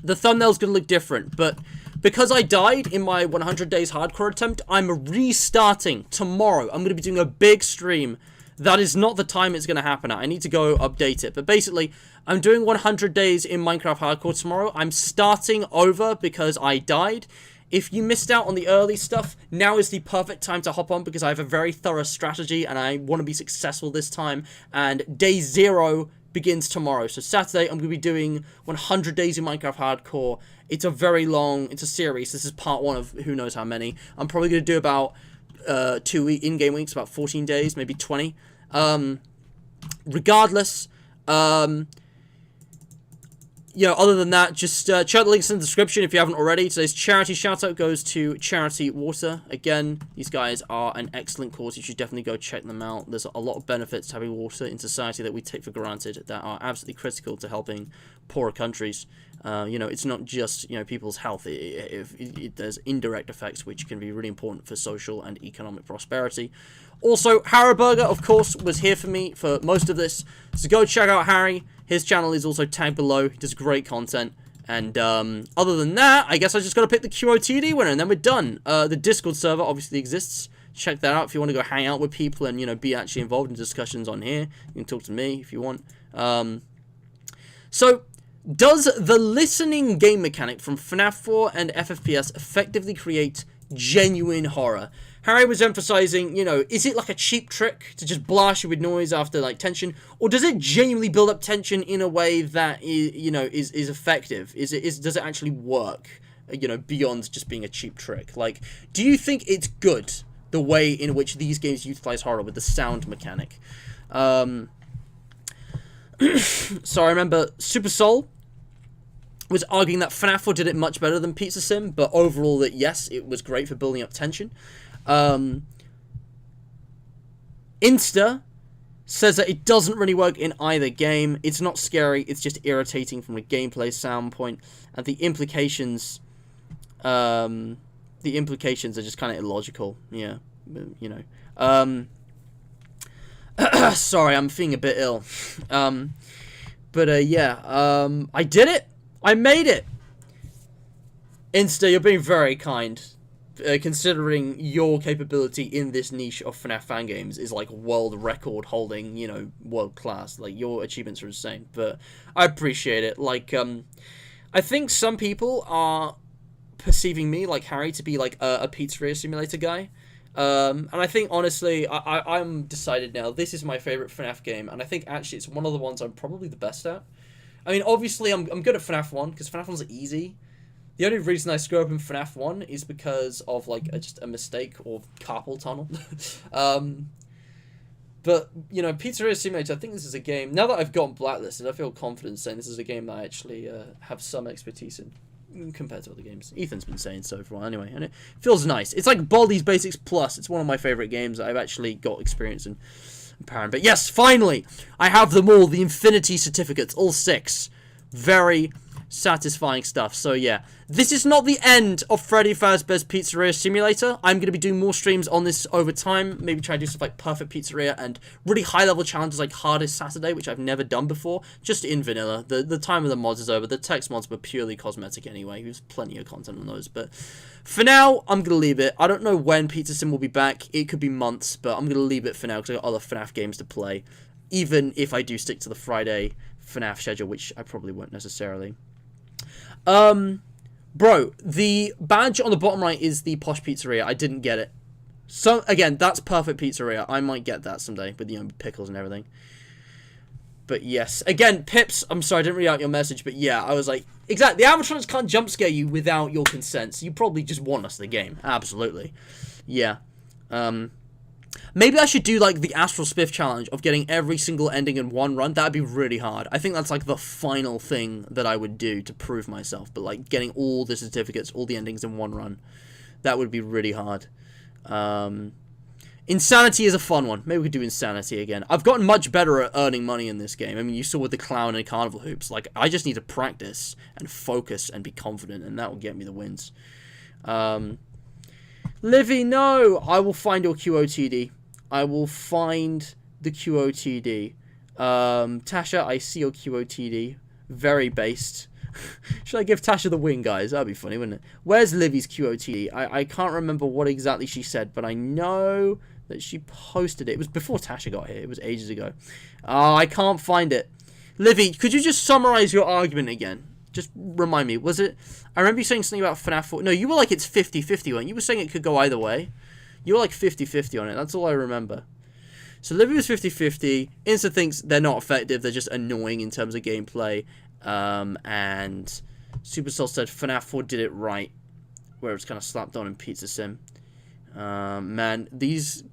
the thumbnail's going to look different, but... because I died in my 100 days hardcore attempt, I'm restarting tomorrow. I'm going to be doing a big stream. That is not the time it's going to happen at. I need to go update it. But basically, I'm doing 100 days in Minecraft hardcore tomorrow. I'm starting over because I died. If you missed out on the early stuff, now is the perfect time to hop on because I have a very thorough strategy and I want to be successful this time. And day 0 begins tomorrow. So Saturday, I'm going to be doing 100 days in Minecraft hardcore. It's a very long, it's a series. This is part 1 of who knows how many. I'm probably going to do about 2 in-game weeks, about 14 days, maybe 20. Regardless, you know, other than that, just check the links in the description if you haven't already. Today's charity shoutout goes to Charity Water. Again, these guys are an excellent cause. You should definitely go check them out. There's a lot of benefits to having water in society that we take for granted that are absolutely critical to helping poorer countries. You know, it's not just, you know, people's health. There's indirect effects which can be really important for social and economic prosperity. Also, Harry Burger, of course, was here for me for most of this. So go check out Harry. His channel is also tagged below. He does great content. And other than that, I guess I just got to pick the QOTD winner, and then we're done. The Discord server obviously exists. Check that out if you want to go hang out with people and, you know, be actually involved in discussions on here. You can talk to me if you want. So... does the listening game mechanic from FNAF 4 and FFPS effectively create genuine horror? Harry was emphasizing, you know, is it like a cheap trick to just blast you with noise after, like, tension? Or does it genuinely build up tension in a way that, you know, is effective? Does it actually work, you know, beyond just being a cheap trick? Like, do you think it's good, the way in which these games utilize horror with the sound mechanic? So I remember Super Soul was arguing that FNAF 4 did it much better than Pizza Sim, but overall that yes, it was great for building up tension. Insta says that it doesn't really work in either game. It's not scary, it's just irritating from a gameplay sound point, and the implications are just kind of illogical. Yeah, you know. Sorry, I'm feeling a bit ill. Yeah, I did it. I made it! Insta, you're being very kind. considering your capability in this niche of FNAF fan games is like world record holding, you know, world class. Like, your achievements are insane, but I appreciate it. Like, I think some people are perceiving me, like Harry, to be like a Pizzeria Simulator guy. And I think, honestly, I'm decided now, this is my favorite FNAF game, and I think actually it's one of the ones I'm probably the best at. I mean, obviously, I'm good at FNAF 1, because FNAF 1's easy. The only reason I screw up in FNAF 1 is because of, like, just a mistake or carpal tunnel. But, you know, Pizzeria Simulator, I think this is a game, now that I've gotten Blacklisted, I feel confident saying this is a game that I actually have some expertise in compared to other games. Ethan's been saying so for a while anyway, and it feels nice. It's like Baldi's Basics Plus. It's one of my favorite games that I've actually got experience in. But yes, finally, I have them all, the Infinity Certificates, all 6. Very satisfying stuff. So yeah, this is not the end of Freddy Fazbear's Pizzeria Simulator. I'm going to be doing more streams on this over time, maybe try to do stuff like Perfect Pizzeria and really high level challenges like Hardest Saturday, which I've never done before, just in vanilla. The time of the mods is over. The text mods were purely cosmetic anyway. There's plenty of content on those, but for now, I'm going to leave it. I don't know when Pizza Sim will be back. It could be months, but I'm going to leave it for now because I've got other FNAF games to play, even if I do stick to the Friday FNAF schedule, which I probably won't necessarily. Bro, the badge on the bottom right is the Posh Pizzeria. I didn't get it. So, again, that's Perfect Pizzeria. I might get that someday with, you know, pickles and everything. But yes, again, Pips, I'm sorry, I didn't read out your message, but yeah, I was like, exactly, the animatronics can't jump scare you without your consent, so you probably just want us the game. Absolutely. Yeah. Maybe I should do, like, the Astral Spiff challenge of getting every single ending in one run. That'd be really hard. I think that's, like, the final thing that I would do to prove myself. But, like, getting all the certificates, all the endings in one run, that would be really hard. Insanity is a fun one. Maybe we could do Insanity again. I've gotten much better at earning money in this game. I mean, you saw with the clown and carnival hoops. Like, I just need to practice and focus and be confident, and that will get me the wins. Livy, no! I will find your QOTD. I will find the QOTD. Tasha, I see your QOTD. Very based. Should I give Tasha the win, guys? That'd be funny, wouldn't it? Where's Livy's QOTD? I can't remember what exactly she said, but I know that she posted it. It was before Tasha got here. It was ages ago. I can't find it. Livy, could you just summarize your argument again? Just remind me. Was it... I remember you saying something about FNAF 4. No, you were like it's 50-50, weren't you? You were saying it could go either way. You were like 50-50 on it. That's all I remember. So Livy was 50-50. Insta thinks they're not effective. They're just annoying in terms of gameplay. And Supercell said FNAF 4 did it right. Where it's kind of slapped on in Pizza Sim. Man, these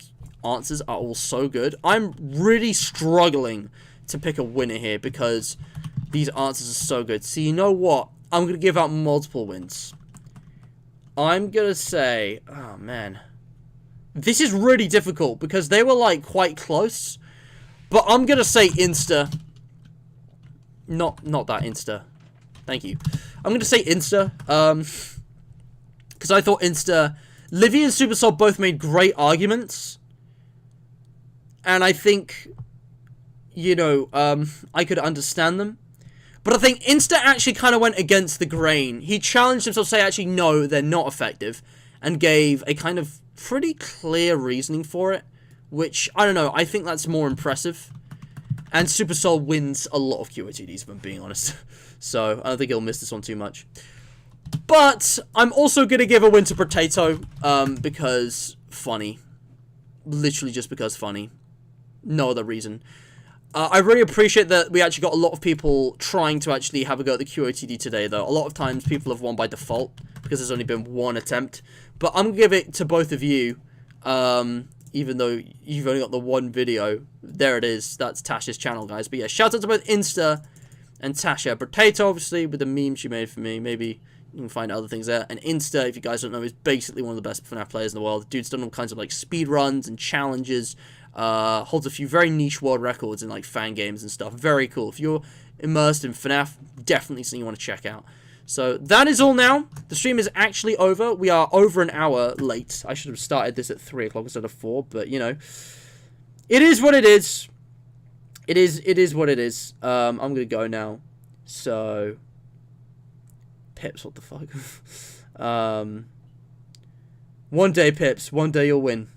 answers are all so good. I'm really struggling to pick a winner here because these answers are so good. So you know what? I'm going to give out multiple wins. I'm going to say... Oh, man. This is really difficult because they were, like, quite close. But I'm going to say Insta. Not that Insta. Thank you. I'm going to say Insta. Because I thought Insta... Livy and Supercell both made great arguments. And I think, you know, I could understand them. But I think Insta actually kind of went against the grain. He challenged himself to say, actually, no, they're not effective. And gave a kind of pretty clear reasoning for it. Which, I don't know, I think that's more impressive. And Supercell wins a lot of QOTDs, if I'm being honest. So, I don't think he'll miss this one too much. But, I'm also going to give a win to Potato. Because funny. Literally just because funny. No other reason. I really appreciate that we actually got a lot of people trying to actually have a go at the QOTD today, though. A lot of times people have won by default, because there's only been one attempt. But I'm going to give it to both of you, even though you've only got the one video. There it is. That's Tasha's channel, guys. But yeah, shout out to both Insta and Tasha. Potato, obviously, with the meme she made for me. Maybe you can find other things there. And Insta, if you guys don't know, is basically one of the best FNAF players in the world. Dude's done all kinds of, like, speed runs and challenges. Holds a few very niche world records in like fan games and stuff. Very cool. If you're immersed in FNAF, definitely something you want to check out. So that is all now. The stream is actually over. We are over an hour late. I should have started this at 3 o'clock instead of 4, but you know, it is what it is. It is what it is. I'm gonna go now. So Pips, what the fuck? One day, Pips. One day you'll win.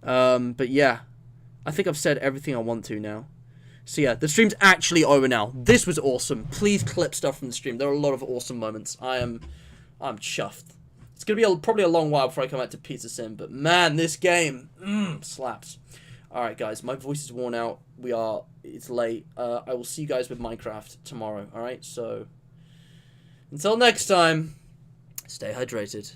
But yeah. I think I've said everything I want to now. So yeah, the stream's actually over now. This was awesome. Please clip stuff from the stream. There are a lot of awesome moments. I'm chuffed. It's gonna be probably a long while before I come back to Pizza Sim, but man, this game slaps. Alright guys, my voice is worn out. It's late. I will see you guys with Minecraft tomorrow, alright? So until next time, stay hydrated.